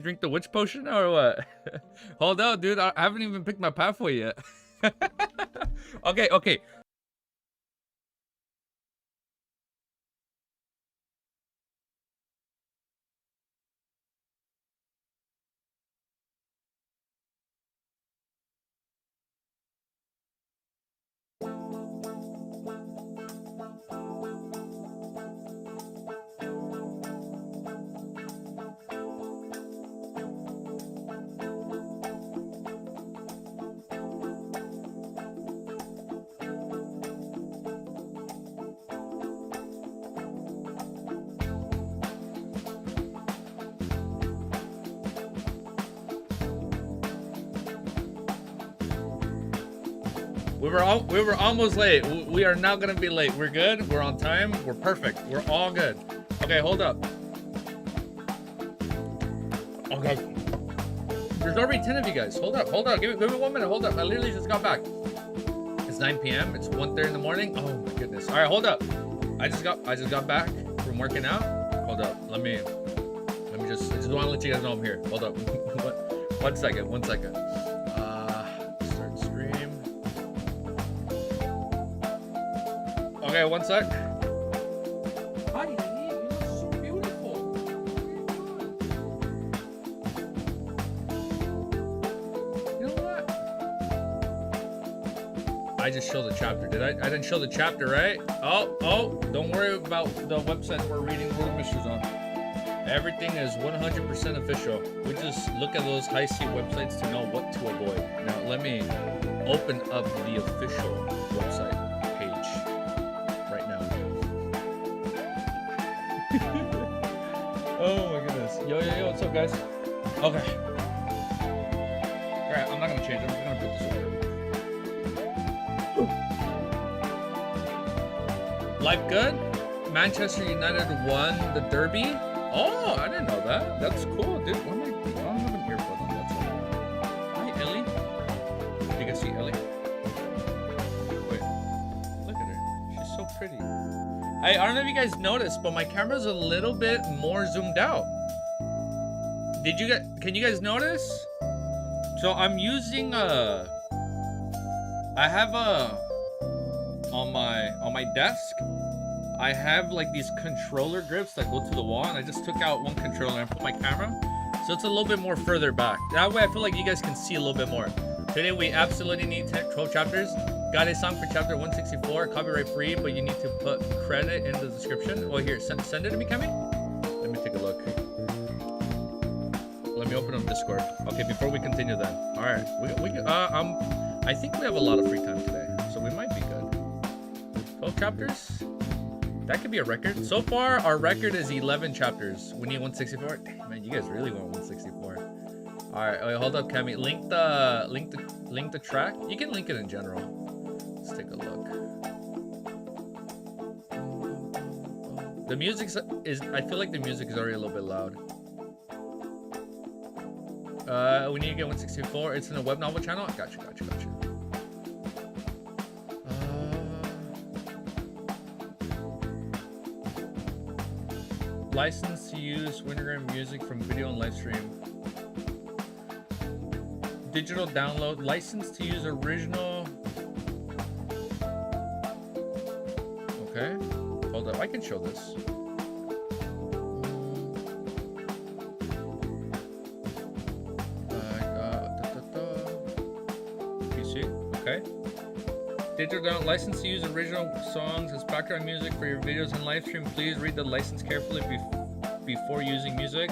Drink the witch potion now or what? Hold up, dude. I haven't even picked my pathway yet. Okay. We were almost late. We are now gonna be late. We're good. We're on time. We're perfect. We're all good. Okay, hold up. Okay. There's already 10 of you guys. Hold up. Give me 1 minute. Hold up. I literally just got back. It's 9 p.m. It's 1:30 in the morning. Oh my goodness. All right, hold up. I just got back from working out. Hold up. Let me just. I just want to let you guys know I'm here. Hold up. One second. Start stream. Okay, 1 sec. Hi, honey. You look so beautiful. You know what? I just showed the chapter. Did I? I didn't show the chapter, right? Oh, don't worry about the website we're reading Word Mysteries on. Everything is 100% official. We just look at those high C websites to know what to avoid. Now, let me open up the official website page right now. Oh my goodness. Yo, what's up, guys? Okay. Alright, I'm not gonna change. I'm just gonna put this over. Life good? Manchester United won the derby? Oh, I didn't know that. That's cool, dude. What am I doing? I don't have an earbud on. That's all. Hi, Ellie. You can see Ellie. Wait. Look at her. She's so pretty. I don't know if you guys noticed, but my camera's a little bit more zoomed out. Can you guys notice? So I'm using I have on my desk, I have like these controller grips that go to the wall, and I just took out one controller and put my camera, so it's a little bit more further back. That way I feel like you guys can see a little bit more. Today we absolutely need 12 chapters. Got a song for chapter 164, copyright free, but you need to put credit in the description. Well, here, send it to me, Kemi. Let me take a look. Let me open up Discord. Okay, before we continue then. All right, I think we have a lot of free time today, so we might be good. 12 chapters. That could be a record. So far, our record is 11 chapters. We need 164. Damn, man, you guys really want 164. All right, wait, hold up, Kemi. Link the track. You can link it in general. Let's take a look. The music is. I feel like the music is already a little bit loud. We need to get 164. It's in a web novel channel. Gotcha. License to use Wintergreen music from video and live stream. Digital download. License to use original. Okay. Hold up. I can show this. PC. Okay. Digital download. License to use original songs as background music for your videos and live stream. Please read the license carefully before using music.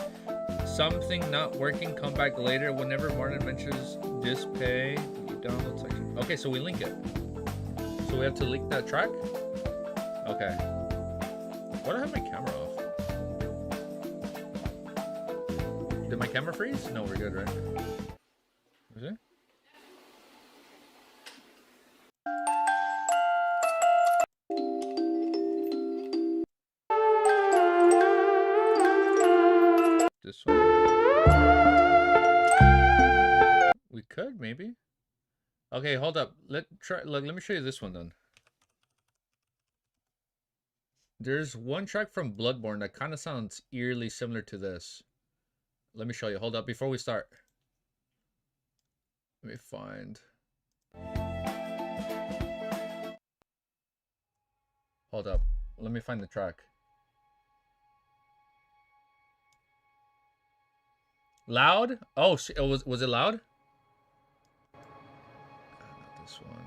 Something not working, come back later. Whenever Martin mentions display, you download section. Okay, so we link it. So we have to link that track? Okay. Why do I have my camera off? Did my camera freeze? No, we're good, right? Is it? This one? We could, maybe. Okay, hold up. Let me show you this one then. There's one track from Bloodborne that kind of sounds eerily similar to this. Let me show you. Hold up before we start. Let me find. Hold up. Let me find the track. Loud? Oh, was it loud? Not this one.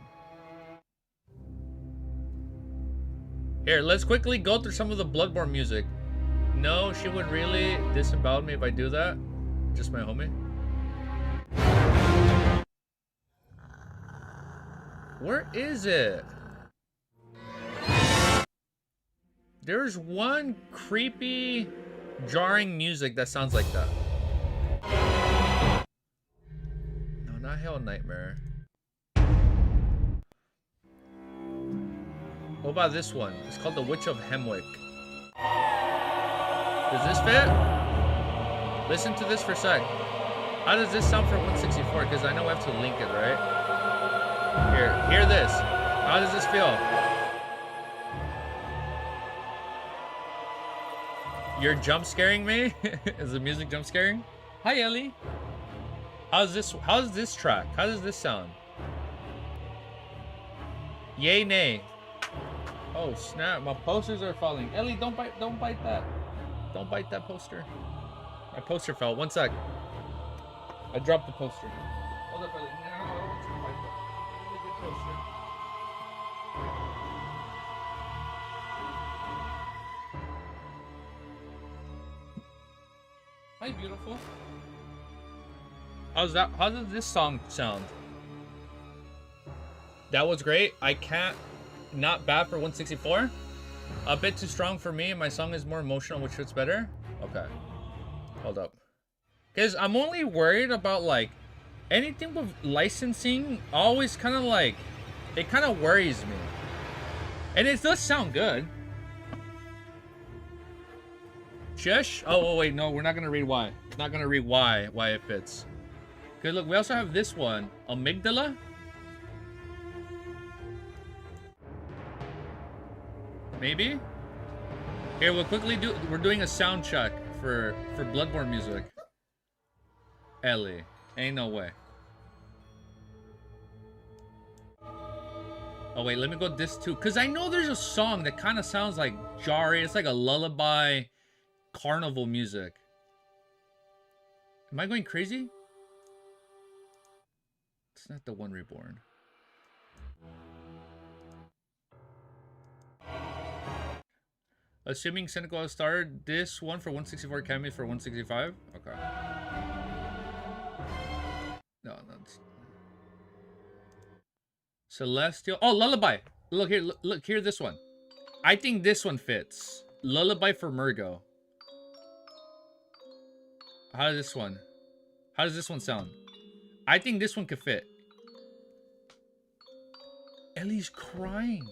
Here, let's quickly go through some of the Bloodborne music. No, she would really disavow me if I do that. Just my homie. Where is it? There's one creepy, jarring music that sounds like that. No, not Hell Nightmare. What about this one? It's called The Witch of Hemwick. Does this fit? Listen to this for a sec. How does this sound for 164? Because I know I have to link it, right? Here, hear this. How does this feel? You're jump scaring me? Is the music jump scaring? Hi, Ellie. How's this track? How does this sound? Yay, nay. Oh snap! My posters are falling. Ellie, don't bite that. Don't bite that poster. My poster fell. One sec. I dropped the poster. Hold up, Ellie. No, don't bite that. Really good poster. Hi, beautiful. How's that? How does this song sound? That was great. I can't. Not bad for 164. A bit too strong for me. My song is more emotional, which fits better. Okay. Hold up. Because I'm only worried about, like, anything with licensing always kind of, like, it kind of worries me. And it does sound good. Shush. Oh, wait. No, we're not going to read why. Not going to read why it fits. Okay, look. We also have this one. Amygdala. Maybe? Here, we'll quickly do... We're doing a sound check for Bloodborne music. Ellie. Ain't no way. Oh, wait. Let me go this too. Because I know there's a song that kind of sounds like jarry. It's like a lullaby carnival music. Am I going crazy? It's not the one reborn. Assuming Cynical has started this one for 164 Academy for 165. Okay. No, that's Celestial. Oh, Lullaby. Look here. Look here. This one. I think this one fits. Lullaby for Murgo. How does this one? How does this one sound? I think this one could fit. Ellie's crying.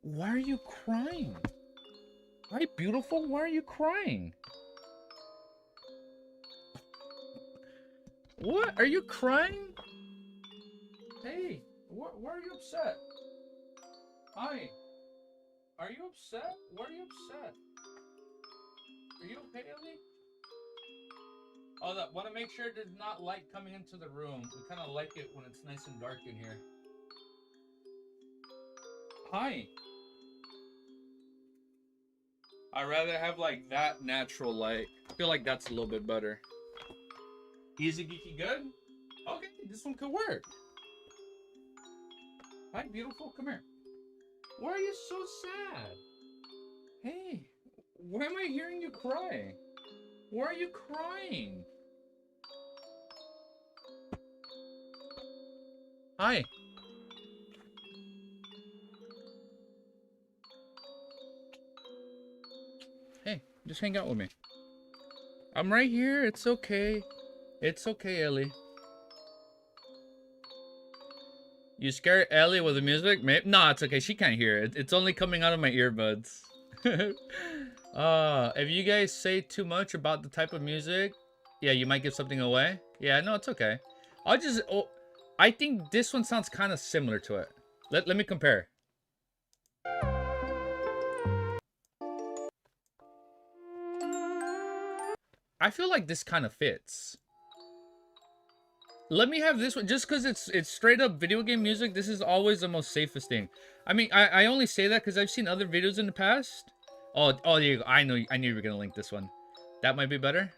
Why are you crying? Hi, beautiful. Why are you crying? What? Are you crying? Hey, why are you upset? Hi. Are you upset? Why are you upset? Are you okay, Ellie? Oh, I want to make sure there's not light coming into the room. We kind of like it when it's nice and dark in here. Hi. I'd rather have like that natural light. I feel like that's a little bit better. Easy geeky good? Okay, this one could work. Hi, beautiful. Come here. Why are you so sad? Hey, why am I hearing you cry? Why are you crying? Hi. Hey, just hang out with me. I'm right here. It's okay. It's okay, Ellie. You scare Ellie with the music? Maybe. No, it's okay. She can't hear it. It's only coming out of my earbuds. If you guys say too much about the type of music, yeah, you might give something away. Yeah, no, it's okay. I think this one sounds kind of similar to it. Let me compare. I feel like this kind of fits. Let me have this one, just because it's straight up video game music. This is always the most safest thing. I mean, I only say that because I've seen other videos in the past. Oh, there you go. I knew you were gonna link this one. That might be better.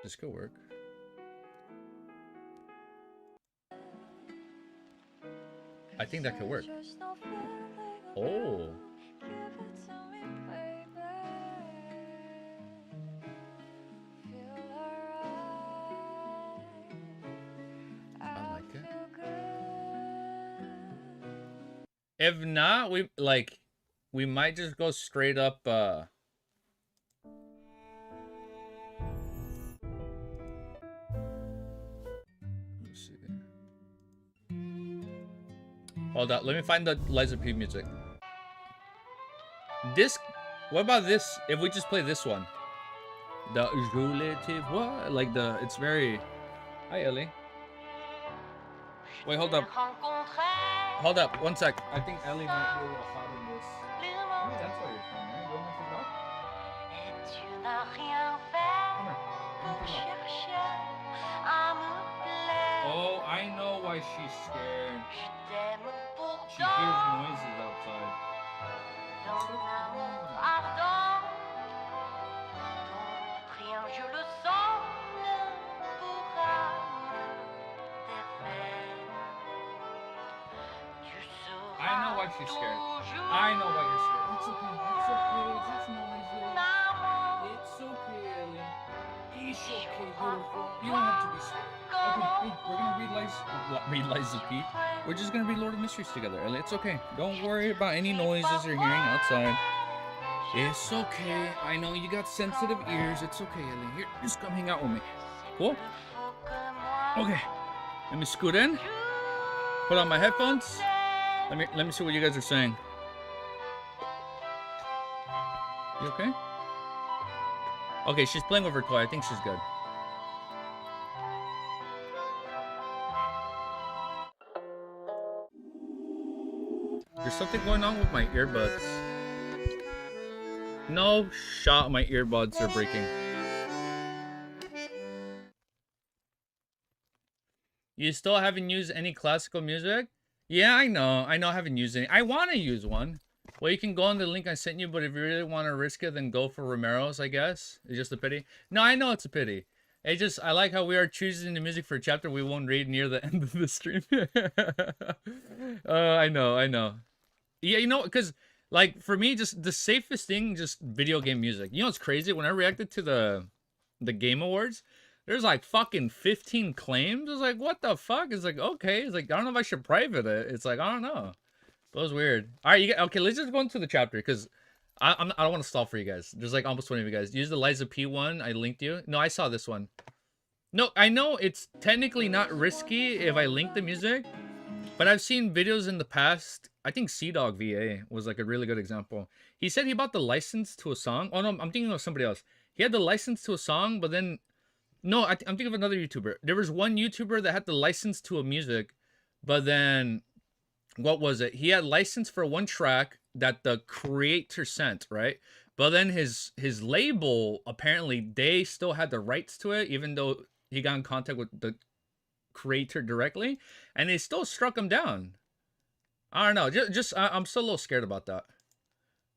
This could work. I think that could work. Oh. I like it. If not, we might just go straight up let's see. Hold up, let me find the Liza P music. This, what about this? If we just play this one, the what? Like the, it's very. Hi Ellie. Wait, hold up. Hold up, one sec. I think Ellie might be a little hot in this. Maybe that's why you're coming, right? Going for dog? Oh, I know why she's scared. She hears noises outside. I know why she's scared. I know why you're scared. It's okay. It's okay. It's noisy. It's okay, Ellie. It's okay, beautiful. You don't have to be scared. Okay, we're gonna read Liza P. We're just gonna read Lord of Mysteries together, Ellie. It's okay. Don't worry about any noises you're hearing outside. It's okay. I know you got sensitive ears. It's okay, Ellie. Here, just come hang out with me. Cool? Okay. Let me scoot in. Put on my headphones. Let me see what you guys are saying. You okay? Okay, she's playing with her toy. I think she's good. There's something going on with my earbuds. No shot, my earbuds are breaking. You still haven't used any classical music? Yeah, I know I haven't used any. I want to use one. Well, you can go on the link I sent you, but if you really want to risk it, then go for Romero's, I guess. It's just a pity. No, I know it's a pity. I like how we are choosing the music for a chapter we won't read near the end of the stream. I know. Yeah, you know, because, like, for me, just the safest thing, just video game music. You know what's crazy? When I reacted to the Game Awards, there's like fucking 15 claims. I was like, what the fuck? It's like, okay. It's like, I don't know if I should private it. It's like, I don't know. That was weird. All right, okay, let's just go into the chapter, because I don't want to stall for you guys. There's like almost 20 of you guys. Use the Liza P one. I linked you. No, I saw this one. No, I know it's technically not risky if I link the music, but I've seen videos in the past. I think CDog VA was like a really good example. He said he bought the license to a song. Oh no, I'm thinking of somebody else. He had the license to a song, but then no, I'm thinking of another YouTuber. There was one YouTuber that had the license to a music, but then what was it? He had license for one track that the creator sent, right? But then his label, apparently they still had the rights to it, even though he got in contact with the creator directly, and they still struck him down. I don't know. I'm still a little scared about that.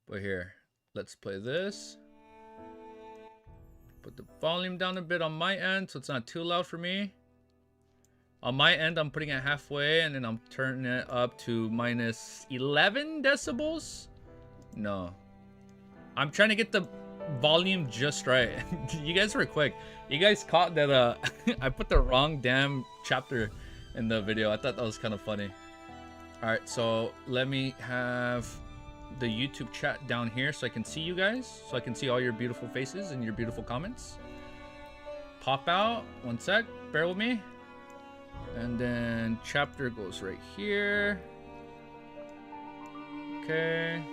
But here, let's play this. Put the volume down a bit on my end so it's not too loud for me. On my end, I'm putting it halfway, and then I'm turning it up to minus 11 decibels. No. I'm trying to get the volume just right. You guys were quick. You guys caught that I put the wrong damn chapter in the video. I thought that was kind of funny. Alright, so let me have the YouTube chat down here so I can see you guys. So I can see all your beautiful faces and your beautiful comments. Pop out. One sec. Bear with me. And then chapter goes right here. Okay.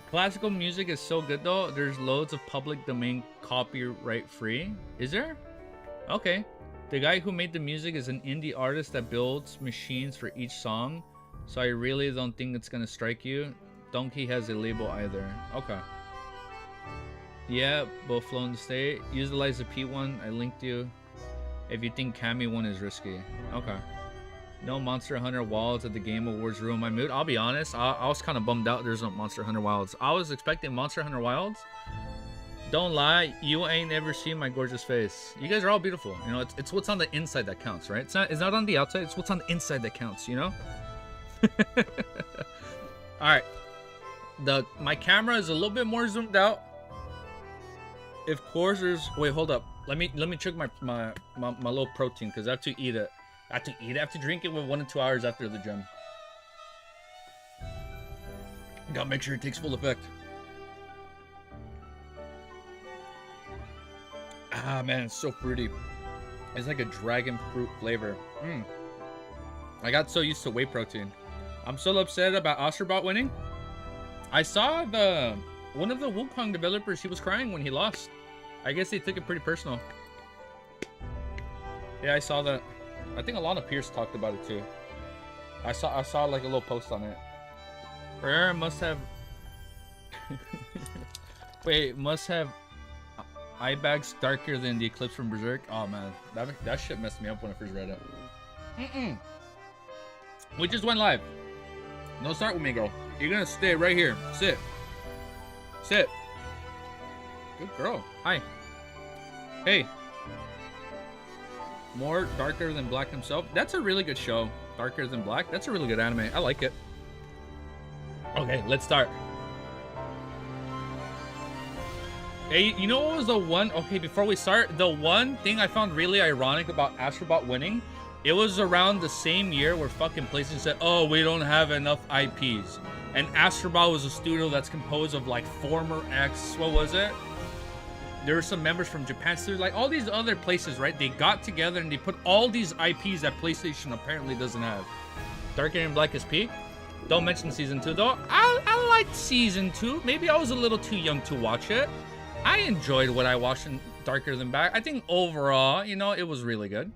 Classical music is so good though. There's loads of public domain copyright free. Is there? Okay. The guy who made the music is an indie artist that builds machines for each song, so I really don't think it's gonna strike you. Donkey has a label either. Okay. Yeah, both flow in the state. Utilize the P1. I linked you. If you think Cammy one is risky. Okay. No Monster Hunter Wilds at the Game Awards ruined my mood. I'll be honest, I was kind of bummed out there's no Monster Hunter Wilds. I was expecting Monster Hunter Wilds. Don't lie, you ain't ever seen my gorgeous face. You guys are all beautiful. You know, it's what's on the inside that counts, right? It's not on the outside, it's what's on the inside that counts, you know? Alright. My camera is a little bit more zoomed out. Of course there's... Wait, hold up. Let me check my low protein, because I have to eat it. I have to drink it with 1 to 2 hours after the gym. Gotta make sure it takes full effect. Ah, man, it's so fruity. It's like a dragon fruit flavor. I got so used to whey protein. I'm so upset about Astrobot winning. I saw one of the Wukong developers, he was crying when he lost. I guess they took it pretty personal. Yeah, I saw that. I think Alana Pierce talked about it too. I saw like a little post on it. Rare must have... Wait, must have eye bags darker than the Eclipse from Berserk. Oh man, that shit messed me up when I first read it. We just went live. No start with me, girl. You're gonna stay right here. Sit. Sit. Good girl. Hi. Hey. More Darker Than Black himself. That's a really good show. Darker Than Black. That's a really good anime. I like it. Okay, let's start. Hey, you know what was the one... Okay, before we start, the one thing I found really ironic about Astrobot winning, it was around the same year where fucking PlayStation said, oh, we don't have enough IPs. And Astrobot was a studio that's composed of like former X... What was it? There were some members from Japan Studio, like all these other places, right? They got together and they put all these IPs that PlayStation apparently doesn't have. Darker Than Black is peak. Don't mention season 2 though. I liked season 2. Maybe I was a little too young to watch it. I enjoyed what I watched in Darker Than Black. I think overall, you know, it was really good.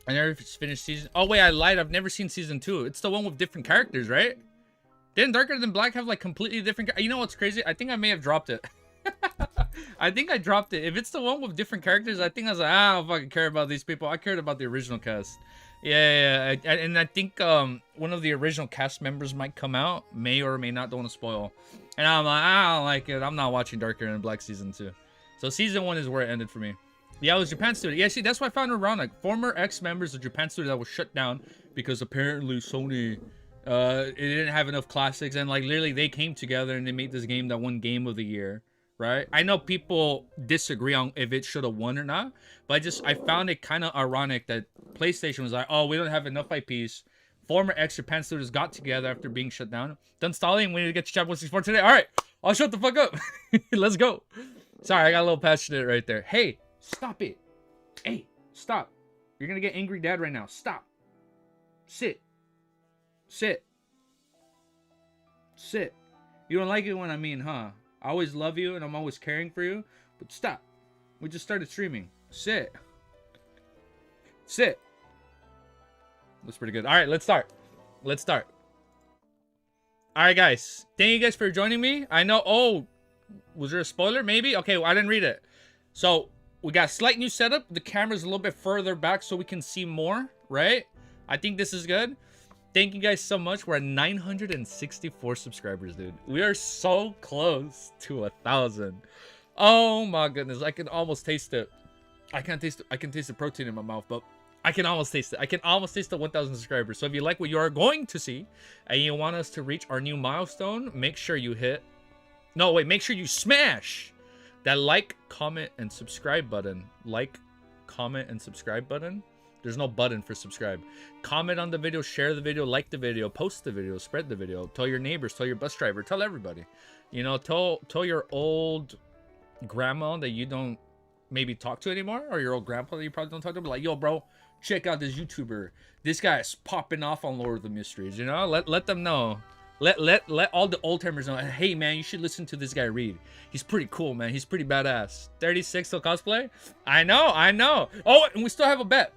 I never finished season... Oh wait, I lied. I've never seen season 2. It's the one with different characters, right? Didn't Darker Than Black have like completely different... You know what's crazy? I think I may have dropped it. I think I dropped it. If it's the one with different characters, I think I was like, I don't fucking care about these people. I cared about the original cast. Yeah. And I think one of the original cast members might come out. May or may not. Don't want to spoil. And I'm like, I don't like it. I'm not watching Darker Than Black season 2. So season 1 is where it ended for me. Yeah, it was Japan Studio. Yeah, see, that's why I found it around. Like, former ex-members of Japan Studio that was shut down because apparently Sony... it didn't have enough classics. And, like, literally they came together and they made this game that won Game of the Year. Right? I know people disagree on if it should have won or not, but I found it kind of ironic that PlayStation was like, oh, we don't have enough IPs. Former ex-Japan studios got together after being shut down. Done stalling. We need to get to Chapter 164 today. All right, I'll shut the fuck up. Let's go. Sorry, I got a little passionate right there. Hey, stop it. Hey, stop. You're gonna get angry dad right now. Stop. Sit. Sit. Sit. You don't like it when I mean, huh? I always love you and I'm always caring for you, but stop. We just started streaming. Sit. Sit. That's pretty good. All right, let's start. Let's start. All right, guys. Thank you guys for joining me. I know. Oh, was there a spoiler? Maybe? Okay, I didn't read it. So we got a slight new setup. The camera's a little bit further back so we can see more, right? I think this is good. Thank you guys so much. We're at 964 subscribers, dude. We are so close to 1,000. Oh my goodness. I can almost taste it. I can't taste it. I can taste the protein in my mouth, but I can almost taste it. I can almost taste the 1,000 subscribers. So if you like what you are going to see and you want us to reach our new milestone, make sure you hit... No, wait. Make sure you smash that like, comment, and subscribe button. Like, comment, and subscribe button. There's no button for subscribe. Comment on the video, share the video, like the video, post the video, spread the video. Tell your neighbors, tell your bus driver, tell everybody. You know, tell your old grandma that you don't maybe talk to anymore, or your old grandpa that you probably don't talk to. But like, yo, bro, check out this YouTuber. This guy is popping off on Lord of the Mysteries. You know, let them know. Let all the old timers know. Hey man, you should listen to this guy read. He's pretty cool, man. He's pretty badass. 36 till cosplay. I know. Oh, and we still have a bet.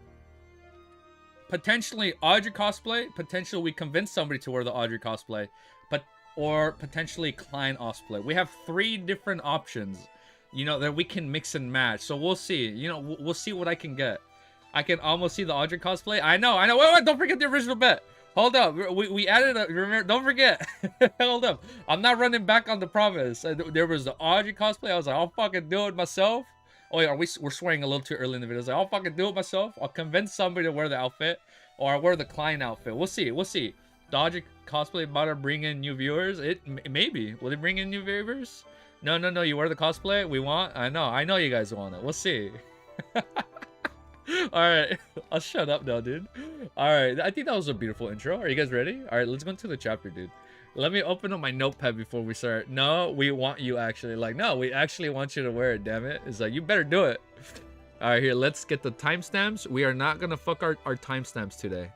Potentially Audrey cosplay. Potentially we convince somebody to wear the Audrey cosplay, or potentially Klein cosplay. We have 3 different options, you know, that we can mix and match. So we'll see. You know, we'll see what I can get. I can almost see the Audrey cosplay. I know. Wait, don't forget the original bet. Hold up. We added a, remember, don't forget. Hold up. I'm not running back on the promise. There was the Audrey cosplay. I was like, I'll fucking do it myself. Oh yeah, we're swearing a little too early in the video. Like, I'll fucking do it myself. I'll convince somebody to wear the outfit, or I'll wear the Klein outfit. We'll see. The Audrey cosplay about to bring in new viewers. Maybe. Will they bring in new viewers? No. You wear the cosplay we want. I know you guys want it. We'll see. All right, I'll shut up now, dude. All right, I think that was a beautiful intro. Are you guys ready? All right, let's go into the chapter, dude. Let me open up my notepad before we start. No, we want you actually. Like, no, we actually want you to wear it, damn it. It's like, you better do it. All right, here, let's get the timestamps. We are not gonna fuck our timestamps today.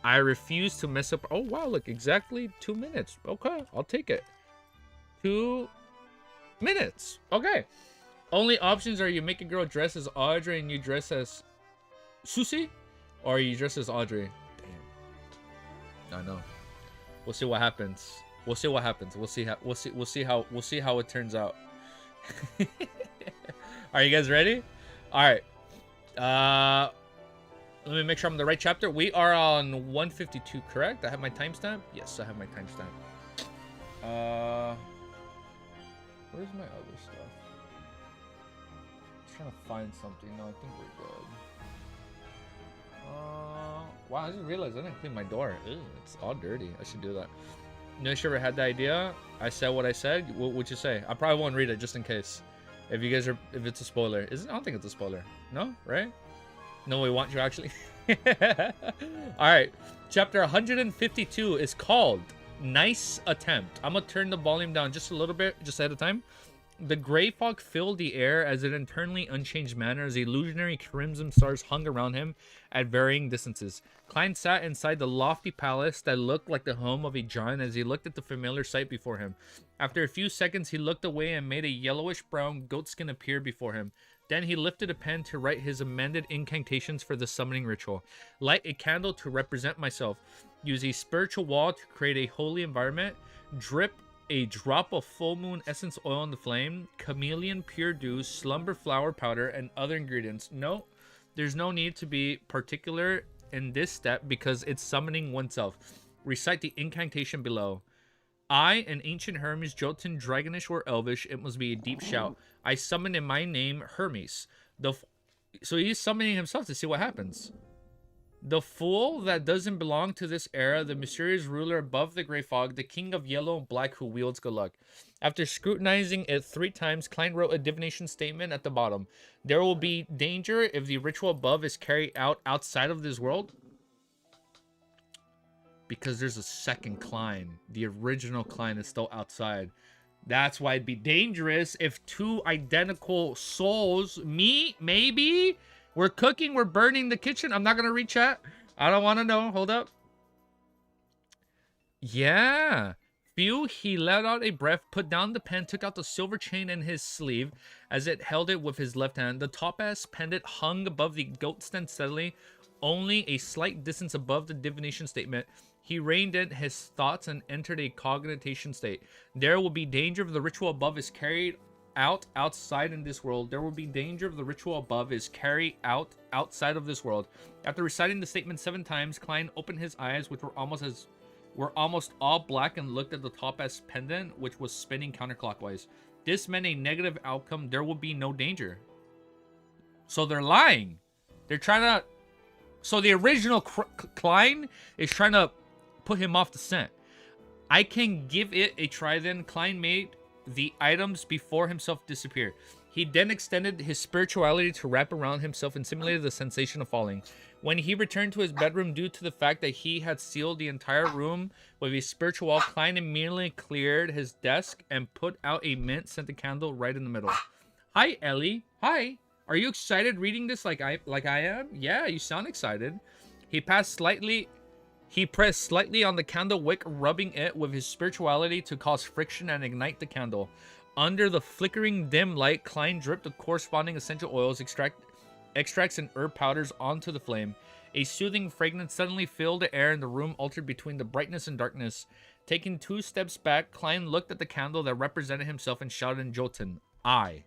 I refuse to mess up. Oh, wow, look, exactly 2 minutes. Okay, I'll take it. 2 minutes. Okay. Only options are you make a girl dress as Audrey and you dress as Susie, or you dress as Audrey. Damn. I know. We'll see what happens. We'll see how it turns out. Are you guys ready? All right. Let me make sure I'm in the right chapter. We are on 152, correct? I have my timestamp. Yes, I have my timestamp. Where's my other stuff? I'm trying to find something. No, I think we're good. Wow, I just realized I didn't clean my door. Ew, it's all dirty. I should do that. You know, ever had the idea? I said what I said. What would you say? I probably won't read it just in case. If you guys are, if it's a spoiler. I don't think it's a spoiler. No, right? No, we want you actually. All right. Chapter 152 is called Nice Attempt. I'm gonna turn the volume down just a little bit, just ahead of time. The gray fog filled the air as an internally unchanged manner as illusionary crimson stars hung around him at varying distances. Klein sat inside the lofty palace that looked like the home of a giant as he looked at the familiar sight before him. After a few seconds, he looked away and made a yellowish-brown goatskin appear before him. Then he lifted a pen to write his amended incantations for the summoning ritual. Light a candle to represent myself. Use a spiritual wall to create a holy environment. Drip a drop of full moon essence oil in the flame, chameleon pure dew, slumber flower powder, and other ingredients. No, there's no need to be particular in this step because it's summoning oneself. Recite the incantation below. I, an ancient Hermes, Jotun, Dragonish, or Elvish, it must be a deep shout. I summon in my name Hermes. So he's summoning himself to see what happens. The fool that doesn't belong to this era, the mysterious ruler above the gray fog, the king of yellow and black who wields good luck. After scrutinizing it 3 times, Klein wrote a divination statement at the bottom. There will be danger if the ritual above is carried out outside of this world. Because there's a second Klein. The original Klein is still outside. That's why it'd be dangerous if 2 identical souls, maybe... We're cooking. We're burning the kitchen. I'm not going to read chat. I don't want to know. Hold up. Yeah. Phew, he let out a breath, put down the pen, took out the silver chain in his sleeve as it held it with his left hand. The topaz pendant hung above the goatskin steadily, only a slight distance above the divination statement. He reined in his thoughts and entered a cognition state. There will be danger if the ritual above is carried out outside in this world. There will be danger if the ritual above is carried out outside of this world. After reciting the statement 7 times, Klein opened his eyes, which were almost all black, and looked at the topaz pendant, which was spinning counterclockwise. This meant a negative outcome. There will be no danger. So they're lying. They're trying to... So the original Klein is trying to put him off the scent. I can give it a try then. Klein made the items before himself disappear. He then extended his spirituality to wrap around himself and simulated the sensation of falling. When he returned to his bedroom due to the fact that he had sealed the entire room with a spiritual wall, Klein immediately cleared his desk and put out a mint-scented candle right in the middle. Hi, Ellie. Hi. Are you excited reading this like I am? Yeah, you sound excited. He passed slightly He pressed slightly on the candle wick, rubbing it with his spirituality to cause friction and ignite the candle. Under the flickering dim light, Klein dripped the corresponding essential oils, extracts, and herb powders onto the flame. A soothing fragrance suddenly filled the air, and the room altered between the brightness and darkness. Taking 2 steps back, Klein looked at the candle that represented himself and shouted in Jotun, "I."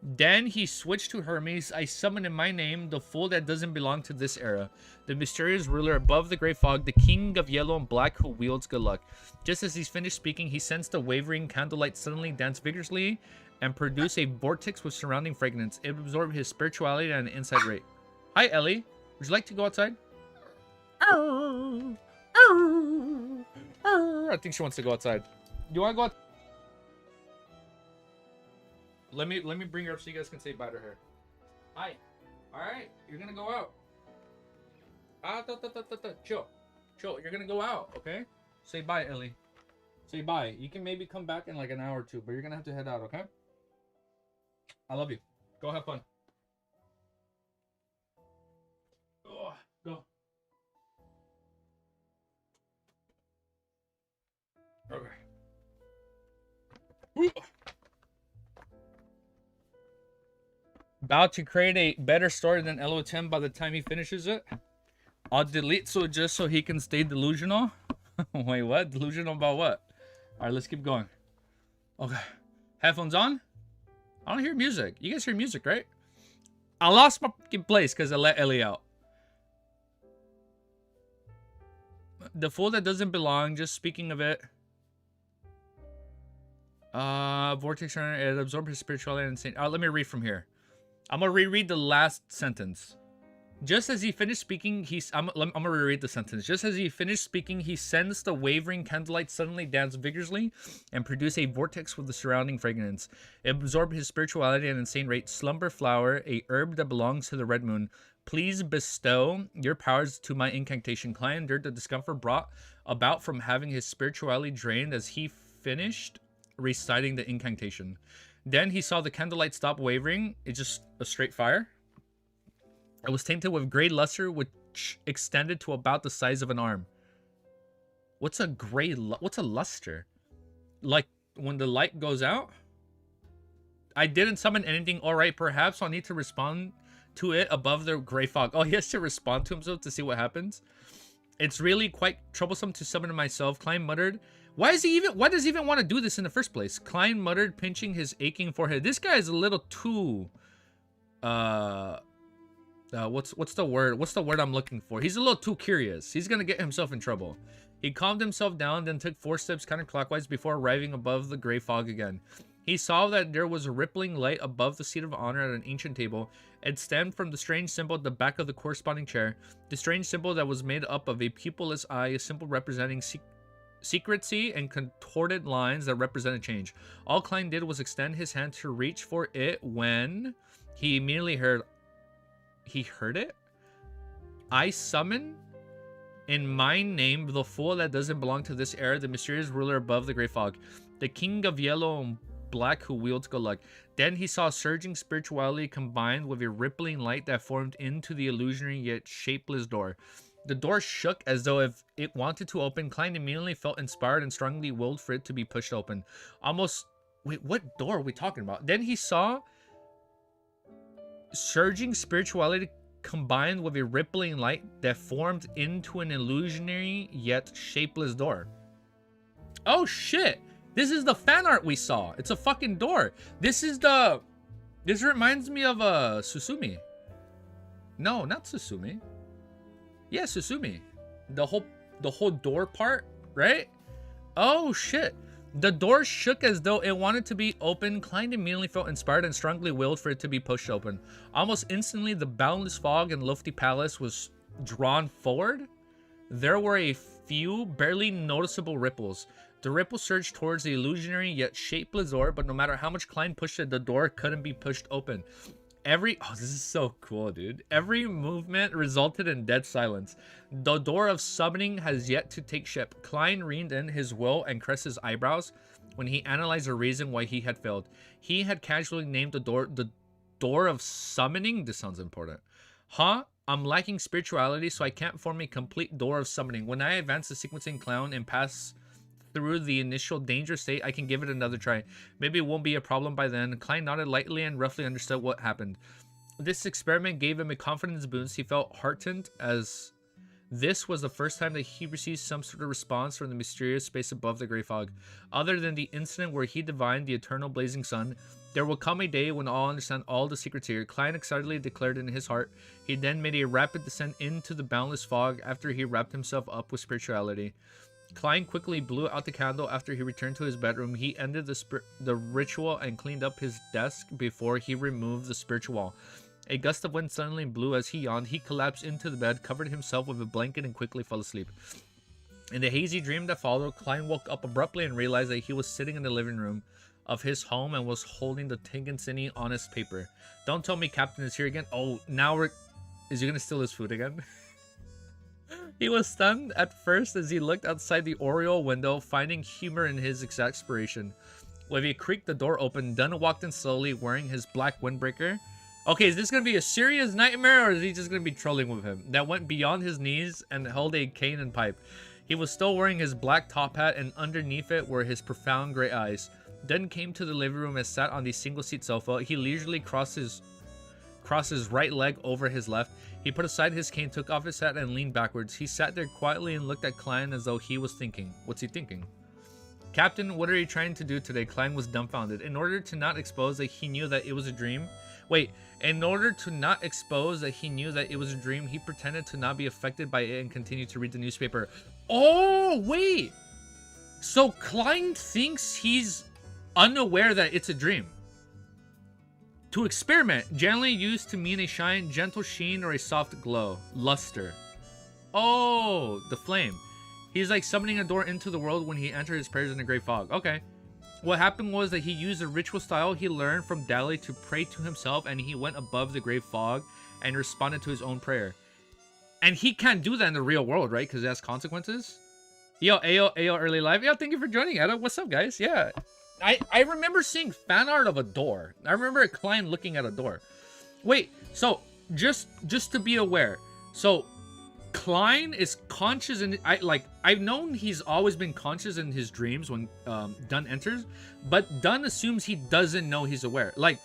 Then he switched to Hermes. "I summon in my name the fool that doesn't belong to this era. The mysterious ruler above the gray fog, the king of yellow and black who wields good luck." Just as he's finished speaking, he sensed the wavering candlelight suddenly dance vigorously and produce a vortex with surrounding fragrance. It absorbed his spirituality and inside rate. "Hi, Ellie. Would you like to go outside?" Oh, oh, oh. I think she wants to go outside. You want to go out? Let me bring her up so you guys can say bye to her. Hi. Alright, you're gonna go out. Chill. Chill. You're gonna go out, okay? Say bye, Ellie. Say bye. You can maybe come back in like an hour or two, but you're gonna have to head out, okay? I love you. Go have fun. Go. Okay. Ooh. About to create a better story than LO10 by the time he finishes it. I'll delete so just so he can stay delusional. Wait, what? Delusional about what? Alright, let's keep going. Okay. Headphones on? I don't hear music. You guys hear music, right? I lost my fucking place because I let Ellie out. The fool that doesn't belong, just speaking of it. Vortex runner, it absorbed his spirituality and insane. Let me read from here. I'm gonna reread the last sentence. Just as he finished speaking, I'm gonna reread the sentence. Just as he finished speaking, he sensed the wavering candlelight suddenly dance vigorously and produce a vortex with the surrounding fragrance. It absorbed his spirituality at an insane rate. Slumber flower, a herb that belongs to the red moon. Please bestow your powers to my incantation. Klein endured the discomfort brought about from having his spirituality drained as he finished reciting the incantation. Then he saw the candlelight stop wavering. It's just a straight fire. It was tainted with gray luster, which extended to about the size of an arm. What's a what's a luster? Like when the light goes out? I didn't summon anything. All right, perhaps I'll need to respond to it above the gray fog. Oh, he has to respond to himself to see what happens. It's really quite troublesome to summon myself, Klein muttered. Why does he even want to do this in the first place? Klein muttered, pinching his aching forehead. This guy is a little too what's the word? What's the word I'm looking for? He's a little too curious. He's gonna get himself in trouble. He calmed himself down, then took 4 steps counterclockwise before arriving above the gray fog again. He saw that there was a rippling light above the seat of honor at an ancient table. It stemmed from the strange symbol at the back of the corresponding chair. The strange symbol that was made up of a pupilless eye, a symbol representing secrecy, and contorted lines that represented change. All Klein did was extend his hand to reach for it when he immediately heard... He heard it? I summon in my name the fool that doesn't belong to this era, the mysterious ruler above the gray fog, the king of yellow and black who wields good luck. Then he saw surging spirituality combined with a rippling light that formed into the illusionary yet shapeless door. The door shook as though if it wanted to open. Klein immediately felt inspired and strongly willed for it to be pushed open. Almost... Wait, what door are we talking about? Then he saw surging spirituality combined with a rippling light that formed into an illusionary yet shapeless door. Oh shit! This is the fan art we saw. It's a fucking door. This reminds me of Susumi. No, not Susumi. Yeah, Susumi. The whole door part, right? Oh shit. The door shook as though it wanted to be open. Klein immediately felt inspired and strongly willed for it to be pushed open. Almost instantly, the boundless fog and lofty palace was drawn forward. There were a few barely noticeable ripples. The ripple surged towards the illusionary yet shapeless door, but no matter how much Klein pushed it, the door couldn't be pushed open. Oh, this is so cool, dude. Every movement resulted in dead silence. The door of summoning has yet to take shape. Klein reined in his will and caressed his eyebrows when he analyzed the reason why he had failed. He had casually named the door of summoning. This sounds important. Huh? I'm lacking spirituality, so I can't form a complete door of summoning. When I advance the sequencing clown and pass through the initial danger state, I can give it another try. Maybe it won't be a problem by then. Klein nodded lightly and roughly understood what happened. This experiment gave him a confidence boost. He felt heartened as this was the first time that he received some sort of response from the mysterious space above the gray fog. Other than the incident where he divined the eternal blazing sun, there will come a day when all understand all the secrets here. Klein excitedly declared in his heart. He then made a rapid descent into the boundless fog after he wrapped himself up with spirituality. Klein quickly blew out the candle after he returned to his bedroom. He ended the ritual and cleaned up his desk before he removed the spiritual wall. A gust of wind suddenly blew as he yawned. He collapsed into the bed, covered himself with a blanket, and quickly fell asleep. In the hazy dream that followed, Klein woke up abruptly and realized that he was sitting in the living room of his home and was holding the Tengen honest paper. Don't tell me Captain is here again. Oh, now is he gonna steal his food again? He was stunned at first as he looked outside the oriole window, finding humor in his exasperation. With a creak, the door opened. Dunn walked in slowly, wearing his black windbreaker. Okay, is this going to be a serious nightmare, or is he just going to be trolling with him? That went beyond his knees and held a cane and pipe. He was still wearing his black top hat, and underneath it were his profound gray eyes. Dunn came to the living room and sat on the single-seat sofa. He leisurely crossed his right leg over his left. He put aside his cane, took off his hat, and leaned backwards. He sat there quietly and looked at Klein as though he was thinking. What's he thinking? Captain, what are you trying to do today? Klein was dumbfounded. In order to not expose that he knew that it was a dream... Wait, in order to not expose that he knew that it was a dream, he pretended to not be affected by it and continued to read the newspaper. Oh, wait! So Klein thinks he's unaware that it's a dream. To experiment, generally used to mean a shine, gentle sheen, or a soft glow. Luster. Oh, the flame. He's like summoning a door into the world when he entered his prayers in the great fog. Okay. What happened was that he used a ritual style he learned from Dali to pray to himself, and he went above the great fog and responded to his own prayer. And he can't do that in the real world, right? Because it has consequences. Yo, Ayo, early live. Yo, thank you for joining, Adam. What's up, guys? Yeah. I remember seeing fan art of a door. I remember a client looking at a door. Wait, so just to be aware, so Klein is conscious, and I've known he's always been conscious in his dreams when Dunn enters, but Dunn assumes he doesn't know he's aware. Like,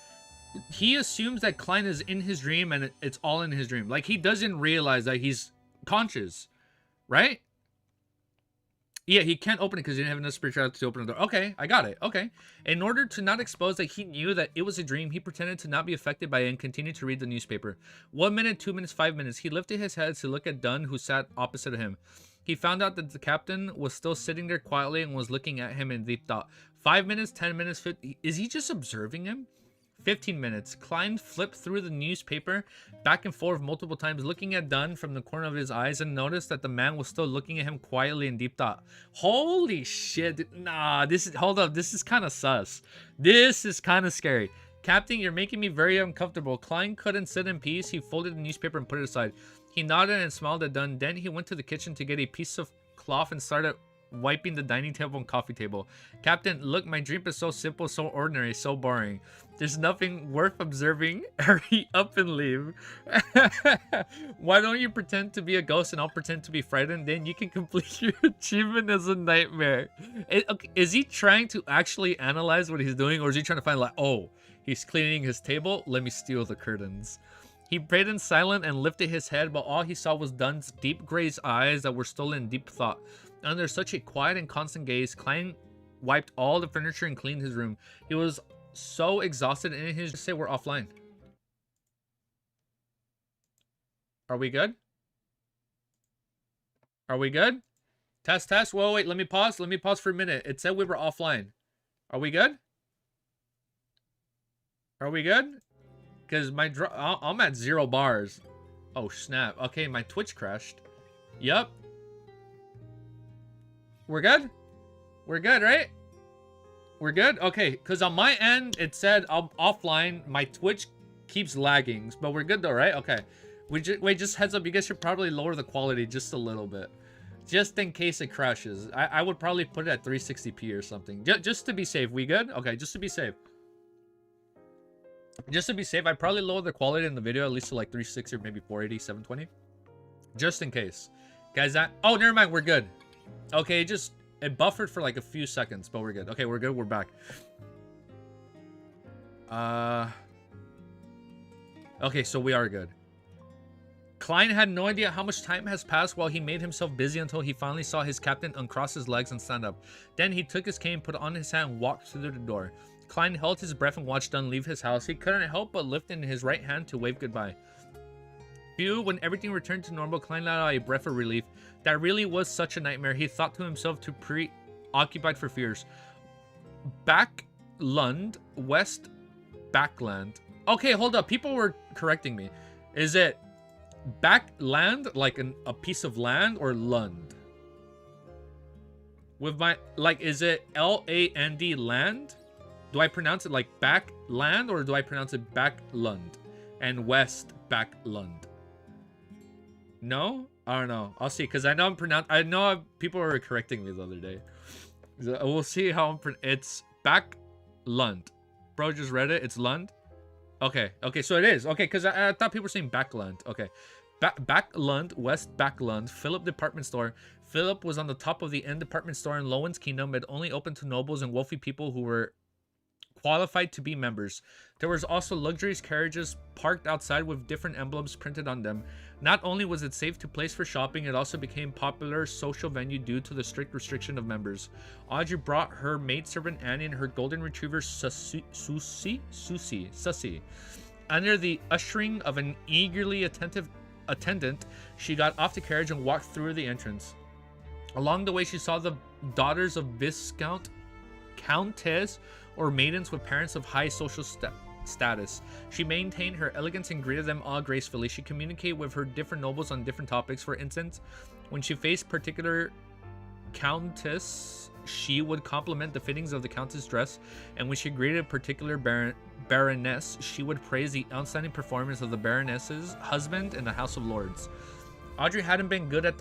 he assumes that Klein is in his dream and it's all in his dream. Like, he doesn't realize that he's conscious, right? Yeah, he can't open it because he didn't have enough spirituality to open the door. Okay, I got it. Okay. In order to not expose that he knew that it was a dream, he pretended to not be affected by it and continued to read the newspaper. 1 minute, 2 minutes, 5 minutes. He lifted his head to look at Dunn, who sat opposite of him. He found out that the captain was still sitting there quietly and was looking at him in deep thought. 5 minutes, 10 minutes, 50. Is he just observing him? 15 minutes. Klein flipped through the newspaper back and forth multiple times, looking at Dunn from the corner of his eyes, and noticed that the man was still looking at him quietly in deep thought. Holy shit. Nah, hold up. This is kind of sus. This is kind of scary. Captain, you're making me very uncomfortable. Klein couldn't sit in peace. He folded the newspaper and put it aside. He nodded and smiled at Dunn. Then he went to the kitchen to get a piece of cloth and started wiping the dining table and coffee table. Captain, look, my dream is so simple, so ordinary, so boring. There's nothing worth observing. Hurry up and leave. Why don't you pretend to be a ghost and I'll pretend to be frightened? Then you can complete your achievement as a nightmare. Okay, is he trying to actually analyze what he's doing, or is he trying to find like, oh, he's cleaning his table? Let me steal the curtains. He prayed in silence and lifted his head, but all he saw was Dunn's deep gray eyes that were still in deep thought. Under such a quiet and constant gaze, Klein wiped all the furniture and cleaned his room. He was so exhausted and his say we're offline. Are we good? Are we good? Test. Whoa, wait, let me pause. Let me pause for a minute. It said we were offline. Are we good? Are we good? Because I'm at 0 bars. Oh, snap. Okay, my Twitch crashed. Yup. We're good? We're good, right? We're good? Okay, because on my end, it said I'm offline. My Twitch keeps lagging, but we're good though, right? Okay. Wait, just heads up. You guys should probably lower the quality just a little bit. Just in case it crashes. I would probably put it at 360p or something. Just to be safe. We good? Okay, just to be safe. Just to be safe, I probably lower the quality in the video at least to like 360 or maybe 480, 720. Just in case. Guys, oh, never mind. We're good. Okay, it buffered for like a few seconds, but we're good. Okay, we're good. We're back. Okay, so we are good. Klein had no idea how much time has passed while he made himself busy until he finally saw his captain uncross his legs and stand up. Then he took his cane, put on his hat, and walked through the door. Klein held his breath and watched Dunn leave his house. He couldn't help but lift in his right hand to wave goodbye. Phew, when everything returned to normal, Klein let out a breath of relief. That really was such a nightmare. He thought to himself, too preoccupied for fears. Back Lund, West Backland. Okay, hold up. People were correcting me. Is it backland, like a piece of land, or Lund? With my, like, is it L-A-N-D land? Do I pronounce it like backland, or do I pronounce it Backlund? And West Backlund? No? I don't know. I'll see, because I know I know people were correcting me the other day. So we'll see how it's Backlund. Bro just read it. It's Lund. Okay, so it is. Okay, because I thought people were saying Backland. Okay. Backlund, West Backlund, Philip department store. Philip was on the top of the end department store in Lowen's Kingdom. It only opened to nobles and wealthy people who were qualified to be members. There was also luxurious carriages parked outside with different emblems printed on them. Not only was it safe to place for shopping, it also became a popular social venue due to the strict restriction of members. Audrey brought her maidservant Annie and her golden retriever Susie. Under the ushering of an eagerly attentive attendant, she got off the carriage and walked through the entrance. Along the way, she saw the daughters of Viscount, Countess, or maidens with parents of high social status. She maintained her elegance and greeted them all gracefully. She communicated with her different nobles on different topics. For instance, when she faced particular countess, she would compliment the fittings of the countess' dress, and when she greeted a particular baroness, she would praise the outstanding performance of the baroness's husband in the House of Lords. Audrey hadn't been good at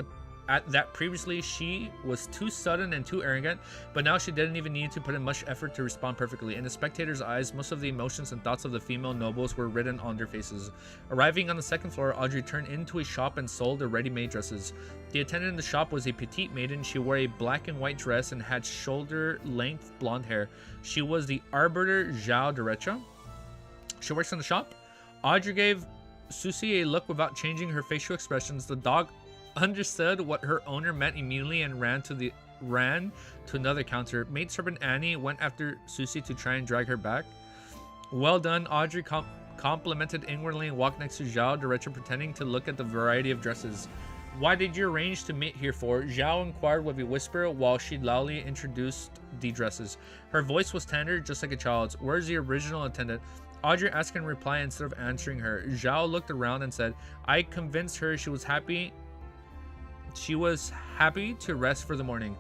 that previously. She was too sudden and too arrogant, but now she didn't even need to put in much effort to respond perfectly. In the spectators' eyes, most of the emotions and thoughts of the female nobles were written on their faces. Arriving on the second floor, Audrey turned into a shop and sold the ready-made dresses. The attendant in the shop was a petite maiden. She wore a black and white dress and had shoulder-length blonde hair. She was the arbiter Zhao Derecha. She works in the shop. Audrey gave Susie a look without changing her facial expressions. The dog understood what her owner meant immediately and ran to another counter. Maidservant Annie went after Susie to try and drag her back. Well done, Audrey complimented inwardly and walked next to Zhao Derecha, pretending to look at the variety of dresses. What did you arrange to meet here for? Zhao inquired with a whisper while she loudly introduced the dresses. Her voice was tender, just like a child's. Where's the original attendant? Audrey asked in reply instead of answering her. Zhao looked around and said, I convinced her she was happy to rest for the morning.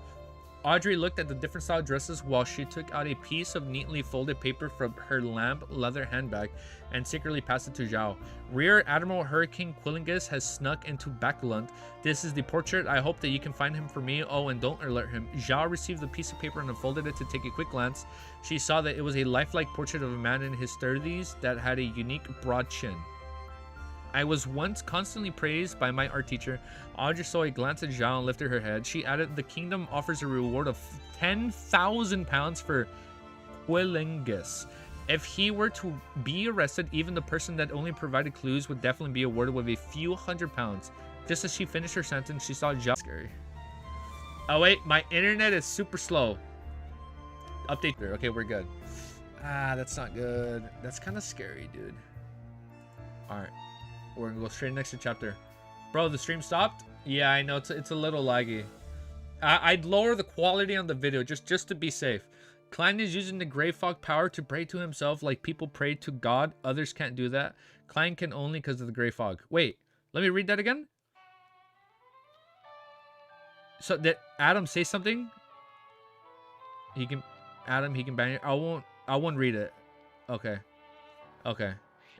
Audrey looked at the different style dresses while she took out a piece of neatly folded paper from her lamp leather handbag and secretly passed it to Zhao. Rear Admiral Hurricane Quillingus has snuck into Backlund. This is the portrait. I hope that you can find him for me. Oh, and don't alert him. Zhao received the piece of paper and unfolded it to take a quick glance. She saw that it was a lifelike portrait of a man in his 30s that had a unique broad chin. I was once constantly praised by my art teacher. Audrey saw a glance at Zhao and lifted her head. She added, the kingdom offers a reward of 10,000 pounds for Quillingus. If he were to be arrested, even the person that only provided clues would definitely be awarded with a few £100. Just as she finished her sentence, she saw Zhao. Scary. Oh wait, my internet is super slow. Update. Okay, we're good. Ah, that's not good. That's kind of scary, dude. Alright. We're gonna go straight next to chapter. Bro, the stream stopped? Yeah, I know. It's a little laggy. I'd lower the quality on the video just to be safe. Klein is using the gray fog power to pray to himself like people pray to God. Others can't do that. Klein can only because of the gray fog. Wait, let me read that again. So did Adam say something? He can ban it. I won't read it. Okay.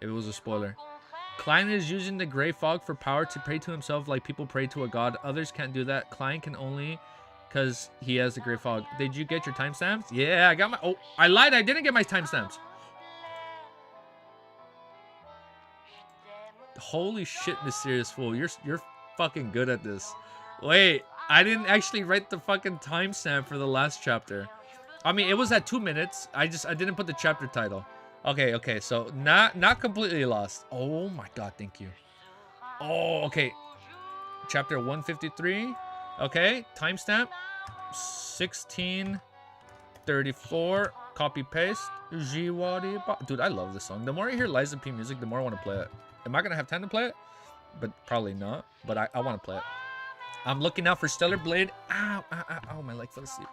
It was a spoiler. Klein is using the gray fog for power to pray to himself like people pray to a god. Others can't do that. Klein can only because he has the gray fog. Did you get your timestamps? Yeah, I got my... Oh, I lied. I didn't get my timestamps. Holy shit, Mysterious Fool. You're fucking good at this. Wait, I didn't actually write the fucking timestamp for the last chapter. I mean, it was at 2 minutes. I didn't put the chapter title. Okay, so not completely lost. Oh my god, thank you. Oh, okay. Chapter 153. Okay, timestamp 1634. Copy paste. Dude, I love this song. The more I hear Liza P music, the more I want to play it. Am I gonna have time to play it? But probably not. But I want to play it. I'm looking out for Stellar Blade. Ow, ow, ow, ow, my leg fell asleep.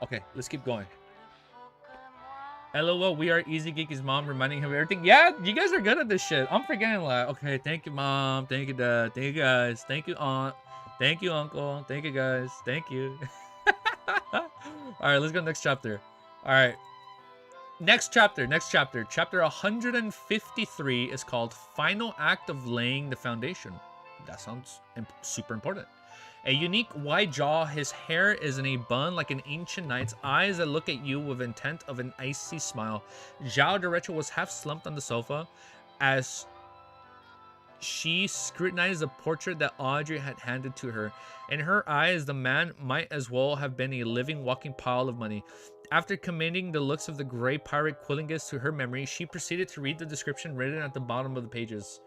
Okay, let's keep going. LOL, we are Easy Geeky's mom, reminding him of everything. Yeah, you guys are good at this shit. I'm forgetting like, okay, thank you, mom. Thank you, dad. Thank you, guys. Thank you, aunt. Thank you, uncle. Thank you, guys. Thank you. All right, let's go next chapter. All right. Next chapter. Chapter 153 is called Final Act of Laying the Foundation. That sounds super important. A unique wide jaw, his hair is in a bun like an ancient knight's, eyes that look at you with intent of an icy smile. Zhao Derecha was half slumped on the sofa as she scrutinized the portrait that Audrey had handed to her. In her eyes, the man might as well have been a living, walking pile of money. After committing the looks of the gray pirate Quillingus to her memory, she proceeded to read the description written at the bottom of the pages.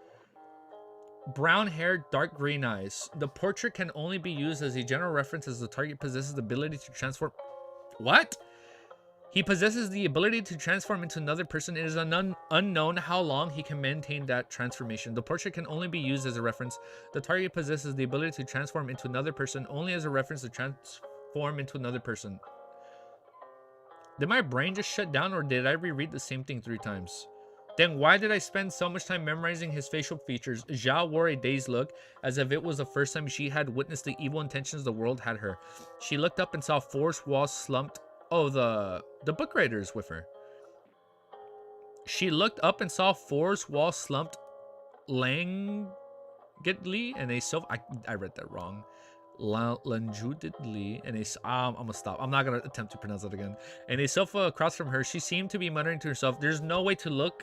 Brown hair, dark green eyes. The portrait can only be used as a general reference as the target possesses the ability to transform... What? He possesses the ability to transform into another person. It is unknown how long he can maintain that transformation. The portrait can only be used as a reference. The target possesses the ability to transform into another person only as a reference to transform into another person. Did my brain just shut down or did I reread the same thing 3 times? Then why did I spend so much time memorizing his facial features? Zhao wore a dazed look, as if it was the first time she had witnessed the evil intentions the world had her. She looked up and saw Forrest Wall slumped. Oh, the book writers with her. She looked up and saw Forrest Wall slumped languidly and a self. I read that wrong. Longitudinally and I'm gonna stop. I'm not gonna attempt to pronounce that again. And a sofa across from her, she seemed to be muttering to herself, "There's no way to look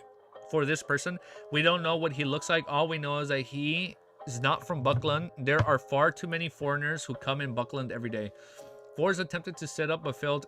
for this person. We don't know what he looks like. All we know is that he is not from Buckland. There are far too many foreigners who come in Buckland every day." Forrest attempted to sit up but failed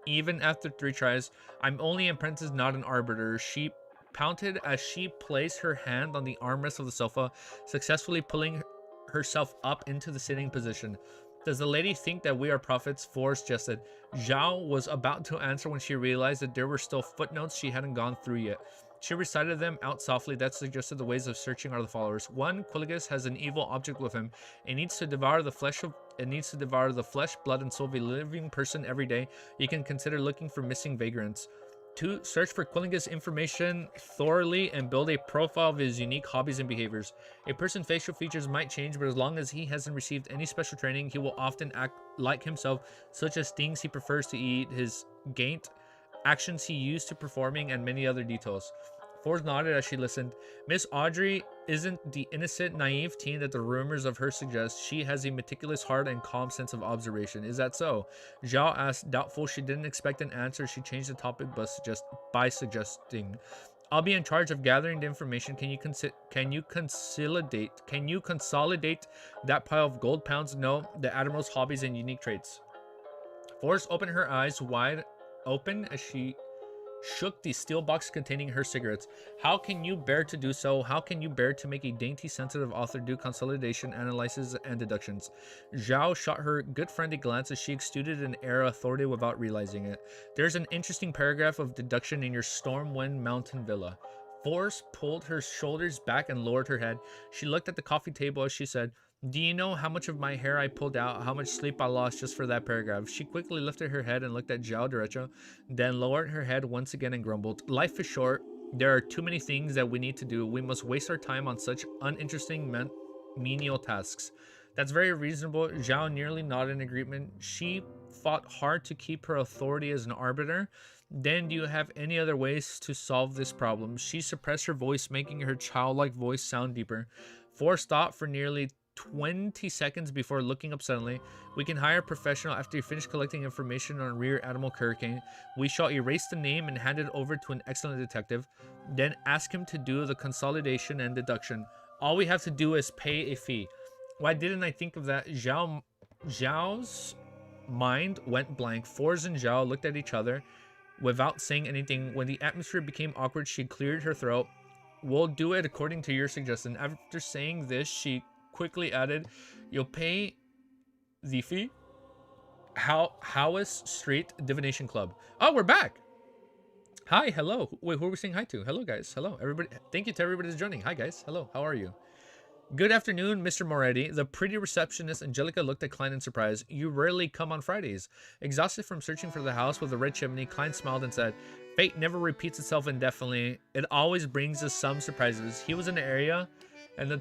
even after 3 tries. "I'm only an apprentice, not an arbiter," she pouted as she placed her hand on the armrest of the sofa, successfully pulling herself up into the sitting position. "Does the lady think that we are prophets?" Forrest jested. Zhao was about to answer when she realized that there were still footnotes she hadn't gone through yet. She recited them out softly that suggested the ways of searching are the followers. 1. Quilligus has an evil object with him. It needs to devour the flesh, blood, and soul of a living person every day. You can consider looking for missing vagrants. 2. Search for Quillingus information thoroughly and build a profile of his unique hobbies and behaviors. A person's facial features might change, but as long as he hasn't received any special training, he will often act like himself, such as things he prefers to eat, his gait, actions he used to performing, and many other details. Forrest nodded as she listened. "Miss Audrey isn't the innocent, naive teen that the rumors of her suggest. She has a meticulous heart and calm sense of observation. Is that so?" Zhao asked, doubtful. She didn't expect an answer. She changed the topic by suggesting, "I'll be in charge of gathering the information. Can you consolidate that pile of gold pounds? No, the Admiral's hobbies and unique traits." Forrest opened her eyes wide open as she shook the steel box containing her cigarettes. "How can you bear to do so? How can you bear to make a dainty, sensitive author do consolidation, analysis, and deductions?" Zhao shot her good friend a glance as she exuded an air of authority without realizing it. "There's an interesting paragraph of deduction in your Stormwind Mountain Villa." Forrest pulled her shoulders back and lowered her head. She looked at the coffee table as she said, "Do you know how much of my hair I pulled out, how much sleep I lost just for that paragraph?" She quickly lifted her head and looked at Zhao Derecha, then lowered her head once again and grumbled, "Life is short. There are too many things that we need to do. We must waste our time on such uninteresting menial tasks." "That's very reasonable." Zhao nearly nodded in agreement. She fought hard to keep her authority as an arbiter. "Then do you have any other ways to solve this problem?" She suppressed her voice, making her childlike voice sound deeper. Forrest thought for nearly 20 seconds before looking up suddenly. We can hire a professional after you finish collecting information on Rear Admiral Hurricane. We shall erase the name and hand it over to an excellent detective. Then ask him to do the consolidation and deduction. All we have to do is pay a fee. Why didn't I think of that? Zhao's mind went blank. Forz and Zhao looked at each other without saying anything. When the atmosphere became awkward, she cleared her throat. We'll do it according to your suggestion. After saying this, she quickly added, you'll pay the fee? Howes Street Divination Club. Oh, we're back. Hi, hello. Wait, who are we saying hi to? Hello, guys. Hello, everybody. Thank you to everybody that's joining. Hi, guys. Hello, how are you? Good afternoon, Mr. Moretti. The pretty receptionist Angelica looked at Klein in surprise. You rarely come on Fridays. Exhausted from searching for the house with the red chimney, Klein smiled and said, fate never repeats itself indefinitely. It always brings us some surprises. He was in the area, and the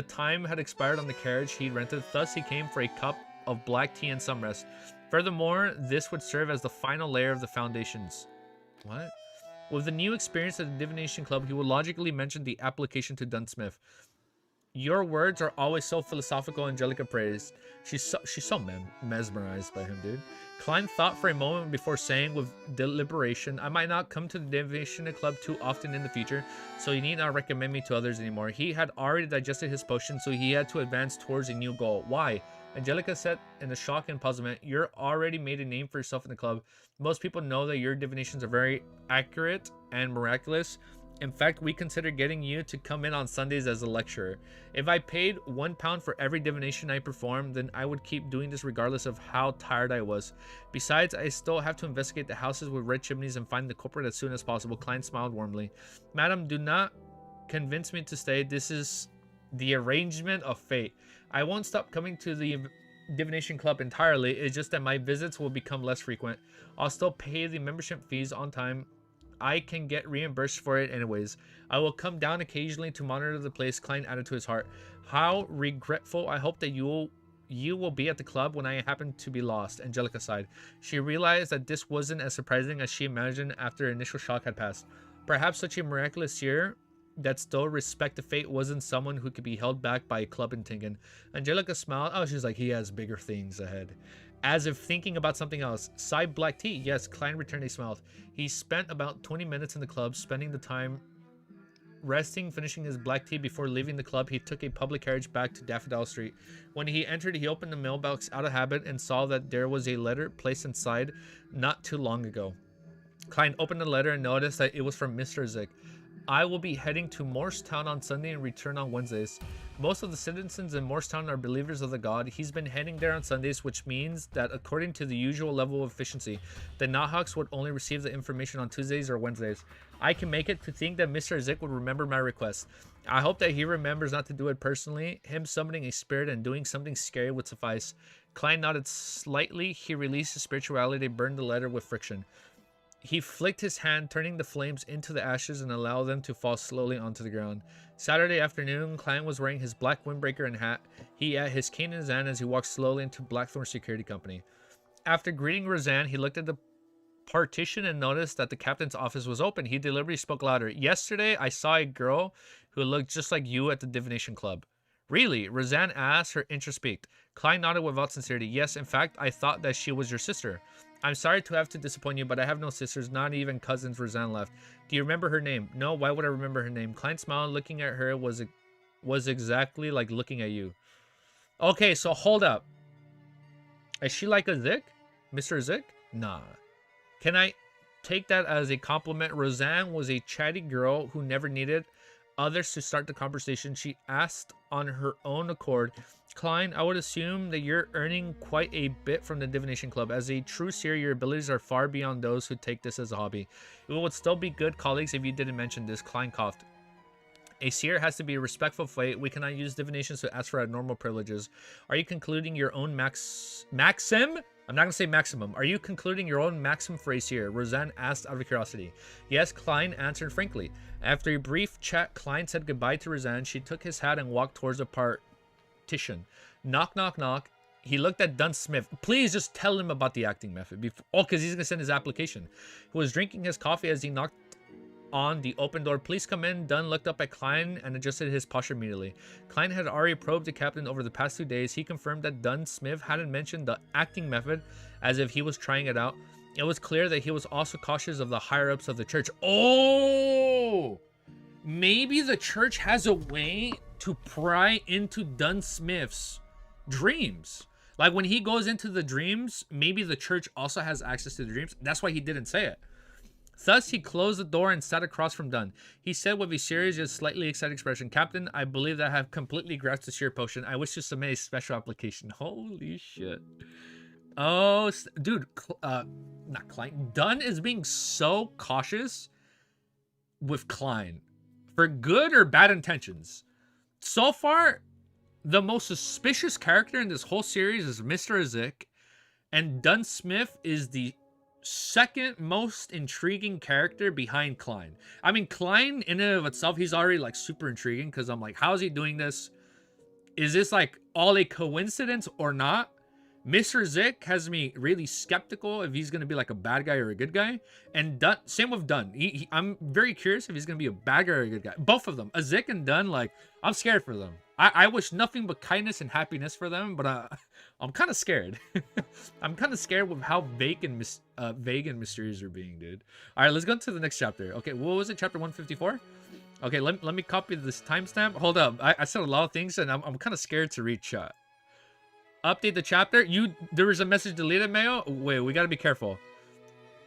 time had expired on the carriage he'd rented. Thus, he came for a cup of black tea and some rest. Furthermore, this would serve as the final layer of the foundations. What? With the new experience at the Divination Club, he would logically mention the application to Dunsmith. Your words are always so philosophical, Angelica praised. She's so mesmerized by him, dude. Klein thought for a moment before saying with deliberation, I might not come to the Divination Club too often in the future, so you need not recommend me to others anymore. He had already digested his potion, so he had to advance towards a new goal. Why? Angelica said in a shock and puzzlement, you're already made a name for yourself in the club. Most people know that your divinations are very accurate and miraculous. In fact, we consider getting you to come in on Sundays as a lecturer. If I paid £1 for every divination I performed, then I would keep doing this regardless of how tired I was. Besides, I still have to investigate the houses with red chimneys and find the culprit as soon as possible. Klein smiled warmly. Madam, do not convince me to stay. This is the arrangement of fate. I won't stop coming to the Divination Club entirely. It's just that my visits will become less frequent. I'll still pay the membership fees on time. I can get reimbursed for it anyways. I will come down occasionally to monitor the place. Klein added to his heart. How regretful. I hope that you will be at the club when I happen to be lost. Angelica sighed. She realized that this wasn't as surprising as she imagined after initial shock had passed. Perhaps such a miraculous year that still respect the fate wasn't someone who could be held back by a club in Tingen. Angelica smiled. Oh, she's like, he has bigger things ahead. As if thinking about something else. Side black tea. Yes, Klein returned a smile. He spent about 20 minutes in the club, spending the time resting, finishing his black tea. Before leaving the club, he took a public carriage back to Daffodil Street. When he entered, he opened the mailbox out of habit and saw that there was a letter placed inside not too long ago. Klein opened the letter and noticed that it was from Mr. Zick. I will be heading to Morristown on Sunday and return on Wednesdays. Most of the citizens in Morristown are believers of the god. He's been heading there on Sundays, which means that according to the usual level of efficiency, the Nahawks would only receive the information on Tuesdays or Wednesdays. I can make it to think that Mr. Zick would remember my request. I hope that he remembers not to do it personally. Him summoning a spirit and doing something scary would suffice. Klein nodded slightly. He released his spirituality, burned the letter with friction. He flicked his hand, turning the flames into the ashes and allowed them to fall slowly onto the ground. Saturday afternoon, Klein was wearing his black windbreaker and hat. He had his cane in his hand as he walked slowly into Blackthorn Security Company. After greeting Roseanne, he looked at the partition and noticed that the captain's office was open. He deliberately spoke louder. Yesterday, I saw a girl who looked just like you at the Divination Club. Really? Roseanne asked, her interest piqued. Klein nodded without sincerity. Yes, in fact, I thought that she was your sister. I'm sorry to have to disappoint you, but I have no sisters, not even cousins. Roseanne left. Do you remember her name? No, why would I remember her name? Klein smiled. Looking at her was exactly like looking at you. Okay, so hold up. Is she like a Zick? Mr. Zick? Nah. Can I take that as a compliment? Roseanne was a chatty girl who never needed others to start the conversation. She asked on her own accord. Klein, I would assume that you're earning quite a bit from the Divination Club. As a true seer, your abilities are far beyond those who take this as a hobby. It would still be good colleagues if you didn't mention this. Klein coughed. A seer has to be a respectful fate. We cannot use divinations to ask for abnormal privileges. Are you concluding your own maxim? I'm not going to say maximum. Are you concluding your own maxim for a seer? Roseanne asked out of curiosity. Yes, Klein answered frankly. After a brief chat, Klein said goodbye to Roseanne. She took his hat and walked towards the partition. Knock, knock, knock. He looked at Dunsmith. Please just tell him about the acting method. Because he's going to send his application. He was drinking his coffee as he knocked on the open door. Please come in. Dunn looked up at Klein and adjusted his posture immediately. Klein had already probed the captain over the past 2 days. He confirmed that Dunn Smith hadn't mentioned the acting method as if he was trying it out. It was clear that he was also cautious of the higher-ups of the church. Oh! Maybe the church has a way to pry into Dunn Smith's dreams. Like when he goes into the dreams, maybe the church also has access to the dreams. That's why he didn't say it. Thus, he closed the door and sat across from Dunn. He said with a serious yet slightly excited expression, Captain, I believe that I have completely grasped the sheer potion. I wish to submit a special application. Holy shit. Oh, dude, not Klein. Dunn is being so cautious with Klein for good or bad intentions. So far, the most suspicious character in this whole series is Mr. Zik, and Dunn Smith is the second most intriguing character behind Klein. I mean, Klein in and of itself, he's already like super intriguing because I'm like, how is he doing this? Is this like all a coincidence or not? Mr. Zik has me really skeptical if he's going to be like a bad guy or a good guy. And Dunn, same with Dunn. I'm very curious if he's going to be a bad guy or a good guy. Both of them, Zik and Dunn, like, I'm scared for them. I wish nothing but kindness and happiness for them, but I'm kind of scared. I'm kind of scared with how vague and mysterious they're being, dude. All right, let's go to the next chapter. Okay, what was it? Chapter 154? Okay, let me copy this timestamp. Hold up. I said a lot of things, and I'm kind of scared to read chat. Update the chapter. There was a message deleted, Mayo. Wait, we gotta be careful.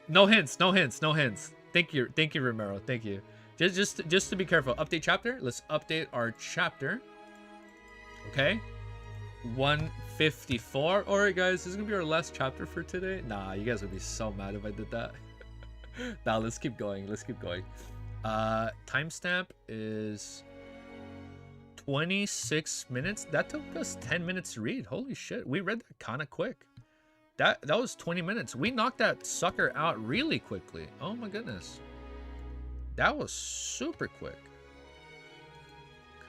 No hints. No hints. No hints. Thank you, Romero. Thank you. Just to be careful. Update chapter. Let's update our chapter. Okay. 154. All right, guys. This is gonna be our last chapter for today. Nah, you guys would be so mad if I did that. Nah, let's keep going. Let's keep going. Timestamp is 26 minutes. That took us 10 minutes to read. Holy shit. We read that kind of quick. That was 20 minutes. We knocked that sucker out really quickly. Oh my goodness. That was super quick.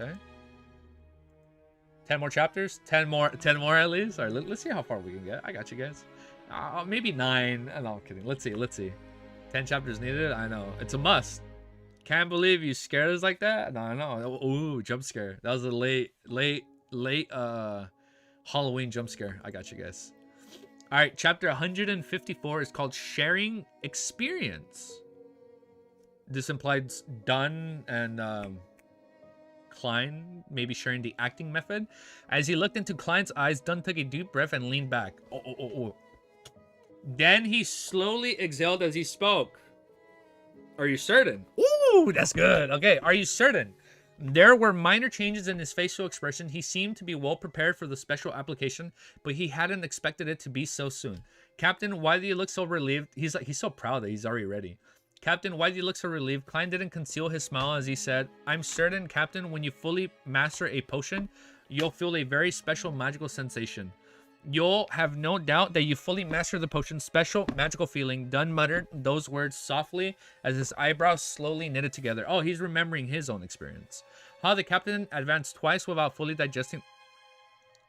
Okay. 10 more chapters? 10 more at least? All right, let's see how far we can get. I got you guys. Maybe 9. No, I'm kidding. Let's see. 10 chapters needed? I know. It's a must. Can't believe you scared us like that. No. Ooh, jump scare. That was a late Halloween jump scare. I got you guys. All right, chapter 154 is called Sharing Experience. This implies Dunn and Klein maybe sharing the acting method. As he looked into Klein's eyes, Dunn took a deep breath and leaned back. Oh. Then he slowly exhaled as he spoke. Are you certain? Ooh, that's good. Okay, are you certain? There were minor changes in his facial expression. He seemed to be well prepared for the special application, but he hadn't expected it to be so soon. Captain, why do you look so relieved? He's so proud that he's already ready. Captain, why do you look so relieved? Klein didn't conceal his smile as he said, I'm certain, Captain, when you fully master a potion, you'll feel a very special magical sensation. You'll have no doubt that you fully master the potion's special magical feeling. Dunn muttered those words softly as his eyebrows slowly knitted together. Oh, he's remembering his own experience. How the captain advanced twice without fully digesting...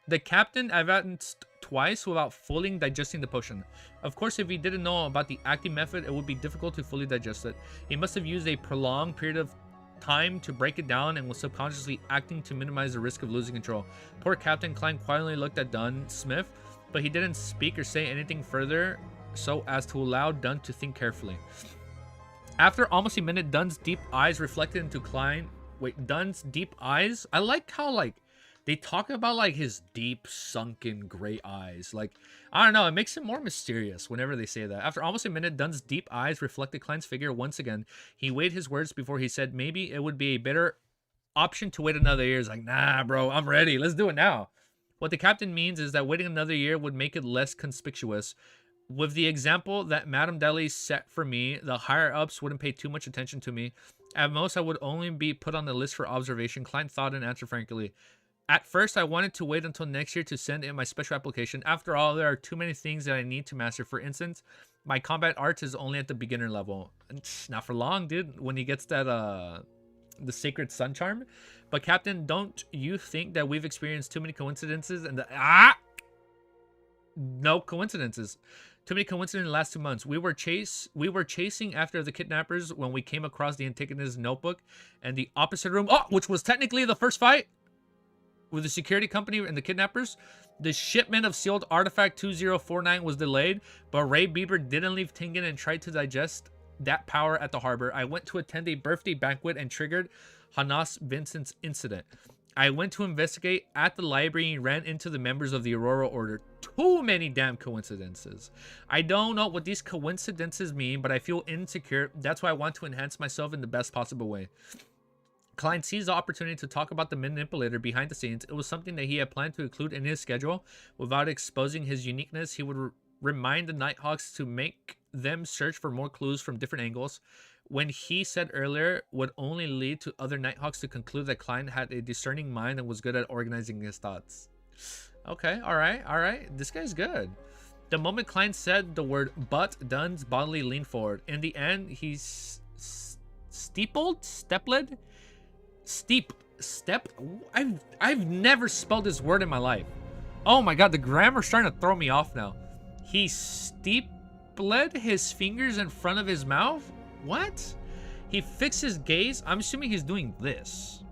The captain advanced twice without fully digesting the potion. Of course, if he didn't know about the acting method, it would be difficult to fully digest it. He must have used a prolonged period of time to break it down and was subconsciously acting to minimize the risk of losing control. Poor Captain. Klein quietly looked at Dunn Smith, but he didn't speak or say anything further so as to allow Dunn to think carefully. After almost a minute, Dunn's deep eyes reflected into Klein. Wait, Dunn's deep eyes? I like how, like, they talk about, like, his deep, sunken, gray eyes. Like, I don't know. It makes it more mysterious whenever they say that. After almost a minute, Dunn's deep eyes reflected Klein's figure once again. He weighed his words before he said, maybe it would be a better option to wait another year. He's like, nah, bro, I'm ready. Let's do it now. What the captain means is that waiting another year would make it less conspicuous. With the example that Madame Deli set for me, the higher-ups wouldn't pay too much attention to me. At most, I would only be put on the list for observation. Klein thought and answered frankly. At first, I wanted to wait until next year to send in my special application. After all, there are too many things that I need to master. For instance, my combat arts is only at the beginner level. Not for long, dude. When he gets that, the Sacred Sun Charm. But, Captain, don't you think that we've experienced too many coincidences and No coincidences. Too many coincidences in the last 2 months. We were chasing after the kidnappers when we came across the Antigonus notebook and the opposite room. Oh, which was technically the first fight with the security company and the kidnappers. The shipment of sealed artifact 2049 was delayed, but Ray Bieber didn't leave Tingen and tried to digest that power at the harbor. I went to attend a birthday banquet and triggered Hanas Vincent's incident. I went to investigate at the library and ran into the members of the Aurora Order. Too many damn coincidences. I don't know what these coincidences mean, but I feel insecure. That's why I want to enhance myself in the best possible way. Klein seized the opportunity to talk about the manipulator behind the scenes. It was something that he had planned to include in his schedule. Without exposing his uniqueness, he would remind the Nighthawks to make them search for more clues from different angles. When he said earlier would only lead to other Nighthawks to conclude that Klein had a discerning mind and was good at organizing his thoughts. Okay, all right. This guy's good. The moment Klein said the word but, Dunn's bodily leaned forward. In the end, he's stepped. I've never spelled this word in my life. Oh my god, the grammar's starting to throw me off now. He steepled his fingers in front of his mouth? What? He fixed his gaze. I'm assuming he's doing this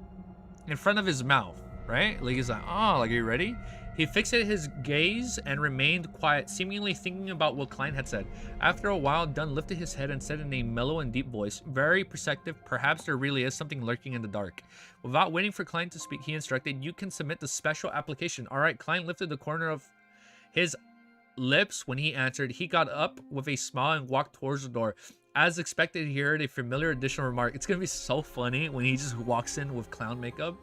in front of his mouth, right? Like he's like, oh, like, are you ready? He fixed his gaze and remained quiet, seemingly thinking about what Klein had said. After a while, Dunn lifted his head and said in a mellow and deep voice, very perceptive, perhaps there really is something lurking in the dark. Without waiting for Klein to speak, he instructed, you can submit the special application. All right, Klein lifted the corner of his lips when he answered. He got up with a smile and walked towards the door. As expected, he heard a familiar additional remark. It's going to be so funny when he just walks in with clown makeup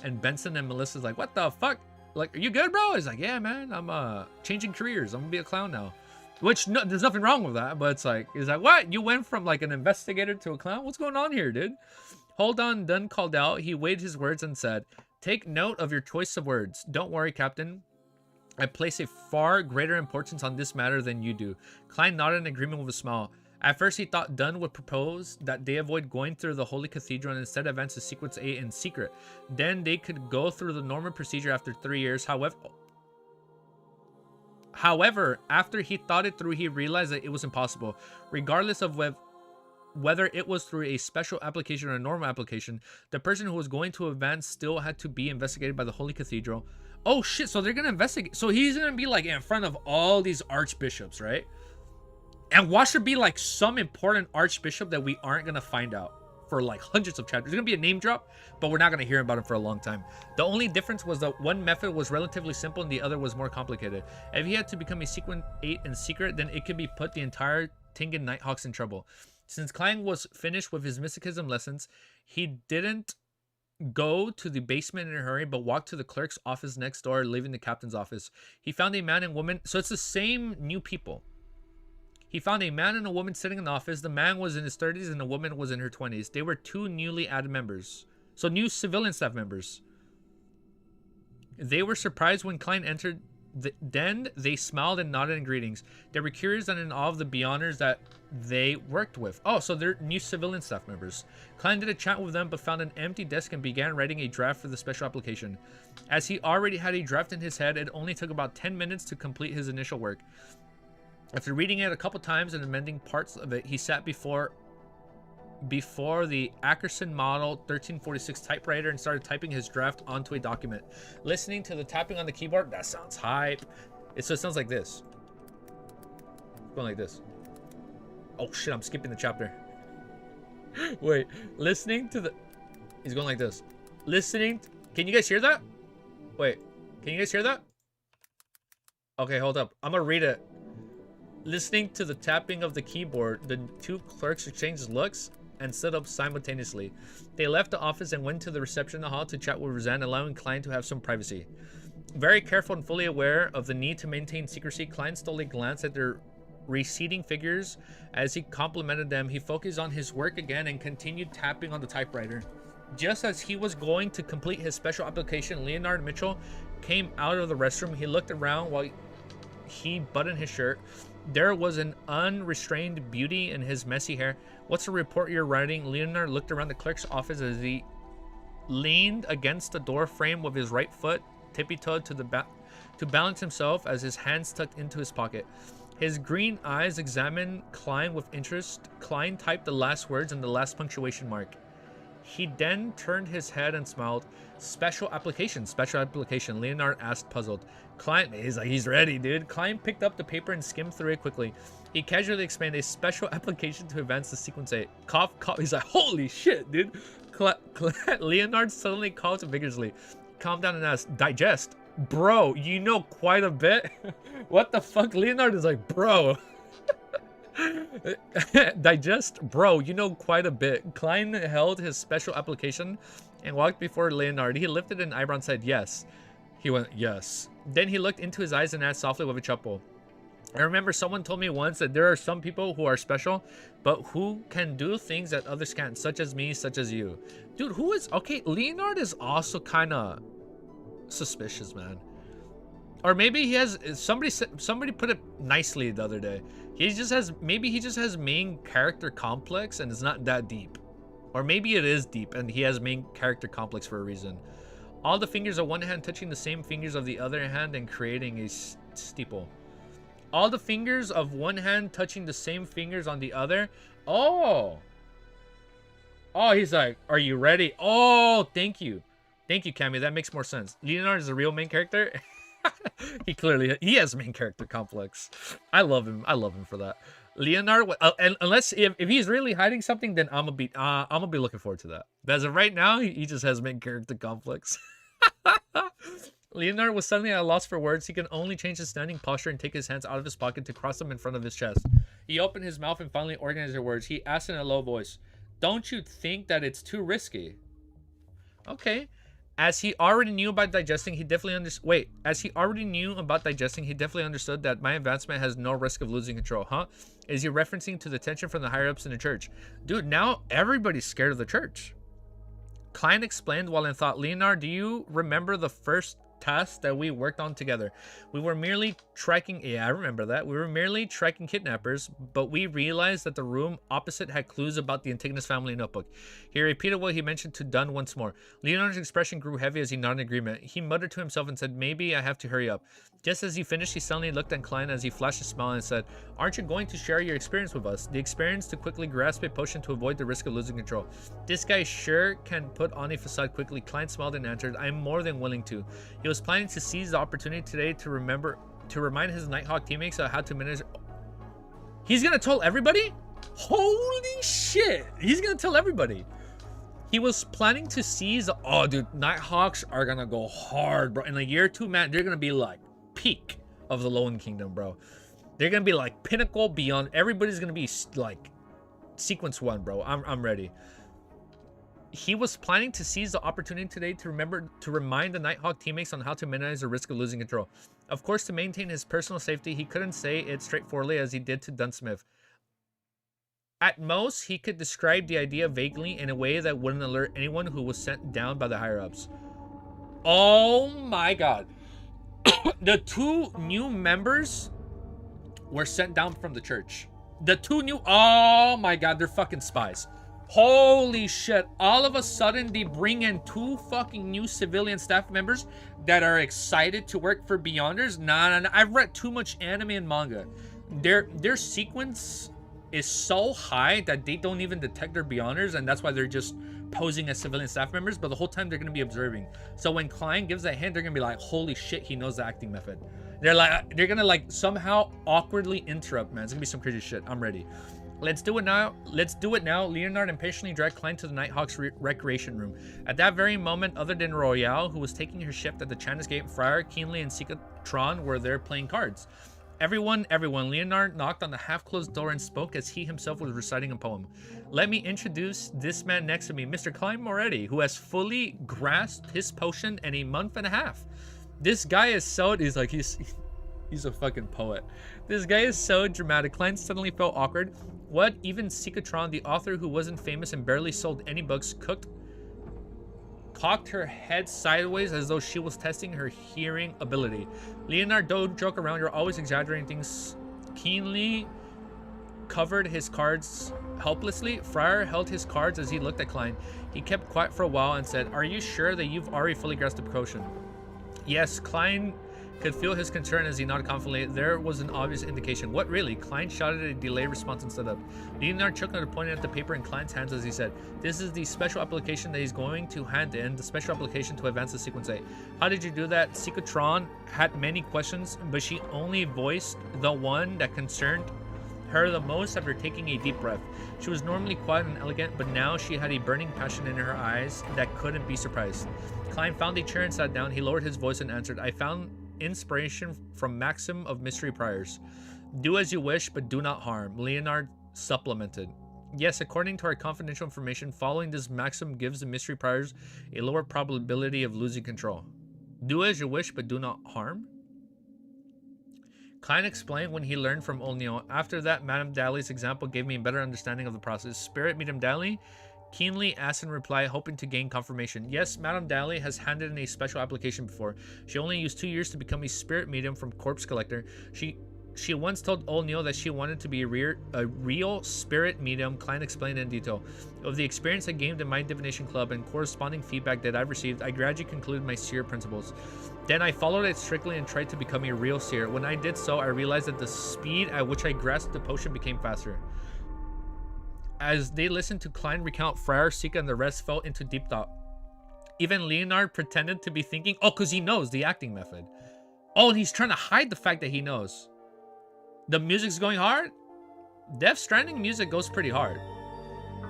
and Benson and Melissa's like, what the fuck? Like, are you good, bro? He's like, yeah, man, I'm changing careers. I'm going to be a clown now. Which, no, there's nothing wrong with that, but it's like, he's like, what? You went from like an investigator to a clown? What's going on here, dude? Hold on, Dunn called out. He weighed his words and said, take note of your choice of words. Don't worry, Captain. I place a far greater importance on this matter than you do. Klein nodded in agreement with a smile. At first, he thought Dunn would propose that they avoid going through the Holy Cathedral and instead advance to Sequence 8 in secret. Then they could go through the normal procedure after 3 years. However, after he thought it through, he realized that it was impossible. Regardless of whether it was through a special application or a normal application, the person who was going to advance still had to be investigated by the Holy Cathedral. Oh shit, so they're going to investigate. So he's going to be like in front of all these archbishops, right? And watch there be like some important archbishop that we aren't going to find out for like hundreds of chapters. There's going to be a name drop, but we're not going to hear about him for a long time. The only difference was that one method was relatively simple and the other was more complicated. If he had to become a Sequence 8 in secret, then it could be put the entire Tingen Nighthawks in trouble. Since Klein was finished with his mysticism lessons, he didn't go to the basement in a hurry, but walked to the clerk's office next door, leaving the captain's office. He found a man and woman. So it's the same new people. He found a man and a woman sitting in the office. The man was in his 30s and the woman was in her 20s. They were 2 newly added members. So new civilian staff members. They were surprised when Klein entered. Then they smiled and nodded in greetings. They were curious and in awe of the Beyonders that they worked with. Oh, so they're new civilian staff members. Klein did a chat with them but found an empty desk and began writing a draft for the special application. As he already had a draft in his head, it only took about 10 minutes to complete his initial work. After reading it a couple times and amending parts of it, he sat before the Ackerson Model 1346 typewriter and started typing his draft onto a document. Listening to the tapping on the keyboard, that sounds hype. So it sounds like this. It's going like this. Oh shit, I'm skipping the chapter. Wait, listening to the... He's going like this. Can you guys hear that? Wait, can you guys hear that? Okay, hold up. I'm gonna read it. Listening to the tapping of the keyboard, the 2 clerks exchanged looks and stood up simultaneously. They left the office and went to the reception in the hall to chat with Roseanne, allowing Klein to have some privacy. Very careful and fully aware of the need to maintain secrecy, Klein stole a glance at their receding figures. As he complimented them, he focused on his work again and continued tapping on the typewriter. Just as he was going to complete his special application, Leonard Mitchell came out of the restroom. He looked around while he buttoned his shirt. There was an unrestrained beauty in his messy hair. What's the report you're writing? Leonard looked around the clerk's office as he leaned against the door frame with his right foot tippy-toed to balance himself as his hands tucked into his pocket. His green eyes examined Klein with interest. Klein typed the last words and the last punctuation mark. He then turned his head and smiled. Special application, Leonard asked, puzzled. Klein, he's ready, dude. Klein picked up the paper and skimmed through it quickly. He casually explained a special application to advance the sequence 8. Cough, cough. He's like, holy shit, dude. Leonard suddenly coughed vigorously. Calm down and asked, digest. Bro, you know quite a bit. What the fuck? Leonard is like, bro. Digest, bro, you know quite a bit. Klein held his special application and walked before Leonard. He lifted an eyebrow and said, yes. He went, yes. Then he looked into his eyes and asked softly with a chuckle. I remember someone told me once that there are some people who are special, but who can do things that others can't, such as me, such as you. Dude, who is... Okay, Leonard is also kind of suspicious, man. Or maybe he has... Somebody put it nicely the other day. He just has... Maybe he just has main character complex and it's not that deep. Or maybe it is deep and he has main character complex for a reason. All the fingers of one hand touching the same fingers of the other hand and creating a steeple. All the fingers of one hand touching the same fingers on the other. Oh. Oh, he's like, are you ready? Oh, thank you. Thank you, Cammy. That makes more sense. Leonard is a real main character. He has main character complex. I love him. I love him for that. Leonard, and unless if he's really hiding something, then I'm gonna be looking forward to that. But as of right now, he just has main character complex. Leonard was suddenly at a loss for words. He could only change his standing posture and take his hands out of his pocket to cross them in front of his chest. He opened his mouth and finally organized his words. He asked in a low voice, "Don't you think that it's too risky?" Okay. As he already knew about digesting, he definitely understood. Wait, as he already knew about digesting, he definitely understood that my advancement has no risk of losing control, huh? Is he referencing to the tension from the higher-ups in the church? Dude, now everybody's scared of the church. Klein explained while in thought. Leonard, do you remember the first task that we worked on together? We were merely tracking... Yeah, I remember that. We were merely tracking kidnappers, but we realized that the room opposite had clues about the Antigonus family notebook. He repeated what he mentioned to Dunn once more. Leonard's expression grew heavy as he nodded in agreement. He muttered to himself and said, maybe I have to hurry up. Just as he finished, he suddenly looked at Klein as he flashed a smile and said, aren't you going to share your experience with us? The experience to quickly grasp a potion to avoid the risk of losing control. This guy sure can put on a facade quickly. Klein smiled and answered, I'm more than willing to. He was planning to seize the opportunity today to remind his Nighthawk teammates of how to manage. He's gonna tell everybody? Holy shit! He's gonna tell everybody. He was planning to seize. Oh, dude, Nighthawks are gonna go hard, bro. In like year 2, man, they're gonna be like peak of the Lone Kingdom, bro. They're gonna be like pinnacle beyond. Everybody's gonna be like sequence 1, bro. I'm ready. He was planning to seize the opportunity today to remind the Nighthawk teammates on how to minimize the risk of losing control. Of course, to maintain his personal safety, he couldn't say it straightforwardly as he did to Dunsmith. At most, he could describe the idea vaguely in a way that wouldn't alert anyone who was sent down by the higher-ups. Oh my god. The 2 new members were sent down from the church. The 2 new... Oh my god, they're fucking spies. Holy shit. All of a sudden, they bring in 2 fucking new civilian staff members that are excited to work for Beyonders. Nah. I've read too much anime and manga. Their sequence is so high that they don't even detect their Beyonders, and that's why they're just posing as civilian staff members, but the whole time they're going to be observing. So when Klein gives that hint, they're going to be like, holy shit, he knows the acting method. They're going to like somehow awkwardly interrupt, man. It's going to be some crazy shit. I'm ready. Let's do it now. Let's do it now. Leonard impatiently dragged Klein to the Nighthawks recreation room. At that very moment, other than Royale, who was taking her shift at the China's Gate, Friar, Keenly, and Sikatron were there playing cards. Everyone. Leonard knocked on the half-closed door and spoke as he himself was reciting a poem. Let me introduce this man next to me, Mr. Klein Moretti, who has fully grasped his potion in a month and a half. This guy is so... He's like, he's a fucking poet. This guy is so dramatic. Klein suddenly felt awkward. What? Even Sikatron, the author who wasn't famous and barely sold any books, cocked her head sideways as though she was testing her hearing ability. Leonard, don't joke around. You're always exaggerating things. Keenly covered his cards helplessly. Friar held his cards as he looked at Klein. He kept quiet for a while and said, are you sure that you've already fully grasped the potion? Yes, Klein could feel his concern as he nodded confidently. There was an obvious indication. What really? Klein shouted a delayed response and stood up. Leonard chuckled and pointed at the paper in Klein's hands as he said, "This is the special application that he's going to hand in, the special application to advance the sequence A. How did you do that?" Secatron had many questions, but she only voiced the one that concerned her the most after taking a deep breath. She was normally quiet and elegant, but now she had a burning passion in her eyes that couldn't be surprised. Klein found a chair and sat down. He lowered his voice and answered, "I found inspiration from Maxim of Mystery Priors. Do as you wish, but do not harm," Leonard supplemented. Yes, according to our confidential information, following this maxim gives the Mystery Priors a lower probability of losing control. Do as you wish, but do not harm? Klein explained when he learned from O'Neill. After that, Madame Daly's example gave me a better understanding of the process. Spirit Madame Daly keenly asked in reply, hoping to gain confirmation. Yes, Madame Daly has handed in a special application before. She only used 2 years to become a spirit medium from Corpse Collector. She once told O'Neill that she wanted to be a real spirit medium. Klein explained in detail. Of the experience I gained in my divination club and corresponding feedback that I've received, I gradually concluded my seer principles. Then I followed it strictly and tried to become a real seer. When I did so, I realized that the speed at which I grasped the potion became faster. As they listened to Klein recount, Friar, Sika, and the rest fell into deep thought. Even Leonard pretended to be thinking, oh, because he knows the acting method. Oh, and he's trying to hide the fact that he knows. The music's going hard? Death Stranding music goes pretty hard.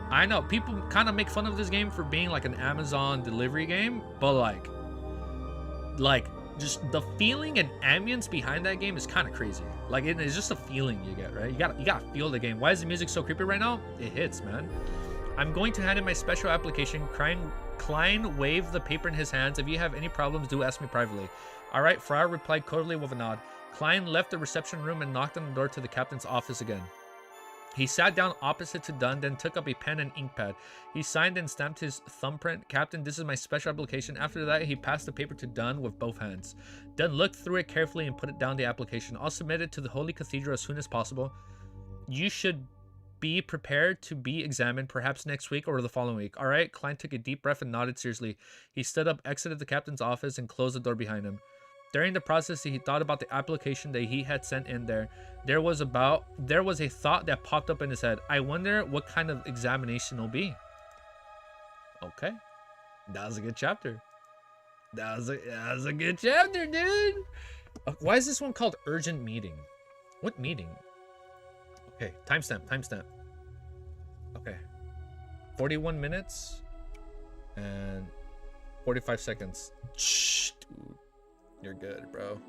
I know, people kind of make fun of this game for being like an Amazon delivery game, but like just the feeling and ambience behind that game is kind of crazy. Like it is just a feeling you get, right? You gotta feel the game. Why is the music so creepy right now? It hits, man. I'm going to hand in my special application. Klein waved the paper in his hands. If you have any problems, do ask me privately. All right, Friar replied cordially with a nod. Klein left the reception room and knocked on the door to the captain's office again. He sat down opposite to Dunn, then took up a pen and ink pad. He signed and stamped his thumbprint. "Captain, this is my special application." After that, he passed the paper to Dunn with both hands. Dunn looked through it carefully and put it down the application. "I'll submit it to the Holy Cathedral as soon as possible. You should be prepared to be examined, perhaps next week or the following week. All right?" Klein took a deep breath and nodded seriously. He stood up, exited the captain's office, and closed the door behind him. During the process, he thought about the application that he had sent in there. There was a thought that popped up in his head. I wonder what kind of examination it'll be. Okay. That was a good chapter. That was a good chapter, dude. Why is this one called Urgent Meeting? What meeting? Okay, timestamp. Okay. 41 minutes and 45 seconds. Shh, dude. You're good, bro.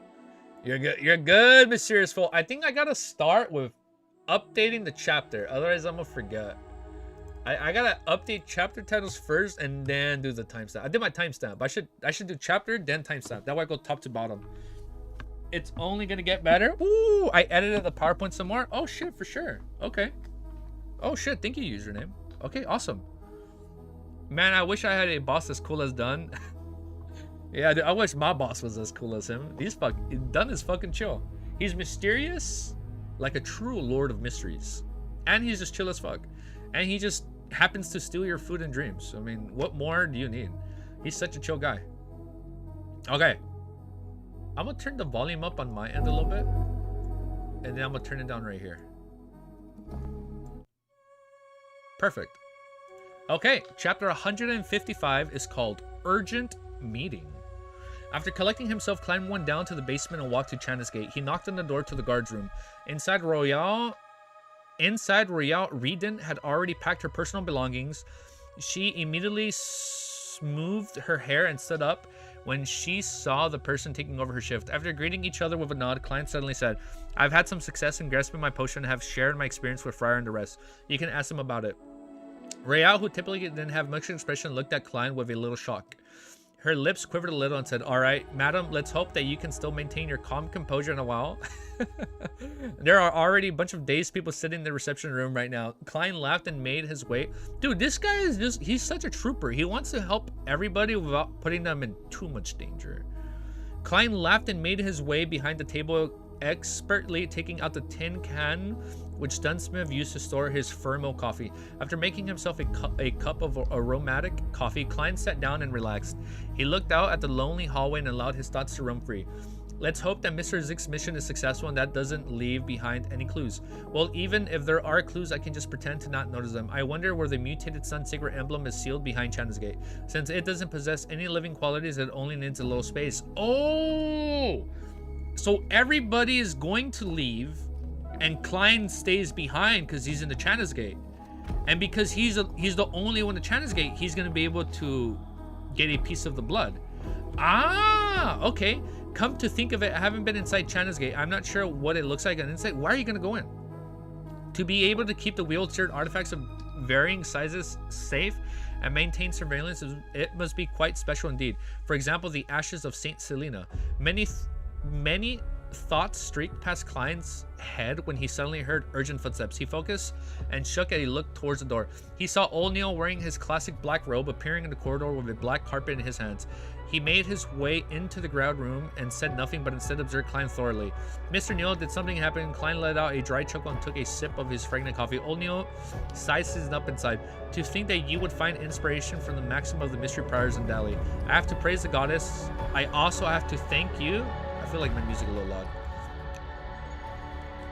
You're good, Mysterious Fool. I think I gotta start with updating the chapter. Otherwise, I'm gonna forget. I gotta update chapter titles first and then do the timestamp. I did my timestamp. I should do chapter, then timestamp. That way I go top to bottom. It's only gonna get better. Ooh, I edited the PowerPoint some more. Oh, shit, for sure. Okay. Oh, shit. Thank you, username. Okay, awesome. Man, I wish I had a boss as cool as Dunn. Yeah, dude, I wish my boss was as cool as him. Dunn is fucking chill. He's mysterious, like a true lord of mysteries. And he's just chill as fuck. And he just happens to steal your food and dreams. I mean, what more do you need? He's such a chill guy. Okay. I'm gonna turn the volume up on my end a little bit. And then I'm gonna turn it down right here. Perfect. Okay, chapter 155 is called Urgent Meeting. After collecting himself, Klein went down to the basement and walked to Channa's gate. He knocked on the door to the guard's room. Inside, Royale Reedon had already packed her personal belongings. She immediately smoothed her hair and stood up when she saw the person taking over her shift. After greeting each other with a nod, Klein suddenly said, "I've had some success in grasping my potion and have shared my experience with Friar and the rest. You can ask them about it." Royale, who typically didn't have much expression, looked at Klein with a little shock. Her lips quivered a little and said, "All right, madam, let's hope that you can still maintain your calm composure in a while." There are already a bunch of dazed people sitting in the reception room right now. Klein laughed and made his way. Dude, this guy is he's such a trooper. He wants to help everybody without putting them in too much danger. Klein laughed and made his way behind the table expertly taking out the tin can which Dunsmith used to store his Fermo coffee. After making himself a cup of aromatic coffee, Klein sat down and relaxed. He looked out at the lonely hallway and allowed his thoughts to roam free. Let's hope that Mr. Zick's mission is successful and that doesn't leave behind any clues. Well, even if there are clues, I can just pretend to not notice them. I wonder where the mutated Sun Sacred emblem is sealed behind China's Gate. Since it doesn't possess any living qualities, it only needs a little space. Oh! So everybody is going to leave, and Klein stays behind because he's in the China's Gate. And because he's the only one in China's Gate, he's going to be able to get a piece of the blood. Ah, okay. Come to think of it, I haven't been inside China's Gate. I'm not sure what it looks like on inside. Why are you going to go in? To be able to keep the wheelchair artifacts of varying sizes safe and maintain surveillance, it must be quite special indeed. For example, the ashes of Saint Selena. Many thoughts streaked past Klein's head when he suddenly heard urgent footsteps. He focused and shook as he looked towards the door. He saw old Neil wearing his classic black robe appearing in the corridor with a black carpet in his hands. He made his way into the ground room and said nothing, but instead observed Klein thoroughly. Mr. Neil, did something happen? Klein let out a dry chuckle and took a sip of his fragrant coffee. Old Neil sized up inside. To think that you would find inspiration from the maxim of the mystery priors in Delhi. I have to praise the goddess. I also have to thank you. I feel like my music a little loud.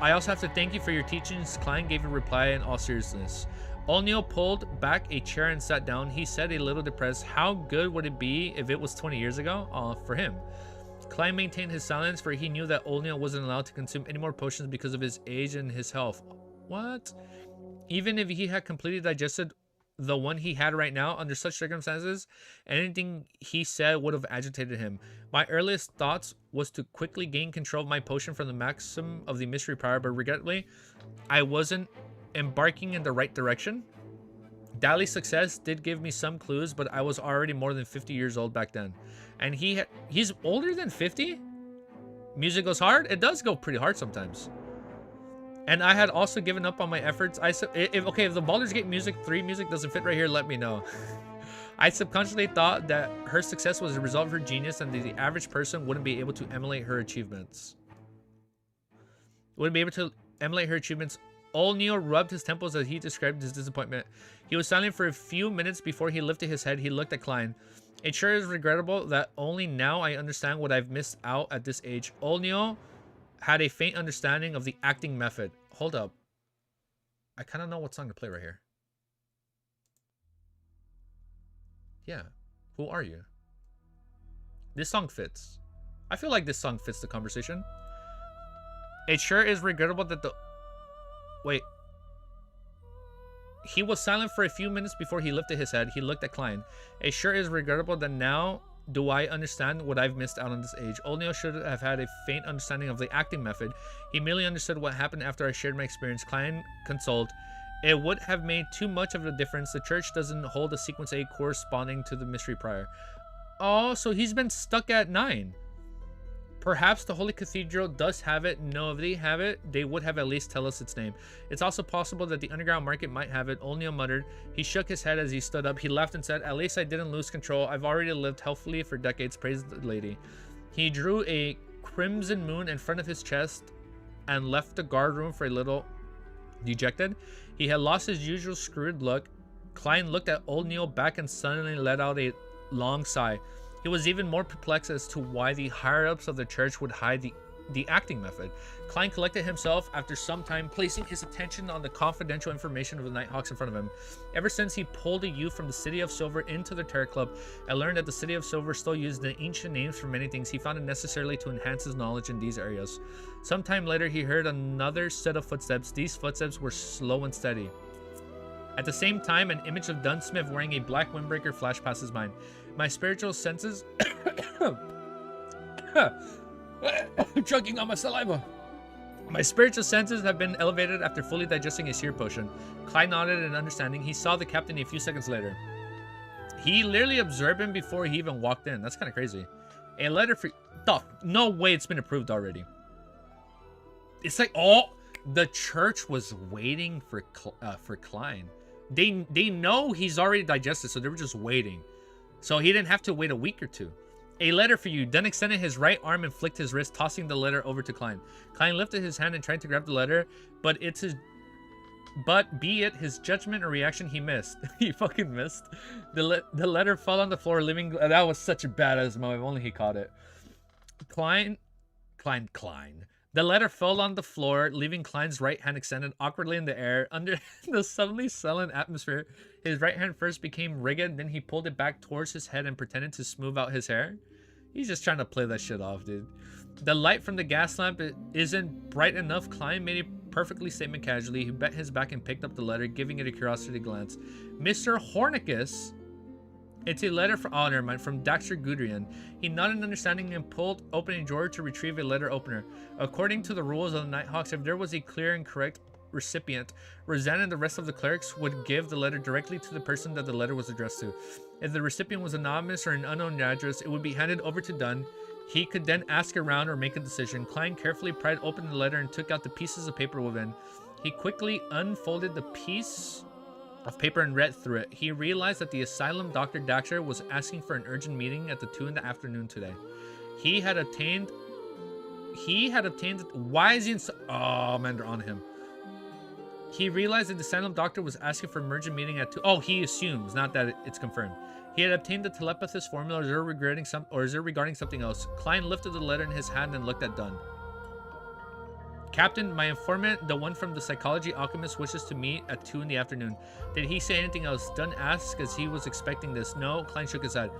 I also have to thank you for your teachings. Klein gave a reply in all seriousness. O'Neill pulled back a chair and sat down. He said, a little depressed, how good would it be if it was 20 years ago? For him. Klein maintained his silence, for he knew that O'Neill wasn't allowed to consume any more potions because of his age and his health. What? Even if he had completely digested the one he had right now, under such circumstances, anything he said would have agitated him. My earliest thoughts was to quickly gain control of my potion from the maxim of the mystery prior, but regrettably, I wasn't embarking in the right direction. Dali's success did give me some clues, but I was already more than 50 years old back then. And he's older than 50? Music goes hard? It does go pretty hard sometimes. And I had also given up on my efforts. If the Baldur's Gate 3 music doesn't fit right here, let me know. I subconsciously thought that her success was a result of her genius and that the average person wouldn't be able to emulate her achievements. Old Neil rubbed his temples as he described his disappointment. He was silent for a few minutes before he lifted his head. He looked at Klein. It sure is regrettable that only now I understand what I've missed out at this age. Old Neil had a faint understanding of the acting method. Hold up. I kind of know what song to play right here. Yeah. Who are you? This song fits. I feel like this song fits the conversation. It sure is regrettable that the... Wait. He was silent for a few minutes before he lifted his head. He looked at Klein. It sure is regrettable that now do I understand what I've missed out on this age. Old Neil should have had a faint understanding of the acting method. He merely understood what happened after I shared my experience. Klein consoled. It would have made too much of a difference. The church doesn't hold a sequence A corresponding to the mystery prior. Oh, so he's been stuck at 9. Perhaps the Holy Cathedral does have it. No, if they have it, they would have at least tell us its name. It's also possible that the underground market might have it. Old Neil muttered. He shook his head as he stood up. He laughed and said, at least I didn't lose control. I've already lived healthfully for decades, praised the lady. He drew a crimson moon in front of his chest and left the guard room for a little dejected. He had lost his usual screwed look. Klein looked at Old Neil back and suddenly let out a long sigh. He was even more perplexed as to why the higher-ups of the church would hide the acting method. Klein collected himself after some time, placing his attention on the confidential information of the Nighthawks in front of him. Ever since he pulled a youth from the City of Silver into the Terror Club and learned that the City of Silver still used the ancient names for many things, he found it necessary to enhance his knowledge in these areas. Sometime later, he heard another set of footsteps. These footsteps were slow and steady. At the same time, an image of Dunsmith wearing a black windbreaker flashed past his mind. My spiritual senses... I'm choking on my saliva. My spiritual senses have been elevated after fully digesting a seer potion. Klein nodded in understanding. He saw the captain a few seconds later. He literally observed him before he even walked in. That's kind of crazy. A letter for... No way it's been approved already. It's like, oh, the church was waiting for Klein. They know he's already digested, so they were just waiting. So he didn't have to wait a week or two. A letter for you. Dunn extended his right arm and flicked his wrist, tossing the letter over to Klein. Klein lifted his hand and tried to grab the letter, but be it his judgment or reaction, he missed. He fucking missed. The letter fell on the floor, leaving... That was such a badass move. If only he caught it. Klein. The letter fell on the floor, leaving Klein's right hand extended awkwardly in the air. Under the suddenly sullen atmosphere, his right hand first became rigid, then he pulled it back towards his head and pretended to smooth out his hair. He's just trying to play that shit off, dude. The light from the gas lamp isn't bright enough. Klein made a perfectly statement casually. He bent his back and picked up the letter, giving it a curiosity glance. Mr. Hornicus. It's a letter from, oh, never mind, from Dr. Gudrian. He nodded understanding and pulled open a drawer to retrieve a letter opener. According to the rules of the Nighthawks, if there was a clear and correct recipient, Rosanna and the rest of the clerics would give the letter directly to the person that the letter was addressed to. If the recipient was anonymous or an unknown address, it would be handed over to Dunn. He could then ask around or make a decision. Klein carefully pried open the letter and took out the pieces of paper within. He quickly unfolded the piece of paper and read through it. He realized that the asylum Dr. Daxter was asking for an urgent meeting at the 2 in the afternoon today. He had obtained, why is he oh man, they're on him. He realized that the asylum doctor was asking for an emergent meeting at 2. Oh, he assumes, not that it's confirmed. He had obtained the telepathist formula, or is it regarding something else? Klein lifted the letter in his hand and looked at Dunn. Captain, my informant, the one from the psychology alchemist, wishes to meet at 2 in the afternoon. Did he say anything else? Dunn asked as he was expecting this. No, Klein shook his head.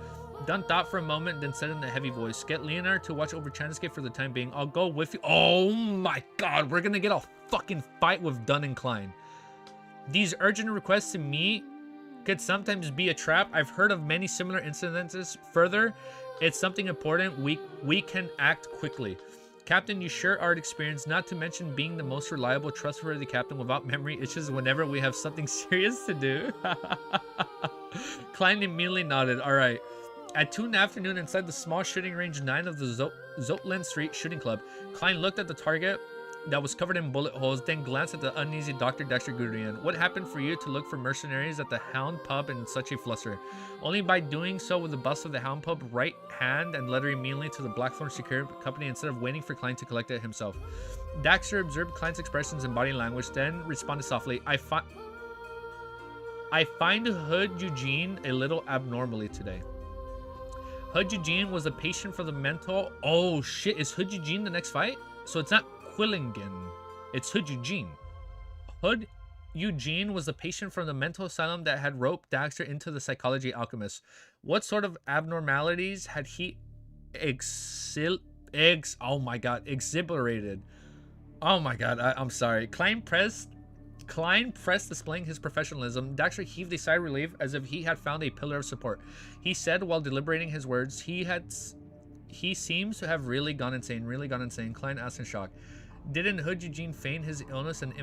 Dunn thought for a moment, then said in a heavy voice, get Leonard to watch over Chandscape for the time being. I'll go with you. Oh my god, we're gonna get a fucking fight with Dunn and Klein. These urgent requests to meet could sometimes be a trap. I've heard of many similar incidences. Further, it's something important. We can act quickly. Captain, you sure are experienced, not to mention being the most reliable, trustworthy captain without memory issues whenever we have something serious to do. Klein immediately nodded. All right. At 2 in the afternoon, inside the small shooting range 9 of the Zotland Street Shooting Club, Klein looked at the target that was covered in bullet holes, then glanced at the uneasy Dr. Dexter Gudrian. What happened for you to look for mercenaries at the Hound Pub in such a fluster? Only by doing so with the bust of the Hound Pub right hand and letter immediately to the Blackthorn Security Company instead of waiting for Klein to collect it himself. Daxter observed Klein's expressions and body language, then responded softly, I find Hood Eugene a little abnormally today. Hood Eugene was a patient for the mental... Oh shit, is Hood Eugene the next fight? So it's not Quillingen, it's Hood Eugene. Hood Eugene was the patient from the mental asylum that had roped Daxter into the psychology alchemist. What sort of abnormalities had he exhiberated? Oh my god, I'm sorry. Klein pressed, displaying his professionalism. Daxter heaved a sigh of relief as if he had found a pillar of support. He said while deliberating his words, he seems to have really gone insane. Klein asked in shock. Didn't Hood Eugene feign his illness and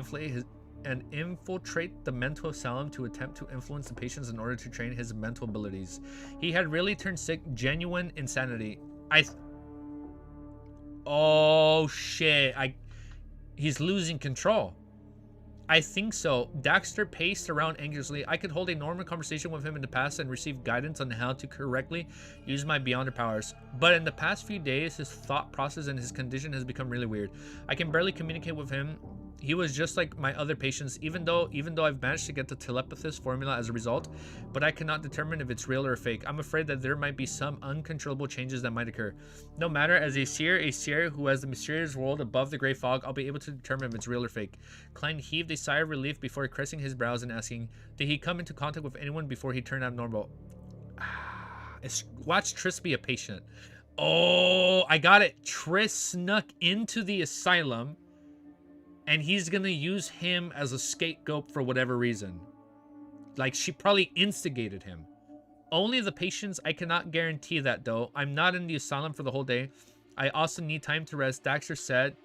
infiltrate the mental asylum to attempt to influence the patients in order to train his mental abilities? He had really turned sick, genuine insanity. Oh shit, he's losing control. I think so. Daxter paced around anxiously. I could hold a normal conversation with him in the past and receive guidance on how to correctly use my beyonder powers. But in the past few days, his thought process and his condition has become really weird. I can barely communicate with him. He was just like my other patients, even though I've managed to get the telepathist formula as a result, but I cannot determine if it's real or fake. I'm afraid that there might be some uncontrollable changes that might occur. No matter, as a seer who has the mysterious world above the gray fog, I'll be able to determine if it's real or fake. Klein heaved a sigh of relief before caressing his brows and asking, did he come into contact with anyone before he turned abnormal? Watch Triss be a patient. Oh, I got it. Triss snuck into the asylum, and he's gonna use him as a scapegoat for whatever reason. Like, she probably instigated him. Only the patients. I cannot guarantee that, though. I'm not in the asylum for the whole day. I also need time to rest, Daxter said,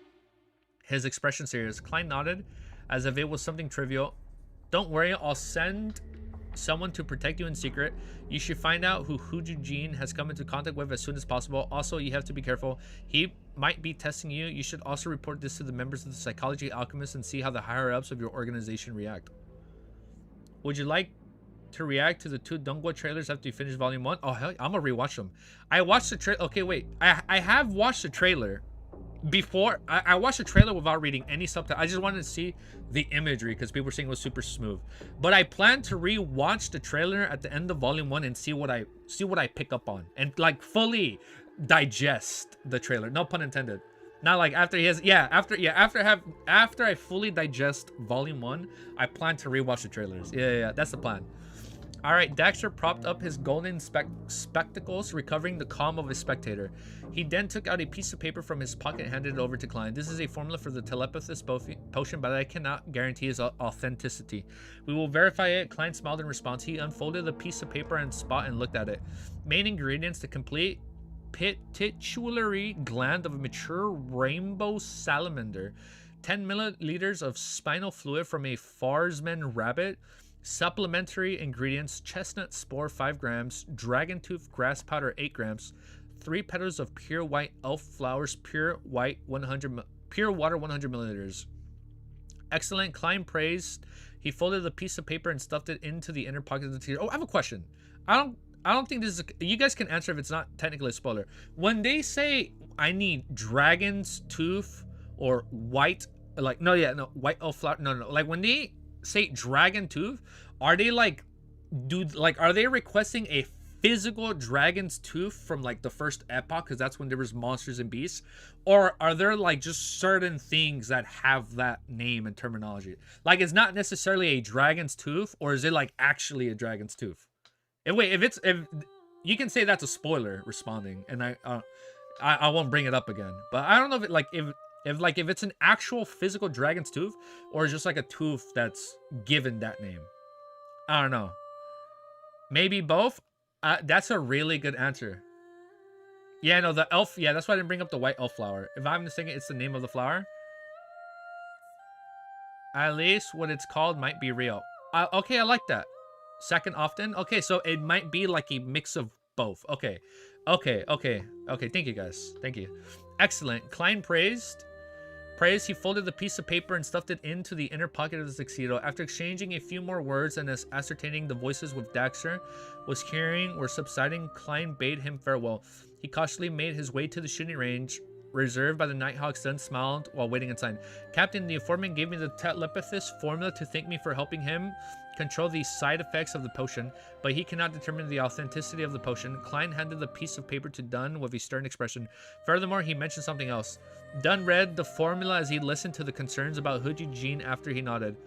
his expression serious. Klein nodded, as if it was something trivial. Don't worry, I'll send someone to protect you in secret. You should find out who Eugene has come into contact with as soon as possible. Also, you have to be careful. He might be testing you. You should also report this to the members of the Psychology Alchemist and see how the higher-ups of your organization react. Would you like to react to the 2 Dongguo trailers after you finish Volume 1? Oh, hell, I'm gonna rewatch them. I watched the trailer. Okay, wait. I have watched the trailer before. I watched the trailer without reading any subtitles. I just wanted to see the imagery because people were saying it was super smooth. But I plan to rewatch the trailer at the end of Volume 1 and see what I pick up on and like fully digest the trailer. No pun intended. Not like after he has after I fully digest Volume 1, I plan to rewatch the trailers. Yeah, that's the plan. All right, Daxter propped up his golden spectacles, recovering the calm of a spectator. He then took out a piece of paper from his pocket and handed it over to Klein. This is a formula for the telepathist potion, but I cannot guarantee its authenticity. We will verify it. Klein smiled in response. He unfolded a piece of paper and spot and looked at it. Main ingredients: the complete pituitary gland of a mature rainbow salamander, 10 milliliters of spinal fluid from a Farsman rabbit, supplementary ingredients: chestnut spore 5 grams, dragon tooth grass powder 8 grams, 3 petals of pure white elf flowers, pure water 100 milliliters. Excellent, Klein praised. He folded the piece of paper and stuffed it into the inner pocket of the t-shirt. Oh, I have a question. I don't think this is you guys can answer if it's not technically a spoiler. When they say I need dragon's tooth or white, like white elf flower, no, like when they say dragon tooth, are they like are they requesting a physical dragon's tooth from like the first epoch, because that's when there was monsters and beasts, or are there like just certain things that have that name and terminology? Like it's not necessarily a dragon's tooth, or is it like actually a dragon's tooth? And wait, if you can say that's a spoiler responding, and I won't bring it up again. But I don't know if it's an actual physical dragon's tooth, or it's just like a tooth that's given that name. I don't know. Maybe both. That's a really good answer. Yeah, no, the elf. Yeah, that's why I didn't bring up the white elf flower. If I'm mistaken, it's the name of the flower. At least what it's called might be real. Okay, I like that. Second often. Okay, so it might be like a mix of both. Okay. Thank you, guys. Thank you. Excellent. Klein praised. He folded the piece of paper and stuffed it into the inner pocket of the tuxedo. After exchanging a few more words and ascertaining the voices with Daxter was hearing were subsiding, Klein bade him farewell. He cautiously made his way to the shooting range reserved by the Nighthawks, then smiled while waiting inside. Captain, the informant gave me the telepathist formula to thank me for helping him control the side effects of the potion, but he cannot determine the authenticity of the potion. Klein handed the piece of paper to Dunn with a stern expression. Furthermore, he mentioned something else. Dunn read the formula as he listened to the concerns about Hood Eugene after he nodded.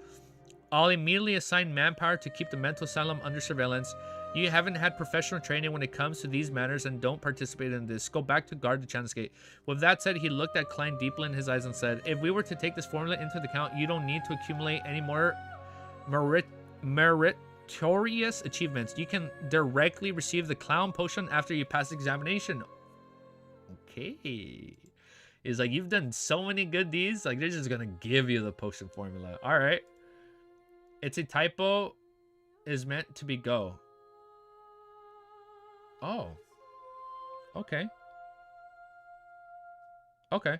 I'll immediately assign manpower to keep the mental asylum under surveillance. You haven't had professional training when it comes to these matters and don't participate in this. Go back to guard the Chance Gate. With that said, he looked at Klein deeply in his eyes and said, if we were to take this formula into account, you don't need to accumulate any more meritorious achievements. You can directly receive the clown potion after you pass examination. Okay. It's like, you've done so many good deeds, like they're just gonna give you the potion formula. All right. It's a typo, is meant to be go. Oh. Okay. Okay.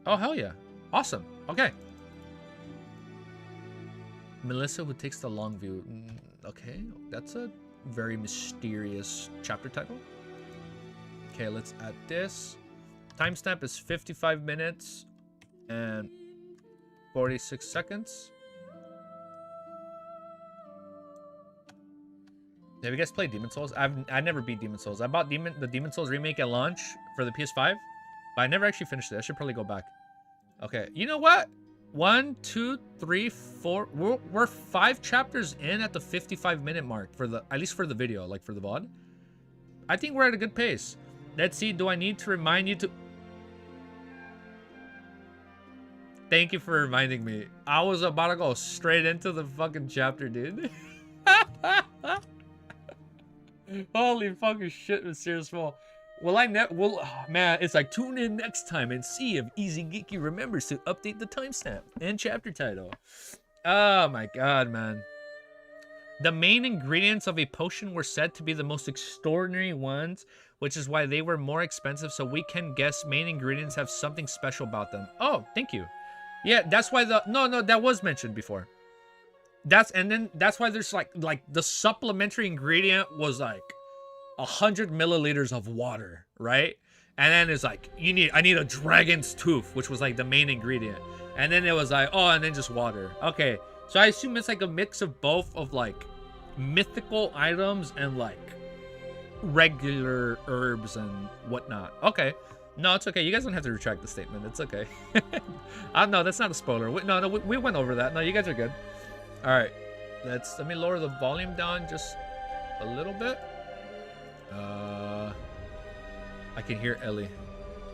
Oh, hell yeah. Awesome. Okay. Melissa who takes the long view. Okay, that's a very mysterious chapter title. Okay, let's add this. Timestamp is 55 minutes and 46 seconds. Have you guys played Demon Souls? I never beat Demon Souls. I bought the Demon Souls remake at launch for the PS5, but I never actually finished it. I should probably go back. Okay, you know what? 1, 2, 3, 4. We're 5 chapters in at the 55-minute mark for at least for the video, like for the VOD. I think we're at a good pace. Let's see. Do I need to remind you to? Thank you for reminding me. I was about to go straight into the fucking chapter, dude. Holy fucking shit, Mysterious Fall. Man, it's like tune in next time and see if Easy Geeky remembers to update the timestamp and chapter title. Oh my god, man. The main ingredients of a potion were said to be the most extraordinary ones, which is why they were more expensive, so we can guess main ingredients have something special about them. Oh, thank you. Yeah, that's why no, that was mentioned before. That's why there's like the supplementary ingredient was like 100 milliliters of water, right? And then it's like I need a dragon's tooth, which was like the main ingredient. And then it was like, oh, and then just water. Okay, so I assume it's like a mix of both of like mythical items and like regular herbs and whatnot. Okay, no, it's okay. You guys don't have to retract the statement. It's okay. No, that's not a spoiler. We went over that. No, you guys are good. All right, let me lower the volume down just a little bit. I can hear Ellie.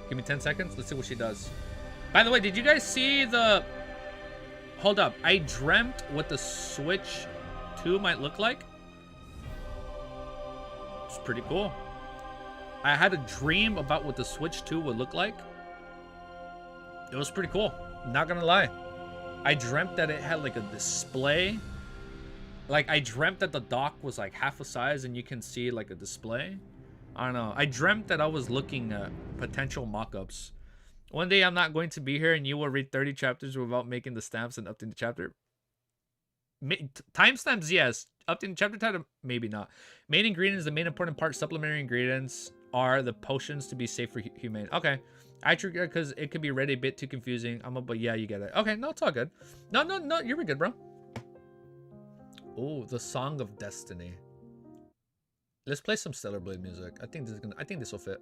Give me 10 seconds. Let's see what she does. By the way, did you guys see the... Hold up. I dreamt what the Switch 2 might look like. It's pretty cool. I had a dream about what the Switch 2 would look like. It was pretty cool. Not gonna lie. I dreamt that it had like a display. Like, I dreamt that the dock was like half a size and you can see like a display. I don't know. I dreamt that I was looking at potential mock-ups. One day I'm not going to be here and you will read 30 chapters without making the stamps and updating the chapter. Timestamps, yes. Updating the chapter title, maybe not. Main ingredients, the main important part, supplementary ingredients are the potions to be safe for humane. Okay. I trigger because it could be read a bit too confusing. But yeah, you get it. Okay, no, it's all good. No, you're good, bro. Oh, the Song of Destiny. Let's play some Stellar Blade music. I think this will fit.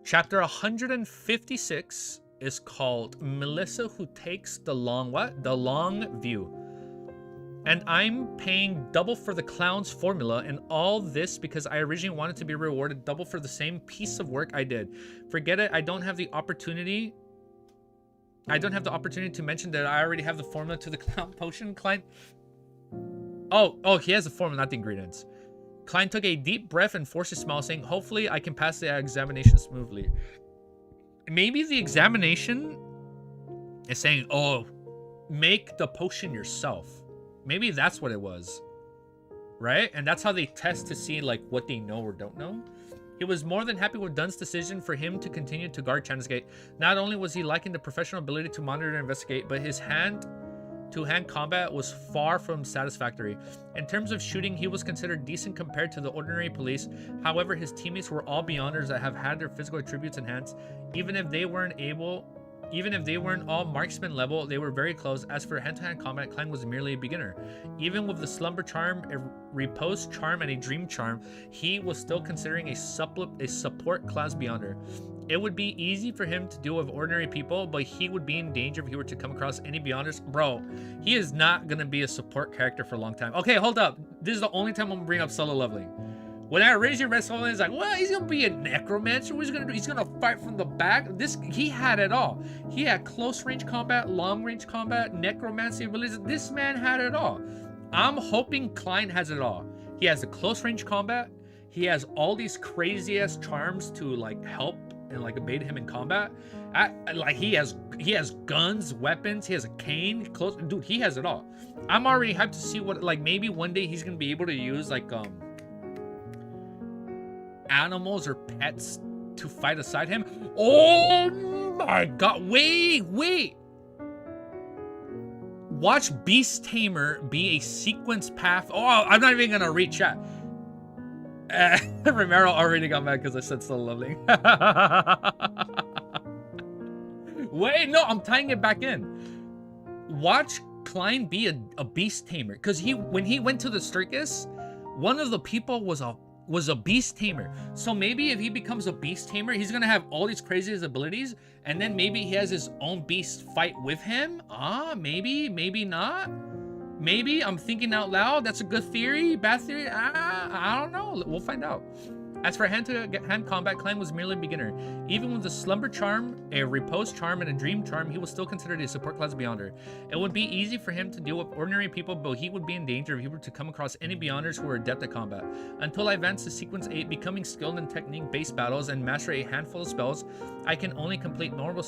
Chapter 156 is called Melissa Who Takes the Long View. And I'm paying double for the clown's formula, and all this because I originally wanted to be rewarded double for the same piece of work I did. Forget it, I don't have the opportunity to mention that I already have the formula to the clown potion. Klein. Oh, he has the formula, not the ingredients. Klein took a deep breath and forced a smile, saying, hopefully I can pass the examination smoothly. Maybe the examination is saying, oh, make the potion yourself. Maybe that's what it was. Right? And that's how they test to see like what they know or don't know. He was more than happy with Dunn's decision for him to continue to guard Chandler's Gate. Not only was he lacking the professional ability to monitor and investigate, but his hand-to-hand combat was far from satisfactory. In terms of shooting, he was considered decent compared to the ordinary police. However, his teammates were all beyonders that have had their physical attributes enhanced. Even if they weren't all marksman level, they were very close. As for hand-to-hand combat, Klein was merely a beginner. Even with the slumber charm, a repose charm, and a dream charm, he was still considering a support class beyonder. It would be easy for him to deal with ordinary people, but he would be in danger if he were to come across any beyonders. Bro, he is not going to be a support character for a long time. Okay, hold up. This is the only time I'm going to bring up solo leveling. When I originally read solo leveling, it's like, well, he's going to be a necromancer. What he's going to do? He's going to fight from the back. He had it all. He had close range combat, long range combat, necromancy abilities. This man had it all. I'm hoping Klein has it all. He has the close range combat. He has all these crazy ass charms to like help and like evade him in combat. Like he has guns, weapons, he has a cane, close, dude, he has it all. I'm already hyped to see what, like, maybe one day he's gonna be able to use like animals or pets to fight aside him. Oh my god, wait. Watch Beast Tamer be a sequence path. Oh, I'm not even gonna read chat. Romero already got mad because I said so lovely. Wait, no, I'm tying it back in. Watch Klein be a beast tamer, because when he went to the circus, one of the people was a beast tamer. So maybe if he becomes a beast tamer, he's gonna have all these crazy abilities, and then maybe he has his own beast fight with him. Maybe not. Maybe I'm thinking out loud. That's a good theory, bad theory. I don't know. We'll find out. As for hand-to-hand combat, Klein was merely a beginner. Even with a slumber charm, a repose charm, and a dream charm, he was still considered a support class beyonder. It would be easy for him to deal with ordinary people, but he would be in danger if he were to come across any beyonders who were adept at combat. Until I advance to sequence 8, becoming skilled in technique-based battles and master a handful of spells, I can only complete normal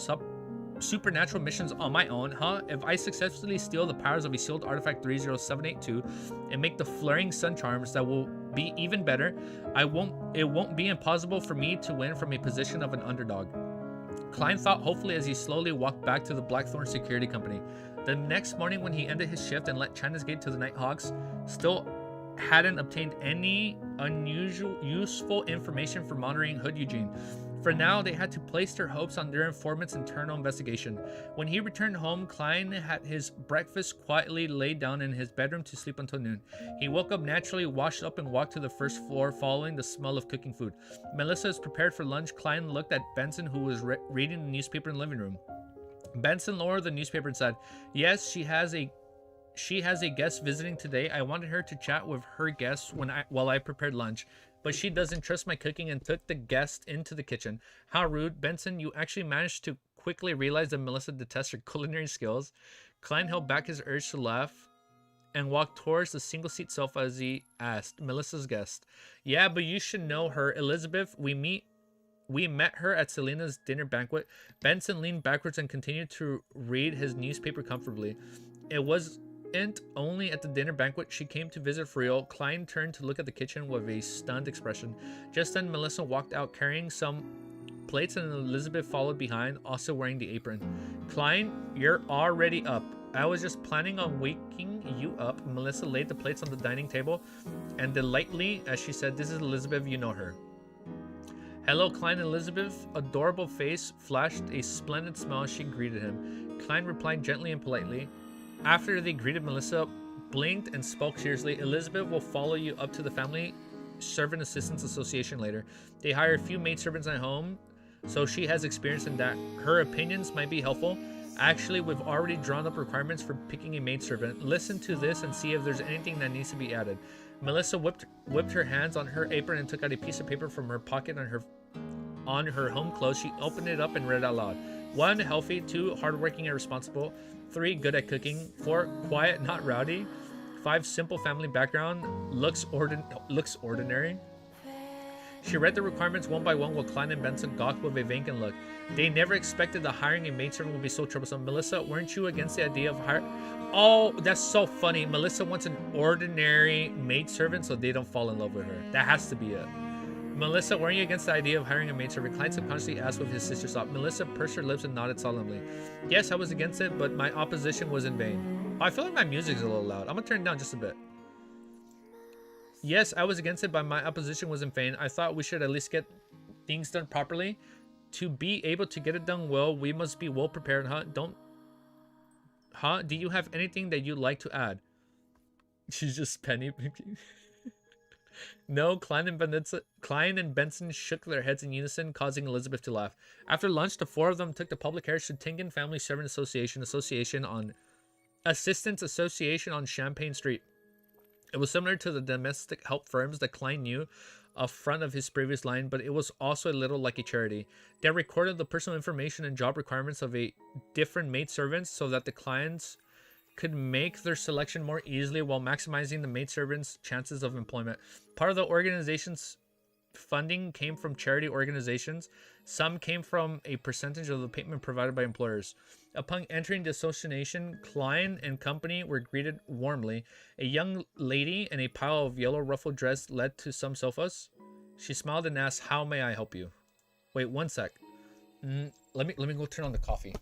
supernatural missions on my own, If I successfully steal the powers of a sealed artifact 30782 and make the flaring sun charms, that will be even better. It won't be impossible for me to win from a position of an underdog. Klein thought hopefully as he slowly walked back to the Blackthorn Security Company. The next morning, when he ended his shift and let China's Gate to the Nighthawks, still hadn't obtained any unusual useful information for monitoring Hood Eugene. For now, they had to place their hopes on their informant's internal investigation. When he returned home, Klein had his breakfast, quietly laid down in his bedroom to sleep until noon. He woke up naturally, washed up, and walked to the first floor, following the smell of cooking food. Melissa is prepared for lunch. Klein looked at Benson, who was reading the newspaper in the living room. Benson lowered the newspaper and said, "Yes, she has a guest visiting today. I wanted her to chat with her guests while I prepared lunch, but she doesn't trust my cooking and took the guest into the kitchen. How rude. Benson, you actually managed to quickly realize that Melissa detests her culinary skills." Klein held back his urge to laugh and walked towards the single-seat sofa as he asked, "Melissa's guest." "Yeah, but you should know her. Elizabeth, we met her at Selena's dinner banquet." Benson leaned backwards and continued to read his newspaper comfortably. It wasn't only at the dinner banquet she came to visit for real. Klein turned to look at the kitchen with a stunned expression. Just then, Melissa walked out carrying some plates, and Elizabeth followed behind, also wearing the apron. "Klein, you're already up. I was just planning on waking you up." Melissa laid the plates on the dining table, and delightedly, as she said, "This is Elizabeth, you know her." "Hello, Klein." Elizabeth's adorable face flashed a splendid smile as she greeted him. Klein replied gently and politely. After they greeted, Melissa blinked and spoke seriously. "Elizabeth will follow you up to the Family Servant Assistants Association later. They hire a few maidservants at home, so she has experience in that. Her opinions might be helpful. Actually, we've already drawn up requirements for picking a maidservant. Listen to this and see if there's anything that needs to be added." Melissa whipped her hands on her apron and took out a piece of paper from her pocket on her home clothes. She opened it up and read out loud. 1, healthy. 2, hardworking and responsible. 3, good at cooking. 4, quiet, not rowdy. 5, simple family background. Looks ordinary. She read the requirements one by one while Klein and Benson gawked with a vacant look. They never expected that hiring a maidservant would be so troublesome. "Melissa, weren't you against the idea of hiring..." Oh, that's so funny. Melissa wants an ordinary maidservant so they don't fall in love with her. That has to be it. "Melissa, weren't you against the idea of hiring a maidservant?" Klein subconsciously asked with his sister's thought. Melissa pursed her lips and nodded solemnly. "Yes, I was against it, but my opposition was in vain." Oh, I feel like my music's a little loud. I'm gonna turn it down just a bit. "Yes, I was against it, but my opposition was in vain. I thought we should at least get things done properly. To be able to get it done well, we must be well prepared, huh? Do you have anything that you'd like to add?" She's just penny picking. No, Klein and Benson shook their heads in unison, causing Elizabeth to laugh. After lunch, the four of them took the public carriage to Tingen Family Servant Assistance Association on Champagne Street. It was similar to the domestic help firms that Klein knew up front of his previous line, but it was also a little like a charity. They recorded the personal information and job requirements of a different maidservants so that the clients could make their selection more easily while maximizing the maidservants' chances of employment. Part of the organization's funding came from charity organizations. Some came from a percentage of the payment provided by employers. Upon entering the association, Klein and company were greeted warmly. A young lady in a pile of yellow ruffled dress led to some sofas. She smiled and asked, "How may I help you?" Wait, one sec. Let me go turn on the coffee.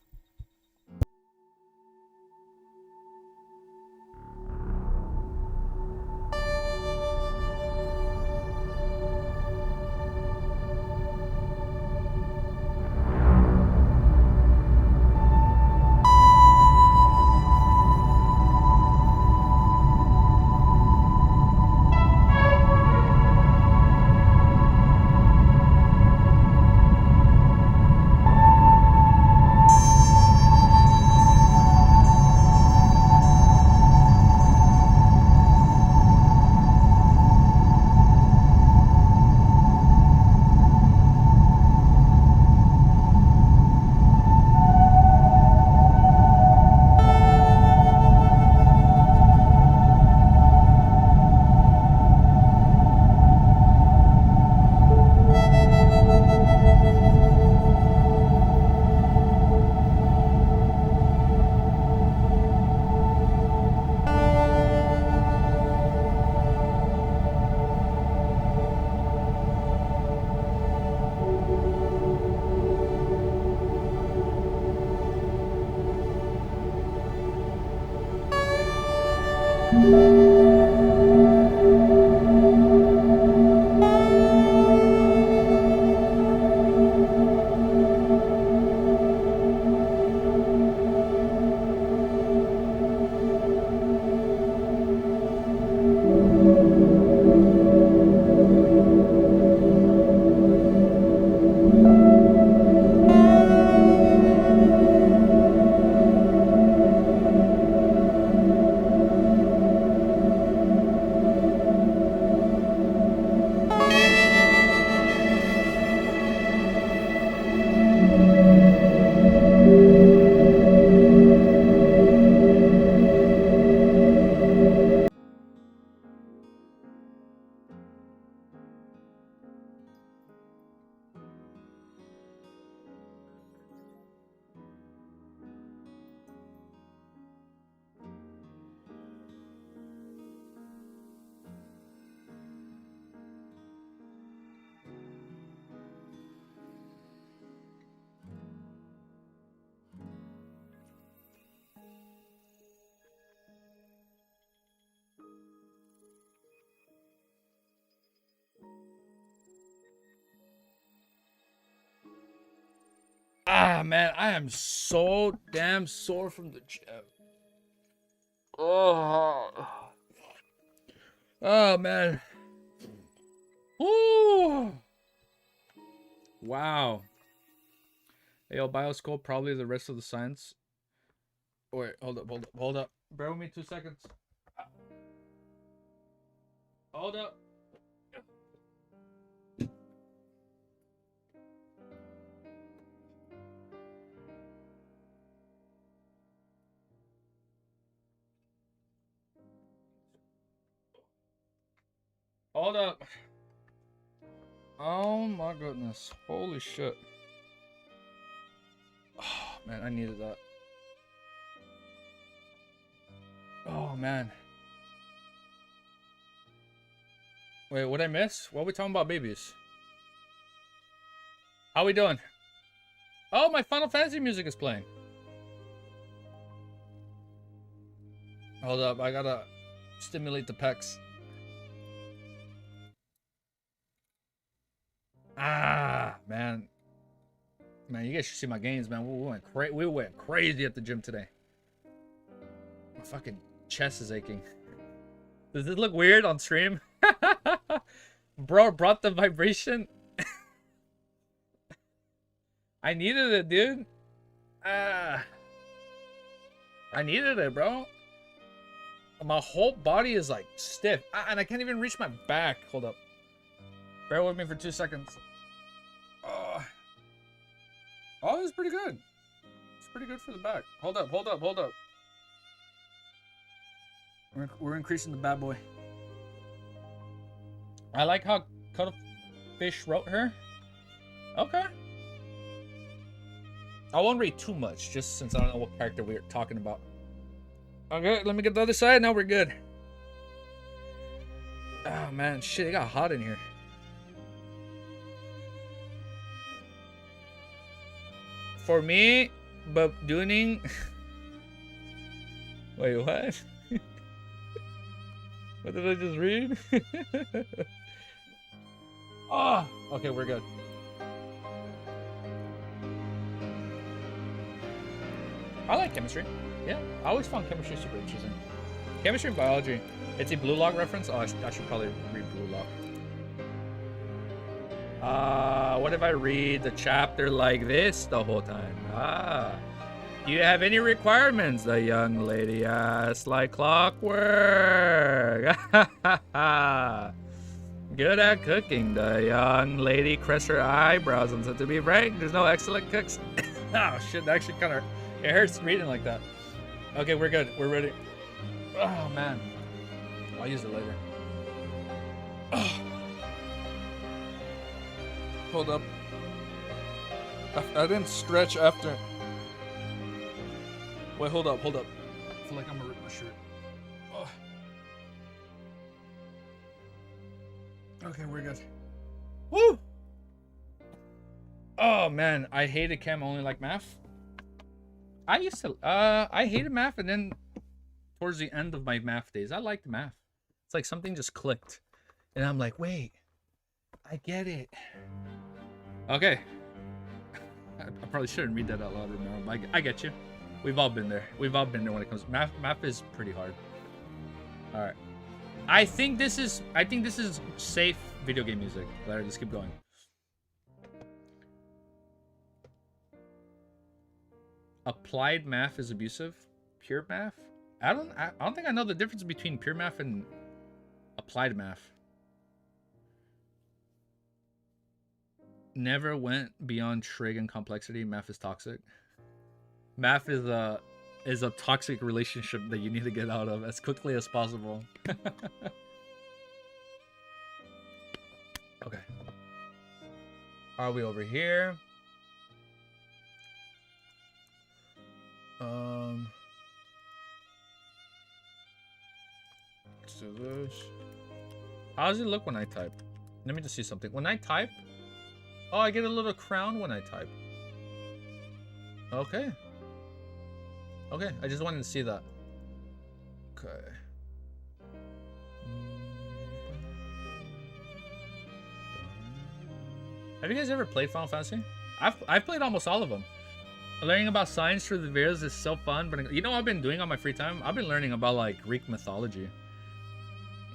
Ah, man, I am so damn sore from the gym. Oh, oh man. Ooh. Wow. Yo, bioscope, probably the rest of the science. Wait, hold up. Bear with me 2 seconds. Hold up. Hold up. Oh my goodness. Holy shit. Oh man, I needed that. Oh man. Wait, what'd I miss? What are we talking about, babies? How we doing? Oh, my Final Fantasy music is playing. Hold up, I gotta stimulate the pecs. Ah, man. Man, you guys should see my gains, man. We went crazy at the gym today. My fucking chest is aching. Does this look weird on stream? Bro brought the vibration. I needed it, dude. I needed it, bro. My whole body is like stiff. And I can't even reach my back. Hold up. Bear with me for 2 seconds. Oh, this is pretty good. It's pretty good for the back. Hold up. We're increasing the bad boy. I like how Cuttlefish wrote her. Okay. I won't read too much, just since I don't know what character we're talking about. Okay, let me get the other side. Now we're good. Oh man, shit, it got hot in here. For me, babooning. Wait, what? What did I just read? Oh, okay, we're good. I like chemistry. Yeah, I always found chemistry super interesting. Chemistry and biology. It's a Blue Lock reference. Oh, I should probably read Blue Lock. What if I read the chapter like this the whole time? Do you have any requirements? The young lady asked, like clockwork. Good at cooking. The young lady crushed her eyebrows and said, to be frank, there's no excellent cooks. Oh shit, that actually kind of, it hurts reading like that. Okay, we're good. We're ready. Oh man, I'll use it later. Oh. Hold up. I didn't stretch after. Wait, hold up. I feel like I'm gonna rip my shirt. Oh. Okay, we're good. Woo! Oh man, I hated chem, only like math. I used to, I hated math, and then towards the end of my math days. I liked math. It's like something just clicked. And I'm like, wait, I get it. Okay. I probably shouldn't read that out loud right now, but I get you. We've all been there. We've all been there when it comes to math. Math is pretty hard. All right. I think this is safe video game music. Larry, let's keep going. Applied math is abusive. Pure math? I don't think I know the difference between pure math and applied math. Never went beyond trig and complexity. Math is toxic. Math is a toxic relationship that you need to get out of as quickly as possible. Okay. Are we over here? Let's do this. How does it look when I type? Let me just see something. When I type, oh, I get a little crown when I type. Okay. Okay, I just wanted to see that. Okay. Have you guys ever played Final Fantasy? I've played almost all of them. Learning about science through the videos is so fun, but you know what I've been doing on my free time? I've been learning about like Greek mythology.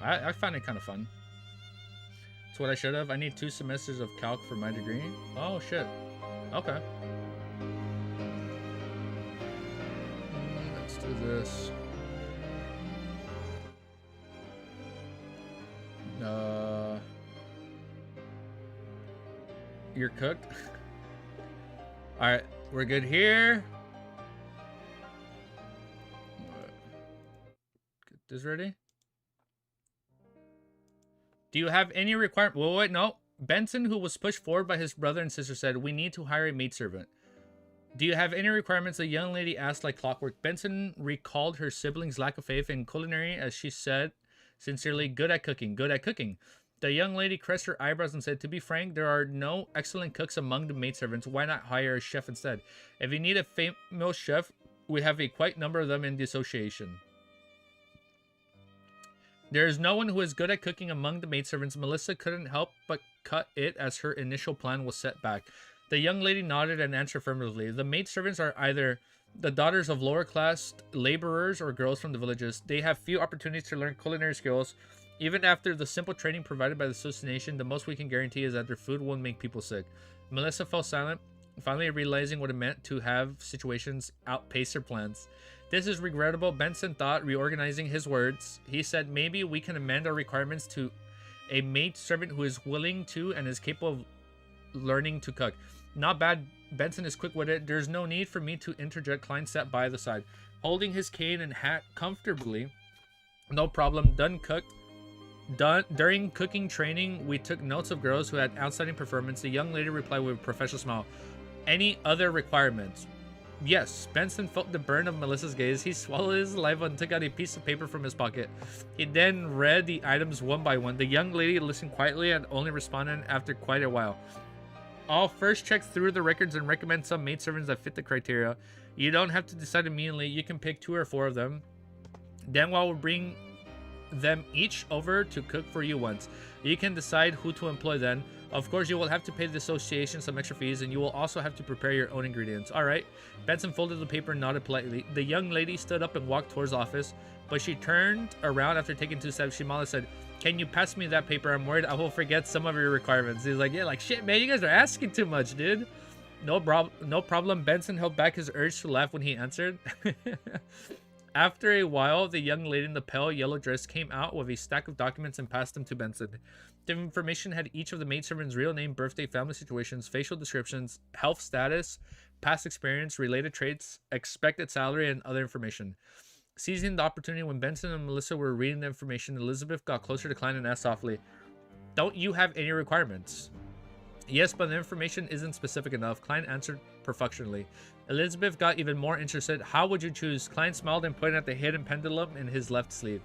I find it kind of fun. It's what I should have. I need 2 semesters of calc for my degree. Oh shit. Okay. Let's do this. You're cooked. All right, we're good here. Get this ready. Do you have any requirement? Well, wait, no. Benson, who was pushed forward by his brother and sister, said, "We need to hire a maidservant. Do you have any requirements?" The young lady asked like clockwork. Benson recalled her siblings' lack of faith in culinary as she said, sincerely, "Good at cooking, good at cooking." The young lady caressed her eyebrows and said, "To be frank, there are no excellent cooks among the maidservants. Why not hire a chef instead? If you need a female chef, we have a quite number of them in the association." There is no one who is good at cooking among the maidservants. Melissa couldn't help but cut it as her initial plan was set back. The young lady nodded and answered affirmatively. The maidservants are either the daughters of lower-class laborers or girls from the villages. They have few opportunities to learn culinary skills. Even after the simple training provided by the association, the most we can guarantee is that their food won't make people sick. Melissa fell silent, finally realizing what it meant to have situations outpace her plans. This is regrettable, Benson thought, reorganizing his words. He said, "Maybe we can amend our requirements to a maidservant who is willing to and is capable of learning to cook." Not bad. Benson is quick-witted. There's no need for me to interject. Klein sat by the side, holding his cane and hat comfortably. No problem. During cooking training, we took notes of girls who had outstanding performance. The young lady replied with a professional smile. Any other requirements? Yes. Benson felt the burn of Melissa's gaze. He swallowed his saliva and took out a piece of paper from his pocket. He then read the items one by one. The young lady listened quietly and only responded after quite a while. "I'll first check through the records and recommend some maidservants that fit the criteria. You don't have to decide immediately. You can pick 2 or 4 of them. Then we'll bring them each over to cook for you once. You can decide who to employ then. Of course, you will have to pay the association some extra fees, and you will also have to prepare your own ingredients." "All right." Benson folded the paper and nodded politely. The young lady stood up and walked towards the office, but she turned around after taking 2 steps. She said, "Can you pass me that paper? I'm worried I will forget some of your requirements." He's like, "Yeah, like shit, man, you guys are asking too much, dude." No problem. Benson held back his urge to laugh when he answered. After a while, the young lady in the pale yellow dress came out with a stack of documents and passed them to Benson. The information had each of the maidservants' real name, birthday, family situations, facial descriptions, health status, past experience, related traits, expected salary, and other information. Seizing the opportunity when Benson and Melissa were reading the information, Elizabeth got closer to Klein and asked softly, "Don't you have any requirements?" "Yes, but the information isn't specific enough," Klein answered perfectionly. Elizabeth got even more interested. "How would you choose?" Klein smiled and pointed at the hidden pendulum in his left sleeve.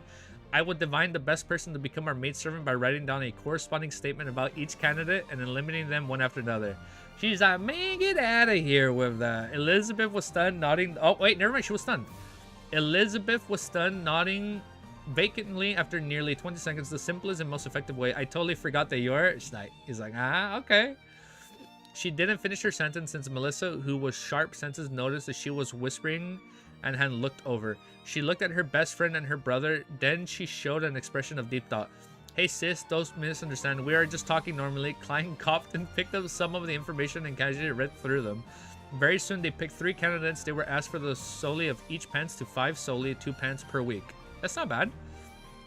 "I would divine the best person to become our maidservant by writing down a corresponding statement about each candidate and eliminating them one after another." She's like, "Man, get out of here with that." Elizabeth was stunned, nodding. Oh, wait, never mind. She was stunned. Elizabeth was stunned, nodding vacantly after nearly 20 seconds. The simplest and most effective way. I totally forgot that you're. He's like, ah, okay. She didn't finish her sentence since Melissa, who was sharp senses, noticed that she was whispering and had looked over. She looked at her best friend and her brother. Then she showed an expression of deep thought. Hey sis, don't misunderstand. We are just talking normally. Klein coughed and picked up some of the information and casually read through them. Very soon they picked 3 candidates. They were asked for the solely of each pence to 5 solely, 2 pence per week. That's not bad.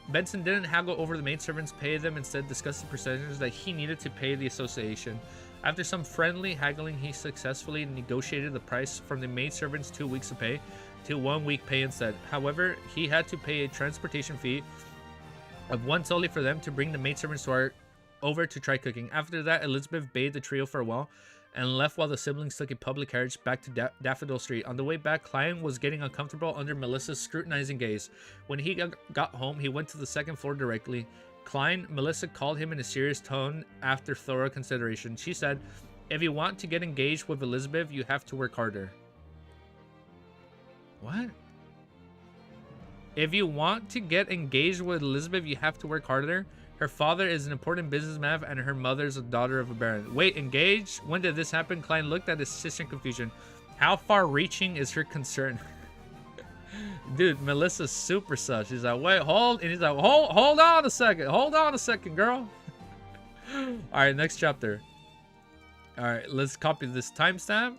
Benson didn't haggle over the maidservants' pay them, instead discussed the percentages that he needed to pay the association. After some friendly haggling, he successfully negotiated the price from the maidservants' 2 weeks of pay to 1 week pay instead. However, he had to pay a transportation fee of 1 solely for them to bring the maidservants over to try cooking. After that, Elizabeth bade the trio farewell and left while the siblings took a public carriage back to Daffodil Street. On the way back, Klein was getting uncomfortable under Melissa's scrutinizing gaze. When he got home, he went to the 2nd floor directly. Melissa called him in a serious tone after thorough consideration. She said, if you want to get engaged with Elizabeth, you have to work harder. What? If you want to get engaged with Elizabeth, you have to work harder? Her father is an important businessman and her mother's a daughter of a baron. Wait, engaged? When did this happen? Klein looked at his sister in confusion. How far-reaching is her concern? Dude, Melissa's super sus. She's like, wait, hold. And he's like, hold on a second. Hold on a second, girl. All right, next chapter. All right, let's copy this timestamp.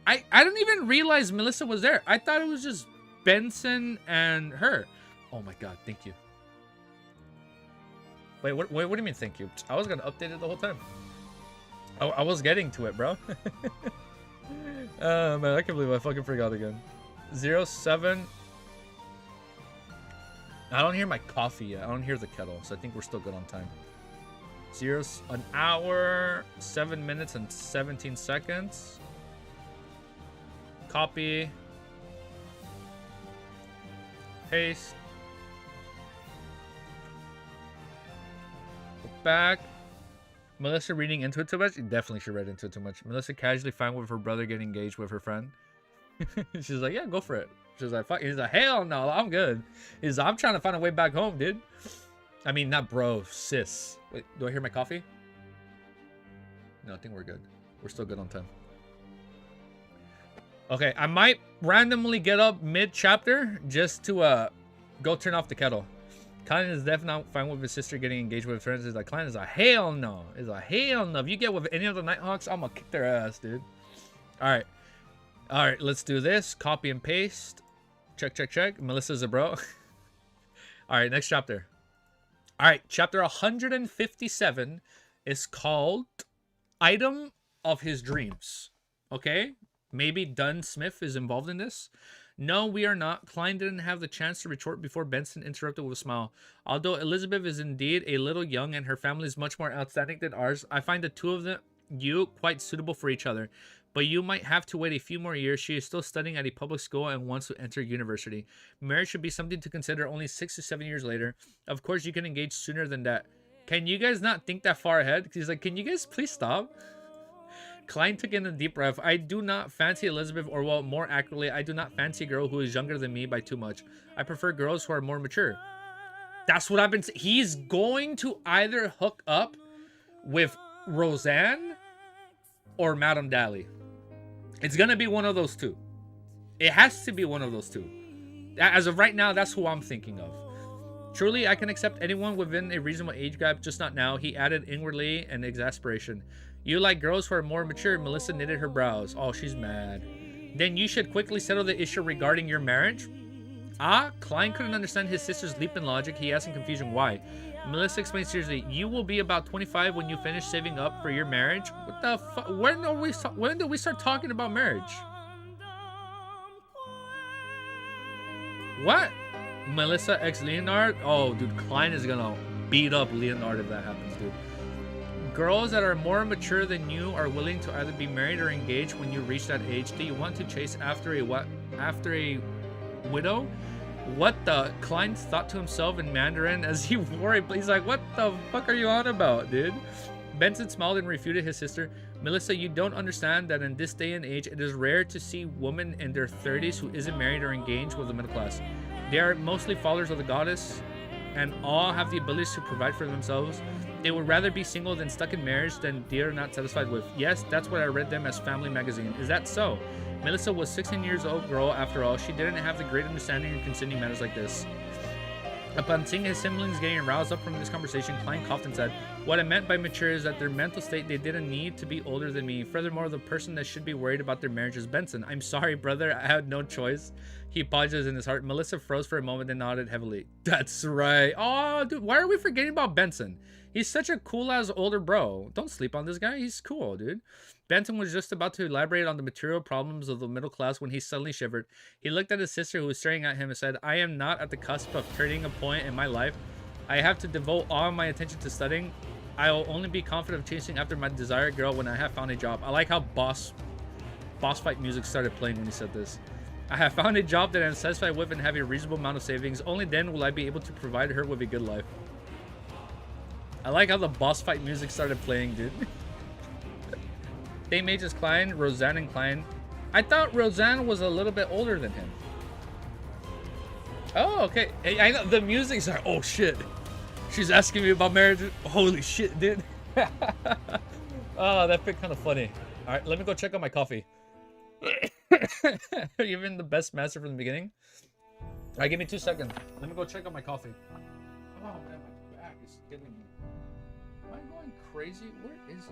I didn't even realize Melissa was there. I thought it was just Benson and her. Oh my God, thank you. Wait, what do you mean thank you? I was gonna update it the whole time. I was getting to it, bro. Man, I can't believe I fucking forgot again. 07. I don't hear my coffee yet. I don't hear the kettle, so I think we're still good on time. 1 hour, 7 minutes, and 17 seconds. Copy. Paste. Go back. Melissa reading into it too much? You definitely should read into it too much. Melissa casually fine with her brother getting engaged with her friend. She's like, yeah, go for it. She's like, fuck. He's like, hell no, I'm good. He's like, I'm trying to find a way back home, dude. I mean, not bro, sis. Wait, do I hear my coffee? No, I think we're good. We're still good on time. Okay, I might randomly get up mid-chapter just to go turn off the kettle. Klein is definitely not fine with his sister getting engaged with friends. He's like, Klein is like, hell no. He's like, hell no. If you get with any of the Nighthawks, I'm gonna kick their ass, dude. All right, let's do this. Copy and paste. Check, check, check. Melissa's a bro. All right, next chapter. All right, chapter 157 is called Item of His Dreams. Okay? Maybe Dunn Smith is involved in this. No, we are not. Klein didn't have the chance to retort before Benson interrupted with a smile. Although Elizabeth is indeed a little young and her family is much more outstanding than ours, I find the two of you quite suitable for each other. But you might have to wait a few more years. She is still studying at a public school and wants to enter university. Marriage should be something to consider only 6 to 7 years later. Of course, you can engage sooner than that. Can you guys not think that far ahead? He's like, can you guys please stop? Klein took in a deep breath. I do not fancy Elizabeth, or well, more accurately, I do not fancy a girl who is younger than me by too much. I prefer girls who are more mature. That's what I've been saying. He's going to either hook up with Roseanne or Madame Dally. It's going to be one of those two. It has to be one of those two. As of right now, that's who I'm thinking of. Truly, I can accept anyone within a reasonable age gap, just not now, he added inwardly in exasperation. You like girls who are more mature? Melissa knitted her brows. Oh, she's mad. Then you should quickly settle the issue regarding your marriage. Klein couldn't understand his sister's leap in logic. He asked in confusion why. Melissa explained seriously. You will be about 25 when you finish saving up for your marriage. What the fuck? When do we start talking about marriage? What? Melissa ex Leonard? Oh, dude, Klein is gonna beat up Leonard if that happens, dude. Girls that are more mature than you are willing to either be married or engaged when you reach that age. Do you want to chase after a widow? What the? Klein thought to himself in Mandarin as he wore it. He's like, what the fuck are you on about, dude? Benson smiled and refuted his sister. Melissa, you don't understand that in this day and age, it is rare to see women in their 30s who isn't married or engaged with the middle class. They are mostly followers of the goddess and all have the abilities to provide for themselves. They would rather be single than stuck in marriage than they are not satisfied with. Yes, that's what I read them as Family Magazine. Is that so? Melissa was 16 years old girl after all. She didn't have the great understanding in considering matters like this. Upon seeing his siblings getting roused up from this conversation, Klein coughed and said, "What I meant by mature is that their mental state, they didn't need to be older than me. Furthermore, the person that should be worried about their marriage is Benson. I'm sorry, brother. I had no choice." He apologized in his heart. Melissa froze for a moment and nodded heavily. That's right. Oh, dude, why are we forgetting about Benson? He's such a cool-ass older bro. Don't sleep on this guy. He's cool, dude. Benson was just about to elaborate on the material problems of the middle class when he suddenly shivered. He looked at his sister who was staring at him and said, "I am not at the cusp of turning a point in my life. I have to devote all my attention to studying. I will only be confident of chasing after my desired girl when I have found a job." I like how boss fight music started playing when he said this. "I have found a job that I'm satisfied with and have a reasonable amount of savings. Only then will I be able to provide her with a good life." I like how the boss fight music started playing, dude. Dame Mages Klein, Roseanne and Klein. I thought Roseanne was a little bit older than him. Oh, okay. Hey, I know the music's like, oh shit. She's asking me about marriage. Holy shit, dude. Oh, that fit kind of funny. All right, let me go check on my coffee. Even the best master from the beginning. All right, give me 2 seconds. Let me go check on my coffee. Oh man, my back is killing me. Am I going crazy? Where is it?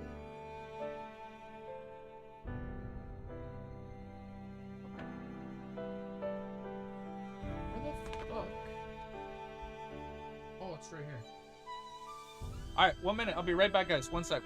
Where the fuck? Oh, it's right here. All right, 1 minute. I'll be right back, guys. One sec.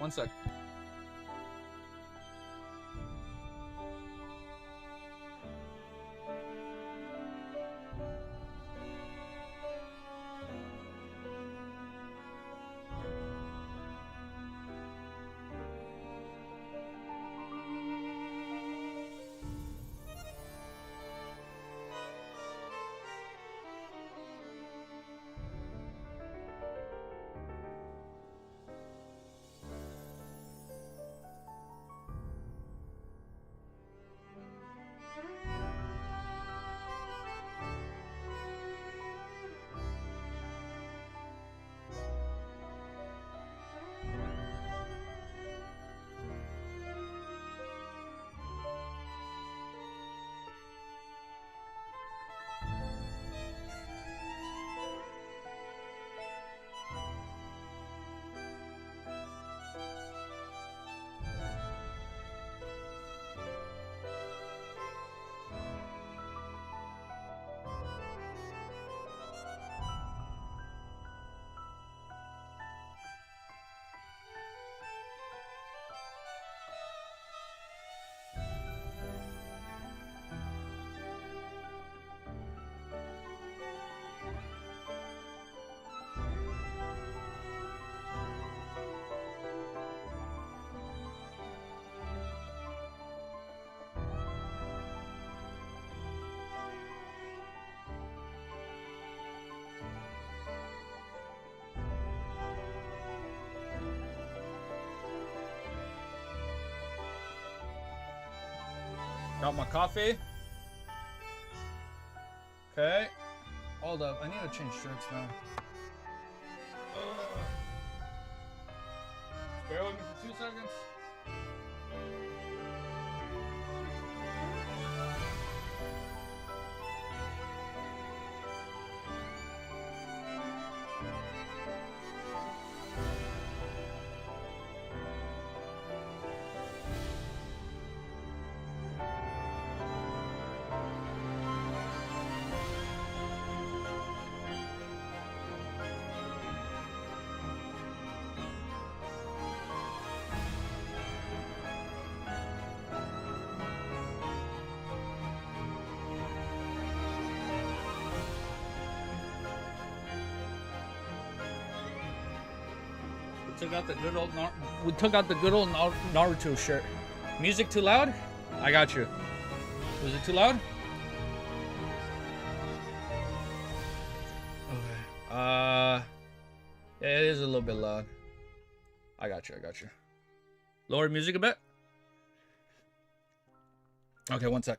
Got my coffee. Okay. Hold up. I need to change shirts now. Bear with me for 2 seconds. We took out the good old Naruto shirt. Music too loud? I got you. Was it too loud? Okay. Yeah, it is a little bit loud. I got you. Lower music a bit. Okay, one sec.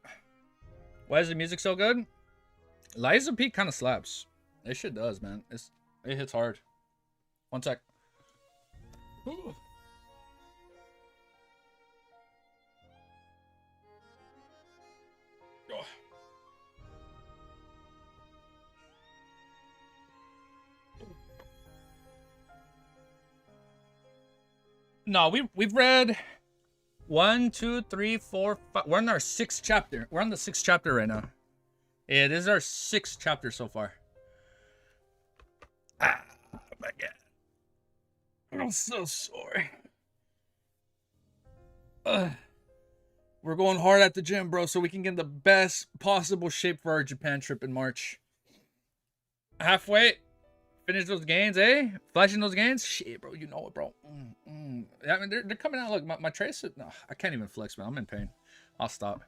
Why is the music so good? Liza P kind of slaps. It shit does, man. It hits hard. One sec. Ooh. Oh. No, we've read 1, 2, 3, 4, 5. We're on our 6th chapter. We're on the 6th chapter right now. Yeah, this is our 6th chapter so far. Ah, my God. I'm so sore. We're going hard at the gym, bro, so we can get in the best possible shape for our Japan trip in March. Halfway. Finish those gains, eh? Flashing those gains? Shit, bro, you know it, bro. I mean, they're coming out. Look, my trace. No, I can't even flex, man. I'm in pain. I'll stop.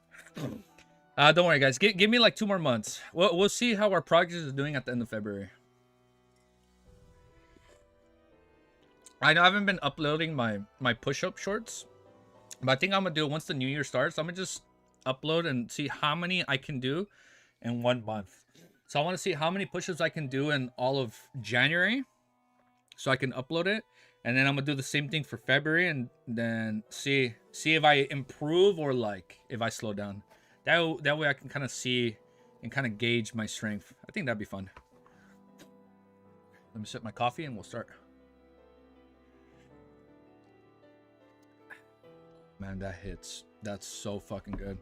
Don't worry, guys. Give me like 2 more months. We'll see how our progress is doing at the end of February. I know I haven't been uploading my push-up shorts, but I think I'm gonna do it once the new year starts. I'm gonna just upload and see how many I can do in 1 month. So I want to see how many push-ups I can do in all of January, so I can upload it, and then I'm gonna do the same thing for February, and then see if I improve or like if I slow down. That way I can kind of see and kind of gauge my strength. I think that'd be fun. Let me sip my coffee and we'll start. Man, that hits. That's so fucking good.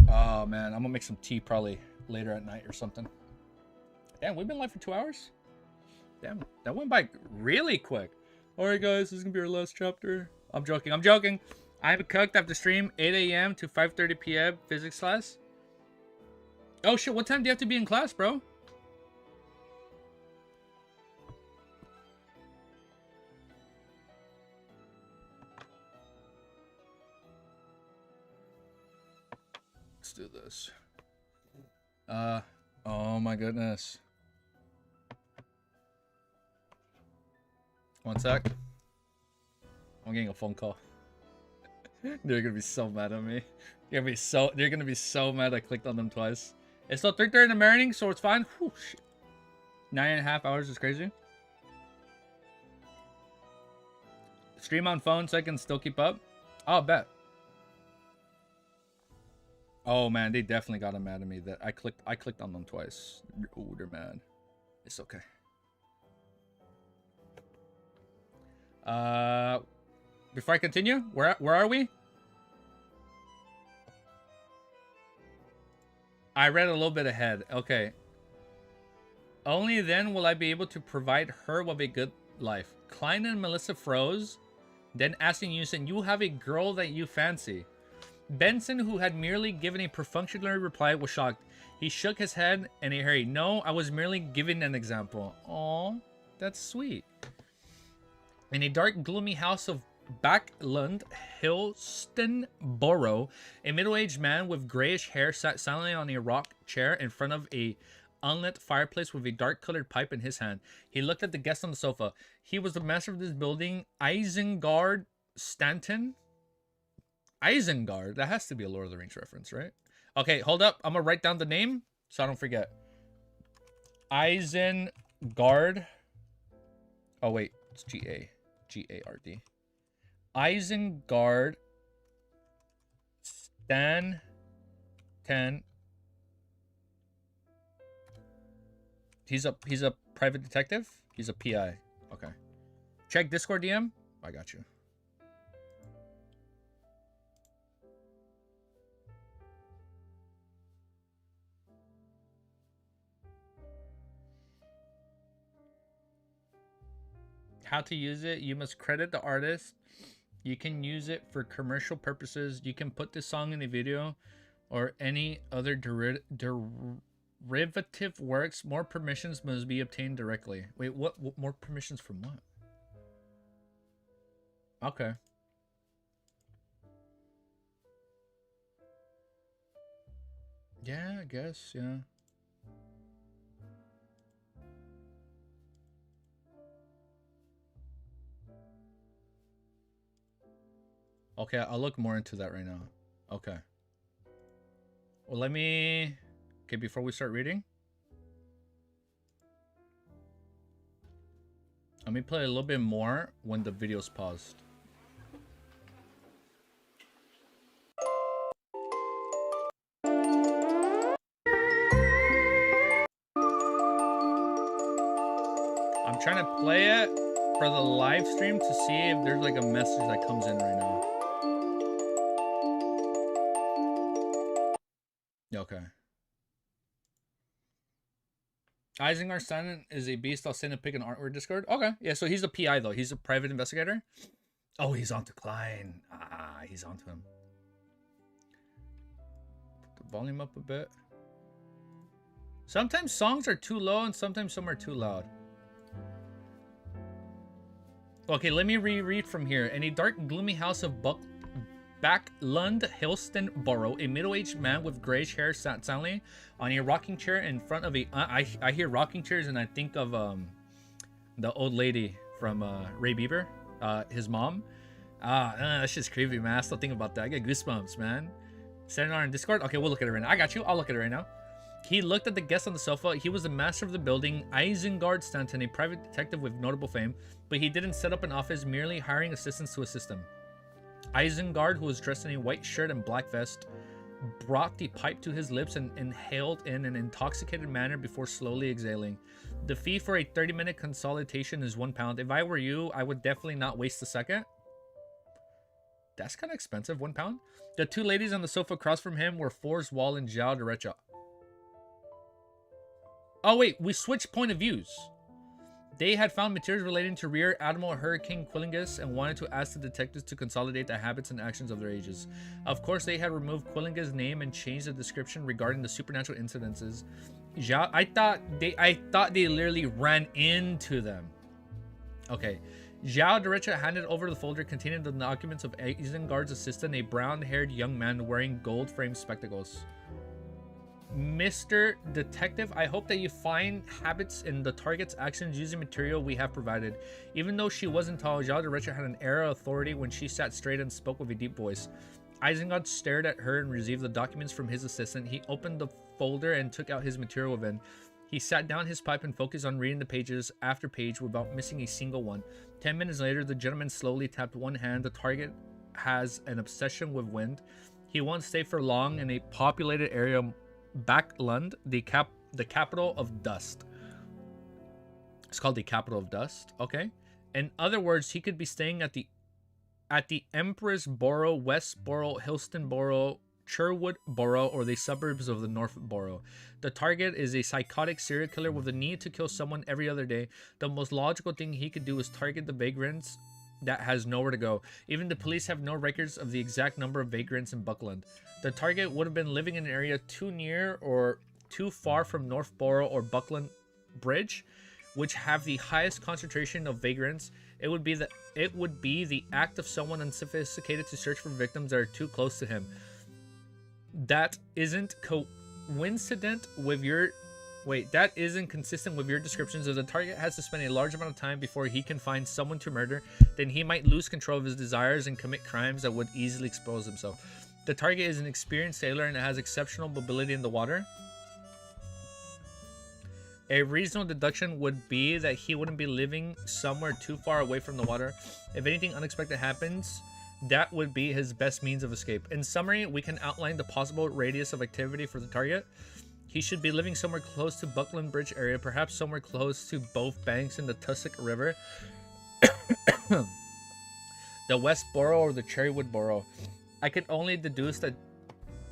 Oh man, I'm gonna make some tea probably later at night or something. Damn, we've been live for 2 hours. Damn, that went by really quick. All right, guys, this is gonna be our last chapter. I'm joking. I'm cooked after stream 8 a.m. to 5:30 p.m. physics class. Oh shit, what time do you have to be in class, bro? Let's do this. Oh my goodness. One sec. I'm getting a phone call. They're gonna be so mad at me. They're gonna be so mad I clicked on them twice. It's still 3:30 in the morning, so it's fine. Whew, shit. 9.5 hours is crazy. Stream on phone so I can still keep up. I'll bet. Oh man, they definitely got mad at me that I clicked on them twice. Oh, they're mad. It's okay. Before I continue, where are we? I read a little bit ahead. Okay. Only then will I be able to provide her with a good life. Klein and Melissa froze, then asking Houston, you have a girl that you fancy. Benson, who had merely given a perfunctory reply, was shocked. He shook his head and a hurry. No, I was merely giving an example. Aw, that's sweet. In a dark, gloomy house of Backland, Hillston Borough, a middle-aged man with grayish hair sat silently on a rock chair in front of a unlit fireplace with a dark-colored pipe in his hand. He looked at the guest on the sofa. He was the master of this building, Isengard Stanton. Isengard? That has to be a Lord of the Rings reference, right? Okay, hold up. I'm gonna write down the name so I don't forget. Isengard. Oh, wait. It's G-A-R-D. Isengard Stanton. He's a private detective? He's a PI. Okay. Check Discord DM. I got you. How to use it? You must credit the artist. You can use it for commercial purposes. You can put this song in a video or any other derivative works. More permissions must be obtained directly. Wait, what more permissions from what? Okay. Yeah, I guess, yeah. Okay, I'll look more into that right now. Okay. Well, let me... Okay, before we start reading. Let me play a little bit more when the video's paused. I'm trying to play it for the live stream to see if there's like a message that comes in right now. Okay. Isengard Silent is a beast. I'll send a pic in artwork Discord. Okay. Yeah, so he's a PI though. He's a private investigator. Oh, he's on to Klein. Ah, he's on to him. Put the volume up a bit. Sometimes songs are too low and sometimes some are too loud. Okay, let me reread from here. In a dark, gloomy house of Backlund, Hillston Borough, a middle-aged man with grayish hair sat silently on a rocking chair in front of a... I hear rocking chairs and I think of the old lady from Ray Bieber, his mom. That's just creepy, man. I still think about that. I get goosebumps, man. Sending on Discord? Okay, we'll look at it right now. I got you. I'll look at it right now. He looked at the guest on the sofa. He was the master of the building, Isengard Stanton, a private detective with notable fame, but he didn't set up an office, merely hiring assistants to assist him. Isengard, who was dressed in a white shirt and black vest, brought the pipe to his lips and inhaled in an intoxicated manner before slowly exhaling. The fee for a 30-minute consultation is £1. If I were you, I would definitely not waste a second. That's kind of expensive, £1. The two ladies on the sofa across from him were Forrest Wall and Zhao Derecha. Oh wait, we switched point of views. They had found materials relating to Rear Admiral Hurricane Quillingus and wanted to ask the detectives to consolidate the habits and actions of their ages. Of course, they had removed Quillingus' name and changed the description regarding the supernatural incidences. I thought they literally ran into them. Okay. Zhao Derecha handed over the folder containing the documents of Isengard's assistant, a brown-haired young man wearing gold-framed spectacles. Mr. Detective, I hope that you find habits in the target's actions using material we have provided. Even though she wasn't tall, Zhao Derecha had an air of authority when she sat straight and spoke with a deep voice. Isengard stared at her and received the documents from his assistant. He opened the folder and took out his material within. He sat down his pipe and focused on reading the pages after page without missing a single one. 10 minutes later, the gentleman slowly tapped one hand. The target has an obsession with wind. He won't stay for long in a populated area. Backlund, the capital of dust. It's called the capital of dust. Okay. In other words, he could be staying at the Empress Borough, West Borough, Hillston Borough, Sherwood Borough, or the suburbs of the North Borough. The target is a psychotic serial killer with a need to kill someone every other day. The most logical thing he could do is target the vagrants that has nowhere to go. Even the police have no records of the exact number of vagrants in Buckland. The target would have been living in an area too near or too far from North Borough or Buckland Bridge, which have the highest concentration of vagrants. It would be the act of someone unsophisticated to search for victims that are too close to him. That isn't coincident with your... Wait, that isn't consistent with your descriptions. If the target has to spend a large amount of time before he can find someone to murder, then he might lose control of his desires and commit crimes that would easily expose himself. The target is an experienced sailor and has exceptional mobility in the water. A reasonable deduction would be that he wouldn't be living somewhere too far away from the water. If anything unexpected happens, that would be his best means of escape. In summary, we can outline the possible radius of activity for the target. He should be living somewhere close to Buckland Bridge area, perhaps somewhere close to both banks in the Tussock River, the West Borough or the Cherrywood Borough. I can only deduce that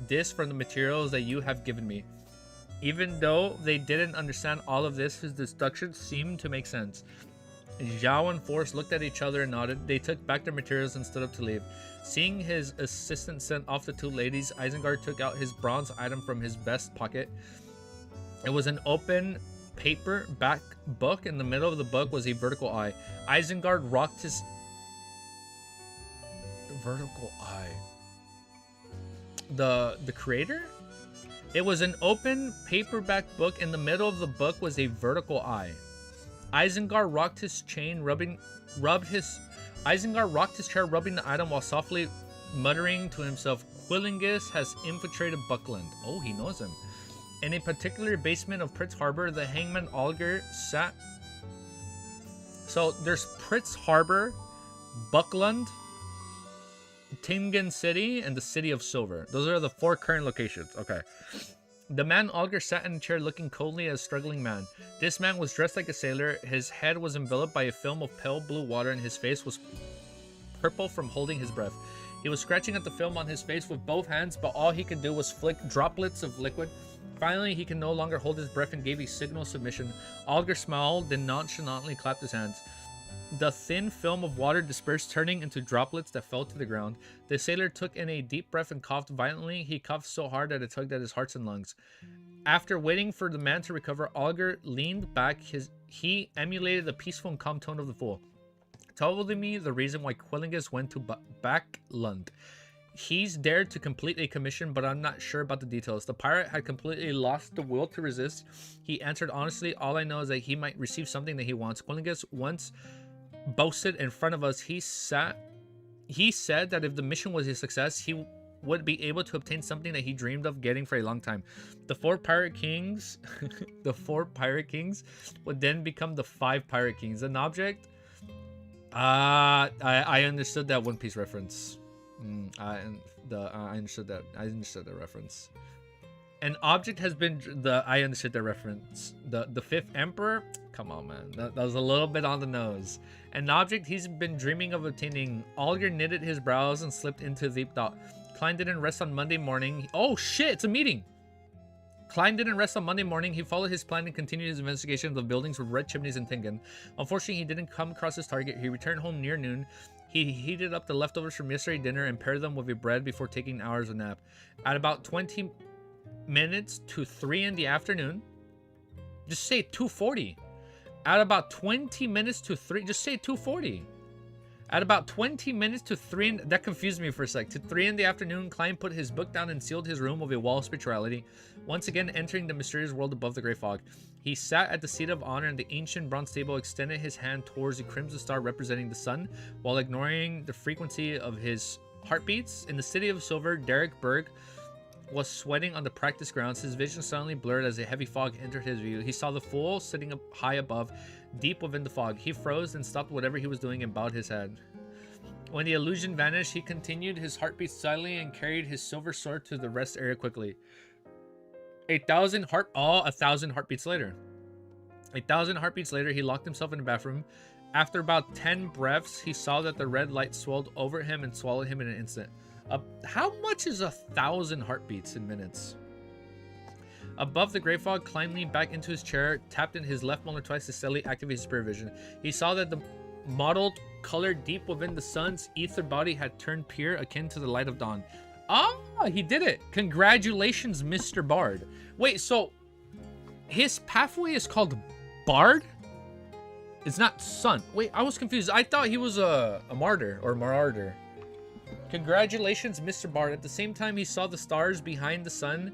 this from the materials that you have given me. Even though they didn't understand all of this, his deductions seemed to make sense. Zhao and Forrest looked at each other and nodded. They took back their materials and stood up to leave. Seeing his assistant sent off the two ladies, Isengard took out his bronze item from his vest pocket. It was an open paperback book. In the middle of the book was a vertical eye. Isengard rocked his... Vertical eye. The creator? It was an open paperback book. In the middle of the book was a vertical eye. Isengard rocked his chair, rubbing the item while softly muttering to himself, Quillingus has infiltrated Buckland. Oh, he knows him. In a particular basement of Pritz Harbor, the hangman Alger sat. So there's Pritz Harbor, Buckland, Tingen City, and the City of Silver. Those are the 4 current locations. Okay. The man Alger sat in a chair looking coldly at a struggling man. This man was dressed like a sailor. His head was enveloped by a film of pale blue water, and his face was purple from holding his breath. He was scratching at the film on his face with both hands, but all he could do was flick droplets of liquid. Finally, he could no longer hold his breath and gave a signal of submission. Alger smiled, then nonchalantly clapped his hands. The thin film of water dispersed, turning into droplets that fell to the ground. The sailor took in a deep breath and coughed violently. He coughed so hard that it tugged at his heart and lungs. After waiting for the man to recover, Alger leaned back. He emulated the peaceful and calm tone of the fool. Told me the reason why Quillingus went to Backlund. He's dared to complete a commission, but I'm not sure about the details. The pirate had completely lost the will to resist. He answered honestly, all I know is that he might receive something that he wants. Quillingus once boasted in front of us. He said that if the mission was a success, he would be able to obtain something that he dreamed of getting for a long time. The 4 pirate kings, the 4 pirate kings would then become the 5 pirate kings. An object. I understood that One Piece reference. I understood that. I understood the reference. An object has been I understood the reference. The 5th emperor. Come on, man. That was a little bit on the nose. An object he's been dreaming of obtaining. Alger knitted his brows and slipped into deep thought. Klein didn't rest on Monday morning. Oh shit! It's a meeting. Klein didn't rest on Monday morning. He followed his plan and continued his investigation of the buildings with red chimneys in Tingen. Unfortunately, he didn't come across his target. He returned home near noon. He heated up the leftovers from yesterday's dinner and paired them with a bread before taking hours of nap. At about 20 minutes to 3 in the afternoon, just say 2:40. At about 20 minutes to 3, just say 2:40. At about 20 minutes to 3, that confused me for a sec. To 3 in the afternoon, Klein put his book down and sealed his room with a wall of spirituality, once again entering the mysterious world above the gray fog. He sat at the seat of honor in the ancient bronze table, extended his hand towards the crimson star representing the sun, while ignoring the frequency of his heartbeats. In the City of Silver, Derek Berg was sweating on the practice grounds. His vision suddenly blurred as a heavy fog entered his view. He saw the fool sitting up high above, deep within the fog. He froze and stopped whatever he was doing and bowed his head. When the illusion vanished, he continued his heartbeat silently and carried his silver sword to the rest area quickly. 1,000 heartbeats later. 1,000 heartbeats later, he locked himself in the bathroom. After about 10 breaths, he saw that the red light swelled over him and swallowed him in an instant. How much is 1,000 heartbeats in minutes? Above the gray fog, Klein leaned back into his chair, tapped in his left molar twice to steadily activate his spirit vision. He saw that the mottled color deep within the sun's ether body had turned pure, akin to the light of dawn. Ah, he did it. Congratulations, Mr. Bard. Wait, so his pathway is called Bard? It's not sun. Wait, I was confused. I thought he was a martyr or marauder. Congratulations, Mr. Bard. At the same time, he saw the stars behind the sun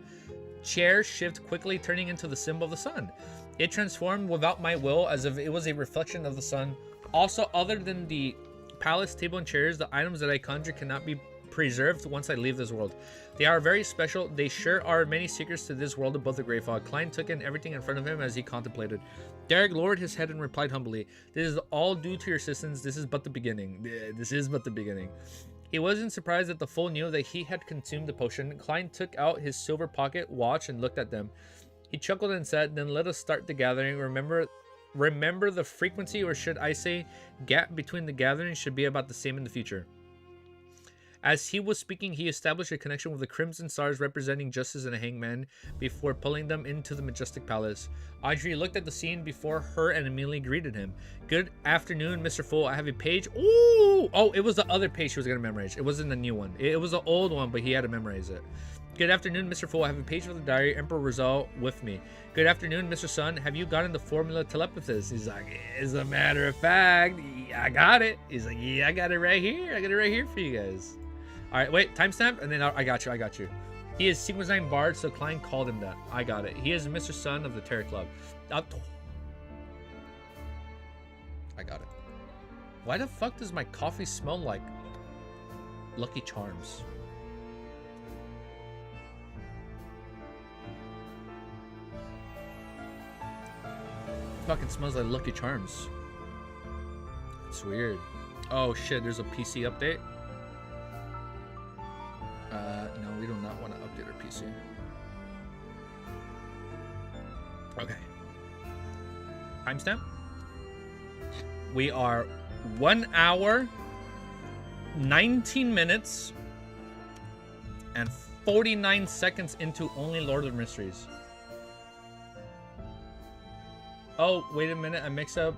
chair shift quickly, turning into the symbol of the sun. It transformed without my will, as if it was a reflection of the sun. Also, other than the palace table and chairs, the items that I conjure cannot be preserved once I leave this world. They are very special. They sure are many secrets to this world above the gray fog. Klein took in everything in front of him as he contemplated. Derek lowered his head and replied humbly, "This is all due to your assistance. This is but the beginning." This is but the beginning. He wasn't surprised that the fool knew that he had consumed the potion. Klein took out his silver pocket watch and looked at them. He chuckled and said, "Then let us start the gathering. Remember the frequency, or should I say gap between the gatherings, should be about the same in the future." As he was speaking, he established a connection with the crimson stars representing justice and a hangman before pulling them into the majestic palace. Audrey looked at the scene before her and immediately greeted him. "Good afternoon, Mr. Fool. I have a page." Ooh! Oh, it was the other page she was going to memorize. It wasn't the new one. It was the old one, but he had to memorize it. "Good afternoon, Mr. Fool. I have a page of the diary. Emperor Rizal with me." "Good afternoon, Mr. Sun. Have you gotten the formula telepathist?" He's like, "As a matter of fact, I got it." He's like, "Yeah, I got it right here. I got it right here for you guys." All right, wait, timestamp, and then I got you. He is Sigma's 9 Bard, so Klein called him that. I got it. He is Mr. Sun of the Terror Club. I got it. Why the fuck does my coffee smell like Lucky Charms? fucking smells like Lucky Charms. It's weird. Oh shit, there's a PC update. No, we do not want to update our PC. Okay. Timestamp. We are 1 hour, 19 minutes, and 49 seconds into only Lord of the Mysteries. Oh, wait a minute. I mixed up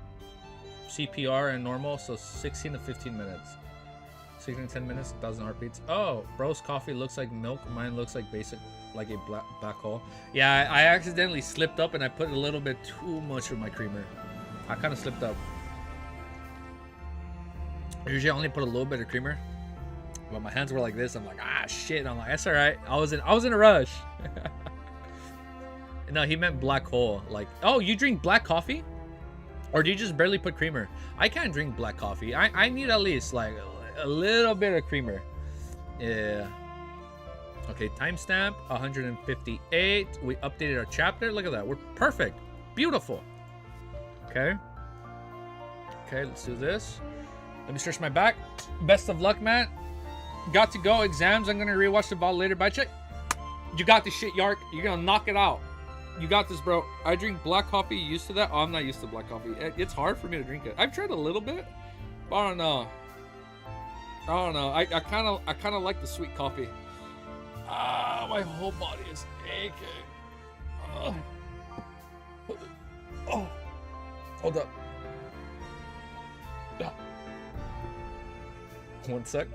CPR and normal, so 16 to 15 minutes. 16 to 10 minutes, 1,000 heartbeats. Oh, bro's coffee looks like milk. Mine looks like basic, like a black hole. Yeah, I accidentally slipped up and I put a little bit too much of my creamer. I kind of slipped up. Usually I only put a little bit of creamer, but my hands were like this. I'm like, ah, shit. I'm like, that's all right. I was in a rush. No, he meant black hole. Like, oh, you drink black coffee? Or do you just barely put creamer? I can't drink black coffee. I need at least like a little bit of creamer. Yeah. Okay, timestamp 158. We updated our chapter. Look at that. We're perfect. Beautiful. Okay. Okay, let's do this. Let me stretch my back. Best of luck, man. Got to go. Exams. I'm gonna rewatch the ball later. Bye, check. You got this shit, Yark. You're gonna knock it out. You got this, bro. I drink black coffee. You used to that? Oh, I'm not used to black coffee. It's hard for me to drink it. I've tried a little bit, but I don't know. I kind of like the sweet coffee. Ah, my whole body is aching. Oh, hold up. One sec.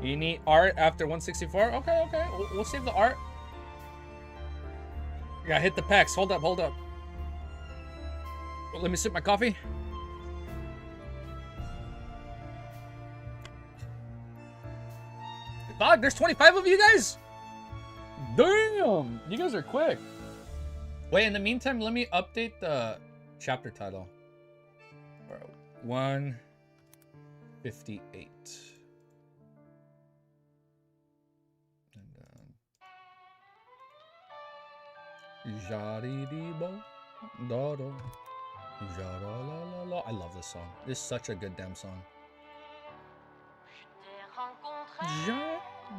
You need art after 164? Okay. We'll save the art. Yeah, hit the packs. Hold up. Let me sip my coffee. Fuck, there's 25 of you guys? Damn, you guys are quick. Wait, in the meantime, let me update the chapter title. 158. I love this song. This is such a good damn song.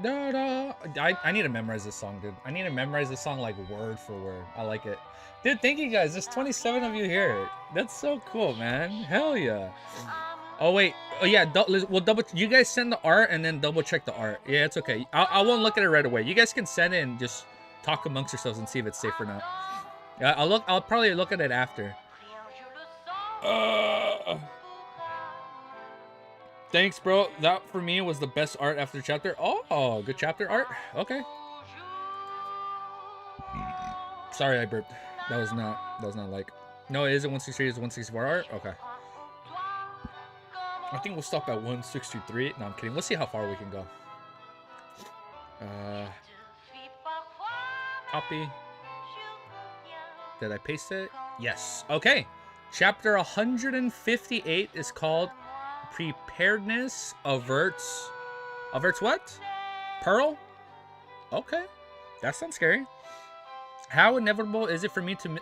I need to memorize this song, dude. I need to memorize this song like word for word. I like it. Dude, thank you guys. There's 27 of you here. That's so cool, man. Hell yeah. Oh, wait. Oh, yeah. We'll double... You guys send the art and then double check the art. Yeah, it's okay. I won't look at it right away. You guys can send it and just talk amongst yourselves and see if it's safe or not. I'll probably look at it after. Thanks, bro. That for me was the best art after chapter. Oh, good chapter art. Okay. Sorry, I burped. That was not like. No, it isn't 163. It's 164 art. Okay. I think we'll stop at 163. No, I'm kidding. Let's see how far we can go. Copy. Did I paste it? Yes. Okay. Chapter 158 is called Preparedness Averts what? Pearl? Okay. That sounds scary. How inevitable is it for me to...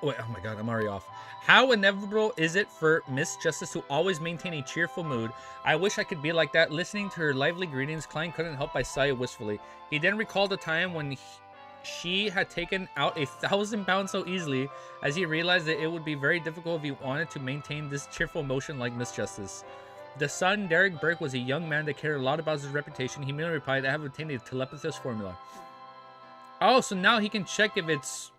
Wait, oh my god, I'm already off. How inevitable is it for Miss Justice to always maintain a cheerful mood? I wish I could be like that. Listening to her lively greetings, Klein couldn't help but sigh wistfully. He then recalled a time when she had taken out 1,000 pounds so easily, as he realized that it would be very difficult if he wanted to maintain this cheerful motion like Miss Justice. The son, Derek Burke, was a young man that cared a lot about his reputation. He merely replied, I have obtained a telepathist formula. Oh, so now he can check if it's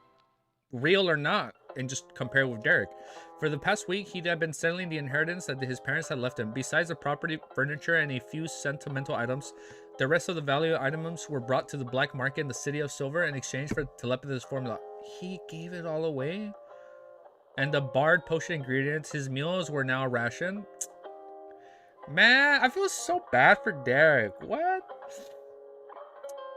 real or not and just compare with Derek. For the past week, he had been settling the inheritance that his parents had left him. Besides the property, furniture, and a few sentimental items, the rest of the value items were brought to the black market in the city of Silver in exchange for telepathist formula. He gave it all away? And the barred potion ingredients, his meals were now rationed? Man, I feel so bad for Derek. What?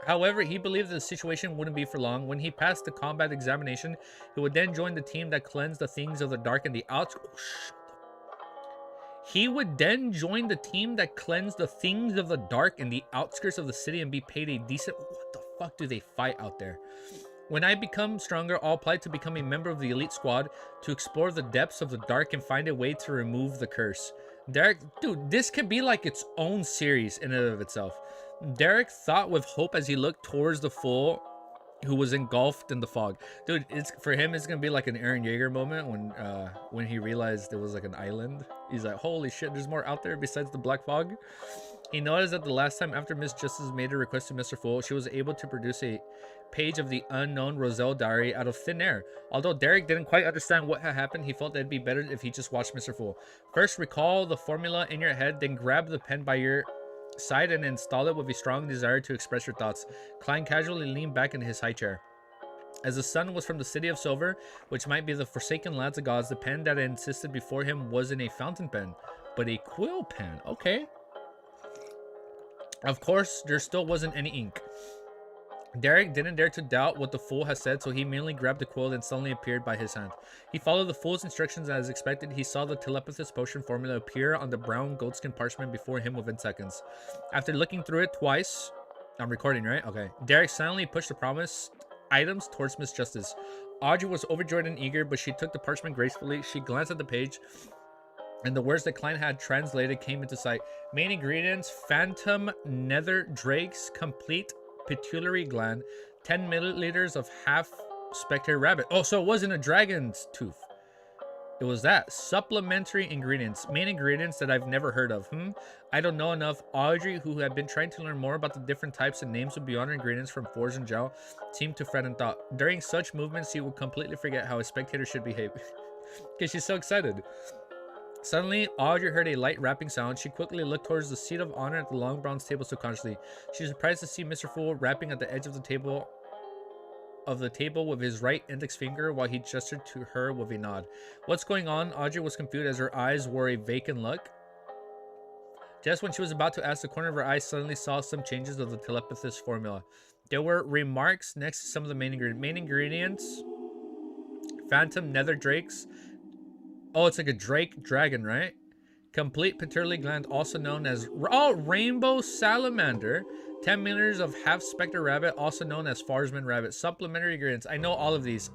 However, he believed the situation wouldn't be for long. When he passed the combat examination, he would then join the team that cleansed the things of the dark and the outskirts. He would then join the team that cleansed the things of the dark in the outskirts of the city and be paid a decent... What the fuck do they fight out there? When I become stronger, I'll apply to become a member of the elite squad to explore the depths of the dark and find a way to remove the curse. Derek, dude, this could be like its own series in and of itself. Derek thought with hope as he looked towards the fool who was engulfed in the fog. Dude, it's for him it's gonna be like an Eren Yeager moment when he realized there was like an island. He's like, holy shit, there's more out there besides the black fog. He noticed that the last time after Miss Justice made a request to Mr. Fool, she was able to produce a page of the unknown Roselle diary out of thin air. Although Derek didn't quite understand what had happened, he felt that it'd be better if he just watched Mr. Fool. First, recall the formula in your head, then grab the pen by your side and install it with a strong desire to express your thoughts. Klein casually leaned back in his high chair. As the sun was from the city of silver, which might be the forsaken lands of gods, the pen that insisted before him wasn't a fountain pen, but a quill pen. Okay. Of course, there still wasn't any ink. Derek didn't dare to doubt what the fool had said, so he merely grabbed the quill and suddenly appeared by his hand. He followed the fool's instructions as expected. He saw the telepathist potion formula appear on the brown goatskin parchment before him within seconds. After looking through it twice, I'm recording, right? Okay. Derek silently pushed the promised items towards Miss Justice. Audrey was overjoyed and eager, but she took the parchment gracefully. She glanced at the page, and the words that Klein had translated came into sight. Main ingredients: phantom nether drakes, complete pituitary gland, 10 milliliters of half spectre rabbit. Oh, so it wasn't a dragon's tooth. It was that. Supplementary ingredients. Main ingredients that I've never heard of. I don't know enough. Audrey, who had been trying to learn more about the different types and names of beyond ingredients from forge and gel, seemed to fret and thought. During such movements, she would completely forget how a spectator should behave. Because she's so excited. Suddenly, Audrey heard a light rapping sound. She quickly looked towards the seat of honor at the long bronze table subconsciously. She was surprised to see Mr. Fool rapping at the edge of the table with his right index finger while he gestured to her with a nod. What's going on? Audrey was confused as her eyes wore a vacant look. Just when she was about to ask, the corner of her eye suddenly saw some changes of the telepathist formula. There were remarks next to some of the main ingredients. Main ingredients: phantom nether drakes. Oh, it's like a drake dragon, right? Complete pituitary gland, also known as rainbow salamander. 10 milliliters of half spectre rabbit, also known as Farsman rabbit. Supplementary ingredients. I know all of these.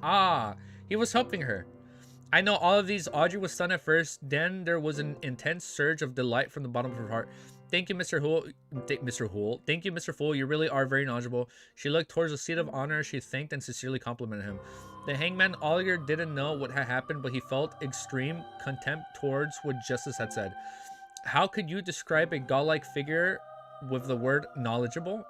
He was helping her. I know all of these. Audrey was stunned at first. Then there was an intense surge of delight from the bottom of her heart. Thank you, Mr. Hool. Thank you, Mr. Fool. You really are very knowledgeable. She looked towards the seat of honor. She thanked and sincerely complimented him. The hangman Ollier didn't know what had happened, but he felt extreme contempt towards what Justice had said. How could you describe a godlike figure with the word knowledgeable?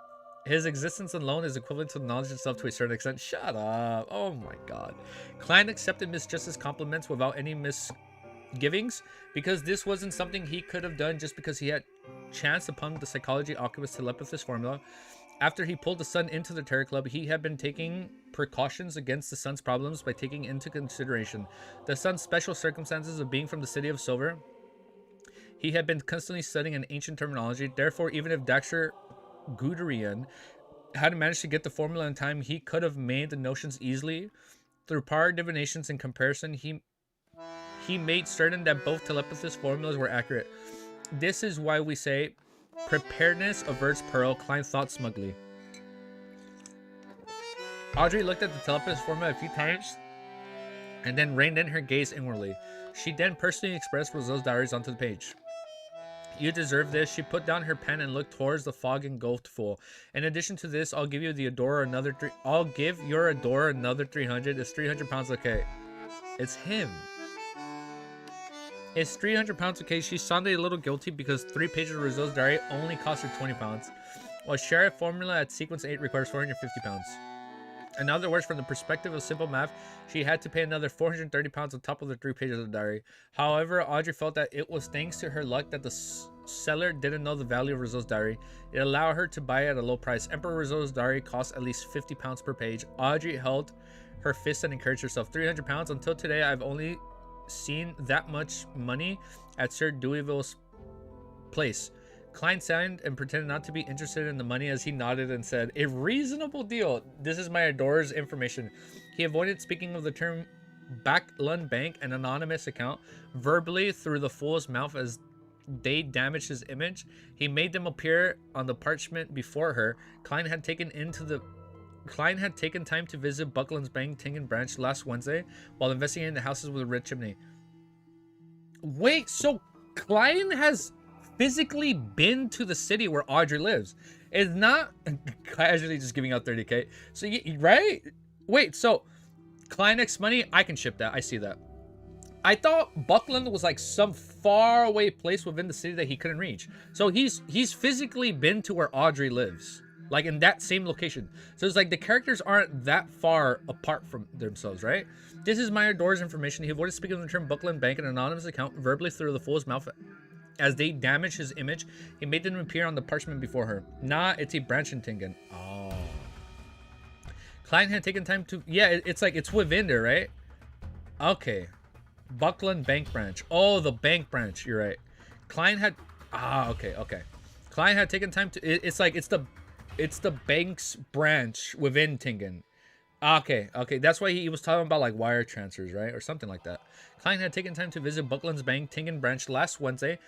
His existence alone is equivalent to knowledge itself to a certain extent. Shut up. Oh my god. Klein accepted Miss Justice's compliments without any misgivings, because this wasn't something he could have done just because he had chanced upon the psychology alchemist telepathist formula. After he pulled the sun into the Terror Club, he had been taking precautions against the sun's problems by taking into consideration the sun's special circumstances of being from the city of silver. He had been constantly studying an ancient terminology. Therefore, even if Daxter Guderian hadn't managed to get the formula in time, he could have made the notions easily. Through power divinations and comparison, he made certain that both telepathist formulas were accurate. This is why we say, preparedness averts peril, Klein thought smugly. Audrey looked at the telepathist formula a few times and then reined in her gaze inwardly. She then personally expressed Roselle's diaries onto the page. You deserve this. She put down her pen and looked towards the fog engulfed fool. In addition to this, I'll give you the adorer another I'll give your adorer another 300. It's 300 pounds. Okay. It's him. It's 300 pounds. Okay. She sounded a little guilty because 3 pages of Roselle's diary only cost her 20 pounds. While Sheriff formula at sequence 8 requires 450 pounds. In other words, from the perspective of simple math, she had to pay another 430 pounds on top of the 3 pages of the diary. However, Audrey felt that it was thanks to her luck that the seller didn't know the value of Roselle's diary. It allowed her to buy it at a low price. Emperor Roselle's diary cost at least 50 pounds per page. Audrey held her fist and encouraged herself. 300 pounds? Until today, I've only seen that much money at Sir Deweyville's place. Klein signed and pretended not to be interested in the money as he nodded and said, a reasonable deal. This is my adorer's information. He avoided speaking of the term Backlund Bank, an anonymous account, verbally through the fool's mouth as they damaged his image. He made them appear on the parchment before her. Klein had taken into the Klein had taken time to visit Buckland's Bank, Tingen branch last Wednesday while investigating the houses with a red chimney. Wait, so Klein has physically been to the city where Audrey lives. It's not casually just giving out 30K. So, right? Wait, so Klein X money, I can ship that. I see that. I thought Buckland was like some far away place within the city that he couldn't reach. So he's physically been to where Audrey lives, like in that same location. So it's like the characters aren't that far apart from themselves, right? This is Meyer Door's information. He avoided speaking of the term Buckland Bank, an anonymous account, verbally through the fool's mouth. As they damaged his image, he made them appear on the parchment before her. Nah, it's a branch in Tingen. Oh. Klein had taken time to... Yeah, it's like it's within there, right? Okay. Buckland Bank branch. Oh, the bank branch. You're right. Klein had... Ah, okay. Klein had taken time to... It's like it's the bank's branch within Tingen. Okay. That's why he was talking about like wire transfers, right? Or something like that. Klein had taken time to visit Buckland's Bank, Tingen branch last Wednesday.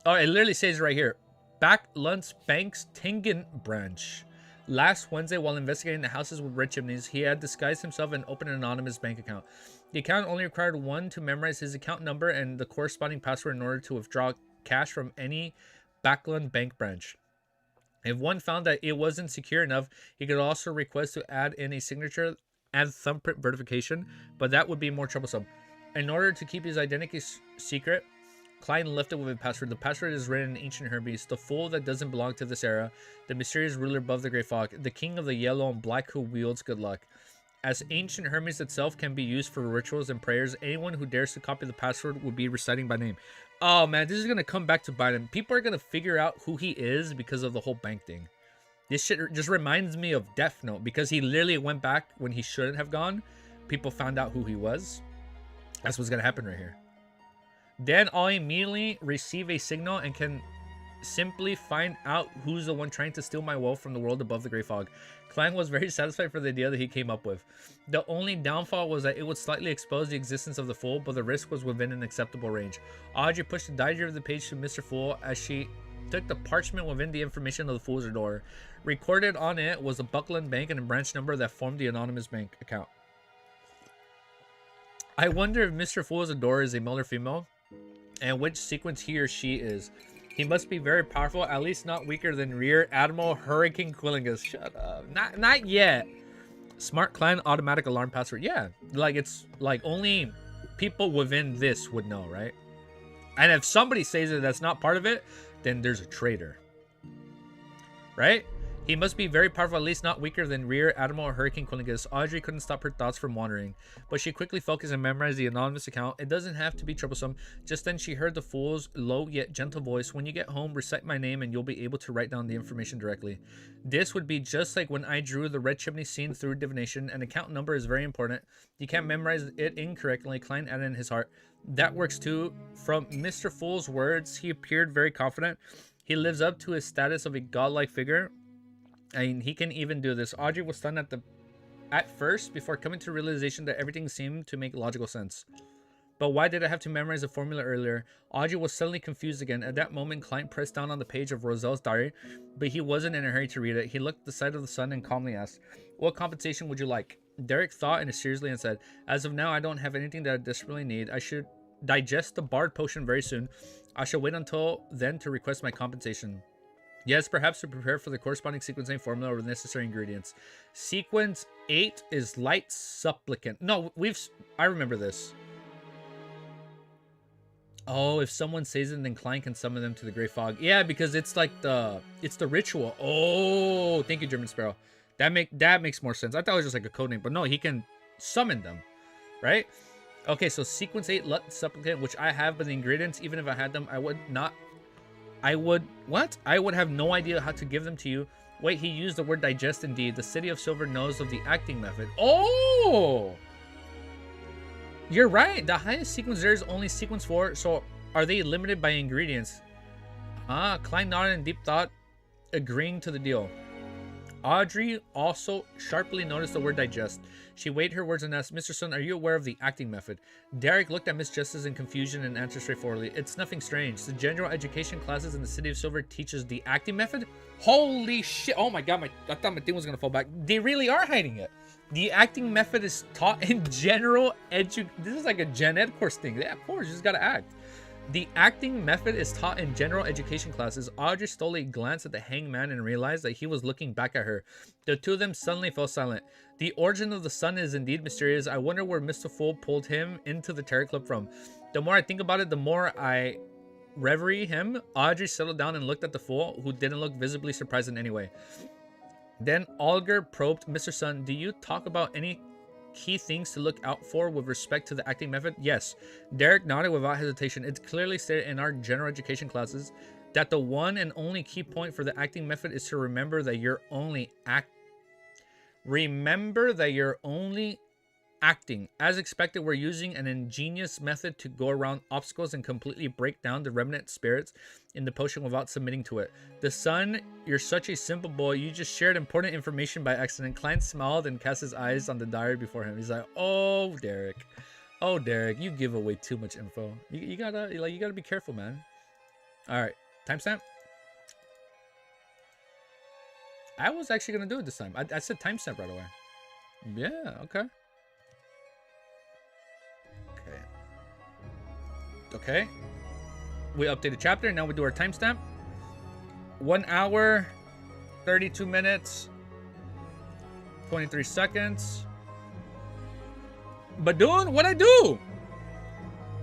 Oh, it literally says right here. Buckland's Bank's Tingen branch. Last Wednesday, while investigating the houses with red chimneys, he had disguised himself and opened an anonymous bank account. The account only required one to memorize his account number and the corresponding password in order to withdraw cash from any Buckland Bank branch. If one found that it wasn't secure enough, he could also request to add in a signature and thumbprint verification, but that would be more troublesome. In order to keep his identity secret, Klein left it with a password. The password is written in ancient Hermes. The fool that doesn't belong to this era, the mysterious ruler above the great fog, the king of the yellow and black who wields good luck. As ancient Hermes itself can be used for rituals and prayers, anyone who dares to copy the password will be reciting by name. Oh man, this is gonna come back to bite him. People are gonna figure out who he is because of the whole bank thing. This shit just reminds me of Death Note because he literally went back when he shouldn't have gone. People found out who he was. That's what's gonna happen right here. Then I'll immediately receive a signal and can simply find out who's the one trying to steal my wealth from the world above the great fog. Klein was very satisfied for the idea that he came up with. The only downfall was that it would slightly expose the existence of the fool, but the risk was within an acceptable range. Audrey pushed the digest of the page to Mr. Fool as she took the parchment within the information of the fool's door. Recorded on it was the Buckland Bank and a branch number that formed the anonymous bank account. I wonder if Mr. Fool's door is a male or female, and which sequence he or she is. He must be very powerful, at least not weaker than Rear Admiral Hurricane Quillingus. Shut up. Not yet. Smart Klein automatic alarm password. Yeah, like it's like only people within this would know, right? And if somebody says that that's not part of it, then there's a traitor. Right? He must be very powerful, at least not weaker than Rear Admiral Hurricane Quillingus. Audrey couldn't stop her thoughts from wandering, but she quickly focused and memorized the anonymous account. It doesn't have to be troublesome. Just then she heard the fool's low yet gentle voice. When you get home, recite my name and you'll be able to write down the information directly. This would be just like when I drew the red chimney scene through divination. An account number is very important. You can't memorize it incorrectly. Klein added in his heart. That works too. From Mr. Fool's words, he appeared very confident. He lives up to his status of a godlike figure. I mean, he can even do this. Audrey was stunned at first before coming to the realization that everything seemed to make logical sense. But why did I have to memorize the formula earlier? Audrey was suddenly confused again. At that moment, Klein pressed down on the page of Roselle's diary, but he wasn't in a hurry to read it. He looked at the side of the sun and calmly asked, "What compensation would you like?" Derek thought and seriously and said, "As of now, I don't have anything that I desperately need. I should digest the Bard potion very soon. I shall wait until then to request my compensation. Yes, perhaps to prepare for the corresponding sequencing formula or the necessary ingredients. Sequence 8 is light supplicant." No, I remember this. Oh, if someone says it, then Klein can summon them to the Great Fog. Yeah, because it's like it's the ritual. Oh, thank you, German Sparrow. That makes more sense. I thought it was just like a code name, but no, he can summon them, right? Okay, so sequence 8, light supplicant, which I have, but the ingredients, even if I had them, I would have no idea how to give them to you. Wait, he used the word digest indeed. The City of Silver knows of the acting method. Oh! You're right. The highest sequence there is only sequence 4. So are they limited by ingredients? Klein nodded in deep thought, agreeing to the deal. Audrey also sharply noticed the word digest. She weighed her words and asked, Mr. Sun, are you aware of the acting method? Derek looked at Miss Justice in confusion and answered straightforwardly, it's nothing strange. The general education classes in the City of Silver teaches the acting method? Holy shit. Oh my god, I thought my thing was going to fall back. They really are hiding it. The acting method is taught in general edu... This is like a gen ed course thing. Yeah, of course, you just got to act. The acting method is taught in general education classes. Audrey stole a glance at the hangman and realized that he was looking back at her. The two of them suddenly fell silent. The origin of the sun is indeed mysterious. I wonder where Mr. Fool pulled him into the Terror Club from. The more I think about it, the more I reverie him. Audrey settled down and looked at the fool, who didn't look visibly surprised in any way. Then Olger probed, Mr. Sun, do you talk about any key things to look out for with respect to the acting method? Yes. Derek nodded without hesitation. It's clearly stated in our general education classes that the one and only key point for the acting method is to remember that you're only acting. As expected, we're using an ingenious method to go around obstacles and completely break down the remnant spirits in the potion without submitting to it. The Sun, you're such a simple boy. You just shared important information by accident. Klein smiled and cast his eyes on the diary before him. He's like, oh, Derek. Oh, Derek, you give away too much info. You gotta be careful, man. All right, timestamp. I was actually gonna do it this time. I said timestamp right away. Yeah, okay. Okay. We update the chapter. Now we do our timestamp. 1 hour, 32 minutes, 23 seconds. Badoon, what'd I do?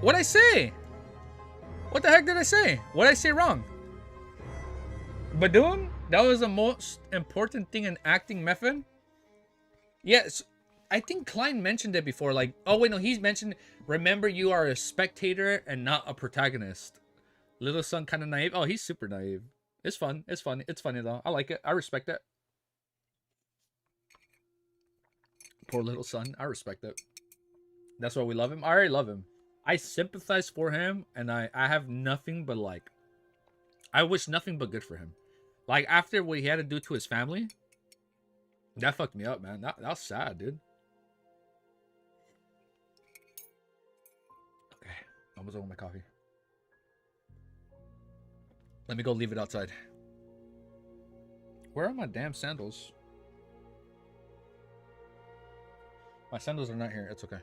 What'd I say? What the heck did I say? What'd I say wrong? Badoon, that was the most important thing in acting method. Yes. I think Klein mentioned it before, like, oh wait, no, he's mentioned, remember you are a spectator and not a protagonist. Little Sun kind of naive. Oh, he's super naive. It's fun. It's funny. It's funny though. I like it. I respect it. Poor Little Sun. I respect it. That's why we love him. I already love him. I sympathize for him, and I have nothing but like, I wish nothing but good for him. Like after what he had to do to his family, that fucked me up, man. That was sad, dude. Almost over my coffee. Let me go leave it outside. Where are my damn sandals? My sandals are not here. It's okay.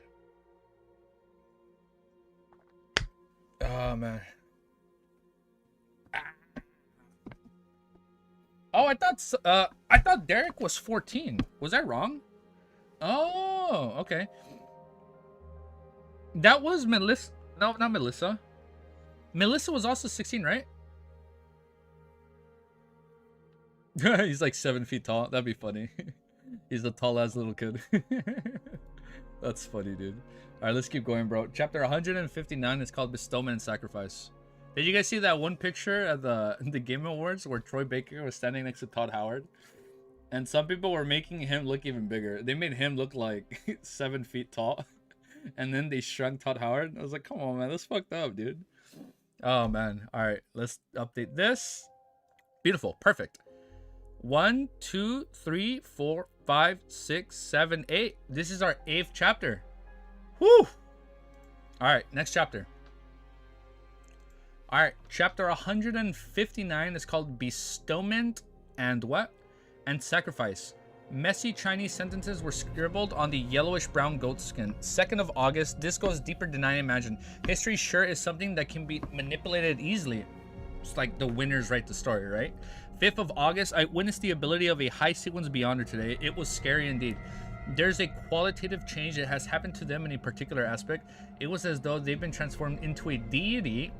Oh, man. Oh, I thought Derek was 14. Was I wrong? Oh, okay. That was Melissa. No, not Melissa. Melissa was also 16, right? He's like 7 feet tall. That'd be funny. He's a tall ass little kid. That's funny, dude. All right, let's keep going, bro. Chapter 159 is called Bestowment and Sacrifice. Did you guys see that one picture at the Game Awards where Troy Baker was standing next to Todd Howard? And some people were making him look even bigger. They made him look like 7 feet tall. And then they shrunk Todd Howard. I was like, come on, man. That's fucked up, dude. Oh, man. All right. Let's update this. Beautiful. Perfect. 1, 2, 3, 4, 5, 6, 7, 8. This is our 8th chapter. Whew. All right. Next chapter. All right. Chapter 159 is called Bestowment and what? And Sacrifice. Messy Chinese sentences were scribbled on the yellowish-brown goat skin. 2nd of August. This goes deeper than I imagined. History sure is something that can be manipulated easily. It's like the winners write the story, right? 5th of August. I witnessed the ability of a high sequence beyonder today. It was scary indeed. There's a qualitative change that has happened to them in a particular aspect. It was as though they've been transformed into a deity.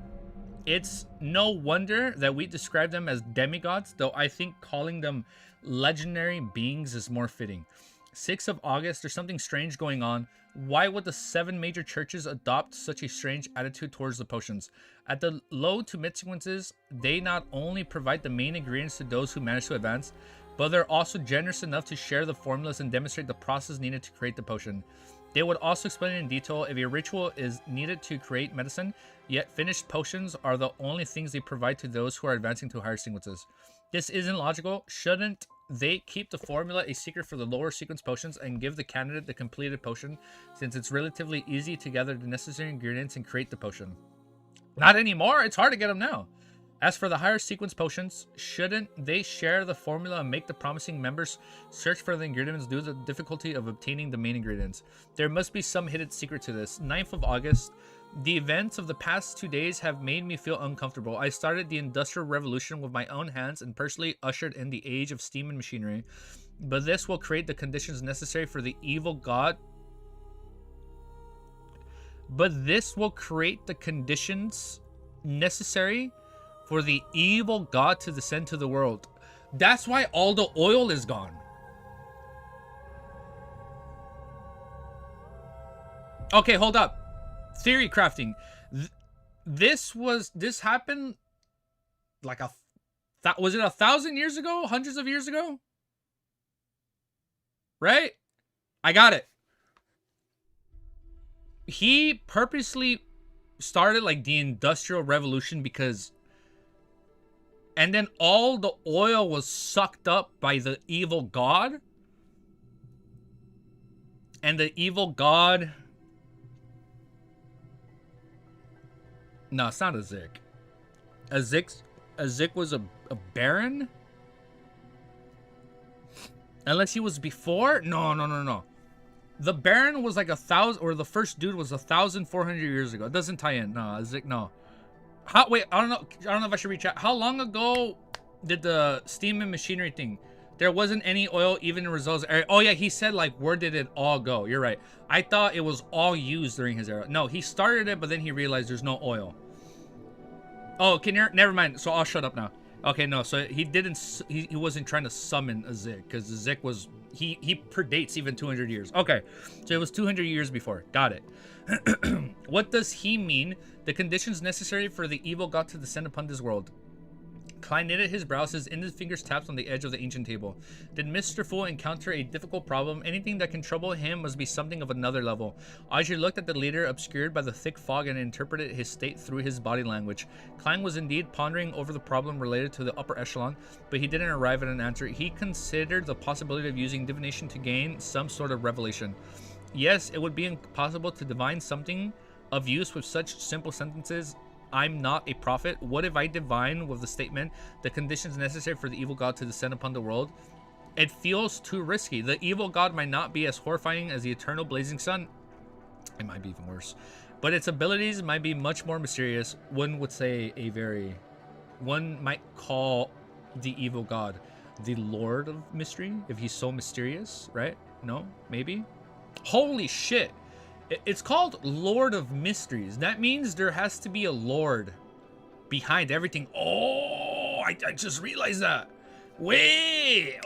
It's no wonder that we describe them as demigods, though I think calling them legendary beings is more fitting. 6th of August, there's something strange going on. Why would the 7 major churches adopt such a strange attitude towards the potions? At the low to mid sequences, they not only provide the main ingredients to those who manage to advance, but they're also generous enough to share the formulas and demonstrate the process needed to create the potion. They would also explain in detail if a ritual is needed to create medicine, yet finished potions are the only things they provide to those who are advancing to higher sequences. This isn't logical. Shouldn't they keep the formula a secret for the lower sequence potions and give the candidate the completed potion, since it's relatively easy to gather the necessary ingredients and create the potion. Not anymore. It's hard to get them now. As for the higher sequence potions, shouldn't they share the formula and make the promising members search for the ingredients due to the difficulty of obtaining the main ingredients? There must be some hidden secret to this. 9th of August. The events of the past 2 days have made me feel uncomfortable. I started the Industrial Revolution with my own hands and personally ushered in the age of steam and machinery. But this will create the conditions necessary for the evil god. But this will create the conditions necessary for the evil god to descend to the world. That's why all the oil is gone. Okay, hold up. Theory crafting. This happened like was it 1,000 years ago? Hundreds of years ago? Right? I got it. He purposely started like the Industrial Revolution because, and then all the oil was sucked up by the evil god, and the evil god, no, it's not a Zik. A Zik was a baron, unless he was before. No. The Baron was like 1,000, or the first dude was 1,400 years ago. It doesn't tie in. No, Zik, no. Wait, I don't know if I should reach out. How long ago did the steam and machinery thing? There wasn't any oil even in Rosel's era. Oh yeah, he said like, where did it all go? You're right. I thought it was all used during his era. No, he started it, but then he realized there's no oil. Oh, okay, never mind. So I'll shut up now. Okay, no, so he wasn't trying to summon a Zik, because the Zik was, he predates even 200 years. Okay, so it was 200 years before. Got it. What does he mean? The conditions necessary for the evil god to descend upon this world. Klein knitted his brows, his index fingers tapped on the edge of the ancient table. Did Mr. Fool encounter a difficult problem? Anything that can trouble him must be something of another level. Audrey looked at the leader, obscured by the thick fog, and interpreted his state through his body language. Klein was indeed pondering over the problem related to the upper echelon, but he didn't arrive at an answer. He considered the possibility of using divination to gain some sort of revelation. Yes, it would be impossible to divine something of use with such simple sentences. I'm not a prophet. What if I divine with the statement, the conditions necessary for the evil god to descend upon the world? It feels too risky. The evil god might not be as horrifying as the eternal blazing sun. It might be even worse. But its abilities might be much more mysterious. One would say one might call the evil god the Lord of Mystery, if he's so mysterious, right? No? Maybe? Holy shit! It's called Lord of Mysteries. That means there has to be a Lord behind everything. Oh, I just realized that. Wait,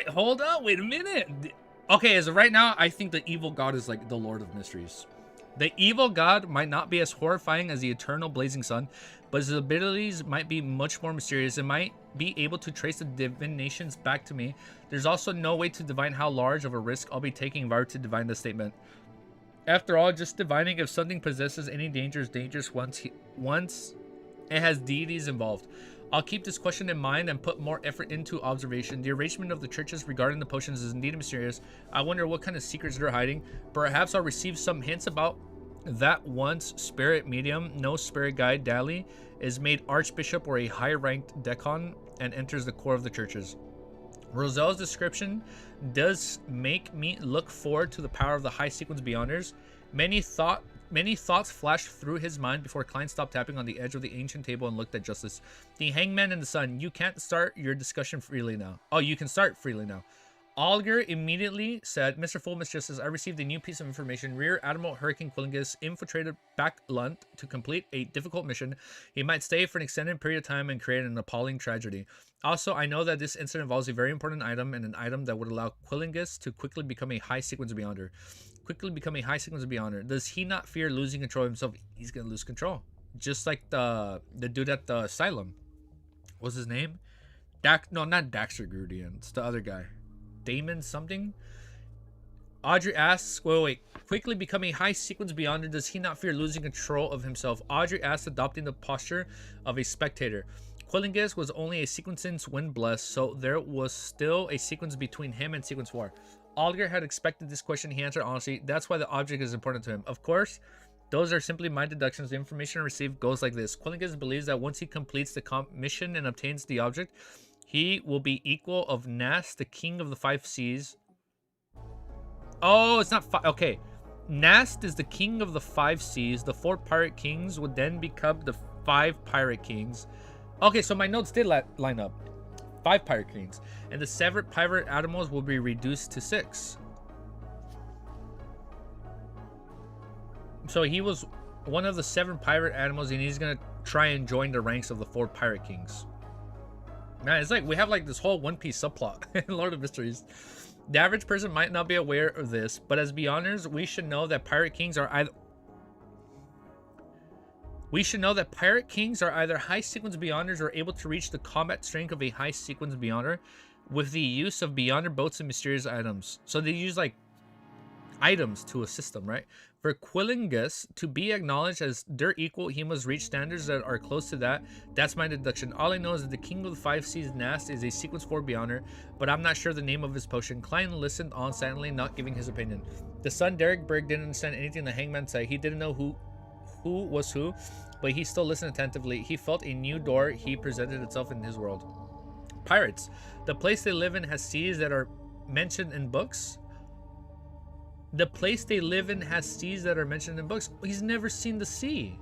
hold up, wait a minute. Okay, as of right now, I think the evil god is like the Lord of Mysteries. The evil god might not be as horrifying as the eternal blazing sun, but his abilities might be much more mysterious. It might be able to trace the divinations back to me. There's also no way to divine how large of a risk I'll be taking if I were to divine this statement. After all, just divining if something possesses any danger is dangerous once it has deities involved. I'll keep this question in mind and put more effort into observation. The arrangement of the churches regarding the potions is indeed mysterious. I wonder what kind of secrets they're hiding. Perhaps I'll receive some hints about that once spirit medium, no spirit guide, Dali, is made archbishop or a high-ranked decon and enters the core of the churches. Rosel's description does make me look forward to the power of the high sequence beyonders. Many thoughts flashed through his mind before Klein stopped tapping on the edge of the ancient table and looked at Justice. The hangman and the sun, you can't start your discussion freely now. Oh, you can start freely now. Alger immediately said, Mr. Full, Miss Justice, I received a new piece of information. Rear Admiral Hurricane Quillingus infiltrated back Lunt to complete a difficult mission. He might stay for an extended period of time and create an appalling tragedy. Also, I know that this incident involves a very important item, and an item that would allow Quillingus to quickly become a high sequence beyonder. Does he not fear losing control of himself? He's going to lose control. Just like the dude at the asylum. What's his name? No, not Daxter Grudian. It's the other guy. Damon something? Audrey asks, wait. Quickly becoming high sequence beyonder, does he not fear losing control of himself? Audrey asks, adopting the posture of a spectator. Quillingus was only a sequence since Wind Blessed, so there was still a sequence between him and sequence 4. Alger had expected this question. He answered honestly. That's why the object is important to him. Of course, those are simply my deductions. The information received goes like this. Quillingus believes that once he completes the mission and obtains the object, he will be equal of Nas, the king of the 5 seas. Oh, it's not okay. Nast is the king of the 5 seas. The 4 pirate kings would then become the 5 pirate kings. Okay, so my notes did line up. 5 pirate kings. And the 7 pirate admirals will be reduced to 6. So he was one of the 7 pirate admirals, and he's going to try and join the ranks of the 4 pirate kings. Man, it's like we have like this whole One Piece subplot in Lord of Mysteries. The average person might not be aware of this, but as Beyonders, we should know that pirate kings are either high sequence Beyonders or able to reach the combat strength of a high sequence Beyonder with the use of Beyonder boats and mysterious items. So they use like items to assist them, right? For Quillingus to be acknowledged as their equal, he must reach standards that are close to that. That's my deduction. All I know is that the King of the 5 Seas, Nast, is a sequence 4 Beyonder, but I'm not sure the name of his potion. Klein listened on silently, not giving his opinion. The son, Derek Berg, didn't understand anything the hangman said. He didn't know who was who, but he still listened attentively. He felt a new door presented itself in his world. Pirates. The place they live in has seas that are mentioned in books. The place they live in has seas that are mentioned in books. He's never seen the sea.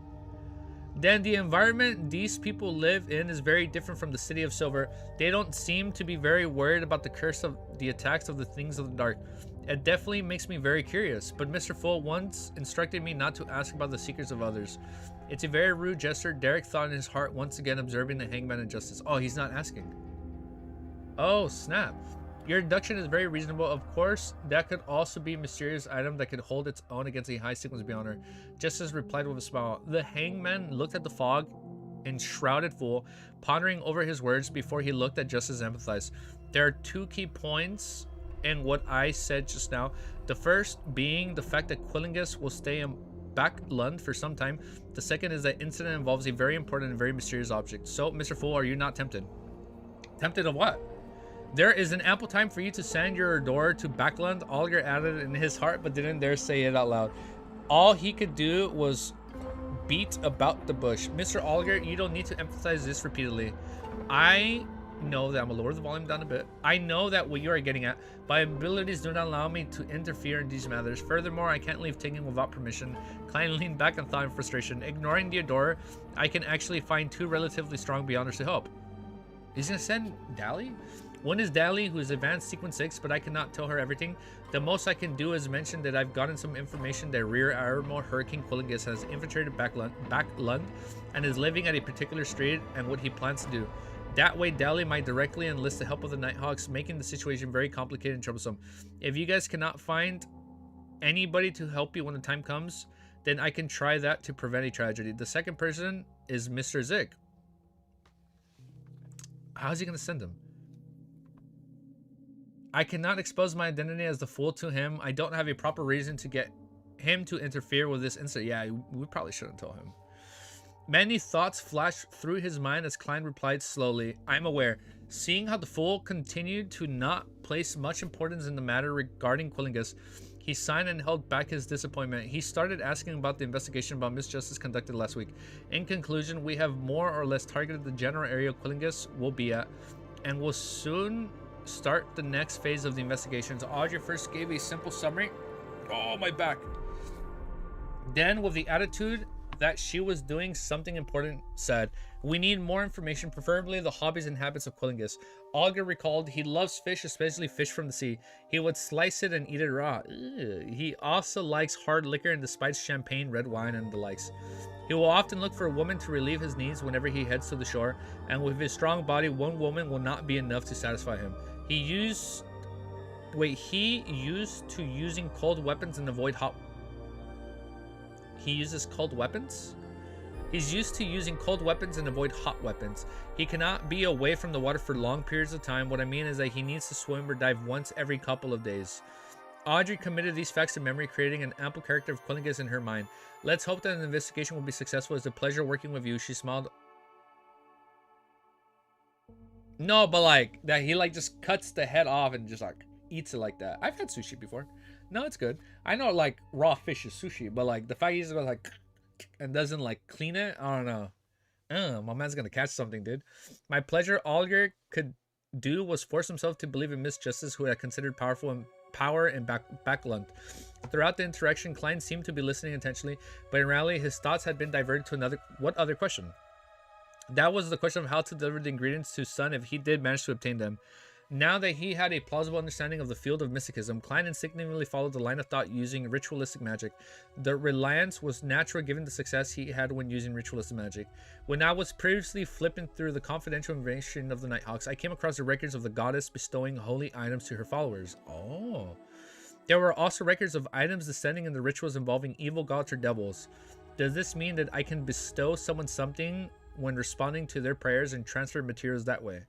Then the environment these people live in is very different from the City of Silver. They don't seem to be very worried about the curse of the attacks of the things of the dark. It definitely makes me very curious, but Mr. Full once instructed me not to ask about the secrets of others. It's a very rude gesture. Derek thought in his heart, once again observing the hangman injustice. Oh, he's not asking. Oh, snap. Your deduction is very reasonable. Of course, that could also be a mysterious item that could hold its own against a high sequence Beyonder. Justice replied with a smile. The hangman looked at the fog in shrouded Fool, pondering over his words before he looked at Justice and empathized. There are 2 key points in what I said just now. The first being the fact that Quillingus will stay in Back Lund for some time. The second is that incident involves a very important and very mysterious object. So, Mr. Fool, are you not tempted? Tempted of what? There is an ample time for you to send your door to Backland. Alger added in his heart, but didn't dare say it out loud. All he could do was beat about the bush. Mr. Alger, you don't need to emphasize this repeatedly. I know that I'm gonna lower the volume down a bit. I know that what you are getting at. My abilities do not allow me to interfere in these matters. Furthermore, I can't leave taking without permission. Klein leaned back and thought in frustration. Ignoring the door, I can actually find 2 relatively strong Beyonders to help. He's gonna send Dally? One is Dally, who is advanced sequence 6, but I cannot tell her everything. The most I can do is mention that I've gotten some information that Rear Admiral Hurricane Quillingus has infiltrated Back Lund and is living at a particular street and what he plans to do. That way, Dally might directly enlist the help of the Nighthawks, making the situation very complicated and troublesome. If you guys cannot find anybody to help you when the time comes, then I can try that to prevent a tragedy. The second person is Mr. Zik. How's he going to send him? I cannot expose my identity as the Fool to him. I don't have a proper reason to get him to interfere with this incident. Yeah, we probably shouldn't tell him. Many thoughts flashed through his mind as Klein replied slowly. I'm aware. Seeing how the Fool continued to not place much importance in the matter regarding Quillingus, he sighed and held back his disappointment. He started asking about the investigation about misjustice conducted last week. In conclusion, we have more or less targeted the general area Quillingus will be at, and will soon start the next phase of the investigations. Audrey first gave a simple summary. Oh, my back. Then, with the attitude that she was doing something important, said, we need more information, preferably the hobbies and habits of Quillingus. Olga recalled he loves fish, especially fish from the sea. He would slice it and eat it raw. Ew. He also likes hard liquor and despises champagne, red wine, and the likes. He will often look for a woman to relieve his needs whenever he heads to the shore, and with his strong body, one woman will not be enough to satisfy him. He used to using cold weapons and avoid hot. He uses cold weapons? He's used to using cold weapons and avoid hot weapons. He cannot be away from the water for long periods of time. What I mean is that he needs to swim or dive once every couple of days. Audrey committed these facts to memory, creating an ample character of Quillingus in her mind. Let's hope that an investigation will be successful. It's a pleasure working with you. She smiled. No, but like that he like just cuts the head off and just like eats it like that. I've had sushi before. No, it's good. I know like raw fish is sushi, but like the fact he just goes like and doesn't like clean it, I don't know. My man's gonna catch something, dude. My pleasure Olger could do was force himself to believe in Miss Justice, who had considered powerful and power and backlunt. Throughout the interaction, Klein seemed to be listening intensely, but in reality, his thoughts had been diverted to another. What other question? That was the question of how to deliver the ingredients to Sun if he did manage to obtain them. Now that he had a plausible understanding of the field of mysticism, Klein instinctively followed the line of thought using ritualistic magic. The reliance was natural given the success he had when using ritualistic magic. When I was previously flipping through the confidential information of the Nighthawks, I came across the records of the goddess bestowing holy items to her followers. Oh. There were also records of items descending in the rituals involving evil gods or devils. Does this mean that I can bestow someone something when responding to their prayers and transfer materials that way?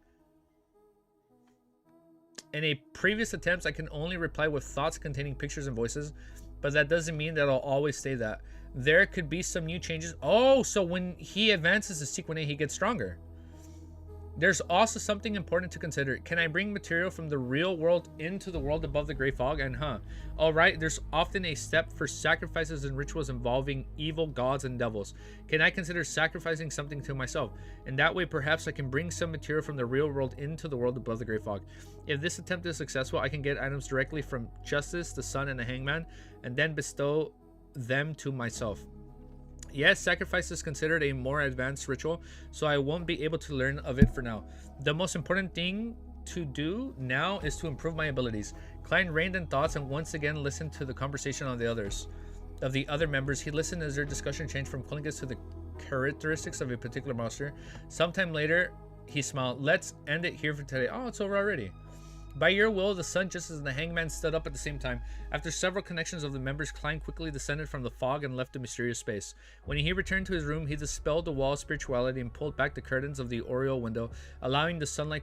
In a previous attempts, I can only reply with thoughts containing pictures and voices, but that doesn't mean that I'll always say that. There could be some new changes. Oh, so when he advances the sequence, he gets stronger. There's also something important to consider. Can I bring material from the real world into the world above the gray fog? And alright, there's often a step for sacrifices and rituals involving evil gods and devils. Can I consider sacrificing something to myself? In that way, perhaps I can bring some material from the real world into the world above the gray fog. If this attempt is successful, I can get items directly from Justice, the Sun, and the Hangman, and then bestow them to myself. Yes, sacrifice is considered a more advanced ritual, so I won't be able to learn of it for now. The most important thing to do now is to improve my abilities. Klein reined in thoughts and once again listened to the conversation of the other members. He listened as their discussion changed from Klingas to the characteristics of a particular monster. Sometime later, he smiled. Let's end it here for today. Oh, it's over already. By your will, the Sun, Justice, and the Hangman stood up at the same time. After several connections of the members, Klein quickly descended from the fog and left the mysterious space. When he returned to his room, he dispelled the wall of spirituality and pulled back the curtains of the oriel window, allowing the sunlight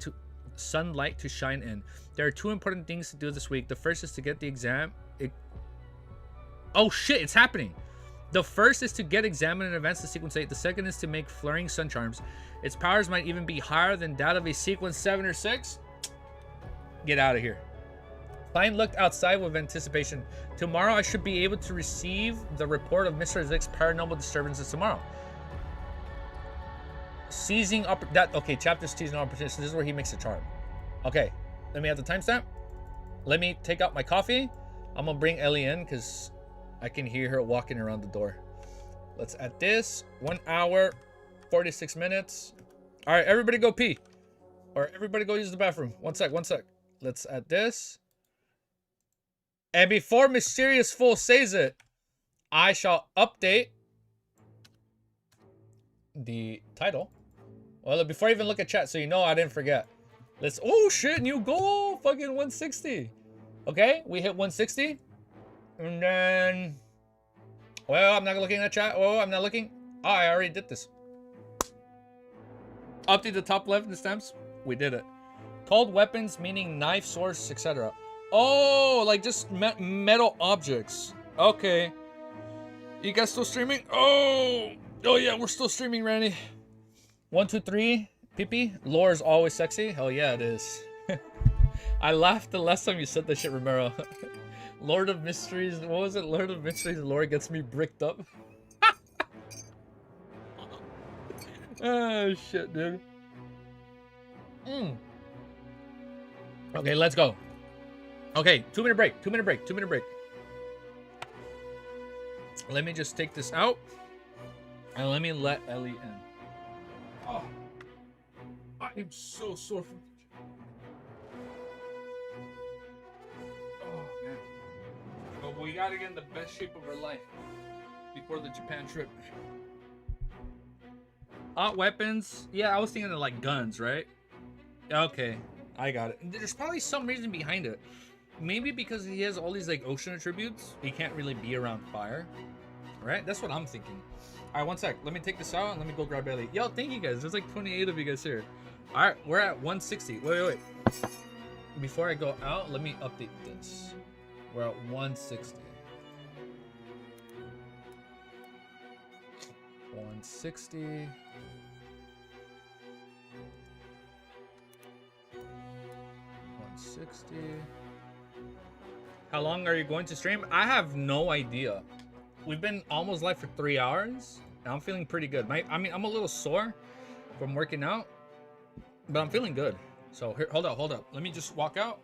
to shine in. There are two important things to do this week. The first is to get the exam. Oh shit, it's happening! The first is to get examined and advance the sequence 8. The second is to make flaring sun charms. Its powers might even be higher than that of a sequence 7 or 6. Get out of here. Klein looked outside with anticipation. Tomorrow I should be able to receive the report of Mr. Zick's paranormal disturbances tomorrow. Seizing up that okay, chapter seizing opportunity. This is where he makes a charm. Okay, let me have the timestamp. Let me take out my coffee. I'm gonna bring Ellie in because I can hear her walking around the door. Let's add this. 1 hour, 46 minutes. All right, everybody go pee. Or everybody go use the bathroom. One sec. Let's add this. And before Mysterious Fool says it, I shall update the title. Well, before I even look at chat, so you know I didn't forget. Let's, oh shit, new goal, fucking 160. Okay, we hit 160. And then, well, I'm not looking at chat. Oh, I'm not looking. Oh, I already did this. Update the top left, the stamps. We did it. Cold weapons, meaning knife, swords, etc. Oh, like just metal objects. Okay. You guys still streaming? Oh yeah, we're still streaming, Randy. 1, 2, 3. Pee-pee. Lore is always sexy. Hell yeah, it is. I laughed the last time you said that shit, Romero. Lord of Mysteries. What was it? Lord of Mysteries. Lore gets me bricked up. Oh shit, dude. Okay, let's go. Okay, 2-minute break. 2-minute break. 2-minute break. Let me just take this out. And let me let Ellie in. Oh. I am so sore from... Oh, man. But we gotta get in the best shape of our life before the Japan trip. Weapons. Yeah, I was thinking of like guns, right? Okay, I got it. There's probably some reason behind it. Maybe because he has all these like ocean attributes, he can't really be around fire. Right? That's what I'm thinking. All right, one sec. Let me take this out and let me go grab Ellie. Yo, thank you guys. There's like 28 of you guys here. All right, we're at 160. Wait. Before I go out, let me update this. We're at 160. 160. 60. How long are you going to stream? I have no idea. We've been almost live for 3 hours, and I'm feeling pretty good. I mean, I'm a little sore from working out, but I'm feeling good. So here, hold up. Let me just walk out.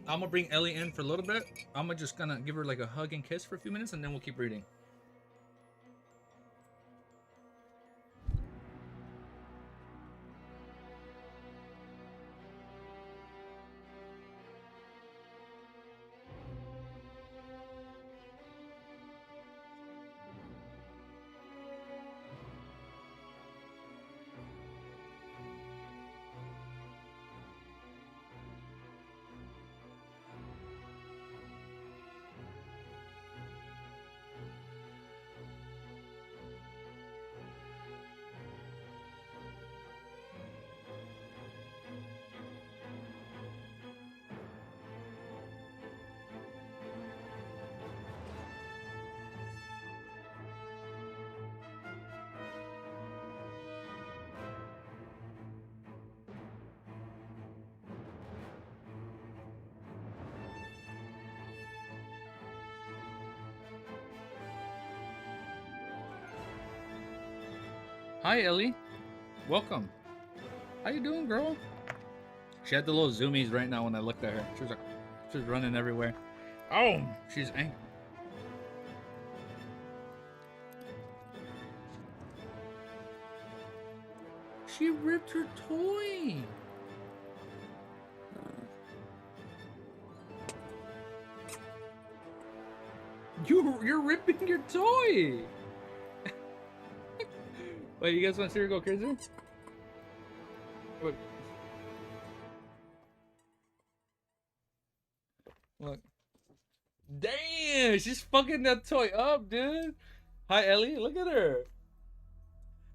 I'm gonna bring Ellie in for a little bit. I'm just gonna give her like a hug and kiss for a few minutes, and then we'll keep reading. Hi, Ellie. Welcome. How you doing, girl? She had the little zoomies right now when I looked at her. She was like, she was running everywhere. Oh, she's angry. She ripped her toy. You're ripping your toy. Wait, you guys want to see her go crazy? Look. Look. Damn, she's fucking that toy up, dude. Hi, Ellie. Look at her.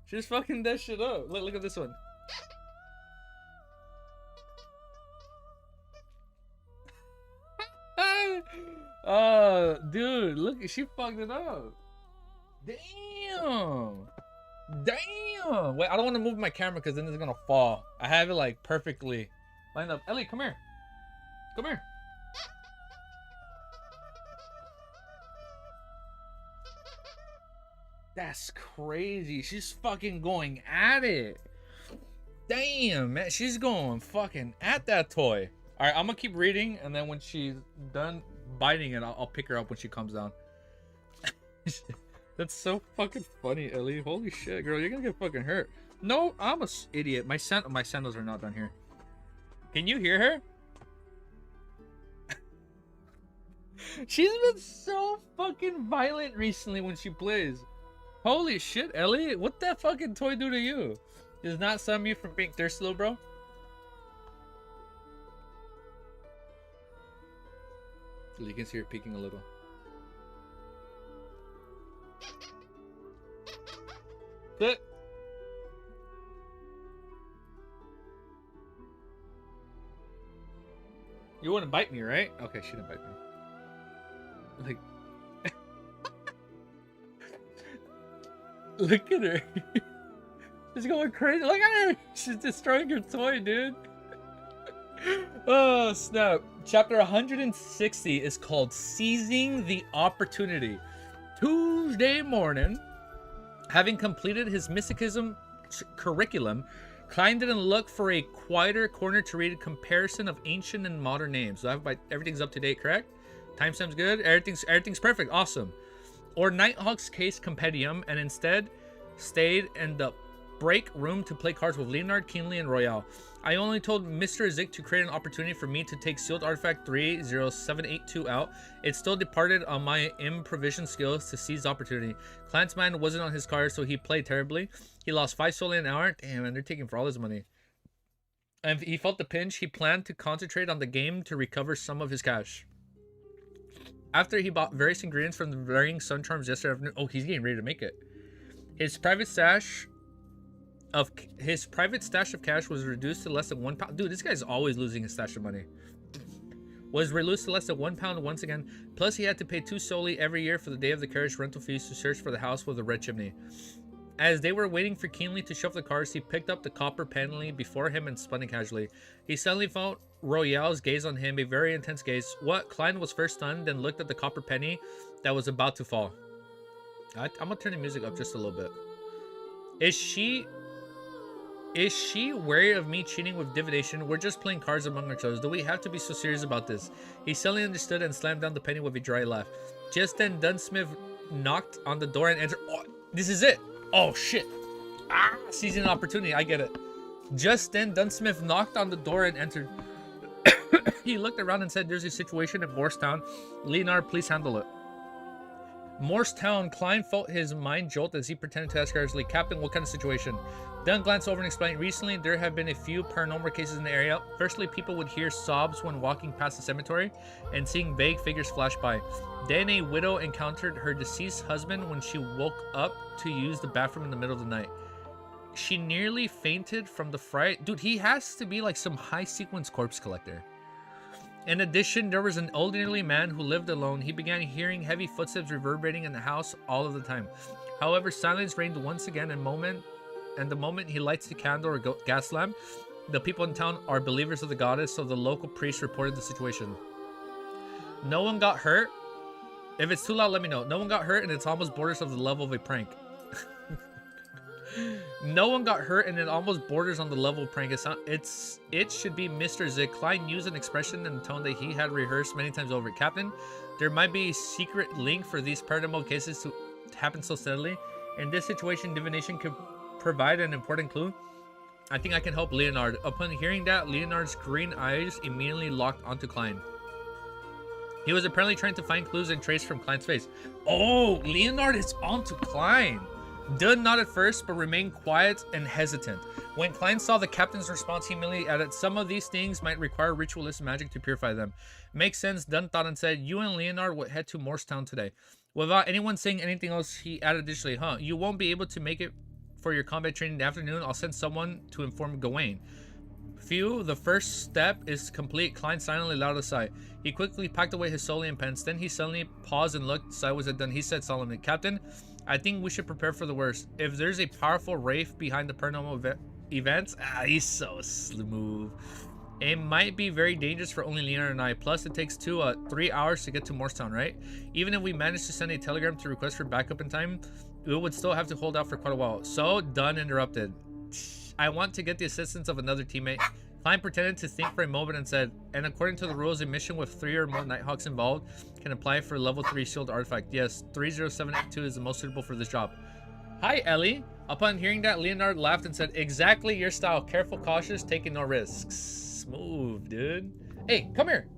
She's fucking that shit up. Look at this one. Dude, look, she fucked it up. Damn. Damn. Wait, I don't want to move my camera because then it's gonna fall. I have it like perfectly lined up. Ellie, come here. Come here. That's crazy. She's fucking going at it. Damn, man. She's going fucking at that toy. All right, I'm gonna keep reading, and then when she's done biting it, I'll pick her up when she comes down. That's so fucking funny, Ellie. Holy shit, girl, you're gonna get fucking hurt. No, I'm a idiot. My sandals are not done here. Can you hear her? She's been so fucking violent recently when she plays. Holy shit, Ellie. What that fucking toy do to you? Does not stop you from being thirsty, little bro? You can see her peeking a little. But you wouldn't bite me, right? Okay, she didn't bite me. Like, look at her. She's going crazy. Look at her. She's destroying her toy, dude. Oh, snap. Chapter 160 is called Seizing the Opportunity. Tuesday morning, having completed his mysticism curriculum, Klein didn't look for a quieter corner to read a comparison of ancient and modern names. So everything's up to date, correct? Timestamp's good. Everything's perfect. Awesome. Or Nighthawk's case compendium, and instead stayed in the break room to play cards with Leonard, Keenly, and Royale. I only told Mr. Zik to create an opportunity for me to take Sealed Artifact 30782 out. It still departed on my improvisation skills to seize the opportunity. Klein's mind wasn't on his card, so he played terribly. He lost 5 Soli an hour. Damn, and they're taking for all his money. And he felt the pinch. He planned to concentrate on the game to recover some of his cash. After he bought various ingredients from the varying sun charms yesterday afternoon. Oh, he's getting ready to make it. His private stash of cash was reduced to less than £1. Dude, this guy's always losing his stash of money. Was reduced to less than £1 once again. Plus, he had to pay 2 Soli every year for the day of the carriage rental fees to search for the house with the red chimney. As they were waiting for Keenly to shove the cars, he picked up the copper penny before him and spun it casually. He suddenly felt Royale's gaze on him, a very intense gaze. What? Klein was first stunned, then looked at the copper penny that was about to fall. I'm gonna turn the music up just a little bit. Is she wary of me cheating with divination? We're just playing cards among ourselves. Do we have to be so serious about this? He suddenly understood and slammed down the penny with a dry laugh. Just then, Dunsmith knocked on the door and entered. Oh, this is it. Oh, shit. Ah, seizing an opportunity. I get it. Just then, Dunsmith knocked on the door and entered. He looked around and said, there's a situation in Morristown. Leonard, please handle it. Morristown. Klein felt his mind jolt as he pretended to ask casually, Captain, what kind of situation? Dunn glanced over and explained, recently there have been a few paranormal cases in the area. Firstly, people would hear sobs when walking past the cemetery and seeing vague figures flash by. Then a widow encountered her deceased husband when she woke up to use the bathroom in the middle of the night. She nearly fainted from the fright. Dude, he has to be like some high sequence corpse collector. In addition, there was an elderly man who lived alone. He began hearing heavy footsteps reverberating in the house all of the time. However, silence reigned once again, and the moment he lights the candle or gas lamp, the people in town are believers of the goddess, so the local priest reported the situation. No one got hurt. If it's too loud, let me know. No one got hurt, and it's almost borders of the level of a prank. No one got hurt, and it almost borders on the level of prank. It should be Mr. Zick. Klein used an expression and tone that he had rehearsed many times over. Captain, there might be a secret link for these paranormal cases to happen so steadily. In this situation, divination could provide an important clue. I think I can help Leonard. Upon hearing that, Leonard's green eyes immediately locked onto Klein. He was apparently trying to find clues and trace from Klein's face. Oh, Leonard is onto Klein. Dunn nodded first, but remained quiet and hesitant. When Klein saw the captain's response, he immediately added, some of these things might require ritualistic magic to purify them. Makes sense, Dunn thought and said, you and Leonard would head to Morristown today. Without anyone saying anything else, he added additionally, you won't be able to make it for your combat training in the afternoon. I'll send someone to inform Gawain. Phew, the first step is complete. Klein silently let out a sigh. He quickly packed away his Solian pens. Then he suddenly paused and looked sideways at Dunn. He said solemnly, Captain, I think we should prepare for the worst. If there's a powerful wraith behind the paranormal events, he's so smooth. It might be very dangerous for only Leonard and I. Plus, it takes 3 hours to get to Morristown, right? Even if we manage to send a telegram to request for backup in time, we would still have to hold out for quite a while. So, Dunn interrupted. I want to get the assistance of another teammate. Klein pretended to think for a moment and said, and according to the rules, a mission with 3 or more Nighthawks involved can apply for level 3 shield artifact. Yes, 30782 is the most suitable for this job. Hi, Ellie. Upon hearing that, Leonard laughed and said, exactly your style. Careful, cautious, taking no risks. Smooth, dude. Hey, come here.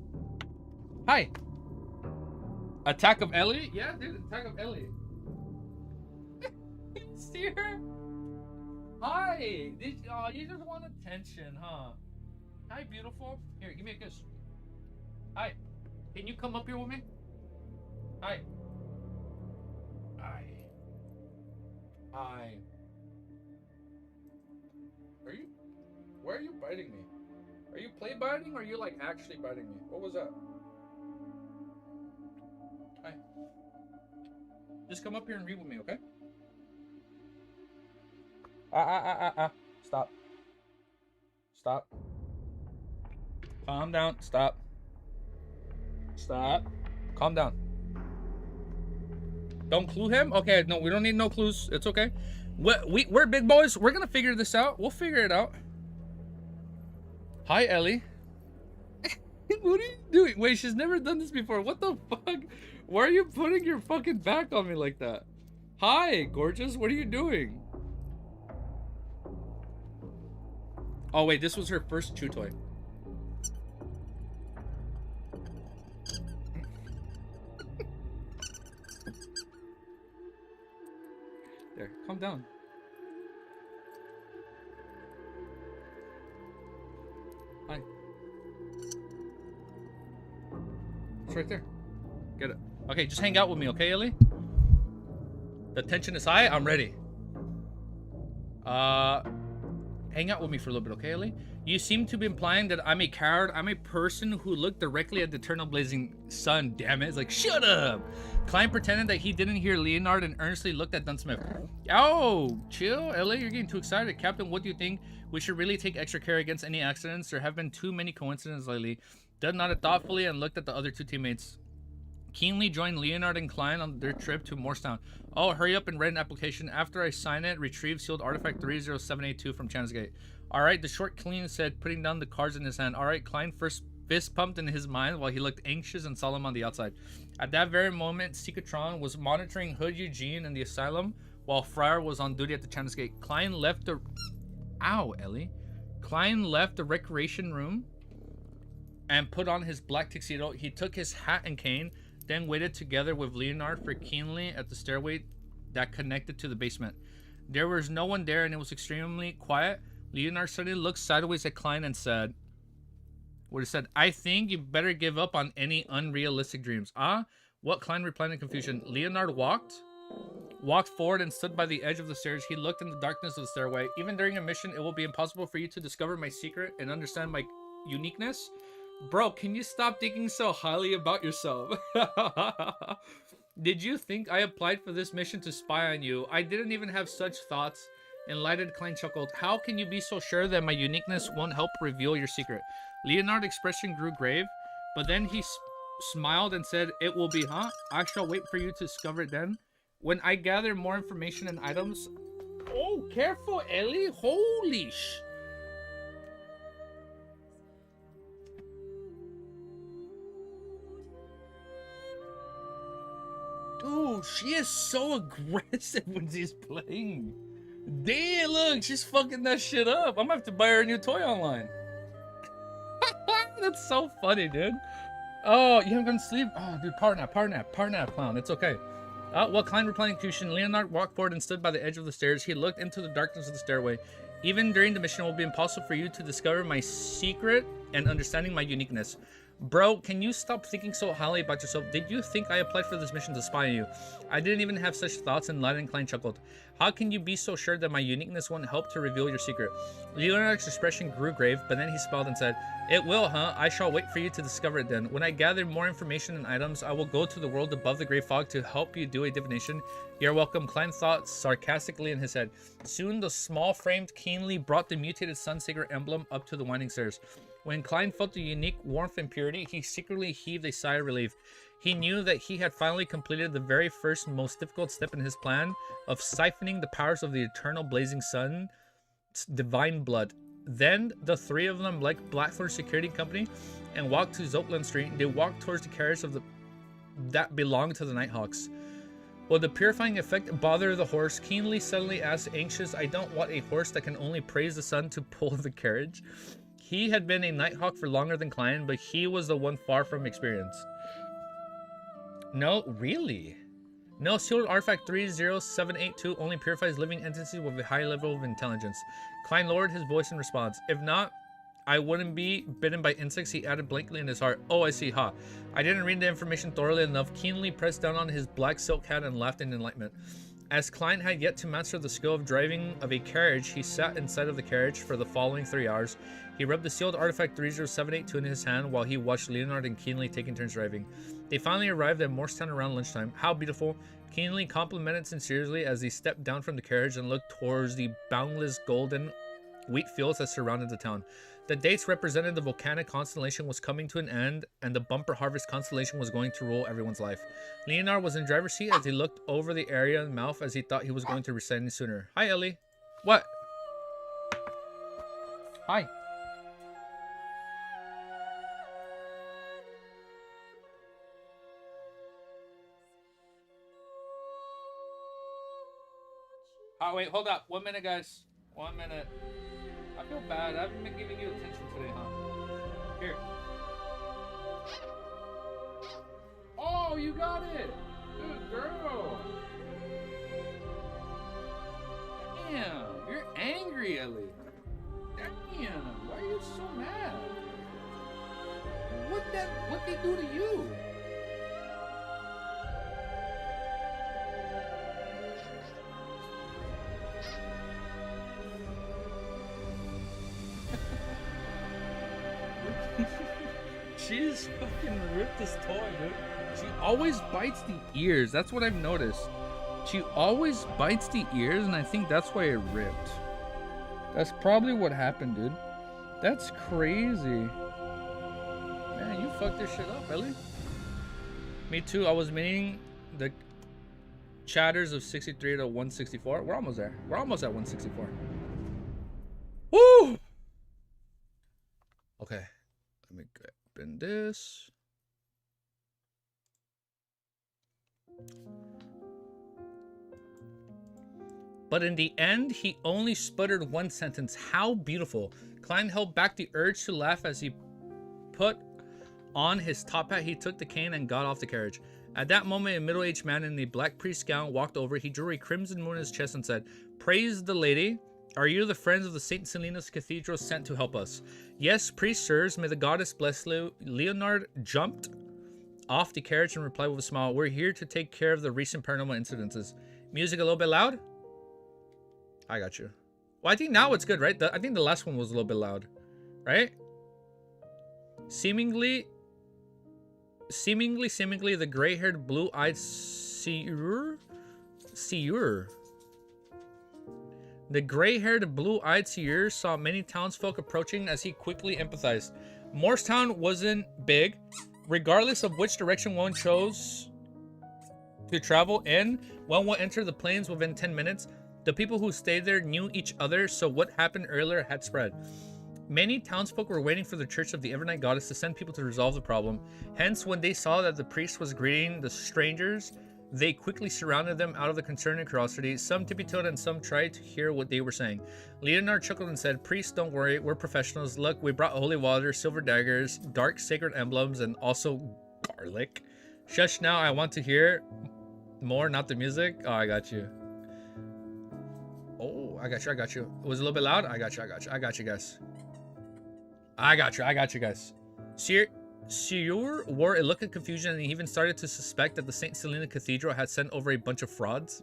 Hi. Attack of Ellie? Yeah, dude, Attack of Ellie. See her? Hi. You just want attention, huh? Hi, beautiful. Here, give me a kiss. Hi. Can you come up here with me? Hi. Hi. Hi. Why are you biting me? Are you play biting or are you like actually biting me? What was that? Hi. Just come up here and read with me, okay? Stop. Stop. Calm down. Stop. Stop. Calm down. Don't clue him? Okay, no, we don't need no clues. It's okay. We're big boys. We're gonna figure this out. We'll figure it out. Hi, Ellie. What are you doing? Wait, she's never done this before. What the fuck? Why are you putting your fucking back on me like that? Hi, gorgeous. What are you doing? Oh, wait, this was her first chew toy. There, calm down. Hi. It's right there. Get it. Okay, just hang out with me, okay, Ellie? The tension is high. I'm ready. Hang out with me for a little bit, okay, Ellie? You seem to be implying that I'm a coward. I'm a person who looked directly at the eternal blazing sun. Damn it. It's like, shut up. Klein pretended that he didn't hear Leonard and earnestly looked at Dunsmith. Oh, chill. Ellie, you're getting too excited. Captain, what do you think? We should really take extra care against any accidents. There have been too many coincidences lately. Dud nodded thoughtfully and looked at the other two teammates. Keenly joined Leonard and Klein on their trip to Morristown. Oh, hurry up and write an application. After I sign it, retrieve sealed artifact 30782 from Chansgate. Alright, the short Klein said, putting down the cards in his hand. Alright, Klein first fist pumped in his mind while he looked anxious and solemn on the outside. At that very moment, Seekatron was monitoring Hood Eugene in the asylum while Fryer was on duty at the Chansgate. Klein left the... Ow, Ellie. Klein left the recreation room and put on his black tuxedo. He took his hat and cane, then waited together with Leonard for Keenly at the stairway that connected to the basement. There was no one there and it was extremely quiet. Leonard suddenly looked sideways at Klein and said, what he said, I think you better give up on any unrealistic dreams. Ah? What? Klein replied in confusion. Leonard walked forward and stood by the edge of the stairs. He looked in the darkness of the stairway. Even during a mission, it will be impossible for you to discover my secret and understand my uniqueness. Bro, can you stop thinking so highly about yourself? Did you think I applied for this mission to spy on you? I didn't even have such thoughts. Enlightened Klein chuckled. How can you be so sure that my uniqueness won't help reveal your secret? Leonard's expression grew grave, but then he smiled and said, it will be, huh? I shall wait for you to discover it then. When I gather more information and items... Oh, careful, Ellie. Holy sh... Dude, she is so aggressive when she's playing. Damn, look, she's fucking that shit up. I'm gonna have to buy her a new toy online. That's so funny, dude. Oh, you haven't gone to sleep? Oh, dude, power nap, clown. It's okay. While Klein replying to Kushin, Leonard walked forward and stood by the edge of the stairs. He looked into the darkness of the stairway. Even during the mission, it will be impossible for you to discover my secret and understanding my uniqueness. Bro, can you stop thinking so highly about yourself? Did you think I applied for this mission to spy on you? I didn't even have such thoughts, and Lion Klein chuckled. How can you be so sure that my uniqueness won't help to reveal your secret? Leonard's expression grew grave, but then he smiled and said, it will, huh? I shall wait for you to discover it then. When I gather more information and items, I will go to the world above the Grey Fog to help you do a divination. You're welcome, Klein thought sarcastically in his head. Soon the small-framed Keenly brought the mutated Sunseeker emblem up to the winding stairs. When Klein felt the unique warmth and purity, he secretly heaved a sigh of relief. He knew that he had finally completed the very first, most difficult step in his plan of siphoning the powers of the eternal blazing sun's divine blood. Then the three of them left Blackthorn Security Company and walked to Zoatland Street. They walked towards the carriage that belonged to the Nighthawks. Will the purifying effect bother the horse? Keenly suddenly asked, anxious, I don't want a horse that can only praise the sun to pull the carriage. He had been a Nighthawk for longer than Klein, but he was the one far from experienced. No, really? No, sealed artifact 30782 only purifies living entities with a high level of intelligence. Klein lowered his voice in response. If not, I wouldn't be bitten by insects, he added blankly in his heart. Oh, I see, ha. I didn't read the information thoroughly enough. Keenly pressed down on his black silk hat and laughed in enlightenment. As Klein had yet to master the skill of driving of a carriage, he sat inside of the carriage for the following 3 hours. He rubbed the sealed artifact 30782 in his hand while he watched Leonard and Keenly taking turns driving. They finally arrived at Morristown around lunchtime. How beautiful. Keenly complimented sincerely as he stepped down from the carriage and looked towards the boundless golden wheat fields that surrounded the town. The dates represented the volcanic constellation was coming to an end, and the bumper harvest constellation was going to rule everyone's life. Leonard was in driver's seat as he looked over the area and mouth as he thought he was going to resign sooner. Hi, Ellie. What? Hi. Oh, wait, hold up. 1 minute, guys. 1 minute. I feel bad. I haven't been giving you attention today, huh? Here. Oh, you got it! Good girl! Damn, you're angry, Ellie. Damn, why are you so mad? What they do to you? She's fucking ripped this toy, dude. She always bites the ears. That's what I've noticed. She always bites the ears, and I think that's why it ripped. That's probably what happened, dude. That's crazy. Man, you fucked this shit up, Ellie. Me too. I was meaning the chatters of 63 to 164. We're almost there. We're almost at 164. Woo! Okay. Let me open this. But in the end, he only sputtered one sentence. How beautiful. Klein held back the urge to laugh as he put on his top hat. He took the cane and got off the carriage. At that moment, a middle-aged man in a black priest gown walked over. He drew a crimson moon in his chest and said, "Praise the lady. Are you the friends of the St. Selena's Cathedral sent to help us?" "Yes, priest, sirs. May the goddess bless you." Leonard jumped off the carriage and replied with a smile, "We're here to take care of the recent paranormal incidences." "Music a little bit loud?" "I got you." Well, I think now it's good, right? I think the last one was a little bit loud, right? Seemingly, the gray-haired, blue-eyed seer. The gray-haired, blue-eyed seer saw many townsfolk approaching as he quickly empathized. Morristown wasn't big. Regardless of which direction one chose to travel in, one will enter the plains within 10 minutes. The people who stayed there knew each other, so what happened earlier had spread. Many townsfolk were waiting for the Church of the Evernight Goddess to send people to resolve the problem. Hence, when they saw that the priest was greeting the strangers, they quickly surrounded them out of the concern and curiosity. Some tippy-toed and some tried to hear what they were saying. Leonard chuckled and said, "Priest, don't worry, we're professionals. Look, we brought holy water, silver daggers, dark sacred emblems, and also garlic." "Shush now, I want to hear more, not the music." "Oh, I got you." "Oh, I got you. It was a little bit loud? I got you, guys. I got you, guys. Sieur wore a look of confusion, and he even started to suspect that the St. Selena Cathedral had sent over a bunch of frauds.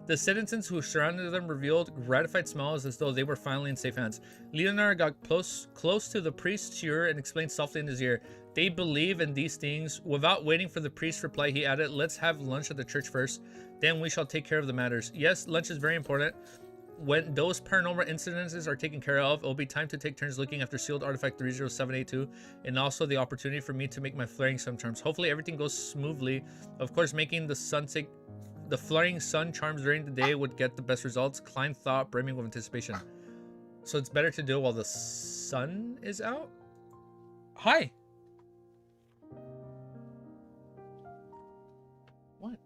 The citizens who surrounded them revealed gratified smiles as though they were finally in safe hands. Leonard got close to the priest Sieur and explained softly in his ear, "They believe in these things." Without waiting for the priest's reply, he added, "Let's have lunch at the church first, then we shall take care of the matters." "Yes, lunch is very important. When those paranormal incidences are taken care of, it will be time to take turns looking after sealed artifact 30782, and also the opportunity for me to make my flaring sun charms. Hopefully everything goes smoothly. Of course, making the flaring sun charms during the day would get the best results," Klein thought, brimming with anticipation. So it's better to do it while the sun is out? Hi! What?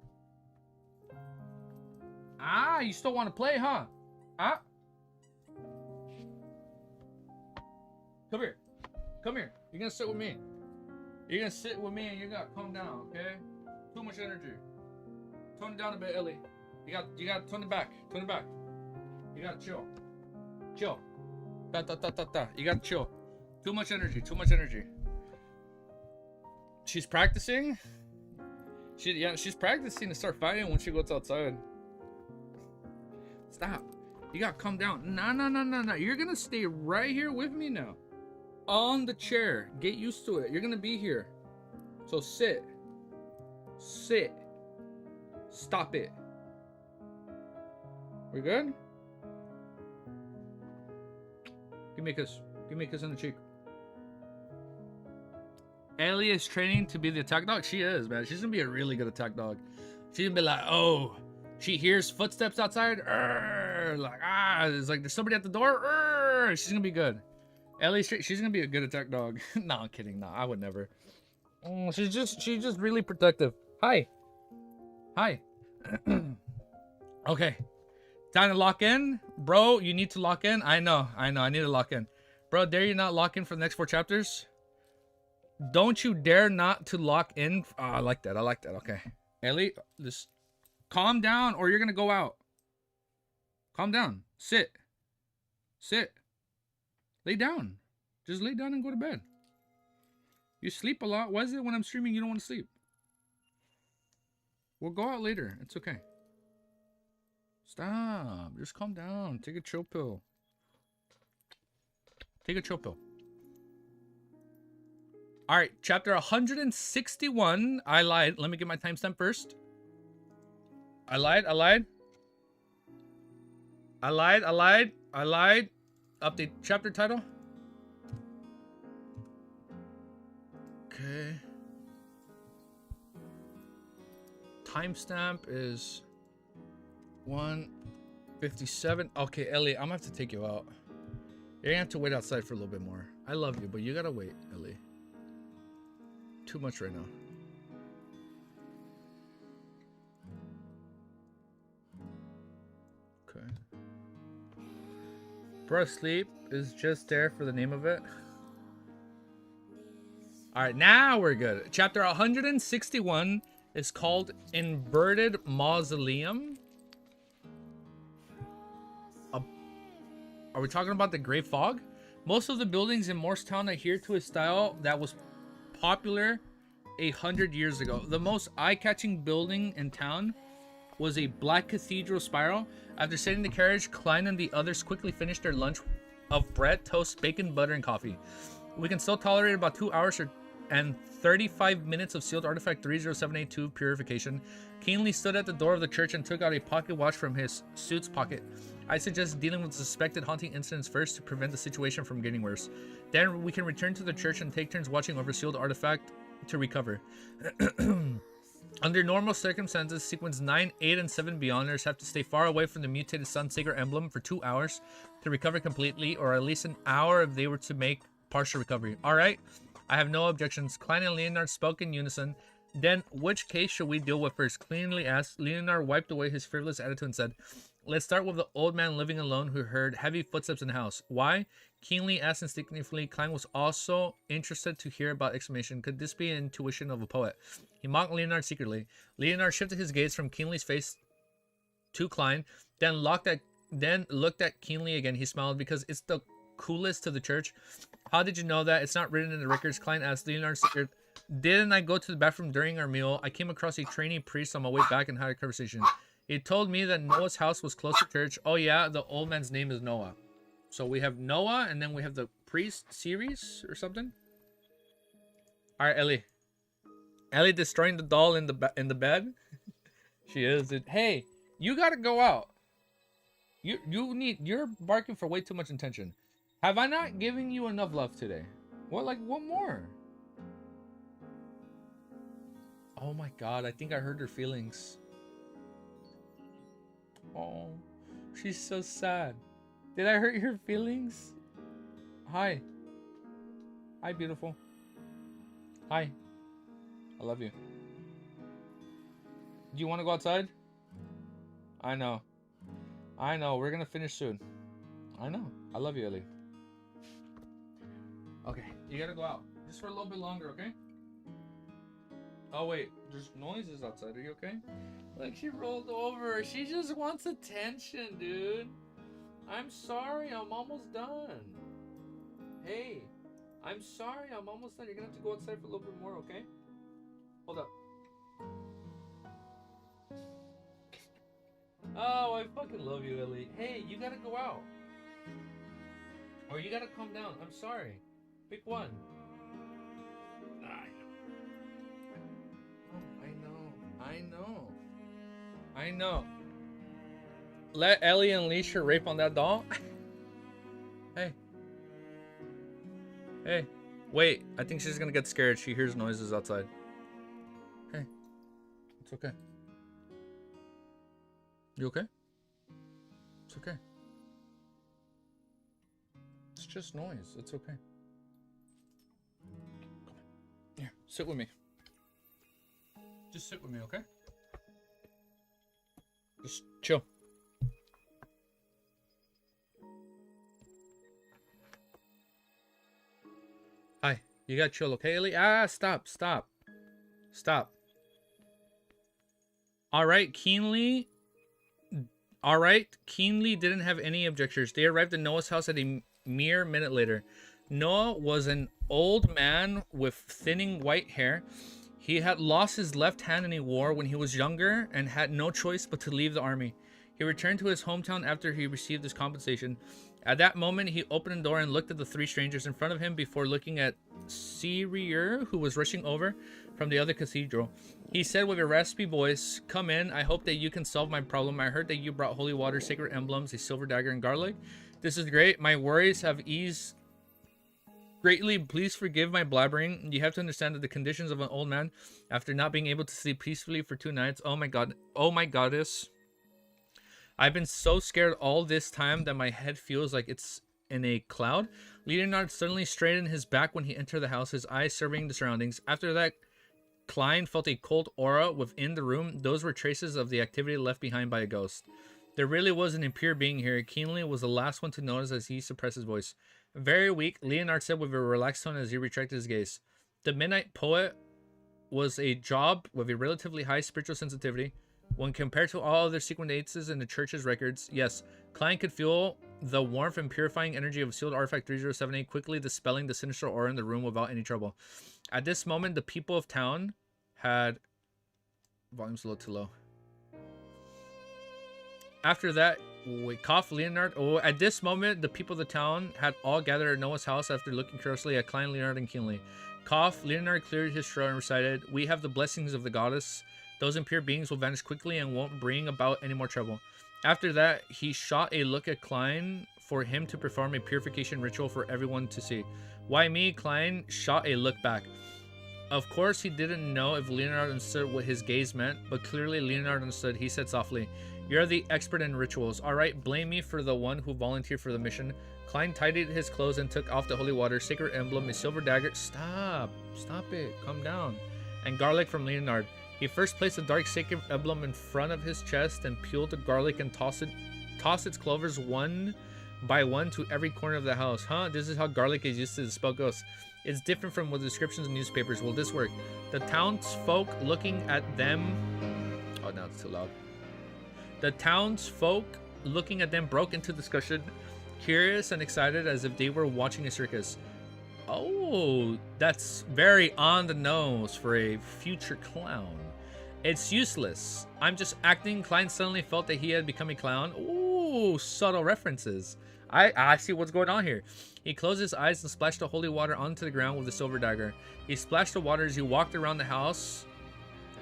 Ah, you still want to play, huh? Huh? Come here. Come here. You're gonna sit with me. You're gonna sit with me and you gotta calm down, okay? Too much energy. Tone it down a bit, Ellie. You got tone it back. Tone it back. You gotta chill. Chill. You gotta chill. Too much energy. Too much energy. She's practicing. She's practicing to start fighting when she goes outside. Stop. You gotta calm down. No. You're gonna stay right here with me now. On the chair. Get used to it. You're gonna be here. So sit. Sit. Stop it. We good? Give me a kiss. Give me a kiss on the cheek. Ellie is training to be the attack dog. She is, man. She's gonna be a really good attack dog. She's gonna be like, oh, she hears footsteps outside. Like, it's like there's somebody at the door. She's gonna be good. Ellie, she's gonna be a good attack dog. No, I'm kidding. No, I would never. She's just really protective. Hi. Okay. Time to lock in. Bro, you need to lock in. I know. I need to lock in. Bro, dare you not lock in for the next 4 chapters? Don't you dare not to lock in. Oh, I like that. Okay. Ellie, just calm down or you're going to go out. Calm down. Sit. Lay down. Just lay down and go to bed. You sleep a lot. Why is it when I'm streaming you don't want to sleep? We'll go out later. It's okay. Stop. Just calm down. Take a chill pill. All right, chapter 161. I lied. Let me get my timestamp first. I lied. Update chapter title. Okay. Timestamp is 1:57. Okay, Ellie, I'm gonna have to take you out. You're gonna have to wait outside for a little bit more. I love you, but you gotta wait, Ellie. Too much right now. Okay. Bro, sleep is just there for the name of it. Alright, now we're good. Chapter 161 is called Inverted Mausoleum. Are we talking about the Great Fog? Most of the buildings in Morristown adhere to a style that was popular 100 years ago. The most eye-catching building in town was a black cathedral spiral. After setting the carriage, Klein and the others quickly finished their lunch of bread, toast, bacon, butter, and coffee. We can still tolerate about 2 hours and 35 minutes of sealed artifact 30782 purification. Keenly stood at the door of the church and took out a pocket watch from his suit's pocket. I suggest dealing with suspected haunting incidents first to prevent the situation from getting worse. Then we can return to the church and take turns watching over sealed artifact to recover. Under normal circumstances, sequence 9, 8, and 7 Beyonders have to stay far away from the mutated Sun Sacred emblem for 2 hours to recover completely, or at least an hour if they were to make partial recovery. Alright, I have no objections. Klein and Leonard spoke in unison. Then, which case should we deal with first? Cleanly asked. Leonard wiped away his frivolous attitude and said, let's start with the old man living alone who heard heavy footsteps in the house. Why? Keenly asked instinctively. Klein was also interested to hear about explanation. Could this be an intuition of a poet? He mocked Leonard secretly. Leonard shifted his gaze from Keenly's face to Klein, then looked at Keenly again. He smiled. Because it's the coolest to the church. How did you know that? It's not written in the records. Klein asked. Leonard secret. Didn't I go to the bathroom during our meal? I came across a trainee priest on my way back and had a conversation. He told me that Noah's house was close to church. Oh yeah, the old man's name is Noah. So we have Noah, and then we have the priest series or something. All right, Ellie. Ellie destroying the doll in the bed. She is. Hey, you gotta go out. You're barking for way too much attention. Have I not given you enough love today? What more? Oh my God, I think I hurt her feelings. Oh, she's so sad. Did I hurt your feelings? Hi. Hi, beautiful. Hi. I love you. Do you want to go outside? I know. I know. We're going to finish soon. I know. I love you, Ellie. Okay. You got to go out. Just for a little bit longer, okay? Oh, wait. There's noises outside. Are you okay? Like, she rolled over. She just wants attention, dude. I'm sorry. I'm almost done. Hey. I'm sorry. I'm almost done. You're going to have to go outside for a little bit more, okay? Hold up. Oh, I fucking love you, Ellie. Hey, you got to go out. Or you got to calm down. I'm sorry. Pick one. I know. Let Ellie unleash her rape on that doll. Hey. Hey. Wait, I think she's gonna get scared. She hears noises outside. Hey. It's okay. You okay? It's okay. It's just noise. It's okay. Come on. Here, sit with me. Just sit with me, okay? Just chill. Hi. You gotta chill, okay, Ellie? Stop. Alright, Keenly didn't have any objections. They arrived at Noah's house at a mere minute later. Noah was an old man with thinning white hair. He had lost his left hand in a war when he was younger and had no choice but to leave the army. He returned to his hometown after he received his compensation. At that moment, he opened the door and looked at the three strangers in front of him before looking at Cyrier, who was rushing over from the other cathedral. He said with a raspy voice, "Come in. I hope that you can solve my problem. I heard that you brought holy water, sacred emblems, a silver dagger, and garlic. This is great. My worries have eased greatly. Please forgive my blabbering. You have to understand that the conditions of an old man after not being able to sleep peacefully for 2 nights. Oh my god. Oh my goddess. I've been so scared all this time that my head feels like it's in a cloud." Leonard suddenly straightened his back when he entered the house, his eyes surveying the surroundings. After that, Klein felt a cold aura within the room. Those were traces of the activity left behind by a ghost. There really was an impure being here. Keenly was the last one to notice as he suppressed his voice. Very weak, Leonard said with a relaxed tone as he retracted his gaze. The Midnight Poet was a job with a relatively high spiritual sensitivity. When compared to all other sequent aces in the church's records, yes, Klein could feel the warmth and purifying energy of sealed artifact 3078 quickly dispelling the sinister aura in the room without any trouble. At this moment, the people of town had... Volume's a little too low. After that, wait, cough, Leonard. Oh, at this moment, the people of the town had all gathered at Noah's house after looking curiously at Klein, Leonard, and Keenly. Cough, Leonard cleared his throat and recited, "We have the blessings of the goddess. Those impure beings will vanish quickly and won't bring about any more trouble." After that, he shot a look at Klein for him to perform a purification ritual for everyone to see. "Why me?" Klein shot a look back. Of course, he didn't know if Leonard understood what his gaze meant, but clearly Leonard understood. He said softly, "You're the expert in rituals. Alright, blame me for the one who volunteered for the mission." Klein tidied his clothes and took off the holy water, sacred emblem, a silver dagger. Stop it, calm down. And garlic from Leonard. He first placed the dark sacred emblem in front of his chest and peeled the garlic and tossed its clovers one by one to every corner of the house. Huh? This is how garlic is used to dispel ghosts. It's different from what descriptions in newspapers. Will this work? The townsfolk looking at them... Oh, now it's too loud. The townsfolk looking at them broke into discussion, curious and excited as if they were watching a circus. Oh, that's very on the nose for a future clown. It's useless. I'm just acting. Klein suddenly felt that he had become a clown. Ooh, subtle references. I see what's going on here. He closed his eyes and splashed the holy water onto the ground with the silver dagger. He splashed the water as he walked around the house,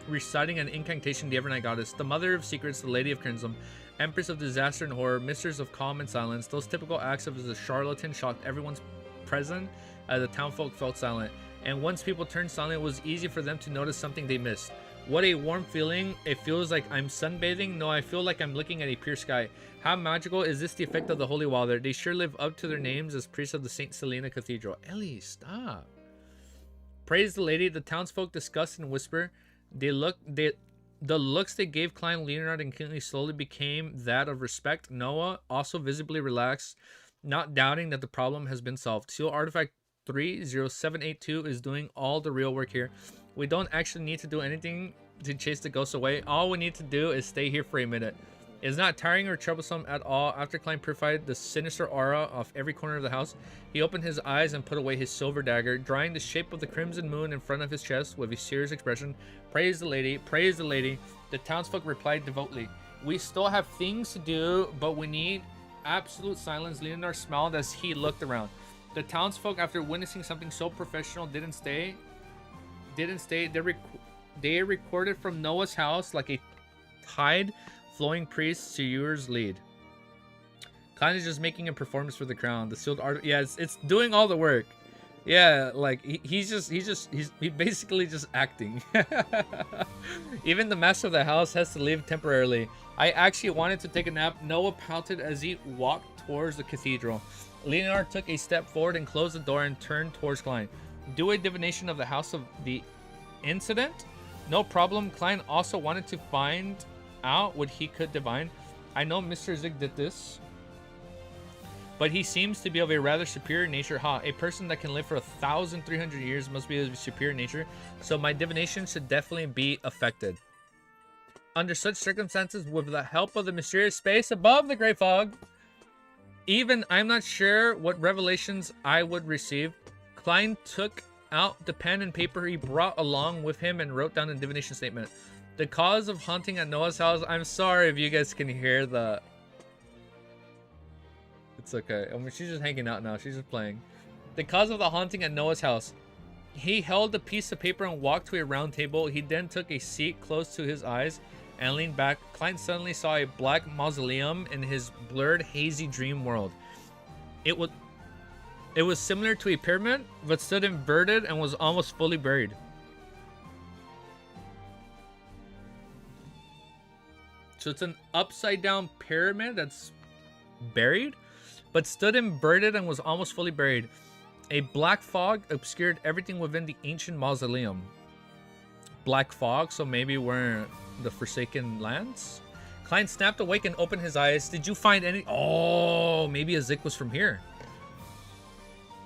reciting an incantation, the Evernight Goddess, the Mother of Secrets, the Lady of Crimson, Empress of Disaster and Horror, Mistress of Calm and Silence. Those typical acts of the charlatan shocked everyone's present as the townfolk felt silent. And once people turned silent, it was easy for them to notice something they missed. What a warm feeling. It feels like I'm sunbathing. No, I feel like I'm looking at a pure sky. How magical is this the effect of the holy water? They sure live up to their names as priests of the St. Selena Cathedral. Ellie, stop. Praise the lady. The townsfolk discussed and whisper. The looks they gave Klein, Leonard, and Kinley slowly became that of respect. Noah, also visibly relaxed, not doubting that the problem has been solved. Seal Artifact 30782 is doing all the real work here. We don't actually need to do anything to chase the ghosts away. All we need to do is stay here for a minute. It's not tiring or troublesome at all. After Klein purified the sinister aura off every corner of the house, he opened his eyes and put away his silver dagger, drawing the shape of the crimson moon in front of his chest with a serious expression. Praise the lady, praise the lady. The townsfolk replied devoutly. We still have things to do, but we need absolute silence. Leonard smiled as he looked around. The townsfolk, after witnessing something so professional, didn't stay. They recorded from Noah's house like a tide flowing priest to yours lead. Klein is just making a performance for the crown. The sealed art, yeah, it's doing all the work. Yeah, like he's basically just acting. Even the master of the house has to leave temporarily. I actually wanted to take a nap. Noah pouted as he walked towards the cathedral. Leonard took a step forward and closed the door and turned towards Klein. Do a divination of the house of the incident? No problem. Klein also wanted to find out what he could divine. I know Mr. Zig did this, but he seems to be of a rather superior nature. A person that can live for 1,300 years must be of a superior nature, so my divination should definitely be affected. Under such circumstances, with the help of the mysterious space above the great fog, even I'm not sure what revelations I would receive. Klein took out the pen and paper he brought along with him and wrote down a divination statement. The cause of haunting at Noah's house. I'm sorry if you guys can hear the It's okay. I mean, she's just hanging out now. She's just playing. The cause of the haunting at Noah's house. He held a piece of paper and walked to a round table. He then took a seat close to his eyes and leaned back. Klein suddenly saw a black mausoleum in his blurred, hazy dream world. It was similar to a pyramid, but stood inverted and was almost fully buried. So it's an upside down pyramid that's buried, but stood inverted and was almost fully buried. A black fog obscured everything within the ancient mausoleum. Black fog, so maybe we're in the Forsaken Lands? Klein snapped awake and opened his eyes. Did you find any? Oh, maybe a Zik was from here.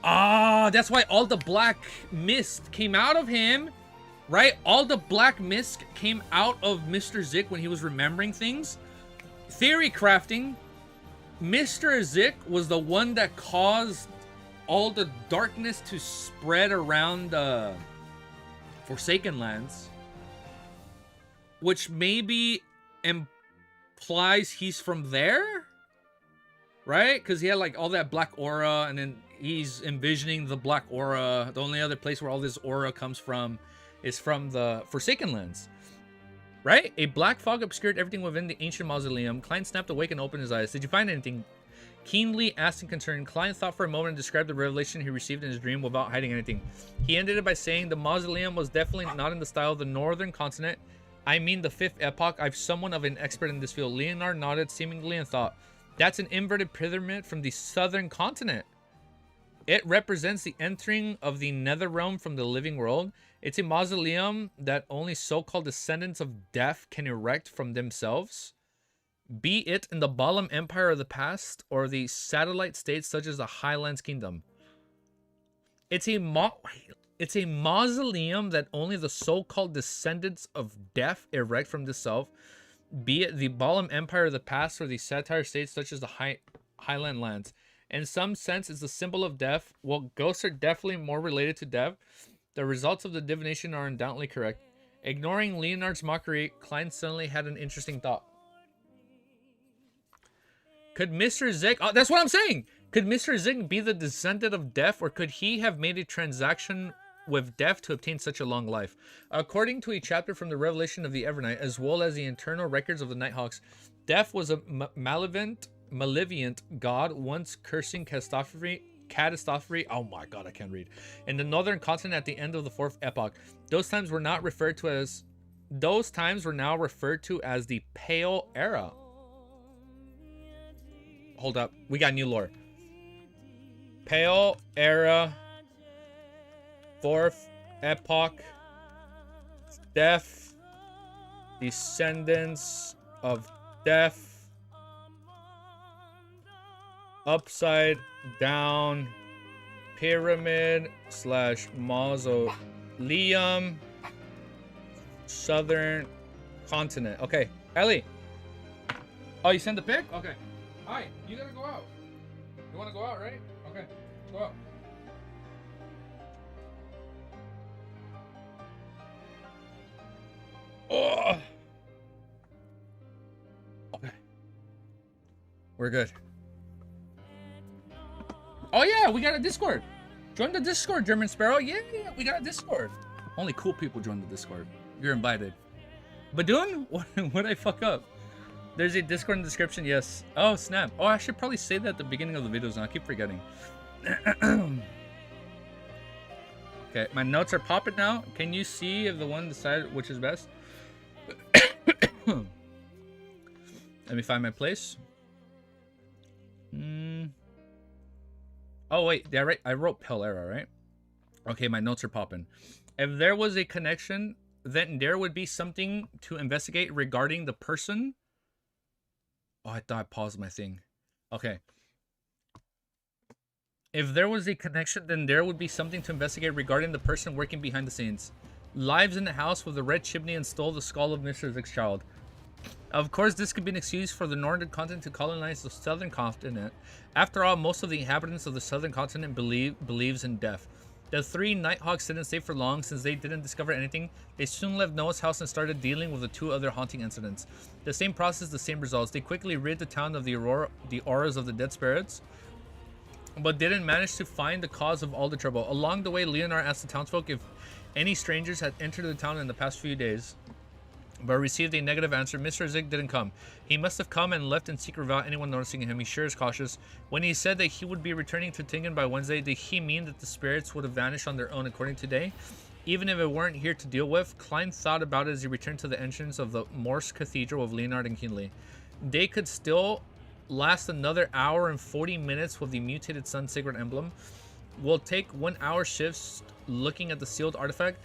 Ah, that's why all the black mist came out of him, right? All the black mist came out of Mr. Zik when he was remembering things. Theory crafting. Mr. Zik was the one that caused all the darkness to spread around the Forsaken Lands, which maybe implies he's from there, right? Because he had like all that black aura, and then he's envisioning the black aura. The only other place where all this aura comes from is from the Forsaken Lands, right? A black fog obscured everything within the ancient mausoleum. Klein snapped awake and opened his eyes. Did you find anything? Keenly asked and concerned, Klein thought for a moment and described the revelation he received in his dream without hiding anything. He ended it by saying the mausoleum was definitely not in the style of the northern continent. I mean the 5th epoch. I'm somewhat of an expert in this field. Leonard nodded seemingly and thought, that's an inverted pyramid from the southern continent. It represents the entering of the nether realm from the living world. It's a mausoleum that only so-called descendants of death can erect from themselves. Be it in the Balam Empire of the past or the satellite states such as the Highlands Kingdom. It's a mausoleum that only the so-called descendants of death erect from themselves. Be it the Balam Empire of the past or the satellite states such as the Highland lands. In some sense, it's a symbol of death. Well, ghosts are definitely more related to death. The results of the divination are undoubtedly correct. Ignoring Leonard's mockery, Klein suddenly had an interesting thought. Could Mr. Zik... Oh, that's what I'm saying! Could Mr. Zik be the descendant of death, or could he have made a transaction with death to obtain such a long life? According to a chapter from the Revelation of the Evernight, as well as the internal records of the Nighthawks, death was a malevolent god, once cursing catastrophe. Oh my god, I can't read. In the northern continent at the end of the 4th epoch. Those times were now referred to as the Pale Era. Hold up, we got new lore. Pale Era, 4th epoch, death, descendants of death, upside down pyramid / mausoleum, southern continent. Okay, Ellie. Oh, you sent the pic? Okay. Hi, you gotta go out. You wanna go out, right? Okay, go out. Oh. Okay. We're good. Oh yeah, we got a Discord. Join the Discord, German Sparrow. Yeah, we got a Discord. Only cool people join the Discord. You're invited. Badun? What did I fuck up? There's a Discord in the description, yes. Oh, snap. Oh, I should probably say that at the beginning of the videos now. I keep forgetting. Okay, my notes are popping now. Can you see if the one decided which is best? Let me find my place. Oh, wait. Yeah, right. I wrote Pale Era, right? Okay, my notes are popping. If there was a connection, then there would be something to investigate regarding the person. Oh, I thought I paused my thing. Okay. If there was a connection, then there would be something to investigate regarding the person working behind the scenes. Lives in the house with the red chimney and stole the skull of Mr. Zik's child. Of course, this could be an excuse for the northern continent to colonize the southern continent. After all, most of the inhabitants of the southern continent believes in death. The 3 Nighthawks didn't stay for long. Since they didn't discover anything, they soon left Noah's house and started dealing with the 2 other haunting incidents. The same process, the same results. They quickly rid the town of the auras of the dead spirits. but didn't manage to find the cause of all the trouble. Along the way, Leonard asked the townsfolk if any strangers had entered the town in the past few days, but received a negative answer. Mr. Zig didn't come. He must have come and left in secret without anyone noticing him. He sure is cautious. When he said that he would be returning to Tingen by Wednesday, did he mean that the spirits would have vanished on their own according to Day? Even if it weren't here to deal with, Klein thought about it as he returned to the entrance of the Morse Cathedral of Leonard and Kinley. They could still last another hour and 40 minutes with the mutated sun sacred emblem. We'll take 1 hour shifts looking at the sealed artifact.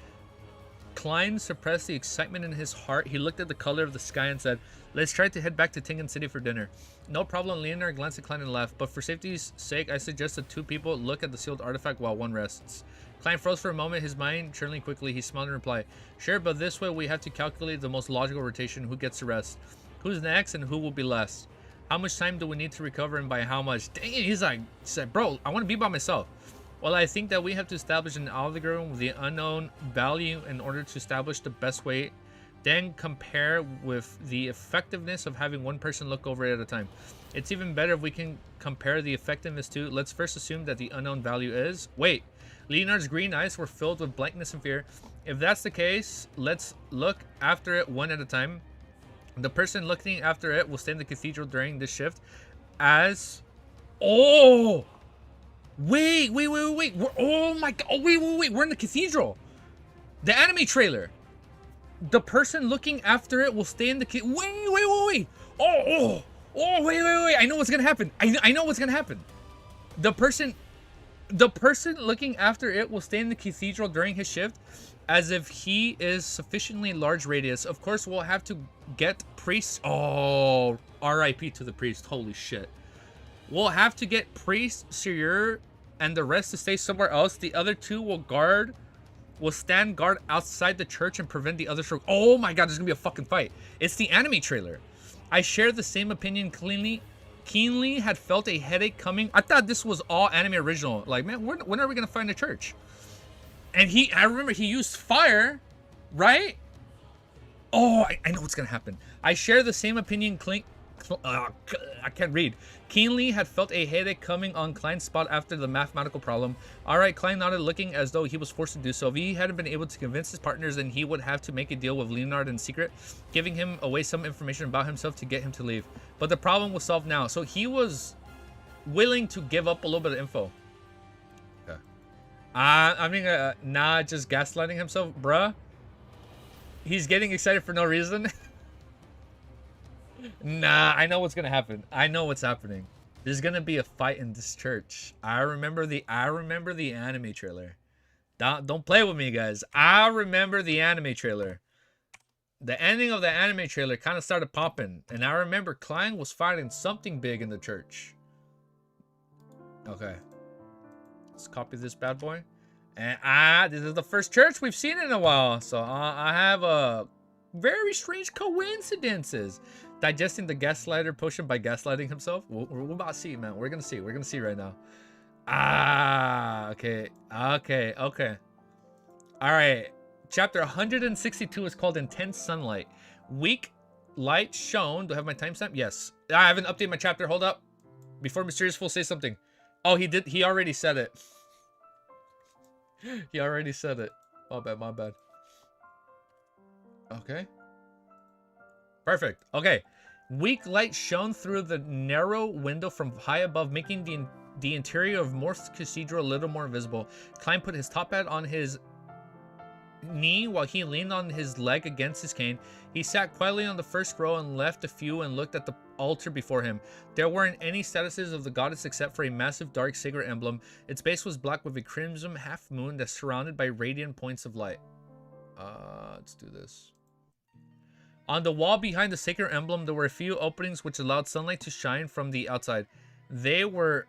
Klein suppressed the excitement in his heart. He looked at the color of the sky and said, let's try to head back to Tingen City for dinner. No problem. Leonard glanced at Klein and left, but for safety's sake, I suggest that 2 people look at the sealed artifact while one rests. Klein froze for a moment, his mind churning quickly. He smiled and replied, sure, but this way we have to calculate the most logical rotation, who gets to rest, who's next, and who will be last. How much time do we need to recover and by how much? Dang it, he said, bro, I want to be by myself. Well, I think that we have to establish an algorithm with the unknown value in order to establish the best way, then compare with the effectiveness of having one person look over it at a time. It's even better if we can compare the effectiveness to, let's first assume that the unknown value is, wait, Leonard's green eyes were filled with blankness and fear. If that's the case, let's look after it one at a time. The person looking after it will stay in the cathedral during this shift as, oh, Wait. Oh my god. Oh, wait. We're in the cathedral. The anime trailer. The person looking after it will stay in the wait. Oh, wait. I know what's gonna happen. I know what's gonna happen. The person looking after it will stay in the cathedral during his shift as if he is sufficiently large radius. Of course, we'll have to get priests. Oh, RIP to the priest. Holy shit. We'll have to get priest, Sir, and the rest to stay somewhere else. The other 2 will stand guard outside the church and prevent the others from... Oh my god, there's gonna be a fucking fight. It's the anime trailer. I share the same opinion keenly had felt a headache coming. I thought this was all anime original. Like, man, when are we gonna find a church? And I remember he used fire, right? Oh, I know what's gonna happen. I share the same opinion I can't read. Keenly had felt a headache coming on Klein's spot after the mathematical problem. Alright, Klein nodded, looking as though he was forced to do so. If he hadn't been able to convince his partners, then he would have to make a deal with Leonard in secret, giving him away some information about himself to get him to leave. But the problem was solved now, so he was willing to give up a little bit of info. Okay. Nah, just gaslighting himself, bruh. He's getting excited for no reason. Nah, I know what's gonna happen. I know what's happening. There's gonna be a fight in this church. I remember the anime trailer. Don't play with me, guys. I remember the anime trailer. The ending of the anime trailer kind of started popping, and I remember Klein was fighting something big in the church. Okay, let's copy this bad boy. And this is the first church we've seen in a while, so I have a very strange coincidences. Digesting the gaslighter potion by gaslighting himself. We're about to see, man. We're gonna see right now. Okay. All right. Chapter 162 is called Intense Sunlight. Weak light shown. Do I have my timestamp? Yes. I haven't updated my chapter. Hold up. Before Mysterious Fool says something. Oh, he did. He already said it. He already said it. My bad. Okay. Perfect. Okay. Weak light shone through the narrow window from high above, making the interior of Morse Cathedral a little more visible. Klein put his top hat on his knee while he leaned on his leg against his cane. He sat quietly on the first row and left a few and looked at the altar before him. There weren't any statues of the goddess except for a massive dark sacred emblem. Its base was black with a crimson half moon that's surrounded by radiant points of light. Let's do this. On the wall behind the sacred emblem, there were a few openings which allowed sunlight to shine from the outside. They were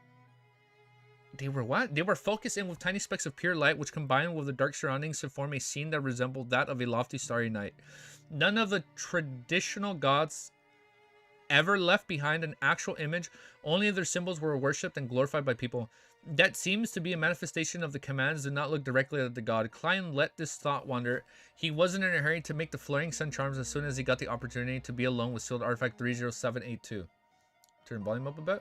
what? They were focused in with tiny specks of pure light, which combined with the dark surroundings to form a scene that resembled that of a lofty starry night. None of the traditional gods ever left behind an actual image. Only their symbols were worshipped and glorified by people. That seems to be a manifestation of the commands did not look directly at the god. Klein let this thought wander. He wasn't in a hurry to make the flaring sun charms as soon as he got the opportunity to be alone with sealed artifact 30782. Turn volume up a bit.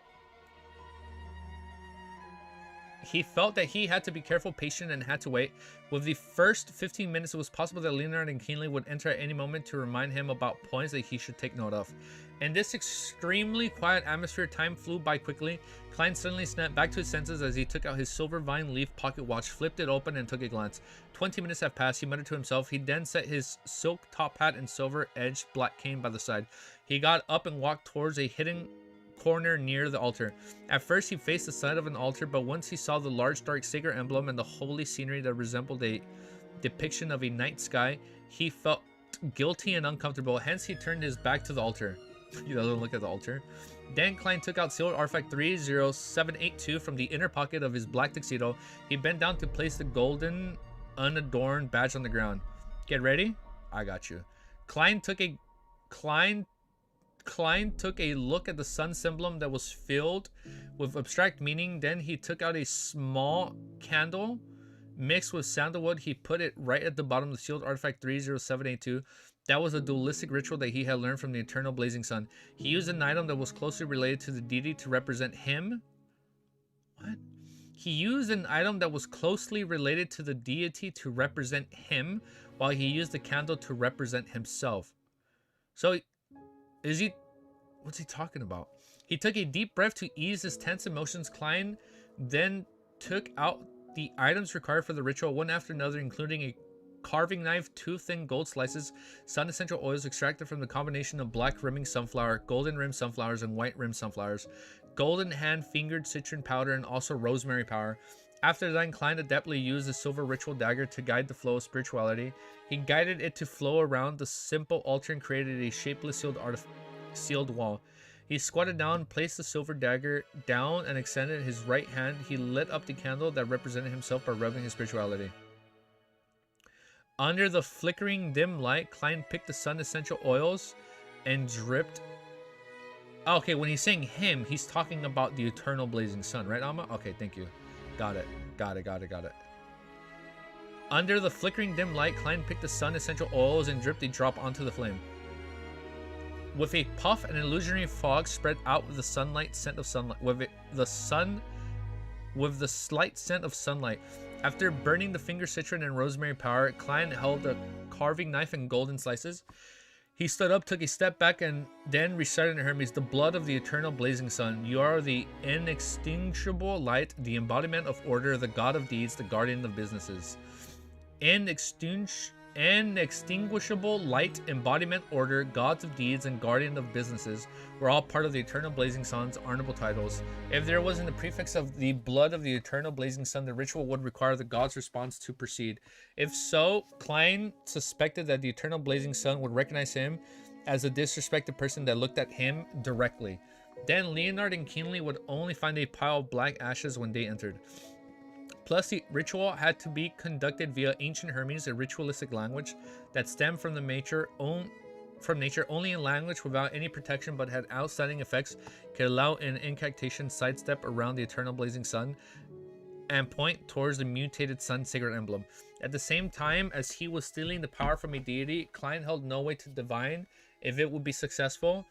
He felt that he had to be careful, patient, and had to wait. With the first 15 minutes, it was possible that Leonard and Keenly would enter at any moment to remind him about points that he should take note of. In this extremely quiet atmosphere, time flew by quickly. Klein suddenly snapped back to his senses as he took out his silver vine leaf pocket watch, flipped it open, and took a glance. 20 minutes have passed, he muttered to himself. He then set his silk top hat and silver-edged black cane by the side. He got up and walked towards a hidden corner near the altar. At first, he faced the side of an altar, but once he saw the large dark sacred emblem and the holy scenery that resembled a depiction of a night sky, he felt guilty and uncomfortable. Hence, he turned his back to the altar. He doesn't look at the altar. Dan Klein took out sealed artifact 30782 from the inner pocket of his black tuxedo. He bent down to place the golden, unadorned badge on the ground. Get ready? I got you. Klein took a look at the sun emblem that was filled with abstract meaning. Then he took out a small candle mixed with sandalwood. He put it right at the bottom of the sealed artifact 30782. That was a dualistic ritual that he had learned from the eternal blazing sun. He used an item that was closely related to the deity to represent him. What? He used an item that was closely related to the deity to represent him, while he used the candle to represent himself. So, what's he talking about? He took a deep breath to ease his tense emotions. Klein then took out the items required for the ritual, one after another, including a carving knife, 2 thin gold slices, sun essential oils extracted from the combination of black rimming sunflower, golden rimmed sunflowers, and white rimmed sunflowers, golden hand fingered citron powder, and also rosemary powder. After that, Klein adeptly used the silver ritual dagger to guide the flow of spirituality. He guided it to flow around the simple altar and created a shapeless sealed wall. He squatted down, placed the silver dagger down, and extended his right hand. He lit up the candle that represented himself by rubbing his spirituality. Under the flickering dim light, Klein picked the sun essential oils and dripped. Okay, when he's saying him, he's talking about the eternal blazing sun, right, Alma? Okay, thank you. Got it. Under the flickering dim light, Klein picked the sun essential oils and dripped a drop onto the flame. With a puff, an illusionary fog spread out with the sunlight scent of sunlight. With the slight scent of sunlight. After burning the finger citron and rosemary powder, Klein held a carving knife and golden slices. He stood up, took a step back, and then recited in Hermes, "The blood of the eternal blazing sun. You are the inextinguishable light, the embodiment of order, the god of deeds, the guardian of businesses." Inextinguishable light, embodiment, order, gods of deeds, and guardian of businesses were all part of the eternal blazing sun's honorable titles. If there wasn't the prefix of the blood of the eternal blazing sun, the ritual would require the god's response to proceed. If so, Klein suspected that the eternal blazing sun would recognize him as a disrespected person that looked at him directly. Then Leonard and Keenly would only find a pile of black ashes when they entered. Plus, the ritual had to be conducted via ancient Hermes, a ritualistic language that stemmed from nature only in language without any protection, but had outstanding effects, could allow an incantation sidestep around the eternal blazing sun and point towards the mutated sun sacred emblem. At the same time as he was stealing the power from a deity, Klein held no way to divine if it would be successful.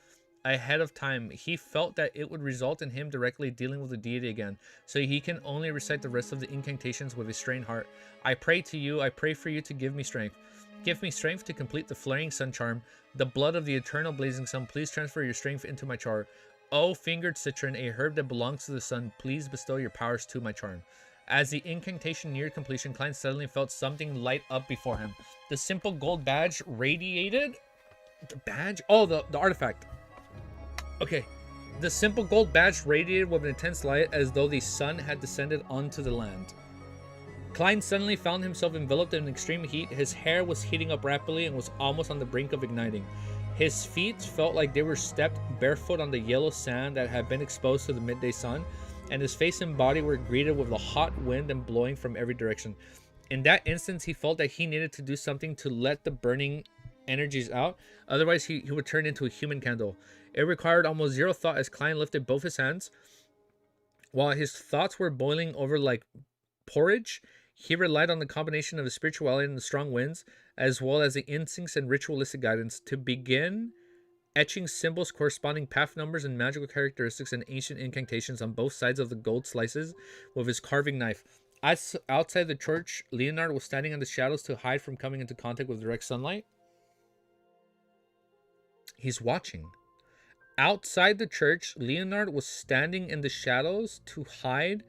Ahead of time, he felt that it would result in him directly dealing with the deity again, so he can only recite the rest of the incantations with a strained heart. I pray to you, I pray for you to give me strength. Give me strength to complete the flaring sun charm. The blood of the eternal blazing sun, please transfer your strength into my charm. O fingered citron, a herb that belongs to the sun, please bestow your powers to my charm. As the incantation neared completion, Klein suddenly felt something light up before him. The simple gold badge radiated. The badge? Oh, the artifact. Okay, the simple gold badge radiated with an intense light as though the sun had descended onto the land. Klein suddenly found himself enveloped in extreme heat. His hair was heating up rapidly and was almost on the brink of igniting. His feet felt like they were stepped barefoot on the yellow sand that had been exposed to the midday sun, and his face and body were greeted with the hot wind and blowing from every direction. In that instant, he felt that he needed to do something to let the burning energies out, otherwise he would turn into a human candle. It required almost zero thought as Klein lifted both his hands. While his thoughts were boiling over like porridge, he relied on the combination of his spirituality and the strong winds, as well as the instincts and ritualistic guidance, to begin etching symbols corresponding path numbers and magical characteristics and ancient incantations on both sides of the gold slices with his carving knife. Outside the church, Leonard was standing in the shadows to hide from coming into contact with direct sunlight. He's watching. Outside the church, Leonard was standing in the shadows to hide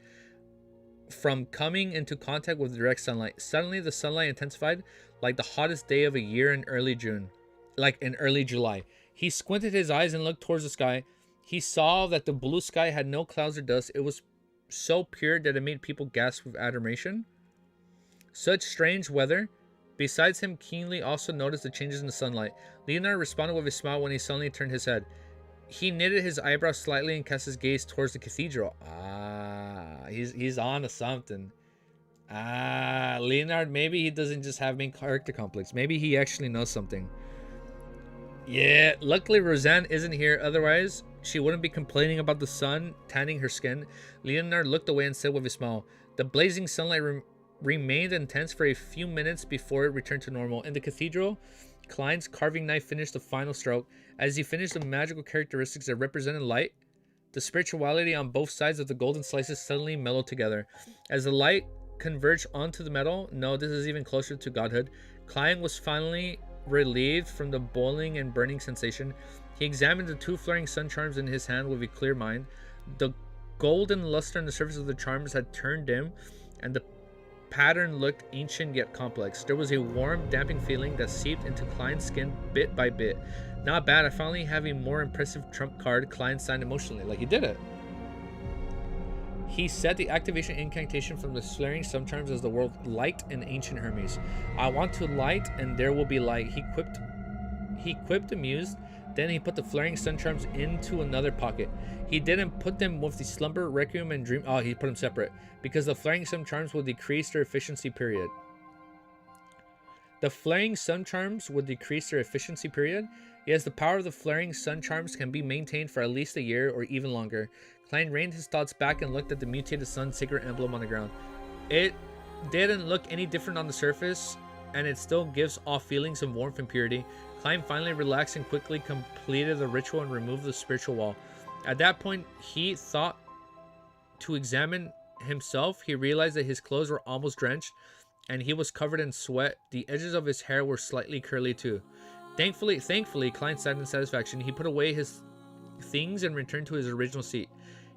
from coming into contact with direct sunlight. Suddenly, the sunlight intensified like the hottest day of a year in early June, like in early July. He squinted his eyes and looked towards the sky. He saw that the blue sky had no clouds or dust. It was so pure that it made people gasp with admiration. Such strange weather. Besides him, keenly also noticed the changes in the sunlight. Leonard responded with a smile when he suddenly turned his head. He knitted his eyebrows slightly and cast his gaze towards the cathedral. He's on to something. Leonard, maybe he doesn't just have main character complex. Maybe he actually knows something. Yeah, luckily Roseanne isn't here. Otherwise, she wouldn't be complaining about the sun tanning her skin. Leonard looked away and said with a smile, the blazing sunlight remained intense for a few minutes before it returned to normal. In the cathedral, Klein's carving knife finished the final stroke. As he finished the magical characteristics that represented light, the spirituality on both sides of the golden slices suddenly mellowed together. As the light converged onto the metal, no, this is even closer to godhood, Klein was finally relieved from the boiling and burning sensation. He examined the two flaring sun charms in his hand with a clear mind. The golden luster on the surface of the charms had turned dim, and the pattern looked ancient yet complex. There was a warm, damping feeling that seeped into Klein's skin bit by bit. Not bad, I finally have a more impressive trump card. Klein signed emotionally. Like, he did it. He said the activation incantation from the flaring sun charms as the word light in ancient Hermes. I want to light and there will be light. He quipped amused. Then he put the flaring sun charms into another pocket. He didn't put them with the slumber, requiem, and dream. Oh, he put them separate because the flaring sun charms will decrease their efficiency period. The flaring sun charms will decrease their efficiency period. Yes, the power of the flaring sun charms can be maintained for at least a year or even longer. Klein reined his thoughts back and looked at the mutated sun sacred emblem on the ground. It didn't look any different on the surface, and it still gives off feelings of warmth and purity. Klein finally relaxed and quickly completed the ritual and removed the spiritual wall. At that point, he thought to examine himself. He realized that his clothes were almost drenched, and he was covered in sweat. The edges of his hair were slightly curly too. Thankfully, Klein sighed in satisfaction. He put away his things and returned to his original seat.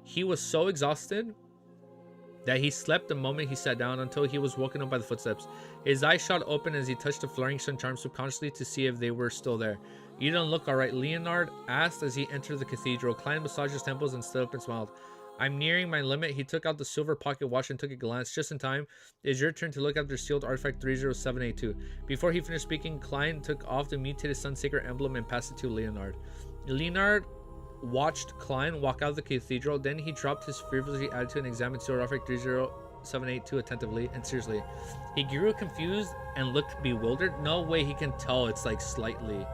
He was so exhausted that he slept the moment he sat down until he was woken up by the footsteps. His eyes shot open as he touched the flaring sun charms subconsciously to see if they were still there. You don't look alright, Leonard asked as he entered the cathedral. Klein massaged his temples and stood up and smiled. I'm nearing my limit. He took out the silver pocket watch and took a glance. Just in time. It's your turn to look after sealed artifact 30782. Before he finished speaking, Klein took off the mutated sun sacred emblem and passed it to Leonard. Leonard watched Klein walk out of the cathedral. Then he dropped his frivolously attitude and examined sealed artifact 30782 attentively and seriously. He grew confused and looked bewildered. No way he can tell it's like slightly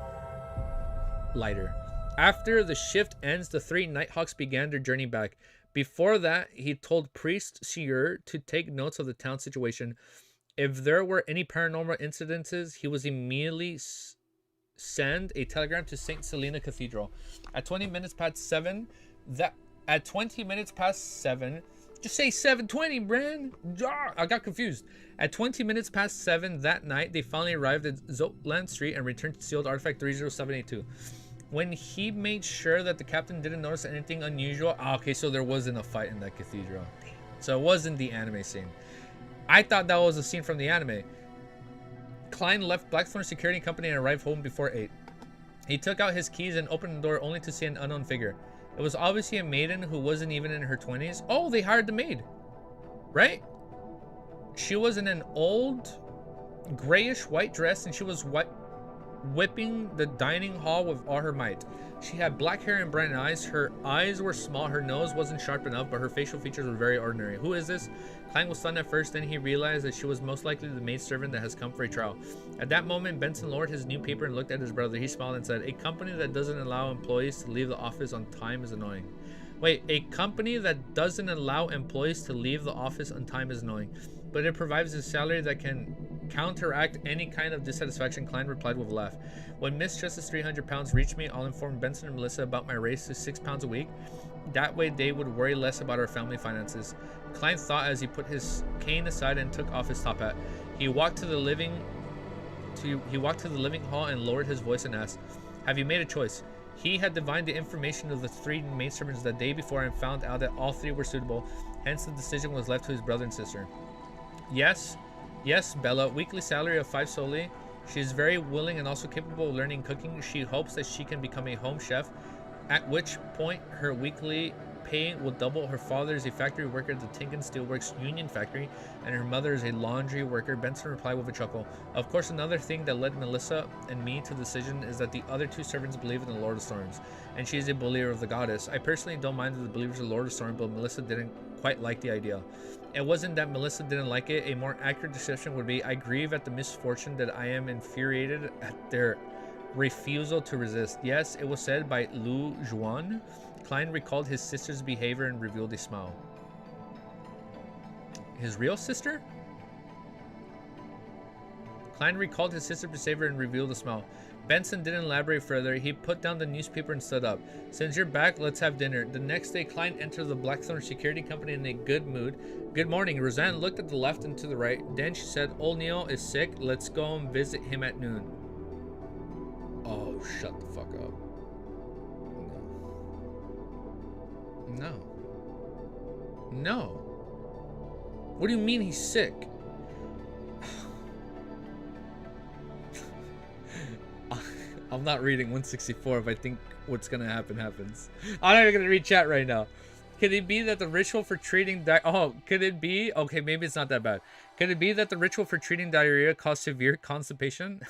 lighter. After the shift ends, the three Nighthawks began their journey back. Before that, he told Priest Sieur to take notes of the town situation. If there were any paranormal incidences, he was immediately send a telegram to St. Selena Cathedral. At 20 minutes past 7, just say 7:20, Bran. I got confused. At 20 minutes past 7 that night, they finally arrived at Zotland Street and returned to sealed artifact 30782. When he made sure that the captain didn't notice anything unusual. Okay, so there wasn't a fight in that cathedral. So it wasn't the anime scene. I thought that was a scene from the anime. Klein left Blackthorn Security Company and arrived home before 8. He took out his keys and opened the door only to see an unknown figure. It was obviously a maiden who wasn't even in her 20s. Oh, they hired the maid. Right? She was in an old grayish white dress and she was whipping the dining hall with all her might. She had black hair and bright eyes. Her eyes were small, her nose wasn't sharp enough, but her facial features were very ordinary. Who is this? Klein was stunned at first, then he realized that she was most likely the maidservant that has come for a trial. At that moment, Benson lowered his new paper and looked at his brother. He smiled and said, a company that doesn't allow employees to leave the office on time is annoying. Wait, a company that doesn't allow employees to leave the office on time is annoying, but it provides a salary that can counteract any kind of dissatisfaction, Klein replied with a laugh. When Miss Justice 300 pounds reached me, I'll inform Benson and Melissa about my raise to 6 pounds a week. That way they would worry less about our family finances. Klein thought as he put his cane aside and took off his top hat. He walked to the living hall and lowered his voice and asked, "Have you made a choice?" He had divined the information of the 3 maidservants the day before and found out that all 3 were suitable. Hence the decision was left to his brother and sister. Yes, Bella. Weekly salary of 5 solely. She is very willing and also capable of learning cooking. She hopes that she can become a home chef, at which point her weekly pay will double. Her father is a factory worker at the Tinkin Steelworks Union Factory, and her mother is a laundry worker. Benson replied with a chuckle. Of course, another thing that led Melissa and me to the decision is that the other 2 servants believe in the Lord of Storms, and she is a believer of the goddess. I personally don't mind the believers of the Lord of Storm, but Melissa didn't quite like the idea. It wasn't that Melissa didn't like it. A more accurate description would be, I grieve at the misfortune that I am infuriated at their refusal to resist. Yes, it was said by Lu Juan. Klein recalled his sister's behavior and revealed a smile. His real sister? Klein recalled his sister's behavior and revealed a smile. Benson didn't elaborate further. He put down the newspaper and stood up. Since you're back, let's have dinner. The next day, Klein entered the Blackthorn Security Company in a good mood. Good morning. Roseanne looked at the left and to the right. Then she said, Old Neil is sick. Let's go and visit him at noon. Oh, shut the fuck up. No. No. What do you mean he's sick? I'm not reading 164 if I think what's gonna happen happens. I'm not even gonna read chat right now. Could it be that the ritual for treating could it be? Okay, maybe it's not that bad. Could it be that the ritual for treating diarrhea caused severe constipation?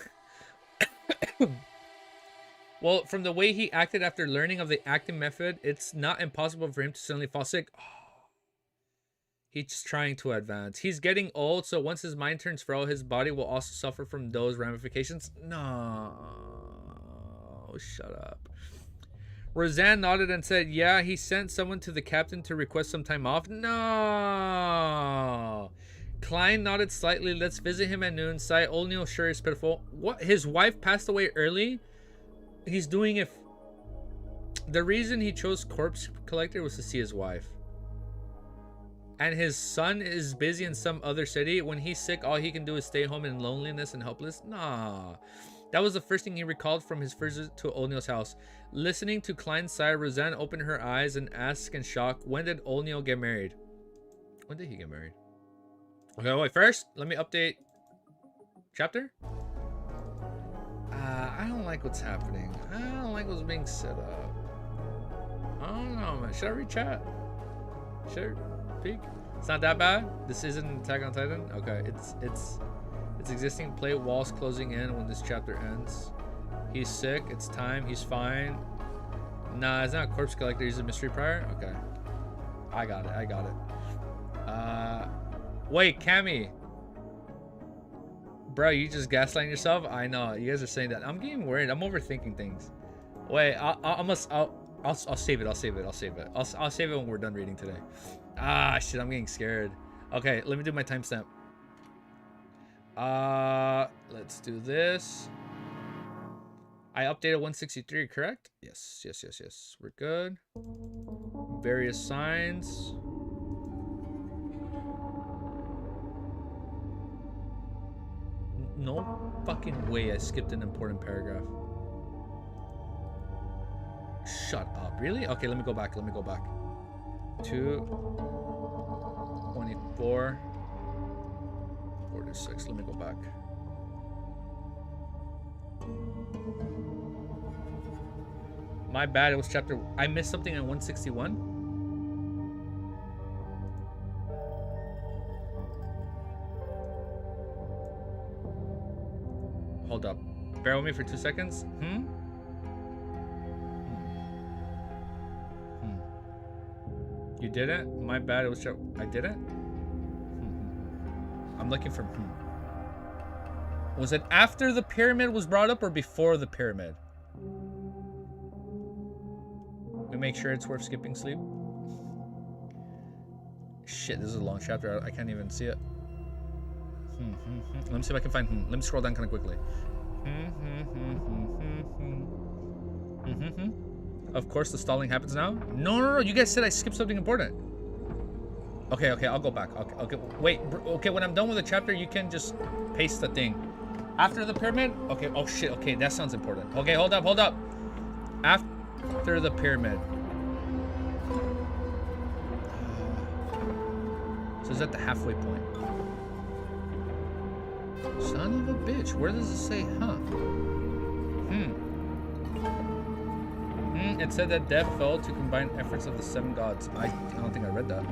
Well, from the way he acted after learning of the acting method, it's not impossible for him to suddenly fall sick. Oh. He's just trying to advance. He's getting old, so once his mind turns frail, his body will also suffer from those ramifications. No. Shut up. Roseanne nodded and said, yeah, he sent someone to the captain to request some time off. No. Klein nodded slightly. Let's visit him at noon. Sigh, Old Neil sure is pitiful. What? His wife passed away early? He's doing it. The reason he chose Corpse Collector was to see his wife. And his son is busy in some other city. When he's sick, all he can do is stay home in loneliness and helpless. Nah. That was the first thing he recalled from his first visit to Old Neil's house. Listening to Klein's sigh, Roseanne opened her eyes and asked in shock, when did Old Neil get married? When did he get married? Okay, wait, first, let me update chapter. I don't like what's happening. I don't like what's being set up. I don't know, man. Should I read chat? Sure. Peek. It's not that bad. This isn't Attack on Titan. Okay, it's existing plate walls closing in when this chapter ends. He's sick. It's time. He's fine. Nah, it's not a Corpse Collector. He's a mystery prior. Okay, I got it. Wait, Cammy. Bro, you just gaslighting yourself? I know. You guys are saying that. I'm getting worried. I'm overthinking things. Wait, I'll save it. I'll save it when we're done reading today. Ah, shit. I'm getting scared. Okay, let me do my timestamp. Let's do this. I updated 163, correct? Yes. We're good. Various signs. No fucking way I skipped an important paragraph. Shut up. Really? Okay, let me go back. 2:24. 46. Let me go back. My bad. It was chapter. I missed something in 161. Hold up. Bear with me for 2 seconds. You did it? My bad. It was. I did it? I'm looking for. Was it after the pyramid was brought up or before the pyramid? We make sure it's worth skipping sleep. Shit, this is a long chapter. I can't even see it. Let me see if I can find. Let me scroll down kind of quickly. Of course, the stalling happens now. No. You guys said I skipped something important. Okay. I'll go back. Okay. Wait. Okay. When I'm done with the chapter, you can just paste the thing. After the pyramid. Okay. Oh shit. Okay, that sounds important. Okay. Hold up. After the pyramid. So it's at the halfway point. Son of a bitch. Where does it say, huh? It said that death fell to combine efforts of the 7 gods. I don't think I read that.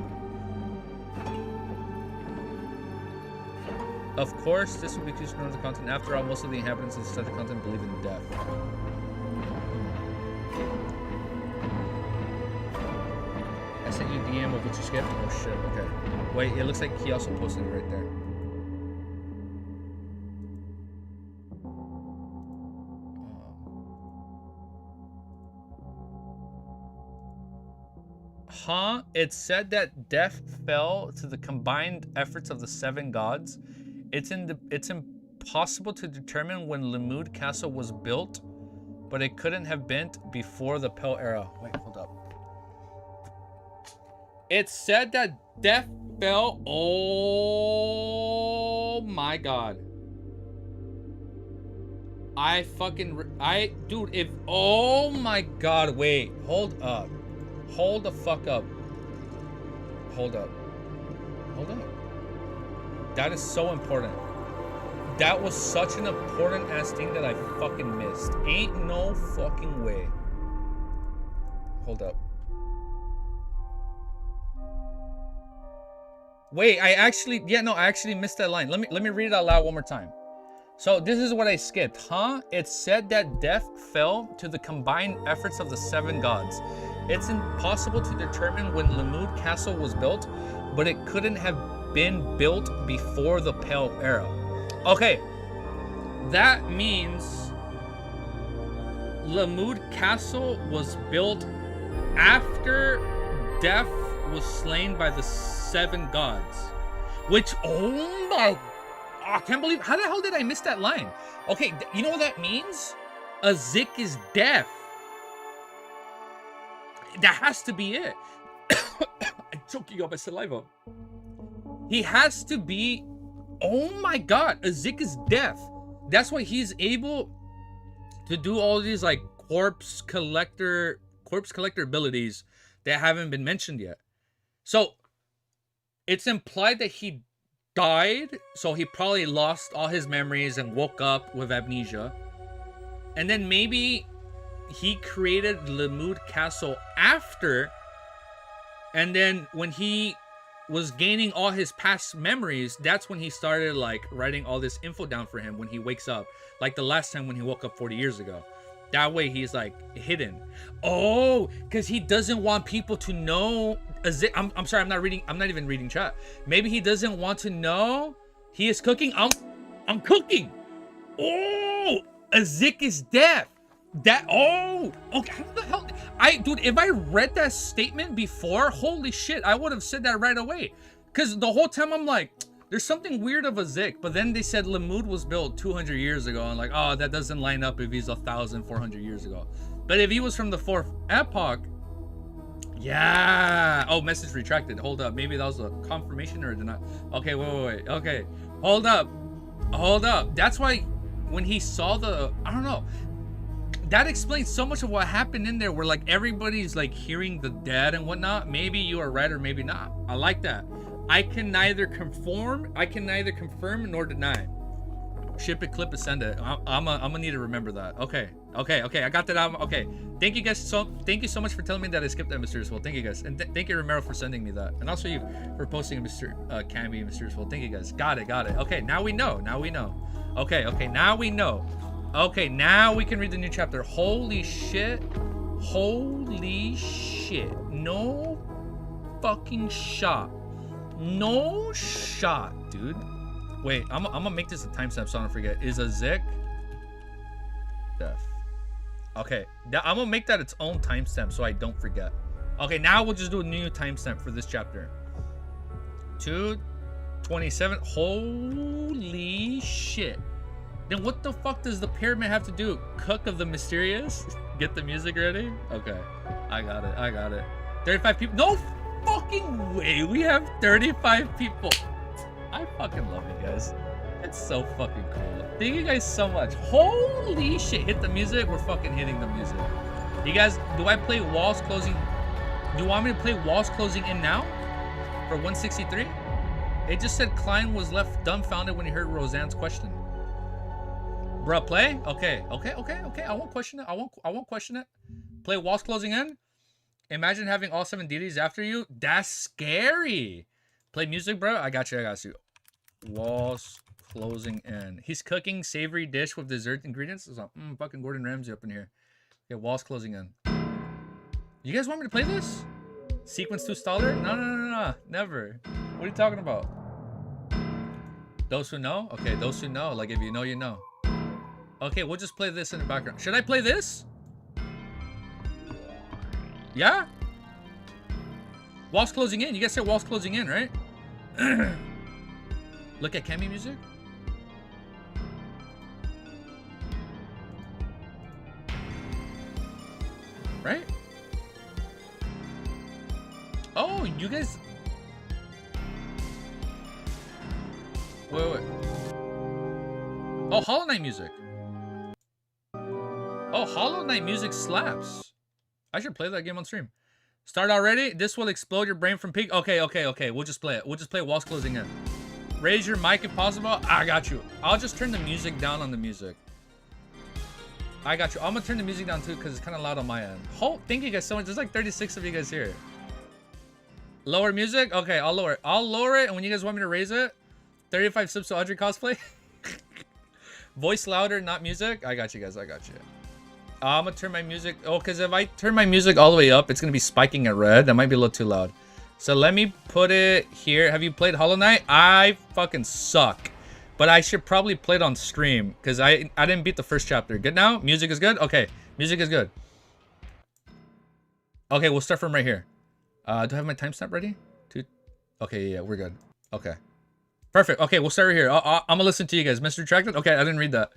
Of course, this would be too strong of the continent. After all, most of the inhabitants of the southern continent believe in death. I sent you a DM of what you skipped. Oh shit, okay. Wait, it looks like he also posted it right there. Huh? It said that death fell to the combined efforts of the 7 gods. It's impossible to determine when Lemud Castle was built, but it couldn't have been before the Pale Era. Wait, hold up. It said that death fell. Oh my god. Dude, if, oh my god, wait, hold up. Hold the fuck up. Hold up. That is so important. That was such an important ass thing that I fucking missed. Ain't no fucking way. Hold up. Wait, I actually missed that line. Let me read it out loud one more time. So this is what I skipped, huh? It said that death fell to the combined efforts of the 7 gods. It's impossible to determine when Lemud Castle was built, but it couldn't have been built before the Pale Era. Okay, that means Lemud Castle was built after death was slain by the 7 gods. Which, oh my, I can't believe, how the hell did I miss that line? Okay, you know what that means? Azik is deaf. That has to be it. I'm choking on my saliva. He has to be, oh my god, Azik is deaf. That's why he's able to do all these like corpse collector abilities that haven't been mentioned yet. So it's implied that he died, so he probably lost all his memories and woke up with amnesia. And then maybe he created Lemud Castle after, and then when he was gaining all his past memories, that's when he started like writing all this info down for him when he wakes up, like the last time when he woke up 40 years ago. That way he's like hidden. Oh, because he doesn't want people to know. I'm sorry, I'm not even reading chat. Maybe he doesn't want to know he is cooking. I'm cooking. Oh, Azik is deaf. That, oh, okay, how the hell, dude, if I read that statement before, holy shit, I would have said that right away. Because the whole time I'm like, there's something weird of Azik, but then they said Lemud was built 200 years ago, and like, oh, that doesn't line up if he's 1,400 years ago. But if he was from the 4th epoch, yeah. Oh, message retracted, hold up, maybe that was a confirmation or did not. Okay, wait, okay, hold up, that's why when he saw the, I don't know, that explains so much of what happened in there where like everybody's like hearing the dead and whatnot. Maybe you are right or maybe not. I like that. I can neither confirm nor deny. Ship it, clip it, send it. I'm gonna need to remember that. Okay, I got that out. Okay, thank you guys so much for telling me that I skipped that Mysterious World. Thank you guys, and thank you Romero for sending me that, and also you for posting a Camby Mysterious World. Thank you guys. Got it. Okay, now we know. Okay, now we know. Okay, now we can read the new chapter. Holy shit. No fucking shot. No shot, dude. Wait, I'm gonna make this a timestamp so I don't forget. Is Azik death? Okay, I'm gonna make that its own timestamp so I don't forget. Okay, now we'll just do a new timestamp for this chapter. 27. Holy shit. Then what the fuck does the pyramid have to do? Cook of the Mysterious? Get the music ready? Okay. I got it. 35 people. No fucking way. We have 35 people. I fucking love you guys. It's so fucking cool. Thank you guys so much. Holy shit. Hit the music. We're fucking hitting the music. You guys, do I play walls closing? Do you want me to play walls closing in now? For 163? It just said Klein was left dumbfounded when he heard Roseanne's question. Bruh, play? Okay. I won't question it. I won't question it. Play walls closing in. Imagine having all 7 deities after you. That's scary. Play music, bro. I got you. Walls closing in. He's cooking savory dish with dessert ingredients. It's like, fucking Gordon Ramsay up in here. Okay, walls closing in. You guys want me to play this? Sequence 2 staller? No. Never. What are you talking about? Those who know? Okay, those who know. Like, if you know, you know. Okay, we'll just play this in the background. Should I play this? Yeah? Walls closing in. You guys said walls closing in, right? Look at Kemi music. Right? Oh, you guys... Wait. Oh, Hollow Knight music. Oh, Hollow Knight music slaps. I should play that game on stream. Start already? This will explode your brain from peak. Okay. We'll just play it. We'll just play walls closing in. Raise your mic if possible. I got you. I'll just turn the music down on the music. I got you. I'm gonna turn the music down too because it's kind of loud on my end. Thank you guys so much. There's like 36 of you guys here. Lower music? Okay, I'll lower it. And when you guys want me to raise it, 35 subs to Audrey cosplay. Voice louder, not music. I got you guys. I'm gonna turn my music. Oh, because if I turn my music all the way up, it's gonna be spiking at red. That might be a little too loud. So let me put it here. Have you played Hollow Knight? I fucking suck. But I should probably play it on stream because I didn't beat the first chapter. Good now? Music is good? Okay. Music is good. Okay, we'll start from right here. Do I have my timestamp ready? Okay, yeah, we're good. Okay. Perfect. Okay, we'll start right here. I'm gonna listen to you guys. Mr. Retracted? Okay, I didn't read that.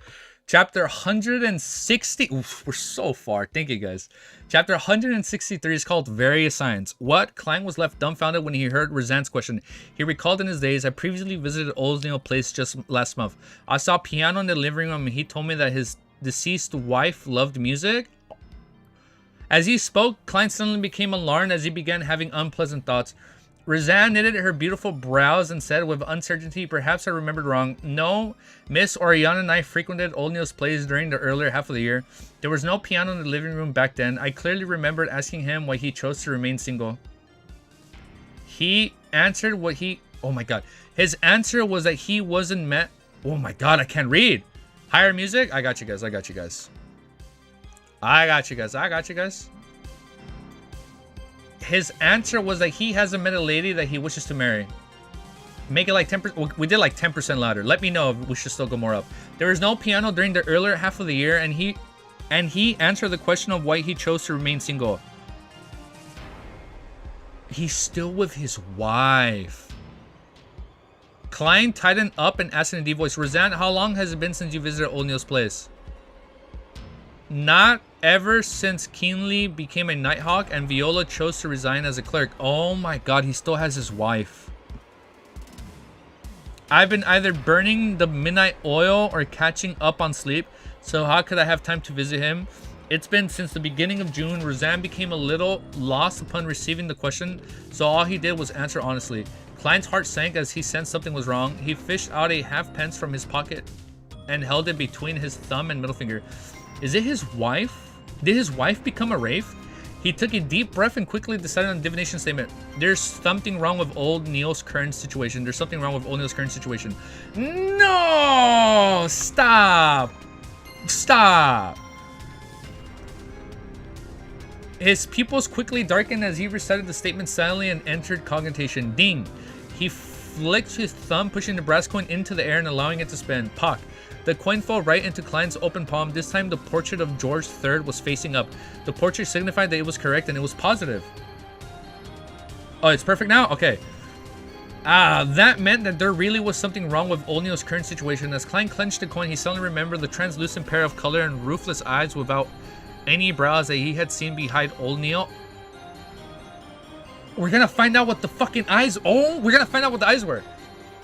Chapter 160. Oof, we're so far. Thank you, guys. Chapter 163 is called Various Signs. What? Klein was left dumbfounded when he heard Roseanne's question. He recalled in his days, I previously visited Oldsdale Place just last month. I saw a piano in the living room and he told me that his deceased wife loved music. As he spoke, Klein suddenly became alarmed as he began having unpleasant thoughts. Roseanne knitted her beautiful brows and said with uncertainty, perhaps I remembered wrong. No, Miss Oriana and I frequented Old Neil's plays during the earlier half of the year. There was no piano in the living room back then. I clearly remembered asking him why he chose to remain single. He answered what he... Oh my god. His answer was that he wasn't met... Oh my god, I can't read. Higher music? I got you guys. His answer was that he hasn't met a lady that he wishes to marry. Make it like 10%. We did like 10% louder. Let me know if we should still go more up. There was no piano during the earlier half of the year, and he answered the question of why he chose to remain single. He's still with his wife. Klein tightened up and asked in a deep voice, Roseanne, how long has it been since you visited Old Neil's place? Not ever since Keenly became a Nighthawk and Viola chose to resign as a clerk. Oh my god, he still has his wife. I've been either burning the midnight oil or catching up on sleep, so how could I have time to visit him? It's been since the beginning of June. Roseanne became a little lost upon receiving the question, so all he did was answer honestly. Klein's heart sank as he sensed something was wrong. He fished out a half-pence from his pocket and held it between his thumb and middle finger. Is it his wife? Did his wife become a wraith? He took a deep breath and quickly decided on a divination statement. There's something wrong with Old Neil's current situation. No! Stop! His pupils quickly darkened as he recited the statement silently and entered cognition. Ding! He flicked his thumb, pushing the brass coin into the air and allowing it to spin. Pock! The coin fell right into Klein's open palm. This time the portrait of George III was facing up. The portrait signified that it was correct and it was positive. Oh, it's perfect now? Okay. That meant that there really was something wrong with Olneo's current situation. As Klein clenched the coin, he suddenly remembered the translucent pair of color and roofless eyes without any brows that he had seen behind Olneo. We're gonna find out what the fucking eyes... Oh, we're gonna find out what the eyes were.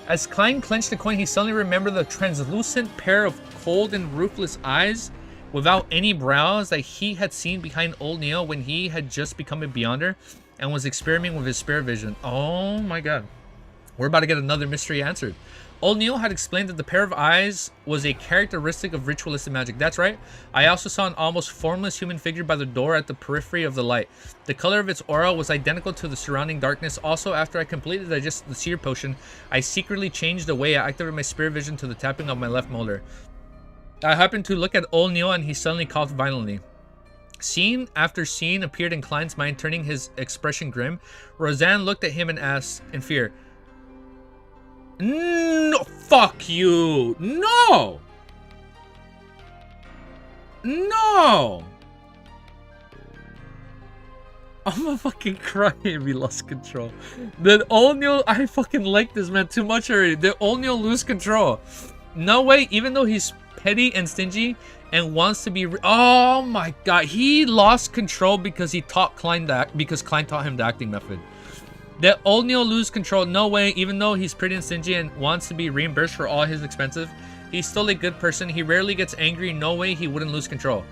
As Klein clenched the coin, he suddenly remembered the translucent pair of cold and roofless eyes without any brows that he had seen behind Olneo when he had just become a Beyonder and was experimenting with his spirit vision. Oh my god. We're about to get another mystery answered. Olneo had explained that the pair of eyes was a characteristic of ritualistic magic. That's right. I also saw an almost formless human figure by the door at the periphery of the light. The color of its aura was identical to the surrounding darkness. Also, after I completed the seer potion, I secretly changed the way I activated my spirit vision to the tapping of my left molar. I happened to look at Olneo and he suddenly coughed violently. Scene after scene appeared in Klein's mind, turning his expression grim. Roseanne looked at him and asked in fear, "No, fuck you! No! No! I'm gonna fucking cry if he lost control. Then Olneo, I fucking like this man too much already. Did Olneo lose control? No way, even though he's petty and stingy and wants to be... Oh my god, he lost control because he taught Klein that, because Klein taught him the acting method. Did Olneo lose control? No way, even though he's pretty and stingy and wants to be reimbursed for all his expenses. He's still a good person. He rarely gets angry. No way he wouldn't lose control.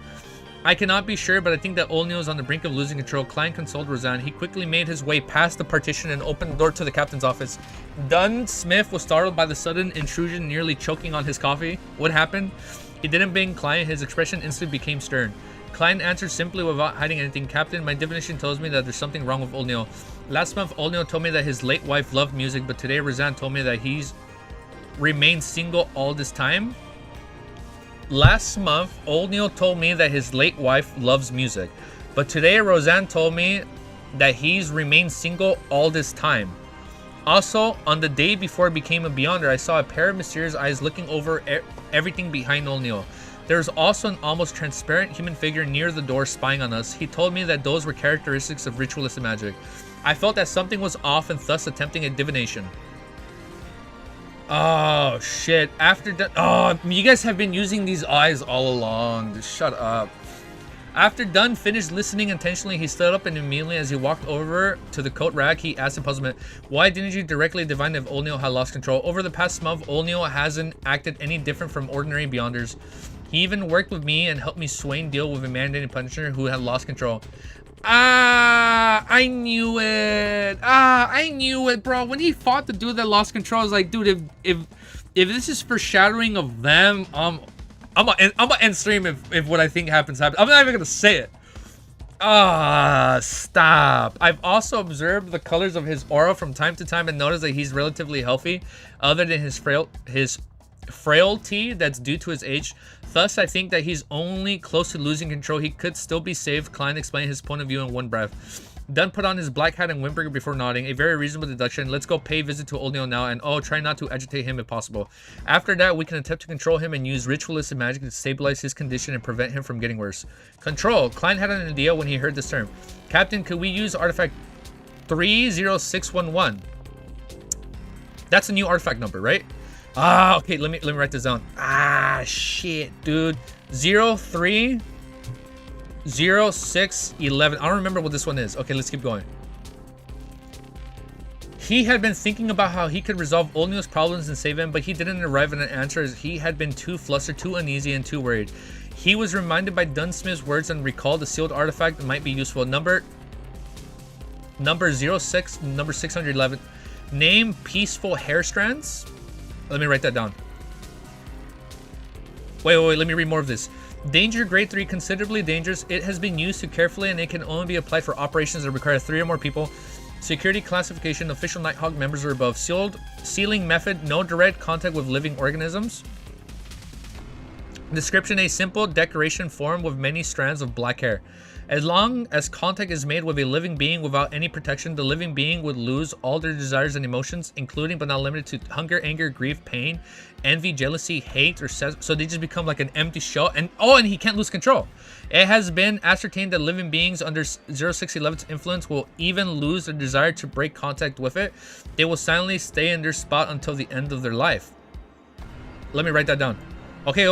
I cannot be sure, but I think that Olneo is on the brink of losing control. Klein consoled Roseanne. He quickly made his way past the partition and opened the door to the captain's office. Dunn Smith was startled by the sudden intrusion, nearly choking on his coffee. What happened? He didn't bang Klein. His expression instantly became stern. Klein answered simply without hiding anything. Captain, my divination tells me that there's something wrong with Olneo. Last month, Olneo told me that his late wife loved music, but today Roseanne told me that he's remained single all this time. Last month, Olneo told me that his late wife loves music, but today Roseanne told me that he's remained single all this time. Also, on the day before I became a Beyonder, I saw a pair of mysterious eyes looking over everything behind Olneo. There's also an almost transparent human figure near the door spying on us. He told me that those were characteristics of ritualistic magic. I felt that something was off and thus attempting a divination. Oh, shit. After Dunn... Oh, you guys have been using these eyes all along. Just shut up. After Dunn finished listening intentionally, he stood up and immediately as he walked over to the coat rack, he asked in puzzlement, why didn't you directly divine if Olneo had lost control? Over the past month, Olneo hasn't acted any different from ordinary Beyonders. He even worked with me and helped me sway and deal with a mandated Punisher who had lost control. I knew it. I knew it, bro. When he fought the dude that lost control, I was like, dude, if this is foreshadowing of them, I'm gonna end stream if what I think happens. I'm not even gonna say it. Stop. I've also observed the colors of his aura from time to time and noticed that he's relatively healthy, other than his frailty that's due to his age. Thus, I think that he's only close to losing control. He could still be saved. Klein explained his point of view in one breath. Dunn put on his black hat and whimpered before nodding. A very reasonable deduction. Let's go pay a visit to Olneo now, and try not to agitate him if possible. After that, we can attempt to control him and use ritualistic magic to stabilize his condition and prevent him from getting worse. Control. Klein had an idea when he heard this term. Captain, could we use artifact 30611? That's a new artifact number, right? Okay, let me write this down. Shit, dude. 030611. I don't remember what this one is. Okay, let's keep going. He had been thinking about how he could resolve Olneo's problems and save him, but he didn't arrive at an answer as he had been too flustered, too uneasy, and too worried. He was reminded by Dunsmith's words and recalled the sealed artifact that might be useful. Number 06, number 611. Name Peaceful Hair Strands. Let me write that down. Wait, let me read more of this. Danger grade 3, considerably dangerous. It has been used too carefully and it can only be applied for operations that require 3 or more people. Security classification, official Nighthawk members or above. Sealing method, no direct contact with living organisms. Description: a simple decoration formed with many strands of black hair. As long as contact is made with a living being without any protection, the living being would lose all their desires and emotions, including but not limited to hunger, anger, grief, pain, envy, jealousy, hate, or so they just become like an empty shell. And he can't lose control. It has been ascertained that living beings under 0611's influence will even lose their desire to break contact with it. They will silently stay in their spot until the end of their life. Let me write that down. Okay.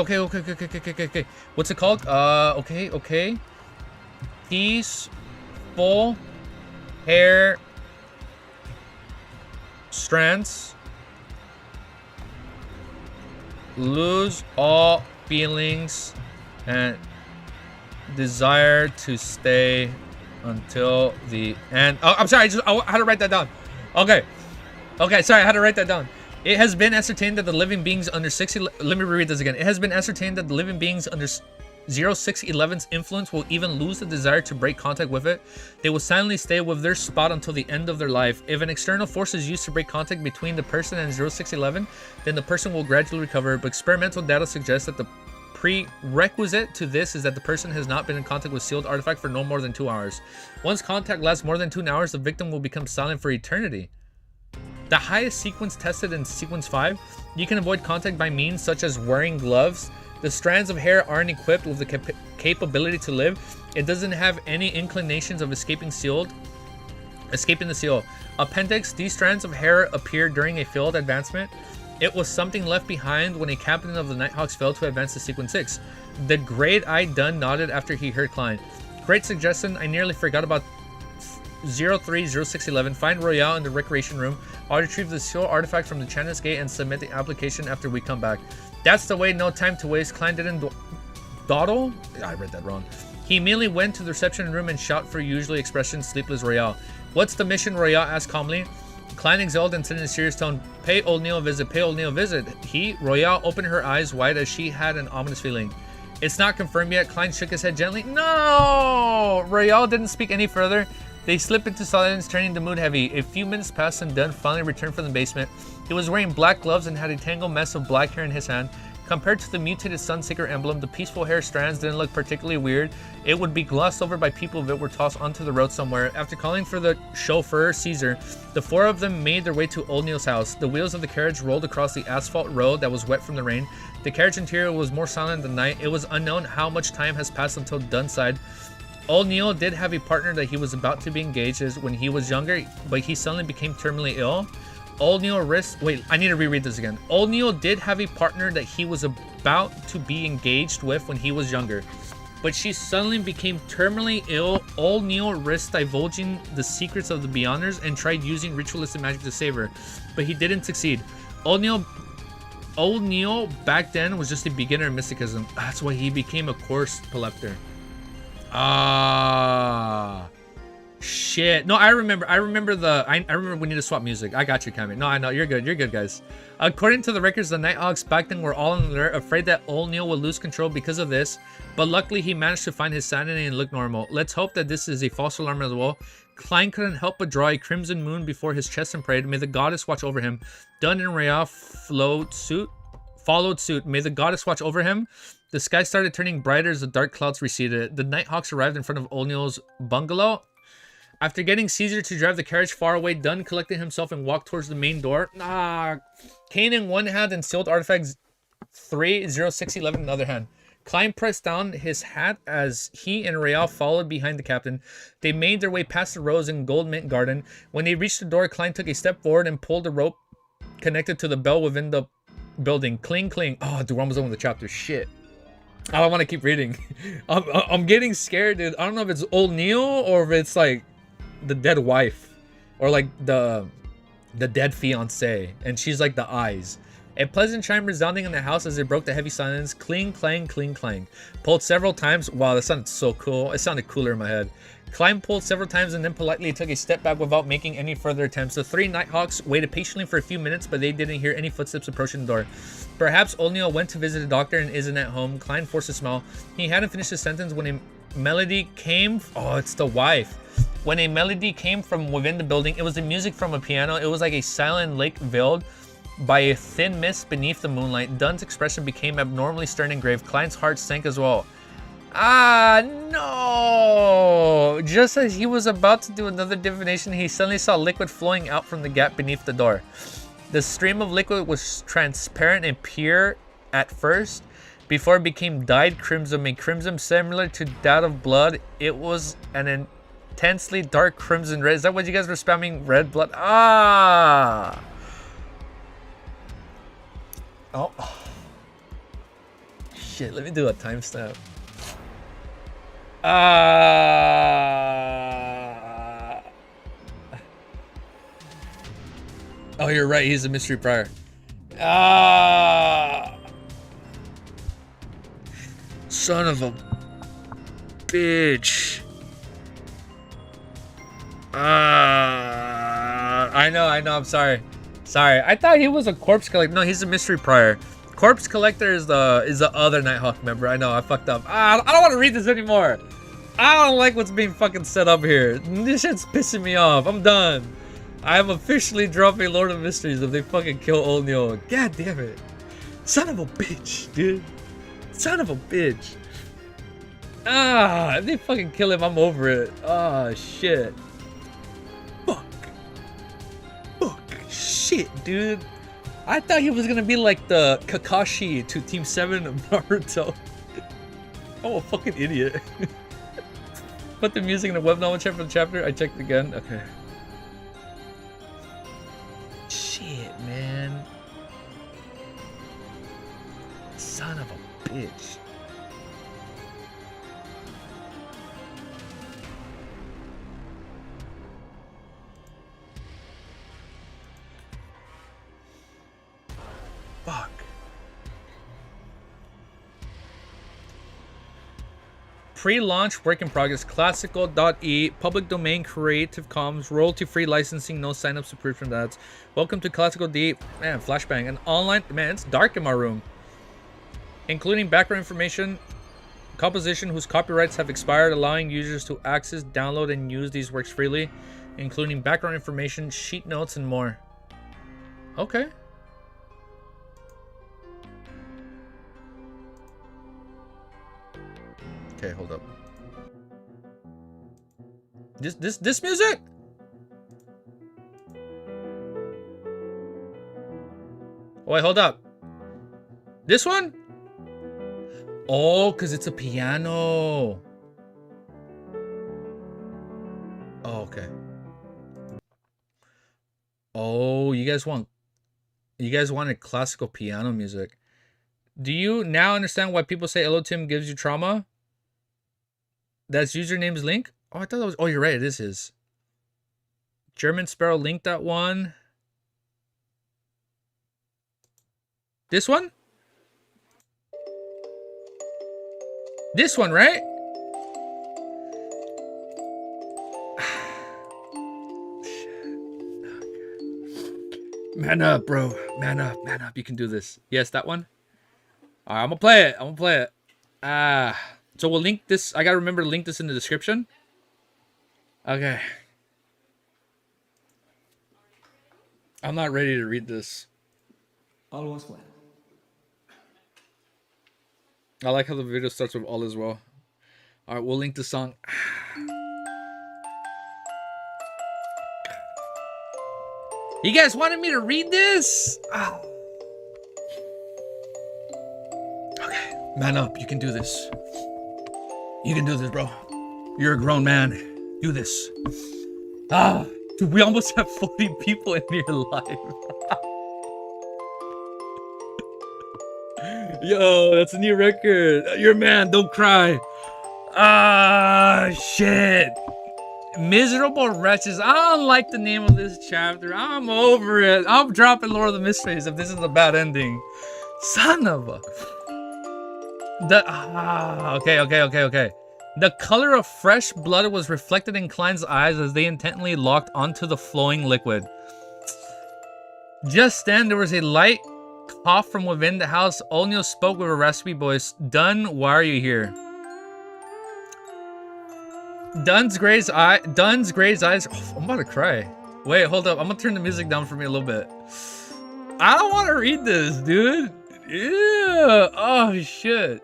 What's it called? Okay. Peaceful hair strands lose all feelings and desire to stay until the end. Oh, I'm sorry. I had to write that down. Okay. Sorry, I had to write that down. It has been ascertained that the living beings under 60. Let me reread this again. It has been ascertained that the living beings under 0611's influence will even lose the desire to break contact with it. They will silently stay with their spot until the end of their life. If an external force is used to break contact between the person and 0611, then the person will gradually recover. But experimental data suggests that the prerequisite to this is that the person has not been in contact with sealed artifact for no more than 2 hours. Once contact lasts more than 2 hours, the victim will become silent for eternity. The highest sequence tested in sequence 5, you can avoid contact by means such as wearing gloves. The strands of hair aren't equipped with the capability to live. It doesn't have any inclinations of escaping the seal. Appendix: these strands of hair appeared during a failed advancement. It was something left behind when a captain of the Nighthawks failed to advance to sequence 6. The great-eyed Dunn nodded after he heard Klein. Great suggestion. I nearly forgot about 030611. Find Royale in the recreation room. I'll retrieve the seal artifact from the Chandler's Gate and submit the application after we come back. That's the way, no time to waste. Klein didn't dawdle. I read that wrong. He immediately went to the reception room and shouted for usually expression sleepless Royale. What's the mission? Royale asked calmly. Klein exhaled and said in a serious tone, pay old Neil a visit, pay old Neil a visit. Royale opened her eyes wide as she had an ominous feeling. It's not confirmed yet. Klein shook his head gently. No! Royale didn't speak any further. They slipped into silence, turning the mood heavy. A few minutes passed and Dunn finally returned from the basement. He was wearing black gloves and had a tangled mess of black hair in his hand. Compared to the mutated Sunseeker emblem, the peaceful hair strands didn't look particularly weird. It would be glossed over by people if it were tossed onto the road somewhere. After calling for the chauffeur, Caesar, the four of them made their way to Old Neil's house. The wheels of the carriage rolled across the asphalt road that was wet from the rain. The carriage interior was more silent than night. It was unknown how much time has passed until Dunn sighed. Old Neil did have a partner that he was about to be engaged with when he was younger, but he suddenly became terminally ill. Old Neil Wait, I need to reread this again. Old Neil did have a partner that he was about to be engaged with when he was younger, but she suddenly became terminally ill. Old Neil risked divulging the secrets of the Beyonders and tried using ritualistic magic to save her, but he didn't succeed. Old Neil back then was just a beginner in mysticism. That's why he became a course collector. Shit. No, I remember we need to swap music. I got you, Kami. No, I know. You're good, guys. According to the records, the Nighthawks back then were all on alert, afraid that old Neil would lose control because of this, but luckily he managed to find his sanity and look normal. Let's hope that this is a false alarm as well. Klein couldn't help but draw a crimson moon before his chest and prayed, may the goddess watch over him. Dunn and Rhea followed suit. May the goddess watch over him. The sky started turning brighter as the dark clouds receded. The Nighthawks arrived in front of Old Neil's bungalow. After getting Caesar to drive the carriage far away, Dunn collected himself and walked towards the main door. Cane in one hand and sealed artifact 30611 in the other hand. Klein pressed down his hat as he and Real followed behind the captain. They made their way past the rose and gold mint garden. When they reached the door, Klein took a step forward and pulled the rope connected to the bell within the building. Cling, cling. Oh, dude, we're almost done with the chapter. Shit. I don't want to keep reading. I'm getting scared, dude. I don't know if it's old Neil or if it's like the dead wife or like the dead fiance, and she's like the eyes. A pleasant chime resounding in the house as it broke the heavy silence. Cling, clang, cling, clang. Pulled several times. Wow, that sounded so cool. It sounded cooler in my head. Klein pulled several times and then politely took a step back without making any further attempts. The three Nighthawks waited patiently for a few minutes, but they didn't hear any footsteps approaching the door. Perhaps old Neil went to visit a doctor and isn't at home. Klein forced a smile. He hadn't finished his sentence when a melody came. Oh, it's the wife. When a melody came from within the building, it was the music from a piano. It was like a silent lake veiled by a thin mist beneath the moonlight. Dunn's expression became abnormally stern and grave. Klein's heart sank as well. Ah, no! Just as he was about to do another divination, he suddenly saw liquid flowing out from the gap beneath the door. The stream of liquid was transparent and pure at first, before it became dyed crimson, a crimson similar to that of blood. It was an intensely dark crimson red. Is that what you guys were spamming? Red blood? Ah! Oh. Shit, let me do a timestamp. Oh, you're right. He's a mystery prior. Son of a bitch. I know. I'm sorry. I thought he was a corpse collector. No, he's a mystery prior. Corpse collector is the other Nighthawk member. I know. I fucked up. I don't want to read this anymore. I don't like what's being fucking set up here. This shit's pissing me off. I'm done. I am officially dropping Lord of Mysteries if they fucking kill Onyo. God damn it. Son of a bitch, dude. Son of a bitch. If they fucking kill him, I'm over it. Shit. Fuck. Shit, dude. I thought he was gonna be like the Kakashi to Team 7 of Naruto. I'm a fucking idiot. Put the music in the web novel chapter. I checked again. Okay. Shit, man. Son of a bitch. Fuck. Pre-launch work in progress. Classical.e. Public domain Creative Commons. Royalty-free licensing. No sign-up subscription ads. Welcome to Classical.de. Man, flashbang. An online... Man, it's dark in my room. Including background information. Composition whose copyrights have expired. Allowing users to access, download, and use these works freely. Including background information, sheet notes, and more. Okay. Okay, hold up. This music? Oh, wait, hold up. This one? Oh, because it's a piano. Oh, okay. Oh, you guys wanted classical piano music. Do you now understand why people say Hello Tim gives you trauma? That's username's Link? Oh, I thought that was... Oh, you're right. It is his. German Sparrow linked that one. This one? This one, right? Man up, bro. Man up. You can do this. Yes, that one? Alright, I'm gonna play it. So we'll link this. I gotta remember to link this in the description. Okay. I'm not ready to read this. All was well. I like how the video starts with all is well. Alright, we'll link the song. You guys wanted me to read this? Okay, man up. You can do this. You can do this, bro. You're a grown man. Do this. Dude, we almost have 40 people in here live. Yo, that's a new record. You're a man, don't cry. Shit. Miserable Wretches. I don't like the name of this chapter. I'm over it. I'm dropping Lord of the Mysteries if this is a bad ending. Son of a... Okay. The color of fresh blood was reflected in Klein's eyes as they intently locked onto the flowing liquid. Just then, there was a light cough from within the house. Onyo spoke with a raspy voice. Dunn, why are you here? Dunn's Gray's eyes. Oh, I'm about to cry. Wait, hold up. I'm gonna turn the music down for me a little bit. I don't want to read this, dude. Yeah. Oh, shit.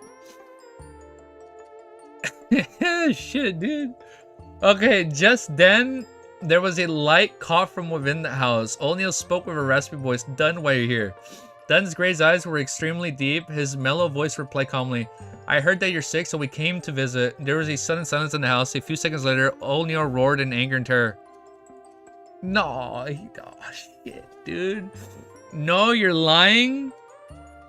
Shit, dude. Okay, just then, there was a light cough from within the house. O'Neill spoke with a raspy voice. Dunn, why are you here? Dunn's gray eyes were extremely deep. His mellow voice replied calmly. I heard that you're sick, so we came to visit. There was a sudden silence in the house. A few seconds later, O'Neill roared in anger and terror. No, oh shit, dude. No, you're lying?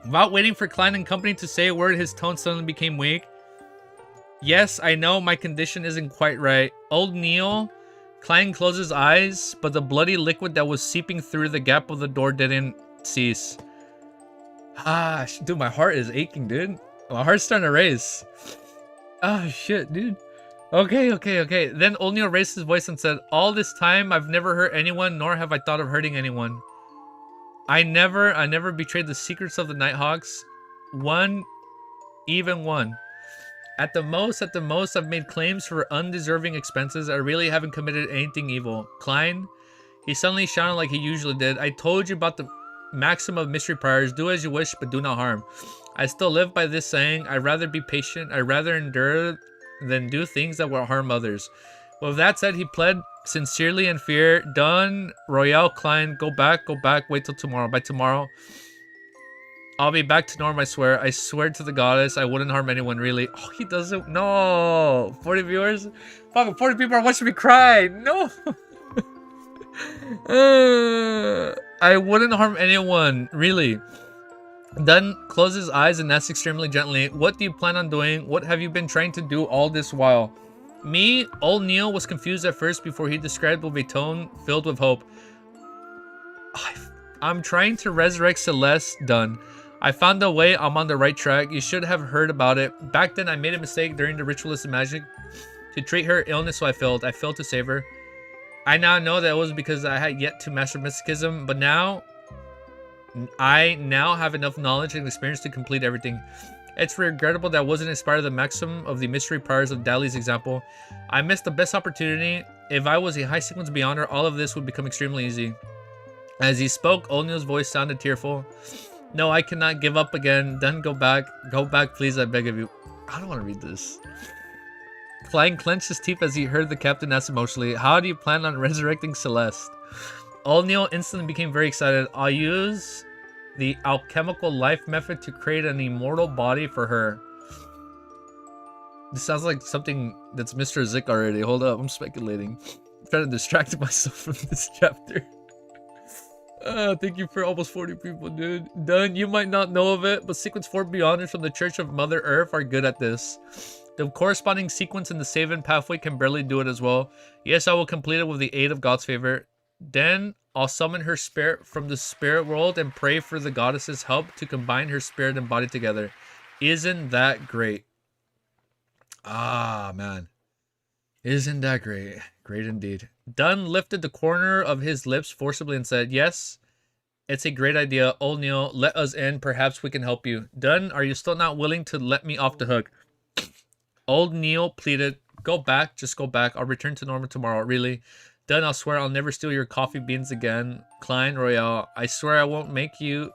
Without waiting for Klein and company to say a word, his tone suddenly became weak. Yes, I know my condition isn't quite right. Old Neil, Klein closed his eyes, but the bloody liquid that was seeping through the gap of the door didn't cease. Ah, dude, my heart is aching, dude. My heart's starting to race. Oh, shit, dude. Okay. Then O'Neill raised his voice and said, all this time, I've never hurt anyone, nor have I thought of hurting anyone. I never betrayed the secrets of the Nighthawks. Even one. At the most, I've made claims for undeserving expenses. I really haven't committed anything evil. Klein, he suddenly shouted like he usually did. I told you about the maxim of mystery priors. Do as you wish, but do not harm. I still live by this saying. I'd rather be patient. I'd rather endure than do things that will harm others. With that said, he pled sincerely in fear. Dunn, Royale, Klein, go back, wait till tomorrow. By tomorrow, I'll be back to normal, I swear. I swear to the goddess, I wouldn't harm anyone, really. Oh, he doesn't. No. 40 viewers? Fucking 40 people are watching me cry. No. I wouldn't harm anyone, really. Dunn closed his eyes and asked extremely gently, what do you plan on doing? What have you been trying to do all this while? Me, old Neil was confused at first before he described with a tone filled with hope. I'm trying to resurrect Celeste, Dunn. I found a way. I'm on the right track. You should have heard about it. Back then, I made a mistake during the ritualistic magic to treat her illness, so I failed. I failed to save her. I now know that it was because I had yet to master mysticism, but I now have enough knowledge and experience to complete everything. It's regrettable that I wasn't inspired by the maxim of the mystery priors of Dali's example. I missed the best opportunity. If I was a high sequence beyond her, all of this would become extremely easy. As he spoke, O'Neill's voice sounded tearful. No, I cannot give up again. Then go back, please, I beg of you. I don't want to read this. Klein clenched his teeth as he heard the captain ask emotionally, how do you plan on resurrecting Celeste? O'Neill instantly became very excited. I'll use the alchemical life method to create an immortal body for her. This sounds like something that's Mr. Zick already. Hold up, I'm speculating. I'm trying to distract myself from this chapter. Thank you for almost 40 people, dude. Dunn, you might not know of it, but sequence 4 Beyonders from the Church of Mother Earth are good at this. The corresponding sequence in the Save-In pathway can barely do it as well. Yes, I will complete it with the aid of God's favor. Then, I'll summon her spirit from the spirit world and pray for the goddess's help to combine her spirit and body together. Isn't that great? Ah, man. Isn't that great? Great indeed. Dunn lifted the corner of his lips forcibly and said, yes, it's a great idea. O'Neill, let us in. Perhaps we can help you. Dunn, are you still not willing to let me off the hook? Old Neil pleaded, go back, just go back. I'll return to normal tomorrow, really. Dunn, I'll swear I'll never steal your coffee beans again. Klein, Royale, I swear I won't make you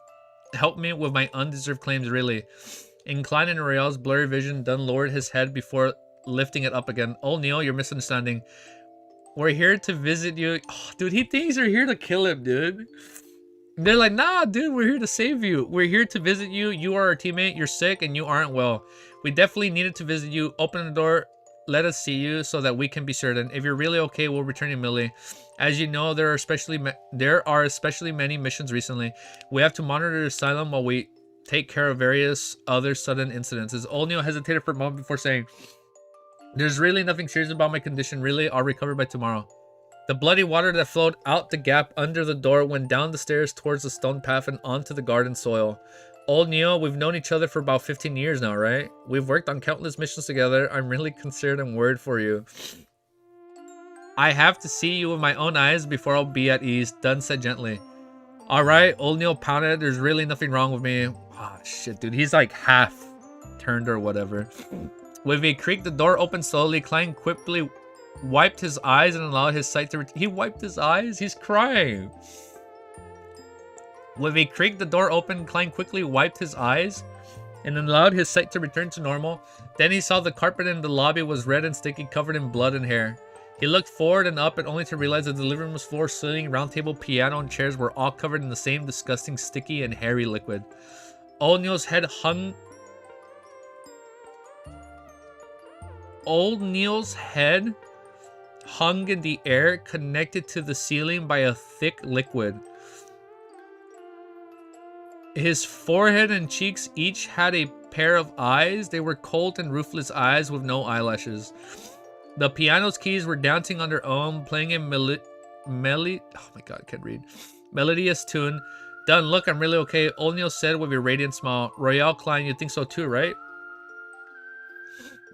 help me with my undeserved claims, really. In Klein and Royale's blurry vision, Dunn lowered his head before lifting it up again. Old Neil, you're misunderstanding. We're here to visit you. Oh, dude, he thinks you're here to kill him, dude. They're like, nah, dude, we're here to save you. We're here to visit you. You are our teammate. You're sick and you aren't well. We definitely needed to visit you. Open the door. Let us see you so that we can be certain. If you're really okay, we'll return you immediately. As you know, there are especially many missions recently. We have to monitor the asylum while we take care of various other sudden incidences. Old Neil hesitated for a moment before saying, there's really nothing serious about my condition. Really, I'll recover by tomorrow. The bloody water that flowed out the gap under the door went down the stairs towards the stone path and onto the garden soil. Old Neil, we've known each other for about 15 years now, right? We've worked on countless missions together. I'm really concerned and worried for you. I have to see you with my own eyes before I'll be at ease, Dunn said gently. Alright, Old Neil pounded. There's really nothing wrong with me. Oh, shit, dude. He's like half turned or whatever. With a creak, the door opened slowly. Klein quickly wiped his eyes and allowed his sight to he wiped his eyes? He's crying. With a creak, the door opened. Klein quickly wiped his eyes and allowed his sight to return to normal. Then he saw the carpet in the lobby was red and sticky, covered in blood and hair. He looked forward and up, and only to realize that the living room's floor, ceiling, round table, piano, and chairs were all covered in the same disgusting, sticky, and hairy liquid. Old Neil's head hung... Old Neil's head hung in the air, connected to the ceiling by a thick liquid. His forehead and cheeks each had a pair of eyes. They were cold and ruthless eyes with no eyelashes. The piano's keys were dancing on their own, playing a oh my god, I can't read. Melodious tune. Done, look, I'm really okay, Old Neil said with a radiant smile. Royale, Klein, you think so too, right?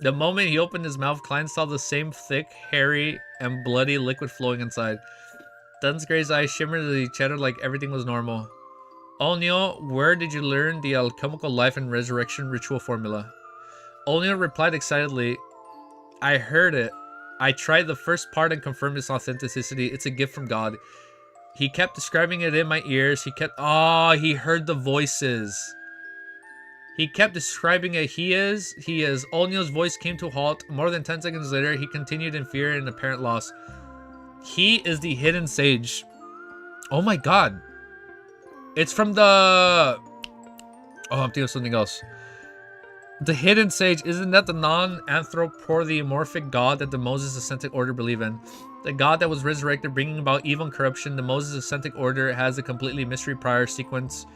The moment he opened his mouth, Klein saw the same thick, hairy, and bloody liquid flowing inside. Dunn's gray's eyes shimmered as he chattered like everything was normal. O'Neill, where did you learn the alchemical life and resurrection ritual formula? O'Neill replied excitedly, I heard it. I tried the first part and confirmed its authenticity. It's a gift from God. He kept describing it in my ears. He heard the voices. He kept describing it. He is. O'Neill's voice came to a halt. More than 10 seconds later, he continued in fear and apparent loss. He is the hidden sage. Oh my god. It's from the... Oh, I'm thinking of something else. The hidden sage, isn't that the non-anthropomorphic god that the Moses Ascetic Order believe in? The god that was resurrected, bringing about evil and corruption. The Moses Ascetic Order has a completely mystery prior sequence.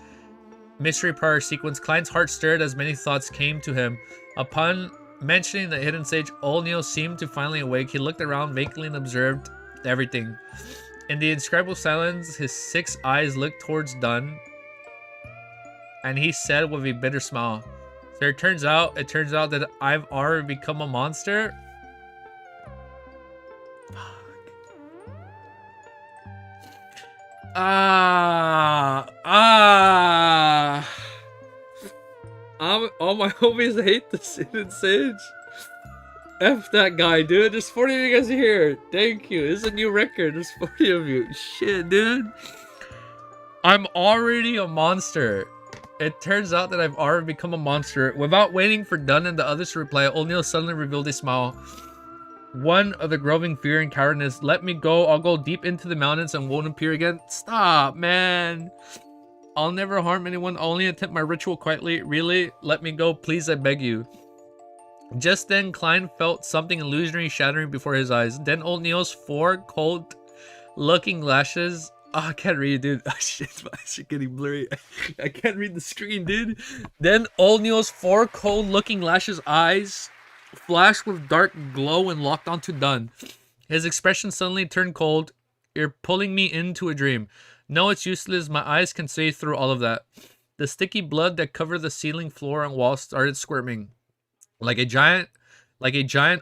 Klein's heart stirred as many thoughts came to him. Upon mentioning the hidden sage, O'Neill seemed to finally awake. He looked around vacantly and observed everything. In the indescribable silence, his 6 eyes looked towards Dunn, and he said with a bitter smile, so it turns out that I've already become a monster? All my homies hate this hidden sage. F that guy, dude. There's 40 of you guys here. Thank you. This is a new record. There's 40 of you. Shit, dude. I'm already a monster. It turns out that I've already become a monster. Without waiting for Dunn and the others to reply, O'Neill suddenly revealed a smile. One of the growing fear and cowardness. Let me go. I'll go deep into the mountains and won't appear again. Stop, man. I'll never harm anyone. I'll only attempt my ritual quietly. Really? Let me go. Please, I beg you. Just then, Klein felt something illusionary shattering before his eyes. Then O'Neill's 4 cold-looking lashes... Oh, I can't read, dude. Oh, shit, my eyes are getting blurry. I can't read the screen, dude. Then O'Neill's 4 cold-looking lashes eyes flashed with dark glow and locked onto Dunn. His expression suddenly turned cold. You're pulling me into a dream. No, it's useless. My eyes can see through all of that. The sticky blood that covered the ceiling, floor, and walls started squirming. Like a giant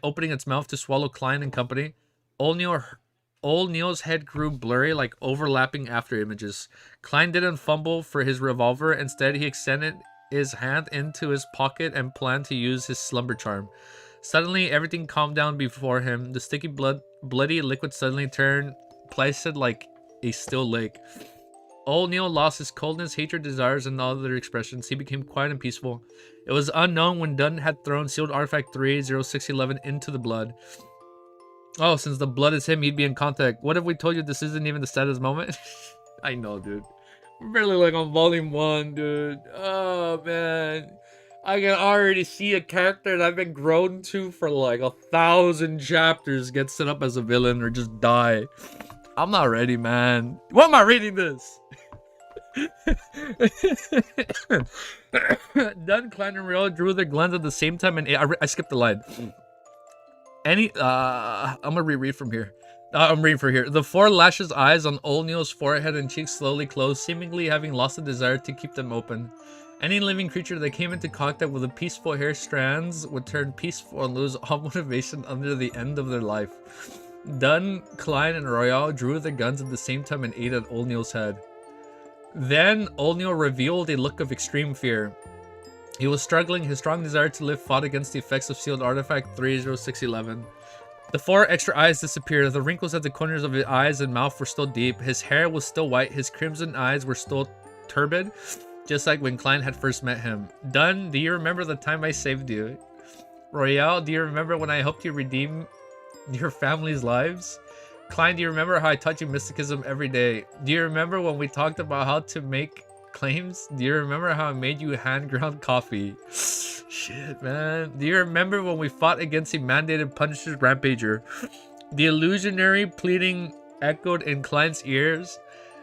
opening its mouth to swallow Klein and company. Old Neil's head grew blurry like overlapping after images. Klein didn't fumble for his revolver. Instead, he extended his hand into his pocket and planned to use his slumber charm. Suddenly, everything calmed down before him. The sticky bloody liquid suddenly turned placid like a still lake. Old Neil lost his coldness, hatred, desires, and all other expressions. He became quiet and peaceful. It was unknown when Dunn had thrown sealed artifact 30611 into the blood. Oh, since the blood is him, he'd be in contact. What if we told you this isn't even the saddest moment? I know, dude. We're barely like on volume 1, dude. Oh, man. I can already see a character that I've been grown to for like 1,000 chapters get set up as a villain or just die. I'm not ready, man. Why am I reading this? Dunn, Klein, and Rio drew their glance at the same time, and I skipped the line. I'm gonna reread from here. I'm reading for here. The 4 lashes eyes on Old Neil's forehead and cheeks slowly closed, seemingly having lost the desire to keep them open. Any living creature that came into contact with the peaceful hair strands would turn peaceful and lose all motivation under the end of their life. Dunn, Klein, and Royale drew their guns at the same time and aimed at Old Neil's head. Then, Old Neil revealed a look of extreme fear. He was struggling. His strong desire to live fought against the effects of sealed artifact 30611. The 4 extra eyes disappeared. The wrinkles at the corners of his eyes and mouth were still deep. His hair was still white. His crimson eyes were still turbid, just like when Klein had first met him. Dunn, do you remember the time I saved you? Royale, do you remember when I helped you redeem your family's lives? Klein, do you remember how I taught you mysticism every day? Do you remember when we talked about how to make claims? Do you remember how I made you hand-ground coffee? Shit, man. Do you remember when we fought against the mandated Punisher's Rampager? The illusionary pleading echoed in Klein's ears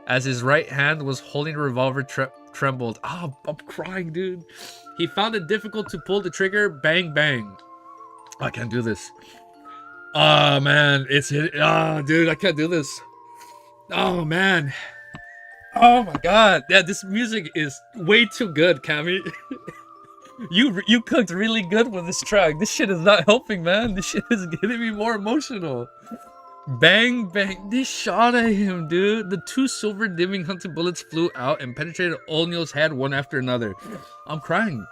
as his right hand was holding a revolver trembled. Ah, I'm crying, dude. He found it difficult to pull the trigger. Bang, bang. I can't do this. Oh, man. It's hit. Oh, dude, I can't do this. Oh, man. Oh, my God. Yeah, this music is way too good, Cammy. You cooked really good with this track. This shit is not helping, man. This shit is getting me more emotional. Bang, bang. They shot at him, dude. The two silver dimming hunting bullets flew out and penetrated O'Neill's head one after another. I'm crying.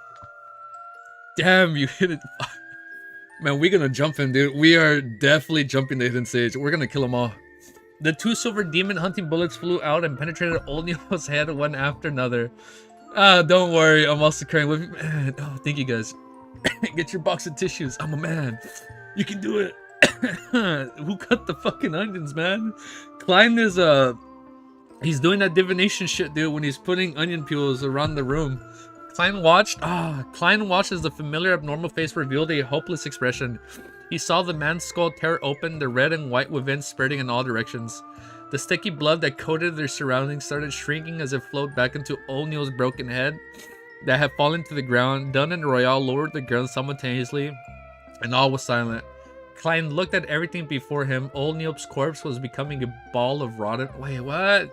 Damn, you hit it. Man, we're gonna jump in, dude. We are definitely jumping the hidden stage. We're gonna kill them all. The two silver demon hunting bullets flew out and penetrated O'Neill's head one after another. Don't worry. I'm also crying with you. Man, oh, thank you guys. Get your box of tissues. I'm a man. You can do it. Who cut the fucking onions, man? Klein is he's doing that divination shit, dude, when he's putting onion peels around the room. Klein watched as the familiar abnormal face revealed a hopeless expression. He saw the man's skull tear open, the red and white within spreading in all directions. The sticky blood that coated their surroundings started shrinking as it flowed back into O'Neill's broken head that had fallen to the ground. Dunn and Royale lowered the gun simultaneously, and all was silent. Klein looked at everything before him. O'Neill's corpse was becoming a ball of rotten... Wait, what?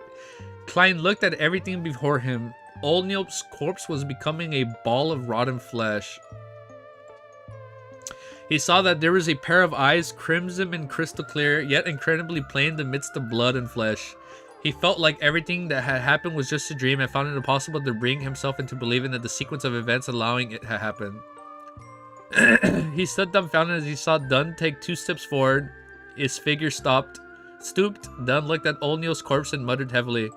Klein looked at everything before him. O'Neill's corpse was becoming a ball of rotten flesh. He saw that there was a pair of eyes, crimson and crystal clear, yet incredibly plain amidst the blood and flesh. He felt like everything that had happened was just a dream and found it impossible to bring himself into believing that the sequence of events allowing it had happened. He stood dumbfounded as he saw Dunn take 2 steps forward. His figure stooped. Dunn looked at O'Neill's corpse and muttered heavily.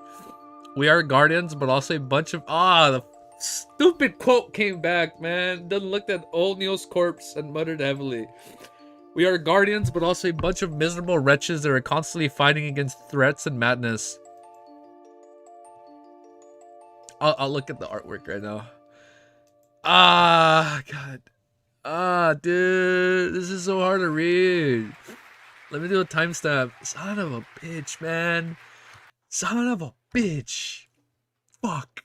We are guardians, but also a bunch of... the stupid quote came back, man. Dunn looked at O'Neill's corpse and muttered heavily. We are guardians, but also a bunch of miserable wretches that are constantly fighting against threats and madness. I'll look at the artwork right now. God. Dude, this is so hard to read. Let me do a timestamp. Son of a bitch, man. Son of a bitch. Fuck,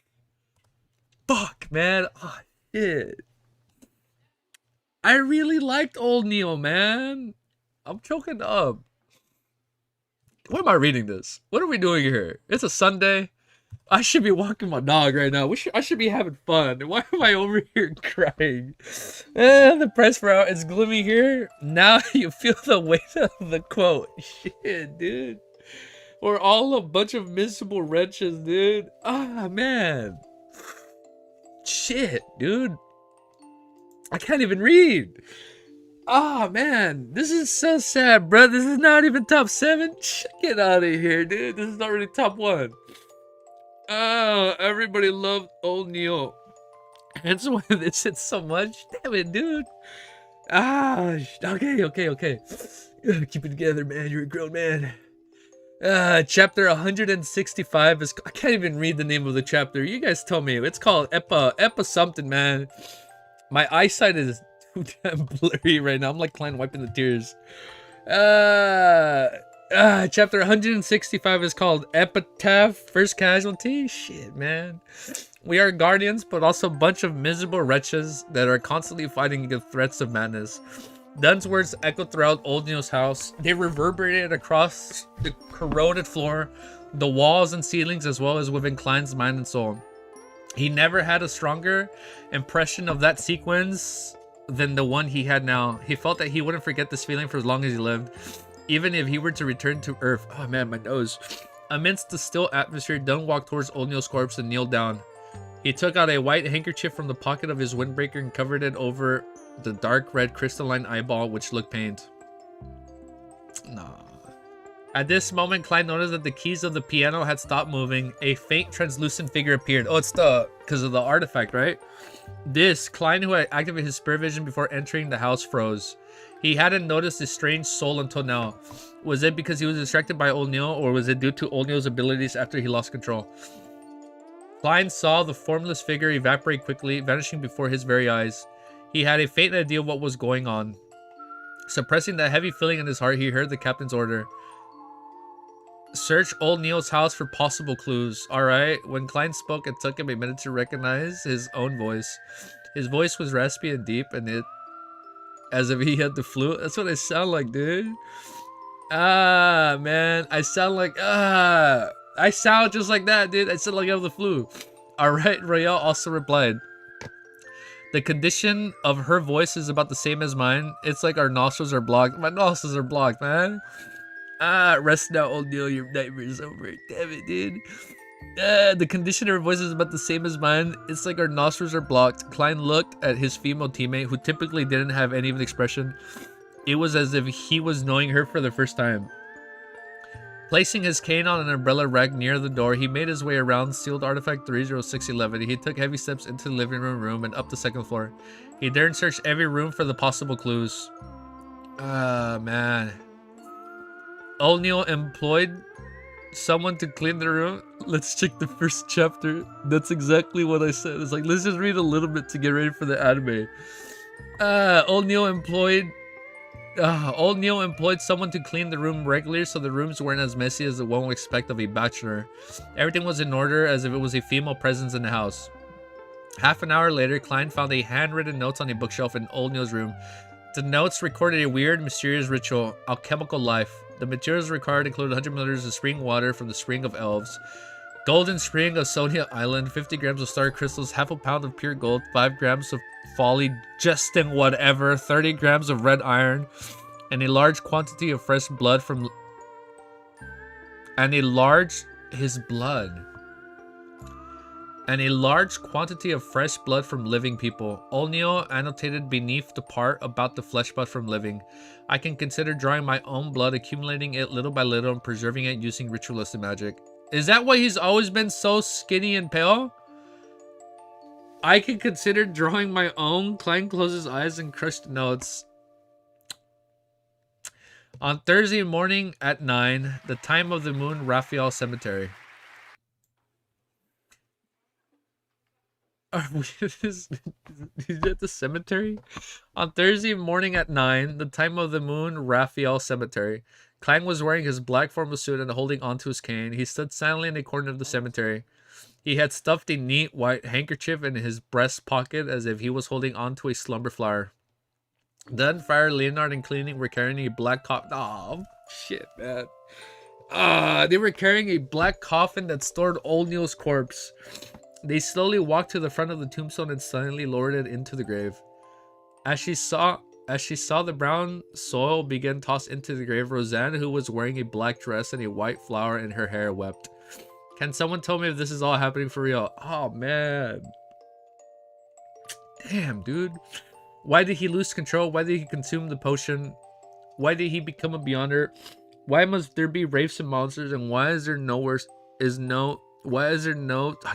man. Oh, shit. I really liked O'Neill, man. I'm choking up. Why am I reading this? What are we doing here? It's a Sunday. I should be walking my dog right now. I should be having fun. Why am I over here crying? The press for out is gloomy here. Now you feel the weight of the quote. Shit, dude. We're all a bunch of miserable wretches, dude. Man. Shit, dude. I can't even read. Man. This is so sad, bro. This is not even top 7. Get out of here, dude. This is not really top 1. Everybody loved O'Neill. That's why this hits so much. Damn it, dude. Okay. Keep it together, man. You're a grown man. Chapter 165 is... I can't even read the name of the chapter. You guys tell me. It's called Epa something, man. My eyesight is too damn blurry right now. I'm like Klein wiping the tears. Chapter 165 is called Epitaph, First Casualty. Shit, man. We are guardians, but also a bunch of miserable wretches that are constantly fighting against threats of madness. Dunn's words echoed throughout O'Neill's house. They reverberated across the corroded floor, the walls and ceilings, as well as within Klein's mind and soul. He never had a stronger impression of that sequence than the one he had now. He felt that he wouldn't forget this feeling for as long as he lived, even if he were to return to Earth. Oh man, my nose. Amidst the still atmosphere, Dunn walked towards O'Neill's corpse and kneeled down. He took out a white handkerchief from the pocket of his windbreaker and covered it over the dark red crystalline eyeball which looked pained. Nah. At this moment, Klein noticed that the keys of the piano had stopped moving. A faint, translucent figure appeared. Oh, it's because of the artifact, right? Klein, who had activated his spirit vision before entering the house, froze. He hadn't noticed this strange soul until now. Was it because he was distracted by Old Neil, or was it due to Old Neil's abilities after he lost control? Klein saw the formless figure evaporate quickly, vanishing before his very eyes. He had a faint idea of what was going on. Suppressing that heavy feeling in his heart, he heard the captain's order. Search Old Neil's house for possible clues. Alright, when Klein spoke, it took him a minute to recognize his own voice. His voice was raspy and deep, and it... as if he had the flu. That's what I sound like, dude. Man. I sound like... I sound just like that, dude. I sound like I have the flu. Alright, Royale also replied. The condition of her voice is about the same as mine. It's like our nostrils are blocked. My nostrils are blocked, man. Rest now, Old Neil. Your nightmare's over. Damn it, dude. The condition of her voice is about the same as mine. It's like our nostrils are blocked. Klein looked at his female teammate, who typically didn't have any of an expression. It was as if he was knowing her for the first time. Placing his cane on an umbrella rack near the door, he made his way around sealed artifact 30611. He took heavy steps into the living room and up the second floor. He then searched every room for the possible clues. Man. Old Neil employed someone to clean the room. Let's check the first chapter. That's exactly what I said. It's like, let's just read a little bit to get ready for the anime. Old Neil employed someone to clean the room regularly so the rooms weren't as messy as one would expect of a bachelor. Everything was in order as if it was a female presence in the house. Half an hour later, Klein found a handwritten note on a bookshelf in Old Neil's room. The notes recorded a weird, mysterious ritual, alchemical life. The materials required included 100 milliliters of spring water from the Spring of Elves, golden spring of Sonia Island, 50 grams of star crystals, half a pound of pure gold, 5 grams of folly, Justin whatever, 30 grams of red iron, and a large quantity of fresh blood from... And a large quantity of fresh blood from living people. Old Neil annotated beneath the part about the flesh blood from living. I can consider drawing my own blood, accumulating it little by little, and preserving it using ritualistic magic. Is that why he's always been so skinny and pale? I can consider drawing my own. Klein closed his eyes and crushed notes. On Thursday morning at 9, the time of the moon, Raphael Cemetery. Is that the cemetery? On Thursday morning at 9, the time of the moon, Raphael Cemetery. Klein was wearing his black formal suit and holding onto his cane. He stood silently in a corner of the cemetery. He had stuffed a neat white handkerchief in his breast pocket as if he was holding onto a slumber flower. Then Friar Leonard and Cleaning were carrying a black coffin. Oh, shit, man. They were carrying a black coffin that stored Old Neil's corpse. They slowly walked to the front of the tombstone and silently lowered it into the grave. As she saw the brown soil begin tossed into the grave, Roseanne, who was wearing a black dress and a white flower in her hair, wept. Can someone tell me if this is all happening for real? Oh, man. Damn, dude. Why did he lose control? Why did he consume the potion? Why did he become a Beyonder? Why must there be wraiths and monsters? And why is there I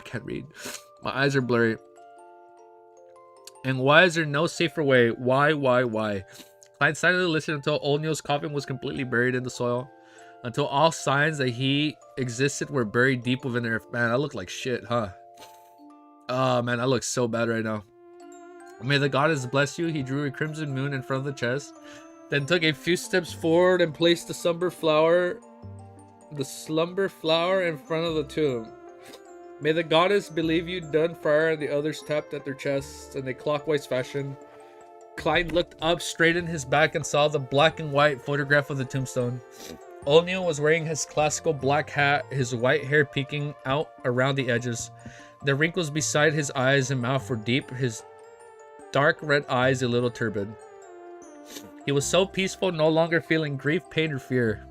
can't read. My eyes are blurry. And why is there no safer way? Why? Klein silently listened until Old Neil's coffin was completely buried in the soil. Until all signs that he existed were buried deep within the earth. Man, I look like shit, huh? Oh, man, I look so bad right now. May the goddess bless you. He drew a crimson moon in front of the chest. Then took a few steps forward and placed the slumber flower in front of the tomb. May the goddess believe you, Dunfire and the others tapped at their chests in a clockwise fashion. Klein looked up straight in his back and saw the black and white photograph of the tombstone. Old Neil was wearing his classical black hat, his white hair peeking out around the edges. The wrinkles beside his eyes and mouth were deep, his dark red eyes a little turbid. He was so peaceful, no longer feeling grief, pain, or fear.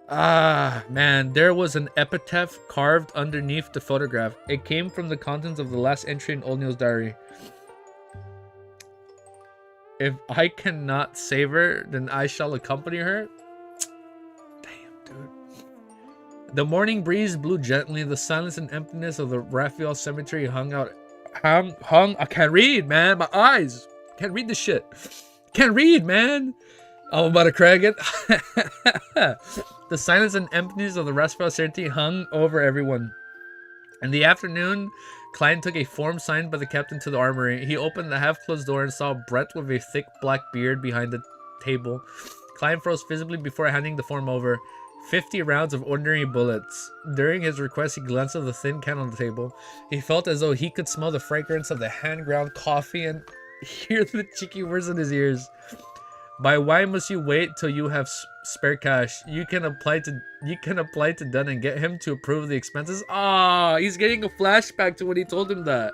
Man, there was an epitaph carved underneath the photograph. It came from the contents of the last entry in Old Neil's diary. If I cannot save her, then I shall accompany her. Damn. The morning breeze blew gently. The silence and emptiness of the Raphael cemetery hung. I can't read, man. My eyes can't read this shit. Can't read, man. I'm about to crack it. The silence and emptiness of the Raphael cemetery hung over everyone. In the afternoon, Klein took a form signed by the captain to the armory. He opened the half-closed door and saw Brett with a thick black beard behind the table. Klein froze visibly before handing the form over. 50 rounds of ordinary bullets. During his request, he glanced at the thin can on the table. He felt as though he could smell the fragrance of the hand-ground coffee and hear the cheeky words in his ears. By why must you wait till you have spare cash? You can apply to Dunn and get him to approve the expenses. Ah, he's getting a flashback to when he told him that.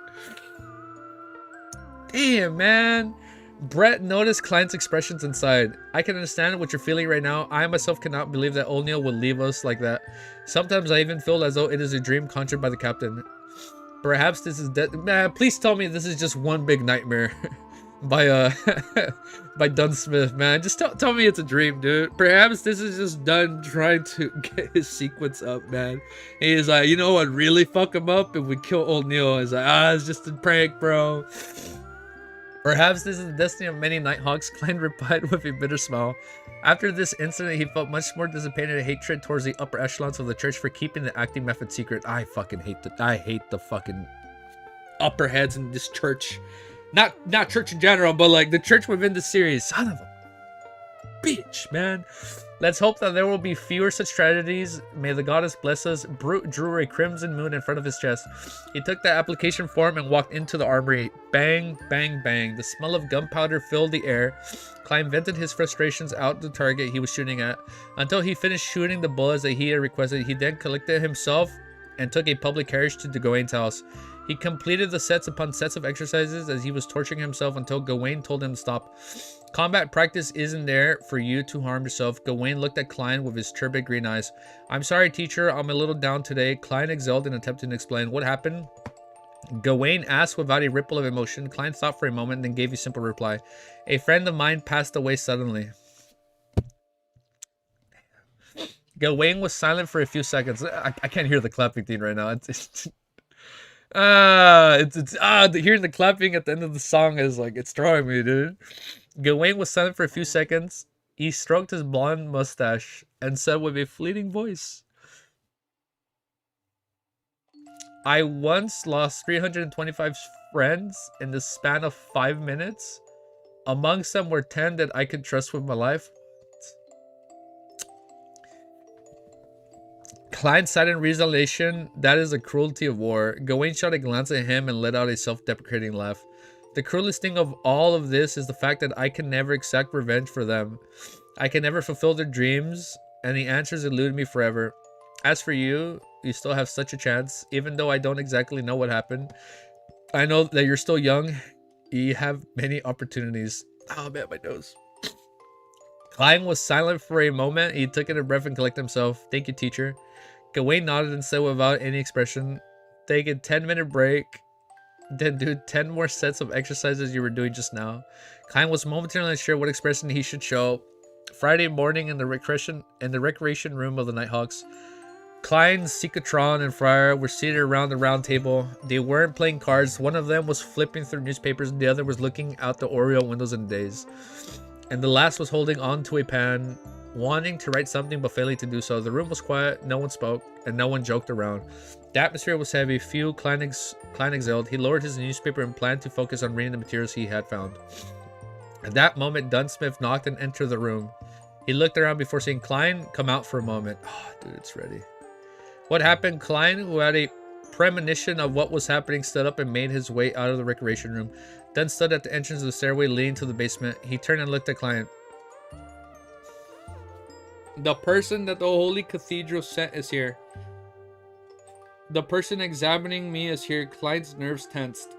Damn, man. Brett noticed Klein's expressions inside. I can understand what you're feeling right now. I myself cannot believe that O'Neill would leave us like that. Sometimes I even feel as though it is a dream conjured by the captain. Perhaps this is man, please tell me this is just one big nightmare. by by Dunn Smith, man. Just tell me it's a dream, dude. Perhaps this is just Dunn trying to get his sequence up, man. He's like, you know what really fuck him up if we kill O'Neill? He's like, it's just a prank, bro. Perhaps this is the destiny of many Nighthawks, Klein replied with a bitter smile. After this incident, he felt much more dissipated hatred towards the upper echelons of the church for keeping the acting method secret. I hate the fucking upper heads in this church. Not church in general, but like the church within the series. Son of a bitch, man. Let's hope that there will be fewer such tragedies. May the goddess bless us. Brute drew a crimson moon in front of his chest. He took the application form and walked into the armory. Bang, bang, bang. The smell of gunpowder filled the air. Klein vented his frustrations out the target he was shooting at. Until he finished shooting the bullets that he had requested, he then collected himself and took a public carriage to Gawain's house. He completed the sets upon sets of exercises as he was torturing himself until Gawain told him to stop. Combat practice isn't there for you to harm yourself. Gawain looked at Klein with his turbid green eyes. I'm sorry, teacher. I'm a little down today. Klein exhaled and attempted to explain. What happened? Gawain asked without a ripple of emotion. Klein thought for a moment and then gave a simple reply. A friend of mine passed away suddenly. Gawain was silent for a few seconds. I can't hear the clapping thing right now. Hearing the clapping at the end of the song is like, it's throwing me, dude. Gawain was silent for a few seconds. He stroked his blonde mustache and said with a fleeting voice, I once lost 325 friends in the span of 5 minutes. Amongst them were 10 that I could trust with my life. Klein sighed in resignation. That is the cruelty of war. Gawain shot a glance at him and let out a self-deprecating laugh. The cruelest thing of all of this is the fact that I can never exact revenge for them. I can never fulfill their dreams, and the answers elude me forever. As for you, you still have such a chance. Even though I don't exactly know what happened, I know that you're still young. You have many opportunities. Oh man, my nose. Klein was silent for a moment. He took in a breath and collected himself. Thank you, teacher. Gawain nodded and said without any expression, take a 10-minute break. Then do 10 more sets of exercises you were doing just now. Klein was momentarily unsure what expression he should show. Friday morning in the recreation room of the Nighthawks, Klein, Sikatron, and Friar were seated around the round table. They weren't playing cards. One of them was flipping through newspapers, and the other was looking out the Oriole windows in a daze. And the last was holding on to a pen, wanting to write something but failing to do so. The room was quiet, no one spoke, and no one joked around. The atmosphere was heavy. Klein exhaled. He lowered his newspaper and planned to focus on reading the materials he had found. At that moment, Dunn Smith knocked and entered the room. He looked around before saying, Klein, come out for a moment. Oh, dude, it's ready. What happened? Klein, who had a premonition of what was happening, stood up and made his way out of the recreation room. Dunn stood at the entrance of the stairway leading to the basement. He turned and looked at Klein. The person that the Holy Cathedral sent is here. The person examining me is here. Klein's nerves tensed.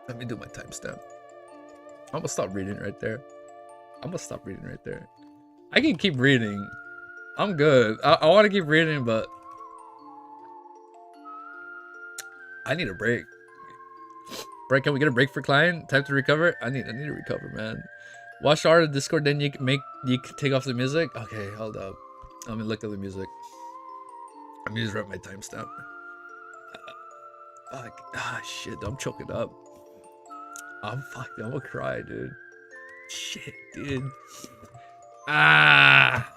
Let me do my timestamp. I'm gonna stop reading right there. I can keep reading. I'm good. I want to keep reading, but I need a break. Break? Can we get a break for client? Time to recover. I need to recover, man. Watch art of Discord, then you can take off the music. Okay, hold up. Let me look at the music. I'm gonna just write my timestamp. Fuck. Ah, shit. I'm choking up. I'm fucked. I'm gonna cry, dude. Shit, dude. Ah.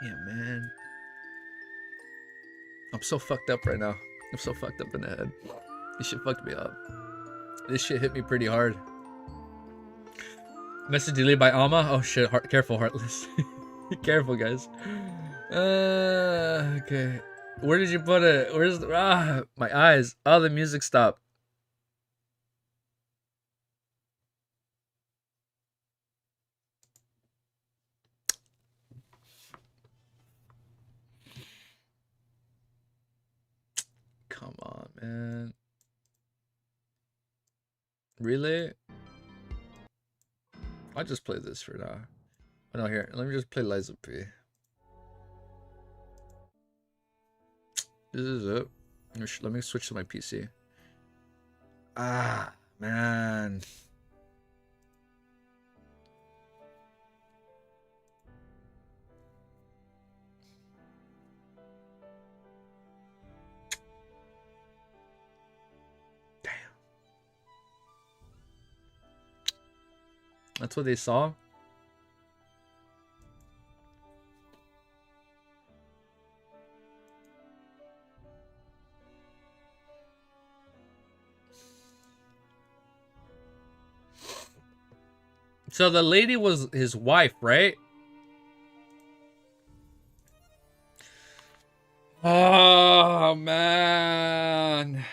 Damn, man. I'm so fucked up right now. I'm so fucked up in the head. This shit fucked me up. This shit hit me pretty hard. Message deleted by Alma. Oh shit. Careful, Heartless. Careful, guys. Okay. Where did you put it? Where's the... my eyes. Oh, the music stopped. Come on, man. Really? I'll just play this for now. Oh, no, here. Let me just play Liza P. This is it. Let me switch to my PC. Ah, man. Damn. That's what they saw? So the lady was his wife, right? Oh, man.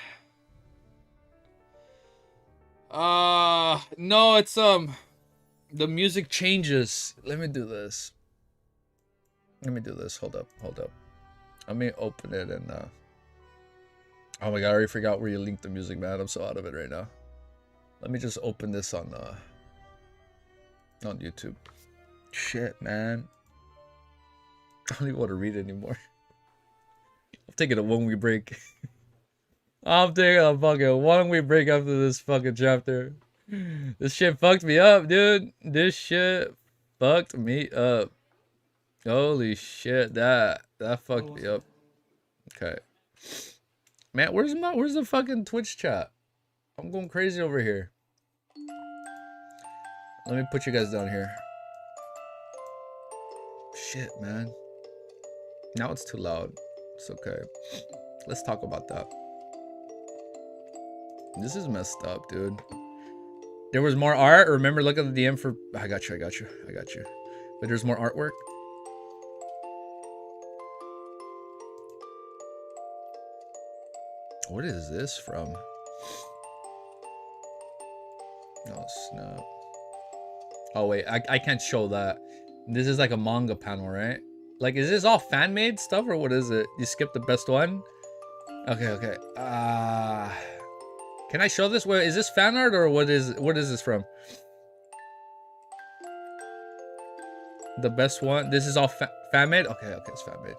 No, it's, the music changes. Let me do this. Hold up. Let me open it and, oh my god, I already forgot where you linked the music, man. I'm so out of it right now. Let me just open this on YouTube. Shit, man. I don't even want to read it anymore. I'm taking a 1 week break. I'm taking a fucking 1 week break after this fucking chapter. This shit fucked me up, dude. This shit fucked me up. Holy shit, that fucked me up. Okay. Man, where's the fucking Twitch chat? I'm going crazy over here. Let me put you guys down here. Shit, man. Now it's too loud. It's okay. Let's talk about that. This is messed up, dude. There was more art. Remember, look at the DM for... I got you. But there's more artwork. What is this from? Oh, snap. Oh, wait. I can't show that. This is like a manga panel, right? Like, is this all fan-made stuff or what is it? You skipped the best one? Okay. Can I show this? Wait, is this fan art or what is this from? The best one? This is all fan-made? Okay, it's fan-made.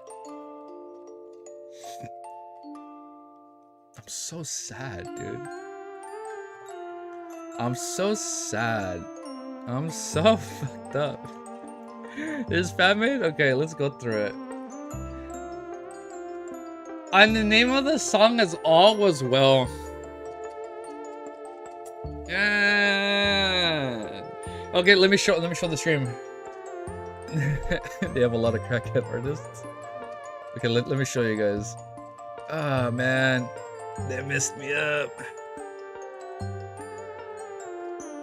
I'm so sad, dude. I'm so sad. I'm so fucked up. Is fan-made? Okay, let's go through it. And the name of the song is All Was Well. Yeah. Okay, let me show the stream. They have a lot of crackhead artists. Okay, let me show you guys. Ah, man. They messed me up.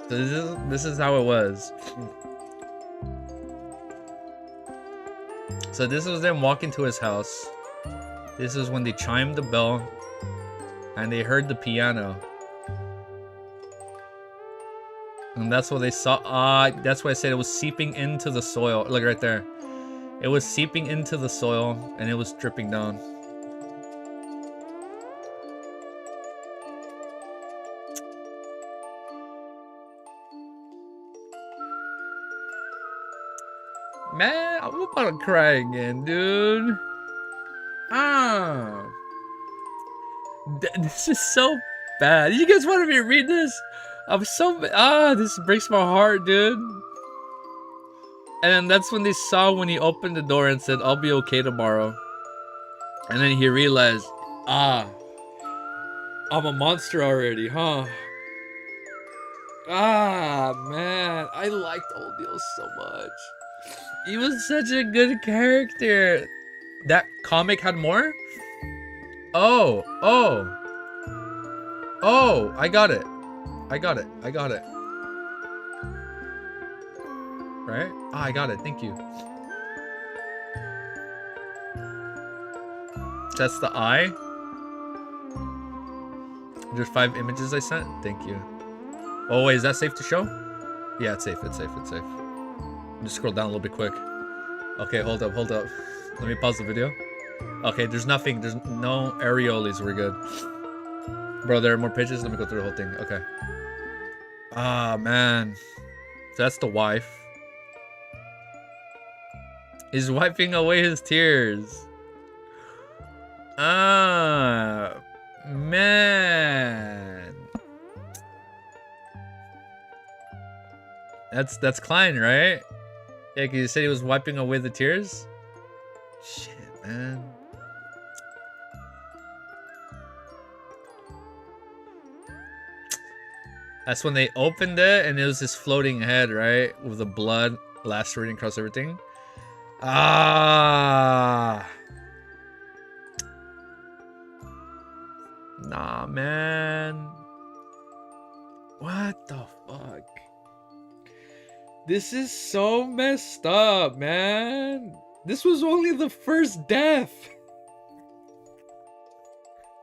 So this is how it was. So this was them walking to his house. This is when they chimed the bell and they heard the piano. And that's what they saw. That's why I said it was seeping into the soil. Look right there. It was seeping into the soil and it was dripping down. Man, I'm about to cry again, dude. This is so bad. You guys wanted me to read this? I'm so this breaks my heart, dude. And then that's when they saw when he opened the door and said, "I'll be okay tomorrow." And then he realized, I'm a monster already, huh? Man, I liked Oldio so much. He was such a good character. That comic had more? Oh, I got it. Right? I got it. Thank you. That's the eye. There's 5 images I sent. Thank you. Oh, wait, is that safe to show? Yeah, it's safe. Just scroll down a little bit quick. Okay, hold up. Let me pause the video. Okay, there's nothing. There's no areoles. We're good. Bro, there are more pages. Let me go through the whole thing. Okay. Man. So that's the wife. He's wiping away his tears. Man. That's Klein, right? Yeah, cause you said he was wiping away the tears? Shit, man. That's when they opened it and it was his floating head, right? With the blood lacerating across everything. Nah, man. What the fuck? This is so messed up, man. This was only the first death.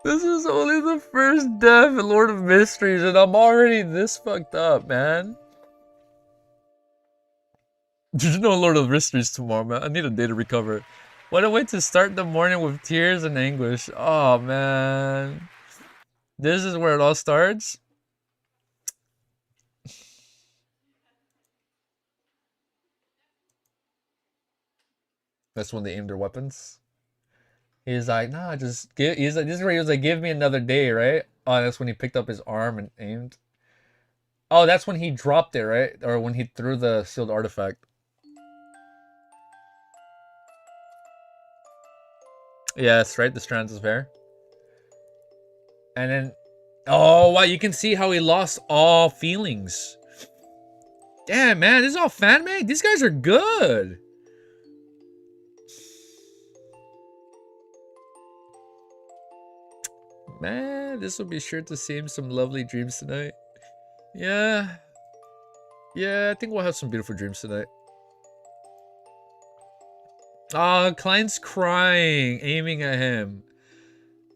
This is only the first death in Lord of Mysteries, and I'm already this fucked up, man. There's no Lord of Mysteries tomorrow, man. I need a day to recover. What a way to start the morning with tears and anguish. Oh, man. This is where it all starts. That's when they aim their weapons. He's like, nah, just give. He's like, this is where he was like, give me another day, right? Oh, that's when he picked up his arm and aimed. Oh, that's when he dropped it, right? Or when he threw the sealed artifact. Yes, right. The strands of hair. And then, oh wow, you can see how he lost all feelings. Damn, man, this is all fan made. These guys are good. Man, this will be sure to see him some lovely dreams tonight. Yeah. Yeah, I think we'll have some beautiful dreams tonight. Oh, Klein's crying, aiming at him.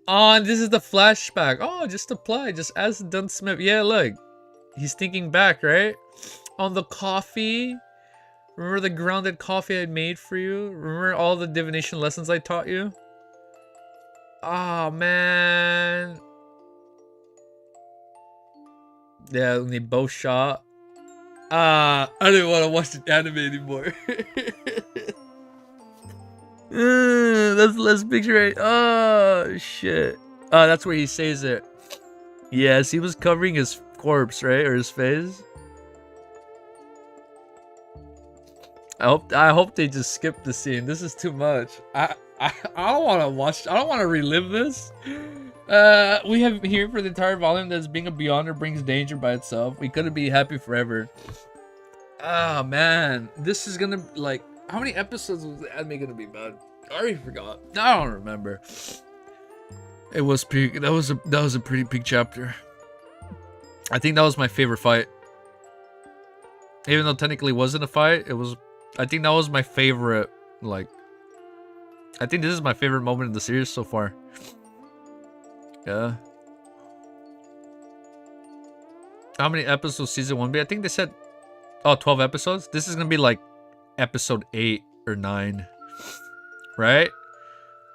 Oh, and this is the flashback. Oh, just apply, just as Dunn Smith. Yeah, look. He's thinking back, right? On the coffee. Remember the grounded coffee I made for you? Remember all the divination lessons I taught you? Oh, man. Yeah, when they both shot. I didn't want to watch the anime anymore. That's the last picture, right? Oh, shit. Oh, that's where he says it. Yes, he was covering his corpse, right? Or his face. I hope they just skip the scene. This is too much. I don't want to watch. I don't want to relive this. We have here for the entire volume that being a Beyonder brings danger by itself. We couldn't be happy forever. Oh man, this is gonna like how many episodes was the anime gonna be, man? I already forgot. I don't remember. It was peak. That was a pretty big chapter. I think that was my favorite fight. Even though technically it wasn't a fight, it was. I think that was my favorite. Like, I think this is my favorite moment in the series so far. Yeah. How many episodes season 1 be? I think they said, 12 episodes. This is gonna be like episode 8 or 9, right?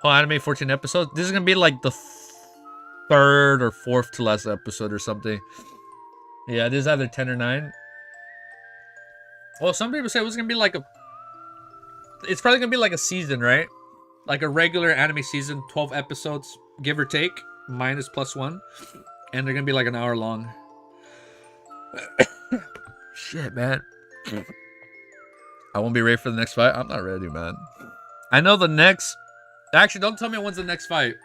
Oh, anime 14 episodes. This is gonna be like the third or fourth to last episode or something. Yeah, this is either 10 or 9. Well, some people say it was gonna be like a. It's probably gonna be like a season, right? Like a regular anime season, 12 episodes, give or take. minus +1. And they're gonna be like an hour long. Shit, man. I won't be ready for the next fight. I'm not ready, man. I know the next... Actually, don't tell me when's the next fight.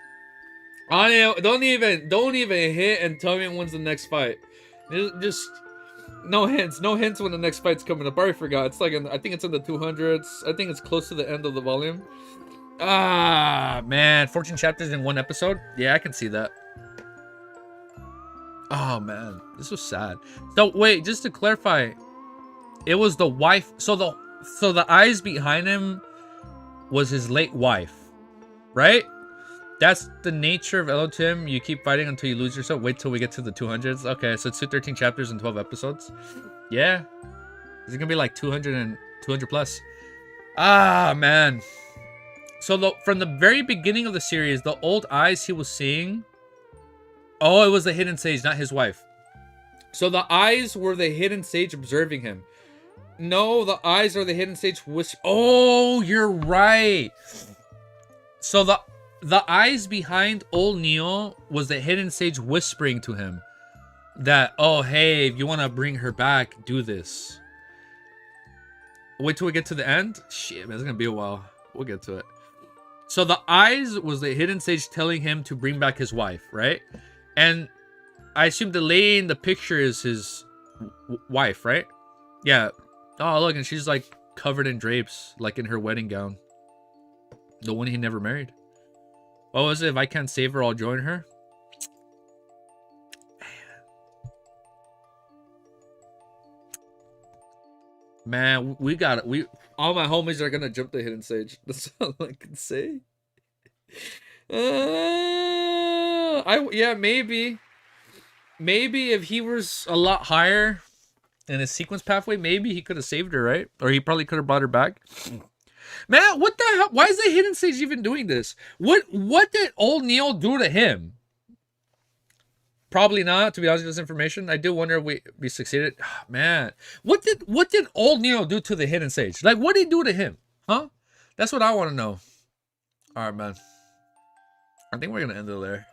Don't even hit and tell me when's the next fight. Just no hints. No hints when the next fight's coming up. I already forgot. It's like I think it's in the 200s. I think it's close to the end of the volume. Ah, man. 14 chapters in one episode? Yeah, I can see that. Oh, man. This was sad. So, wait, just to clarify. It was the wife. So the eyes behind him was his late wife. Right? That's the nature of Elohim. You keep fighting until you lose yourself. Wait till we get to the 200s. Okay, so it's 213 chapters and 12 episodes. Yeah. Is it gonna be like 200 plus? Ah, man. So from the very beginning of the series, the old eyes he was seeing... Oh, it was the hidden sage, not his wife. So the eyes were the hidden sage observing him. No, the eyes are the hidden sage Oh, you're right. So the eyes behind old Neo was the hidden sage whispering to him that, oh, hey, if you want to bring her back, do this. Wait till we get to the end. Shit, man, it's going to be a while. We'll get to it. So the eyes was the hidden sage telling him to bring back his wife, right? And I assume the lady in the picture is his wife, right? Yeah. Oh, look, and she's like covered in drapes, like in her wedding gown. The one he never married. What was it? If I can't save her, I'll join her. Man, we got it. All my homies are gonna jump the hidden sage. That's all I can say. Yeah, maybe if he was a lot higher in his sequence pathway, maybe he could have saved her, right? Or he probably could have brought her back. Man, what the hell? Why is the hidden sage even doing this? What did old Neo do to him? Probably not, to be honest with this information. I do wonder if we succeeded. Oh, man, what did old Neo do to the hidden sage? Like, what did he do to him? Huh? That's what I want to know. All right, man. I think we're gonna end it there.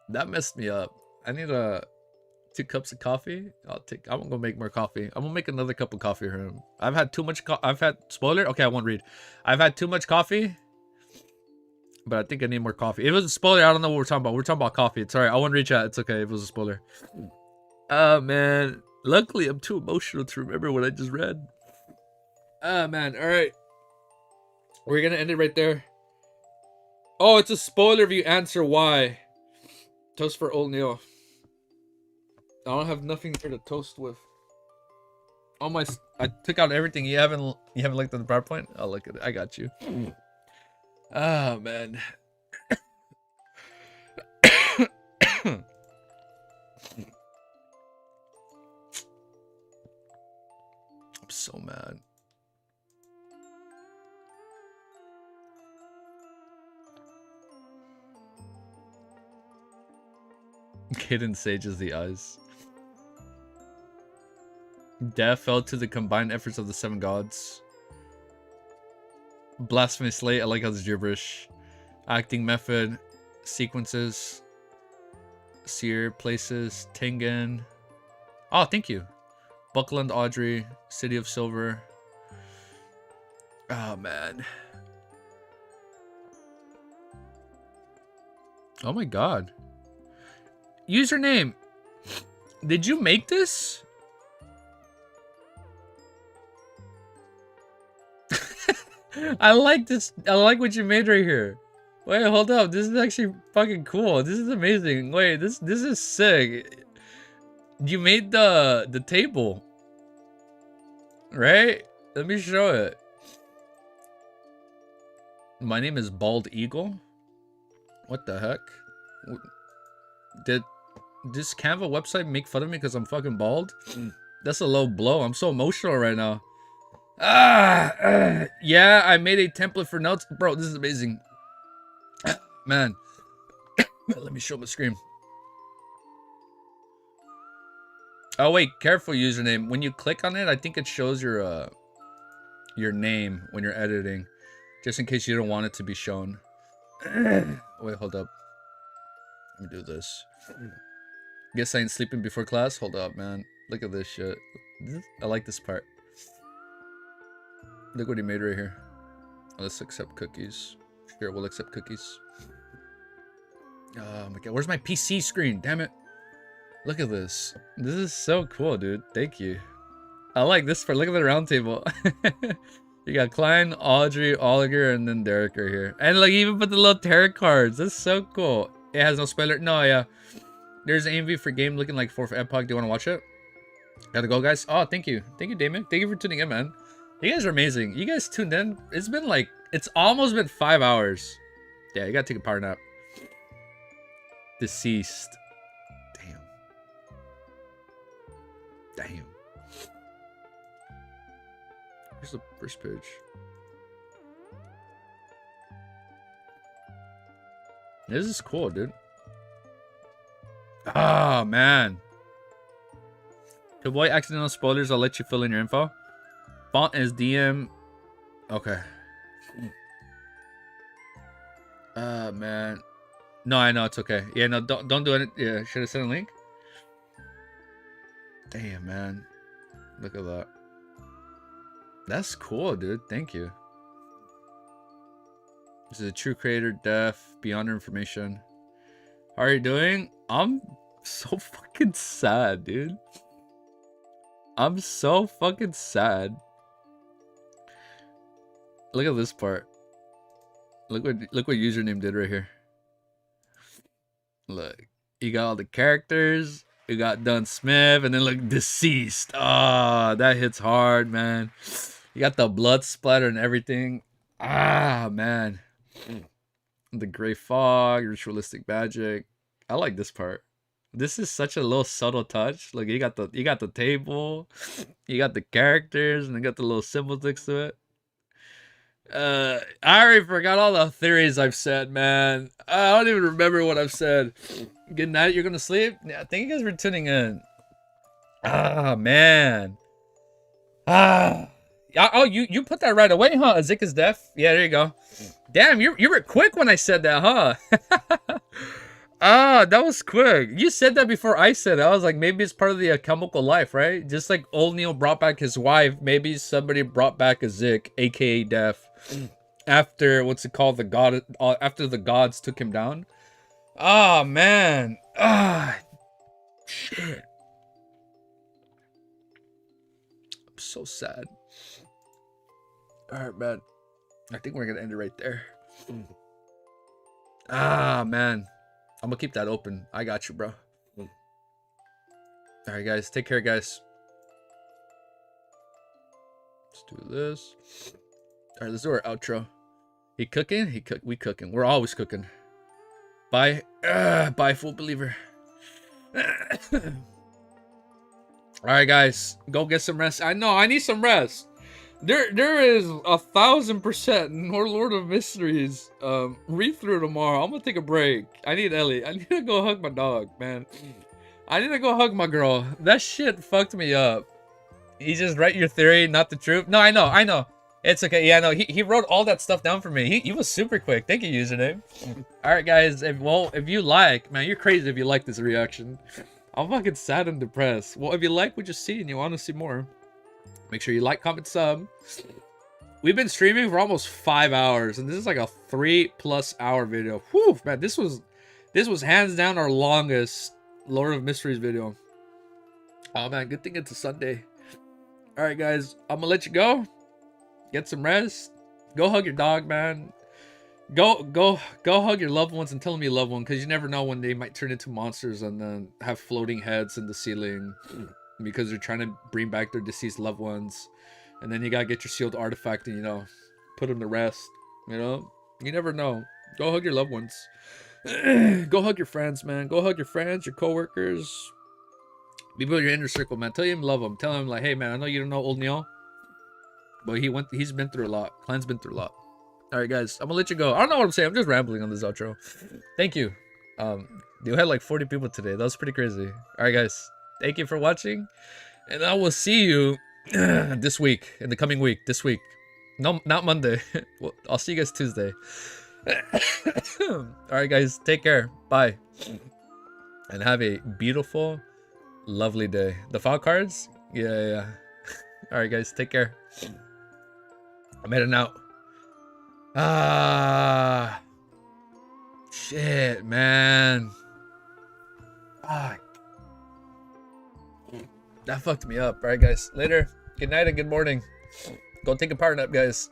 That messed me up. I need 2 cups of coffee. I'm gonna go make more coffee. I'm gonna make another cup of coffee for him. I've had too much spoiler. Okay, I won't read. I've had too much coffee, but I think I need more coffee. If it was a spoiler, I don't know what we're talking about. We're talking about coffee. It's alright. I won't read chat. It's okay if it was a spoiler. Oh, man. Luckily, I'm too emotional to remember what I just read. Oh, man. Alright. We're gonna end it right there. Oh, it's a spoiler if you answer why. Toast for old Neo. I don't have nothing here to toast with. I took out everything. You haven't looked at the PowerPoint? I'll look at it. I got you. Oh, man. I'm so mad. Hidden sages the eyes. Death fell to the combined efforts of the 7 gods. Blasphemous slate. I like how it's gibberish. Acting method. Sequences. Seer. Places. Tengen. Oh, thank you. Buckland Audrey. City of Silver. Oh, man. Oh, my God. Username. Did you make this? I like this. I like what you made right here. Wait, hold up. This is actually fucking cool. This is amazing. Wait, this is sick. You made the table. Right? Let me show it. My name is Bald Eagle. What the heck? Did this Canva website make fun of me because I'm fucking bald? That's a low blow. I'm so emotional right now. Yeah, I made a template for notes. Bro, this is amazing. Man. Let me show my screen. Oh, wait. Careful, username. When you click on it, I think it shows your name when you're editing. Just in case you don't want it to be shown. Wait, hold up. Let me do this. Guess I ain't sleeping before class. Hold up, man. Look at this shit. I like this part. Look what he made right here. Let's accept cookies. Sure, we'll accept cookies. Oh my god, where's my PC screen? Damn it. Look at this. This is so cool, dude. Thank you. I like this part. Look at the round table. You got Klein, Audrey, Oliger, and then Derek right here. And like even put the little tarot cards. That's so cool. It has no spoiler. No, yeah. There's an AMV for game looking like 4th Epoch. Do you want to watch it? Gotta go, guys. Oh, thank you. Thank you, Damon. Thank you for tuning in, man. You guys are amazing. You guys tuned in. It's been like, it's almost been 5 hours. Yeah, you gotta take a power nap. Deceased. Damn. Damn. Here's the first page. This is cool, dude. Ah, man. To avoid accidental spoilers, I'll let you fill in your info. Font is DM. Okay. Man. No, I know it's okay. Yeah, no, don't do it. Yeah, should I send a link? Damn, man. Look at that. That's cool, dude. Thank you. This is a true creator, deaf, beyond information. How are you doing? I'm so fucking sad, dude. I'm so fucking sad. Look at this part. Look what username did right here. Look, you got all the characters. You got Dunn Smith, and then look, deceased. Ah, that hits hard, man. You got the blood splatter and everything. Ah, man. The gray fog, ritualistic magic. I like this part. This is such a little subtle touch. Like you got the table, you got the characters, and you got the little symbols next to it. I already forgot all the theories I've said, man. I don't even remember what I've said. Good night. You're gonna sleep. Yeah, thank you guys for tuning in. Ah, man. Ah. Oh, you put that right away, huh? Zik is deaf. Yeah, there you go. Damn, you were quick when I said that, huh? Ah, that was quick. You said that before I said it. I was like, maybe it's part of the chemical life, right? Just like old Neil brought back his wife, maybe somebody brought back a Zik, aka deaf, after what's it called, after the gods took him down. Oh man, shit. I'm so sad. All right, man. I think we're gonna end it right there. Ah, man. I'm gonna keep that open. I got you, bro. All right, guys. Take care, guys. Let's do this. All right, let's do our outro. He cooking? We cooking. We're always cooking. Bye. Bye, full believer. All right, guys. Go get some rest. I know. I need some rest. There is 1000% more Lord of Mysteries read through tomorrow. I'm gonna take a break. I need Ellie. I need to go hug my dog, man. I need to go hug my girl. That shit fucked me up. He just write your theory, not the truth. No, I know. It's okay. Yeah, no, he wrote all that stuff down for me. He was super quick. Thank you, username. All right, guys. If you like, man, you're crazy if you like this reaction. I'm fucking sad and depressed. Well, if you like what you see and you want to see more, make sure you like, comment, sub. We've been streaming for almost 5 hours, and this is like a 3+ hour video. Whew, man, this was hands down our longest Lord of Mysteries video. Oh man, good thing it's a Sunday. All right, guys, I'm gonna let you go. Get some rest. Go hug your dog, man. Go hug your loved ones and tell them you love one, because you never know when they might turn into monsters and then have floating heads in the ceiling because they're trying to bring back their deceased loved ones. And then you gotta get your sealed artifact and, you know, put them to rest. You know, you never know. Go hug your loved ones. Go hug your friends, man. Go hug your friends, your coworkers, people in your inner circle, man. Tell him love them. Tell him like, hey, man, I know you don't know old Neil, but he's been through a lot. Clan's been through a lot. All right, guys, I'm gonna let you go. I don't know what I'm saying. I'm just rambling on this outro. Thank you. You had like 40 people today. That was pretty crazy. All right, guys, thank you for watching, and I will see you this week, in the coming week. This week, no, not Monday. Well, I'll see you guys Tuesday. All right, guys, take care. Bye. and have a beautiful, lovely day. The file cards? Yeah. All right, guys, take care. I'm heading out. Ah, shit, man. Fuck. That fucked me up. All right, guys. Later. Good night and good morning. Go take a power nap, guys.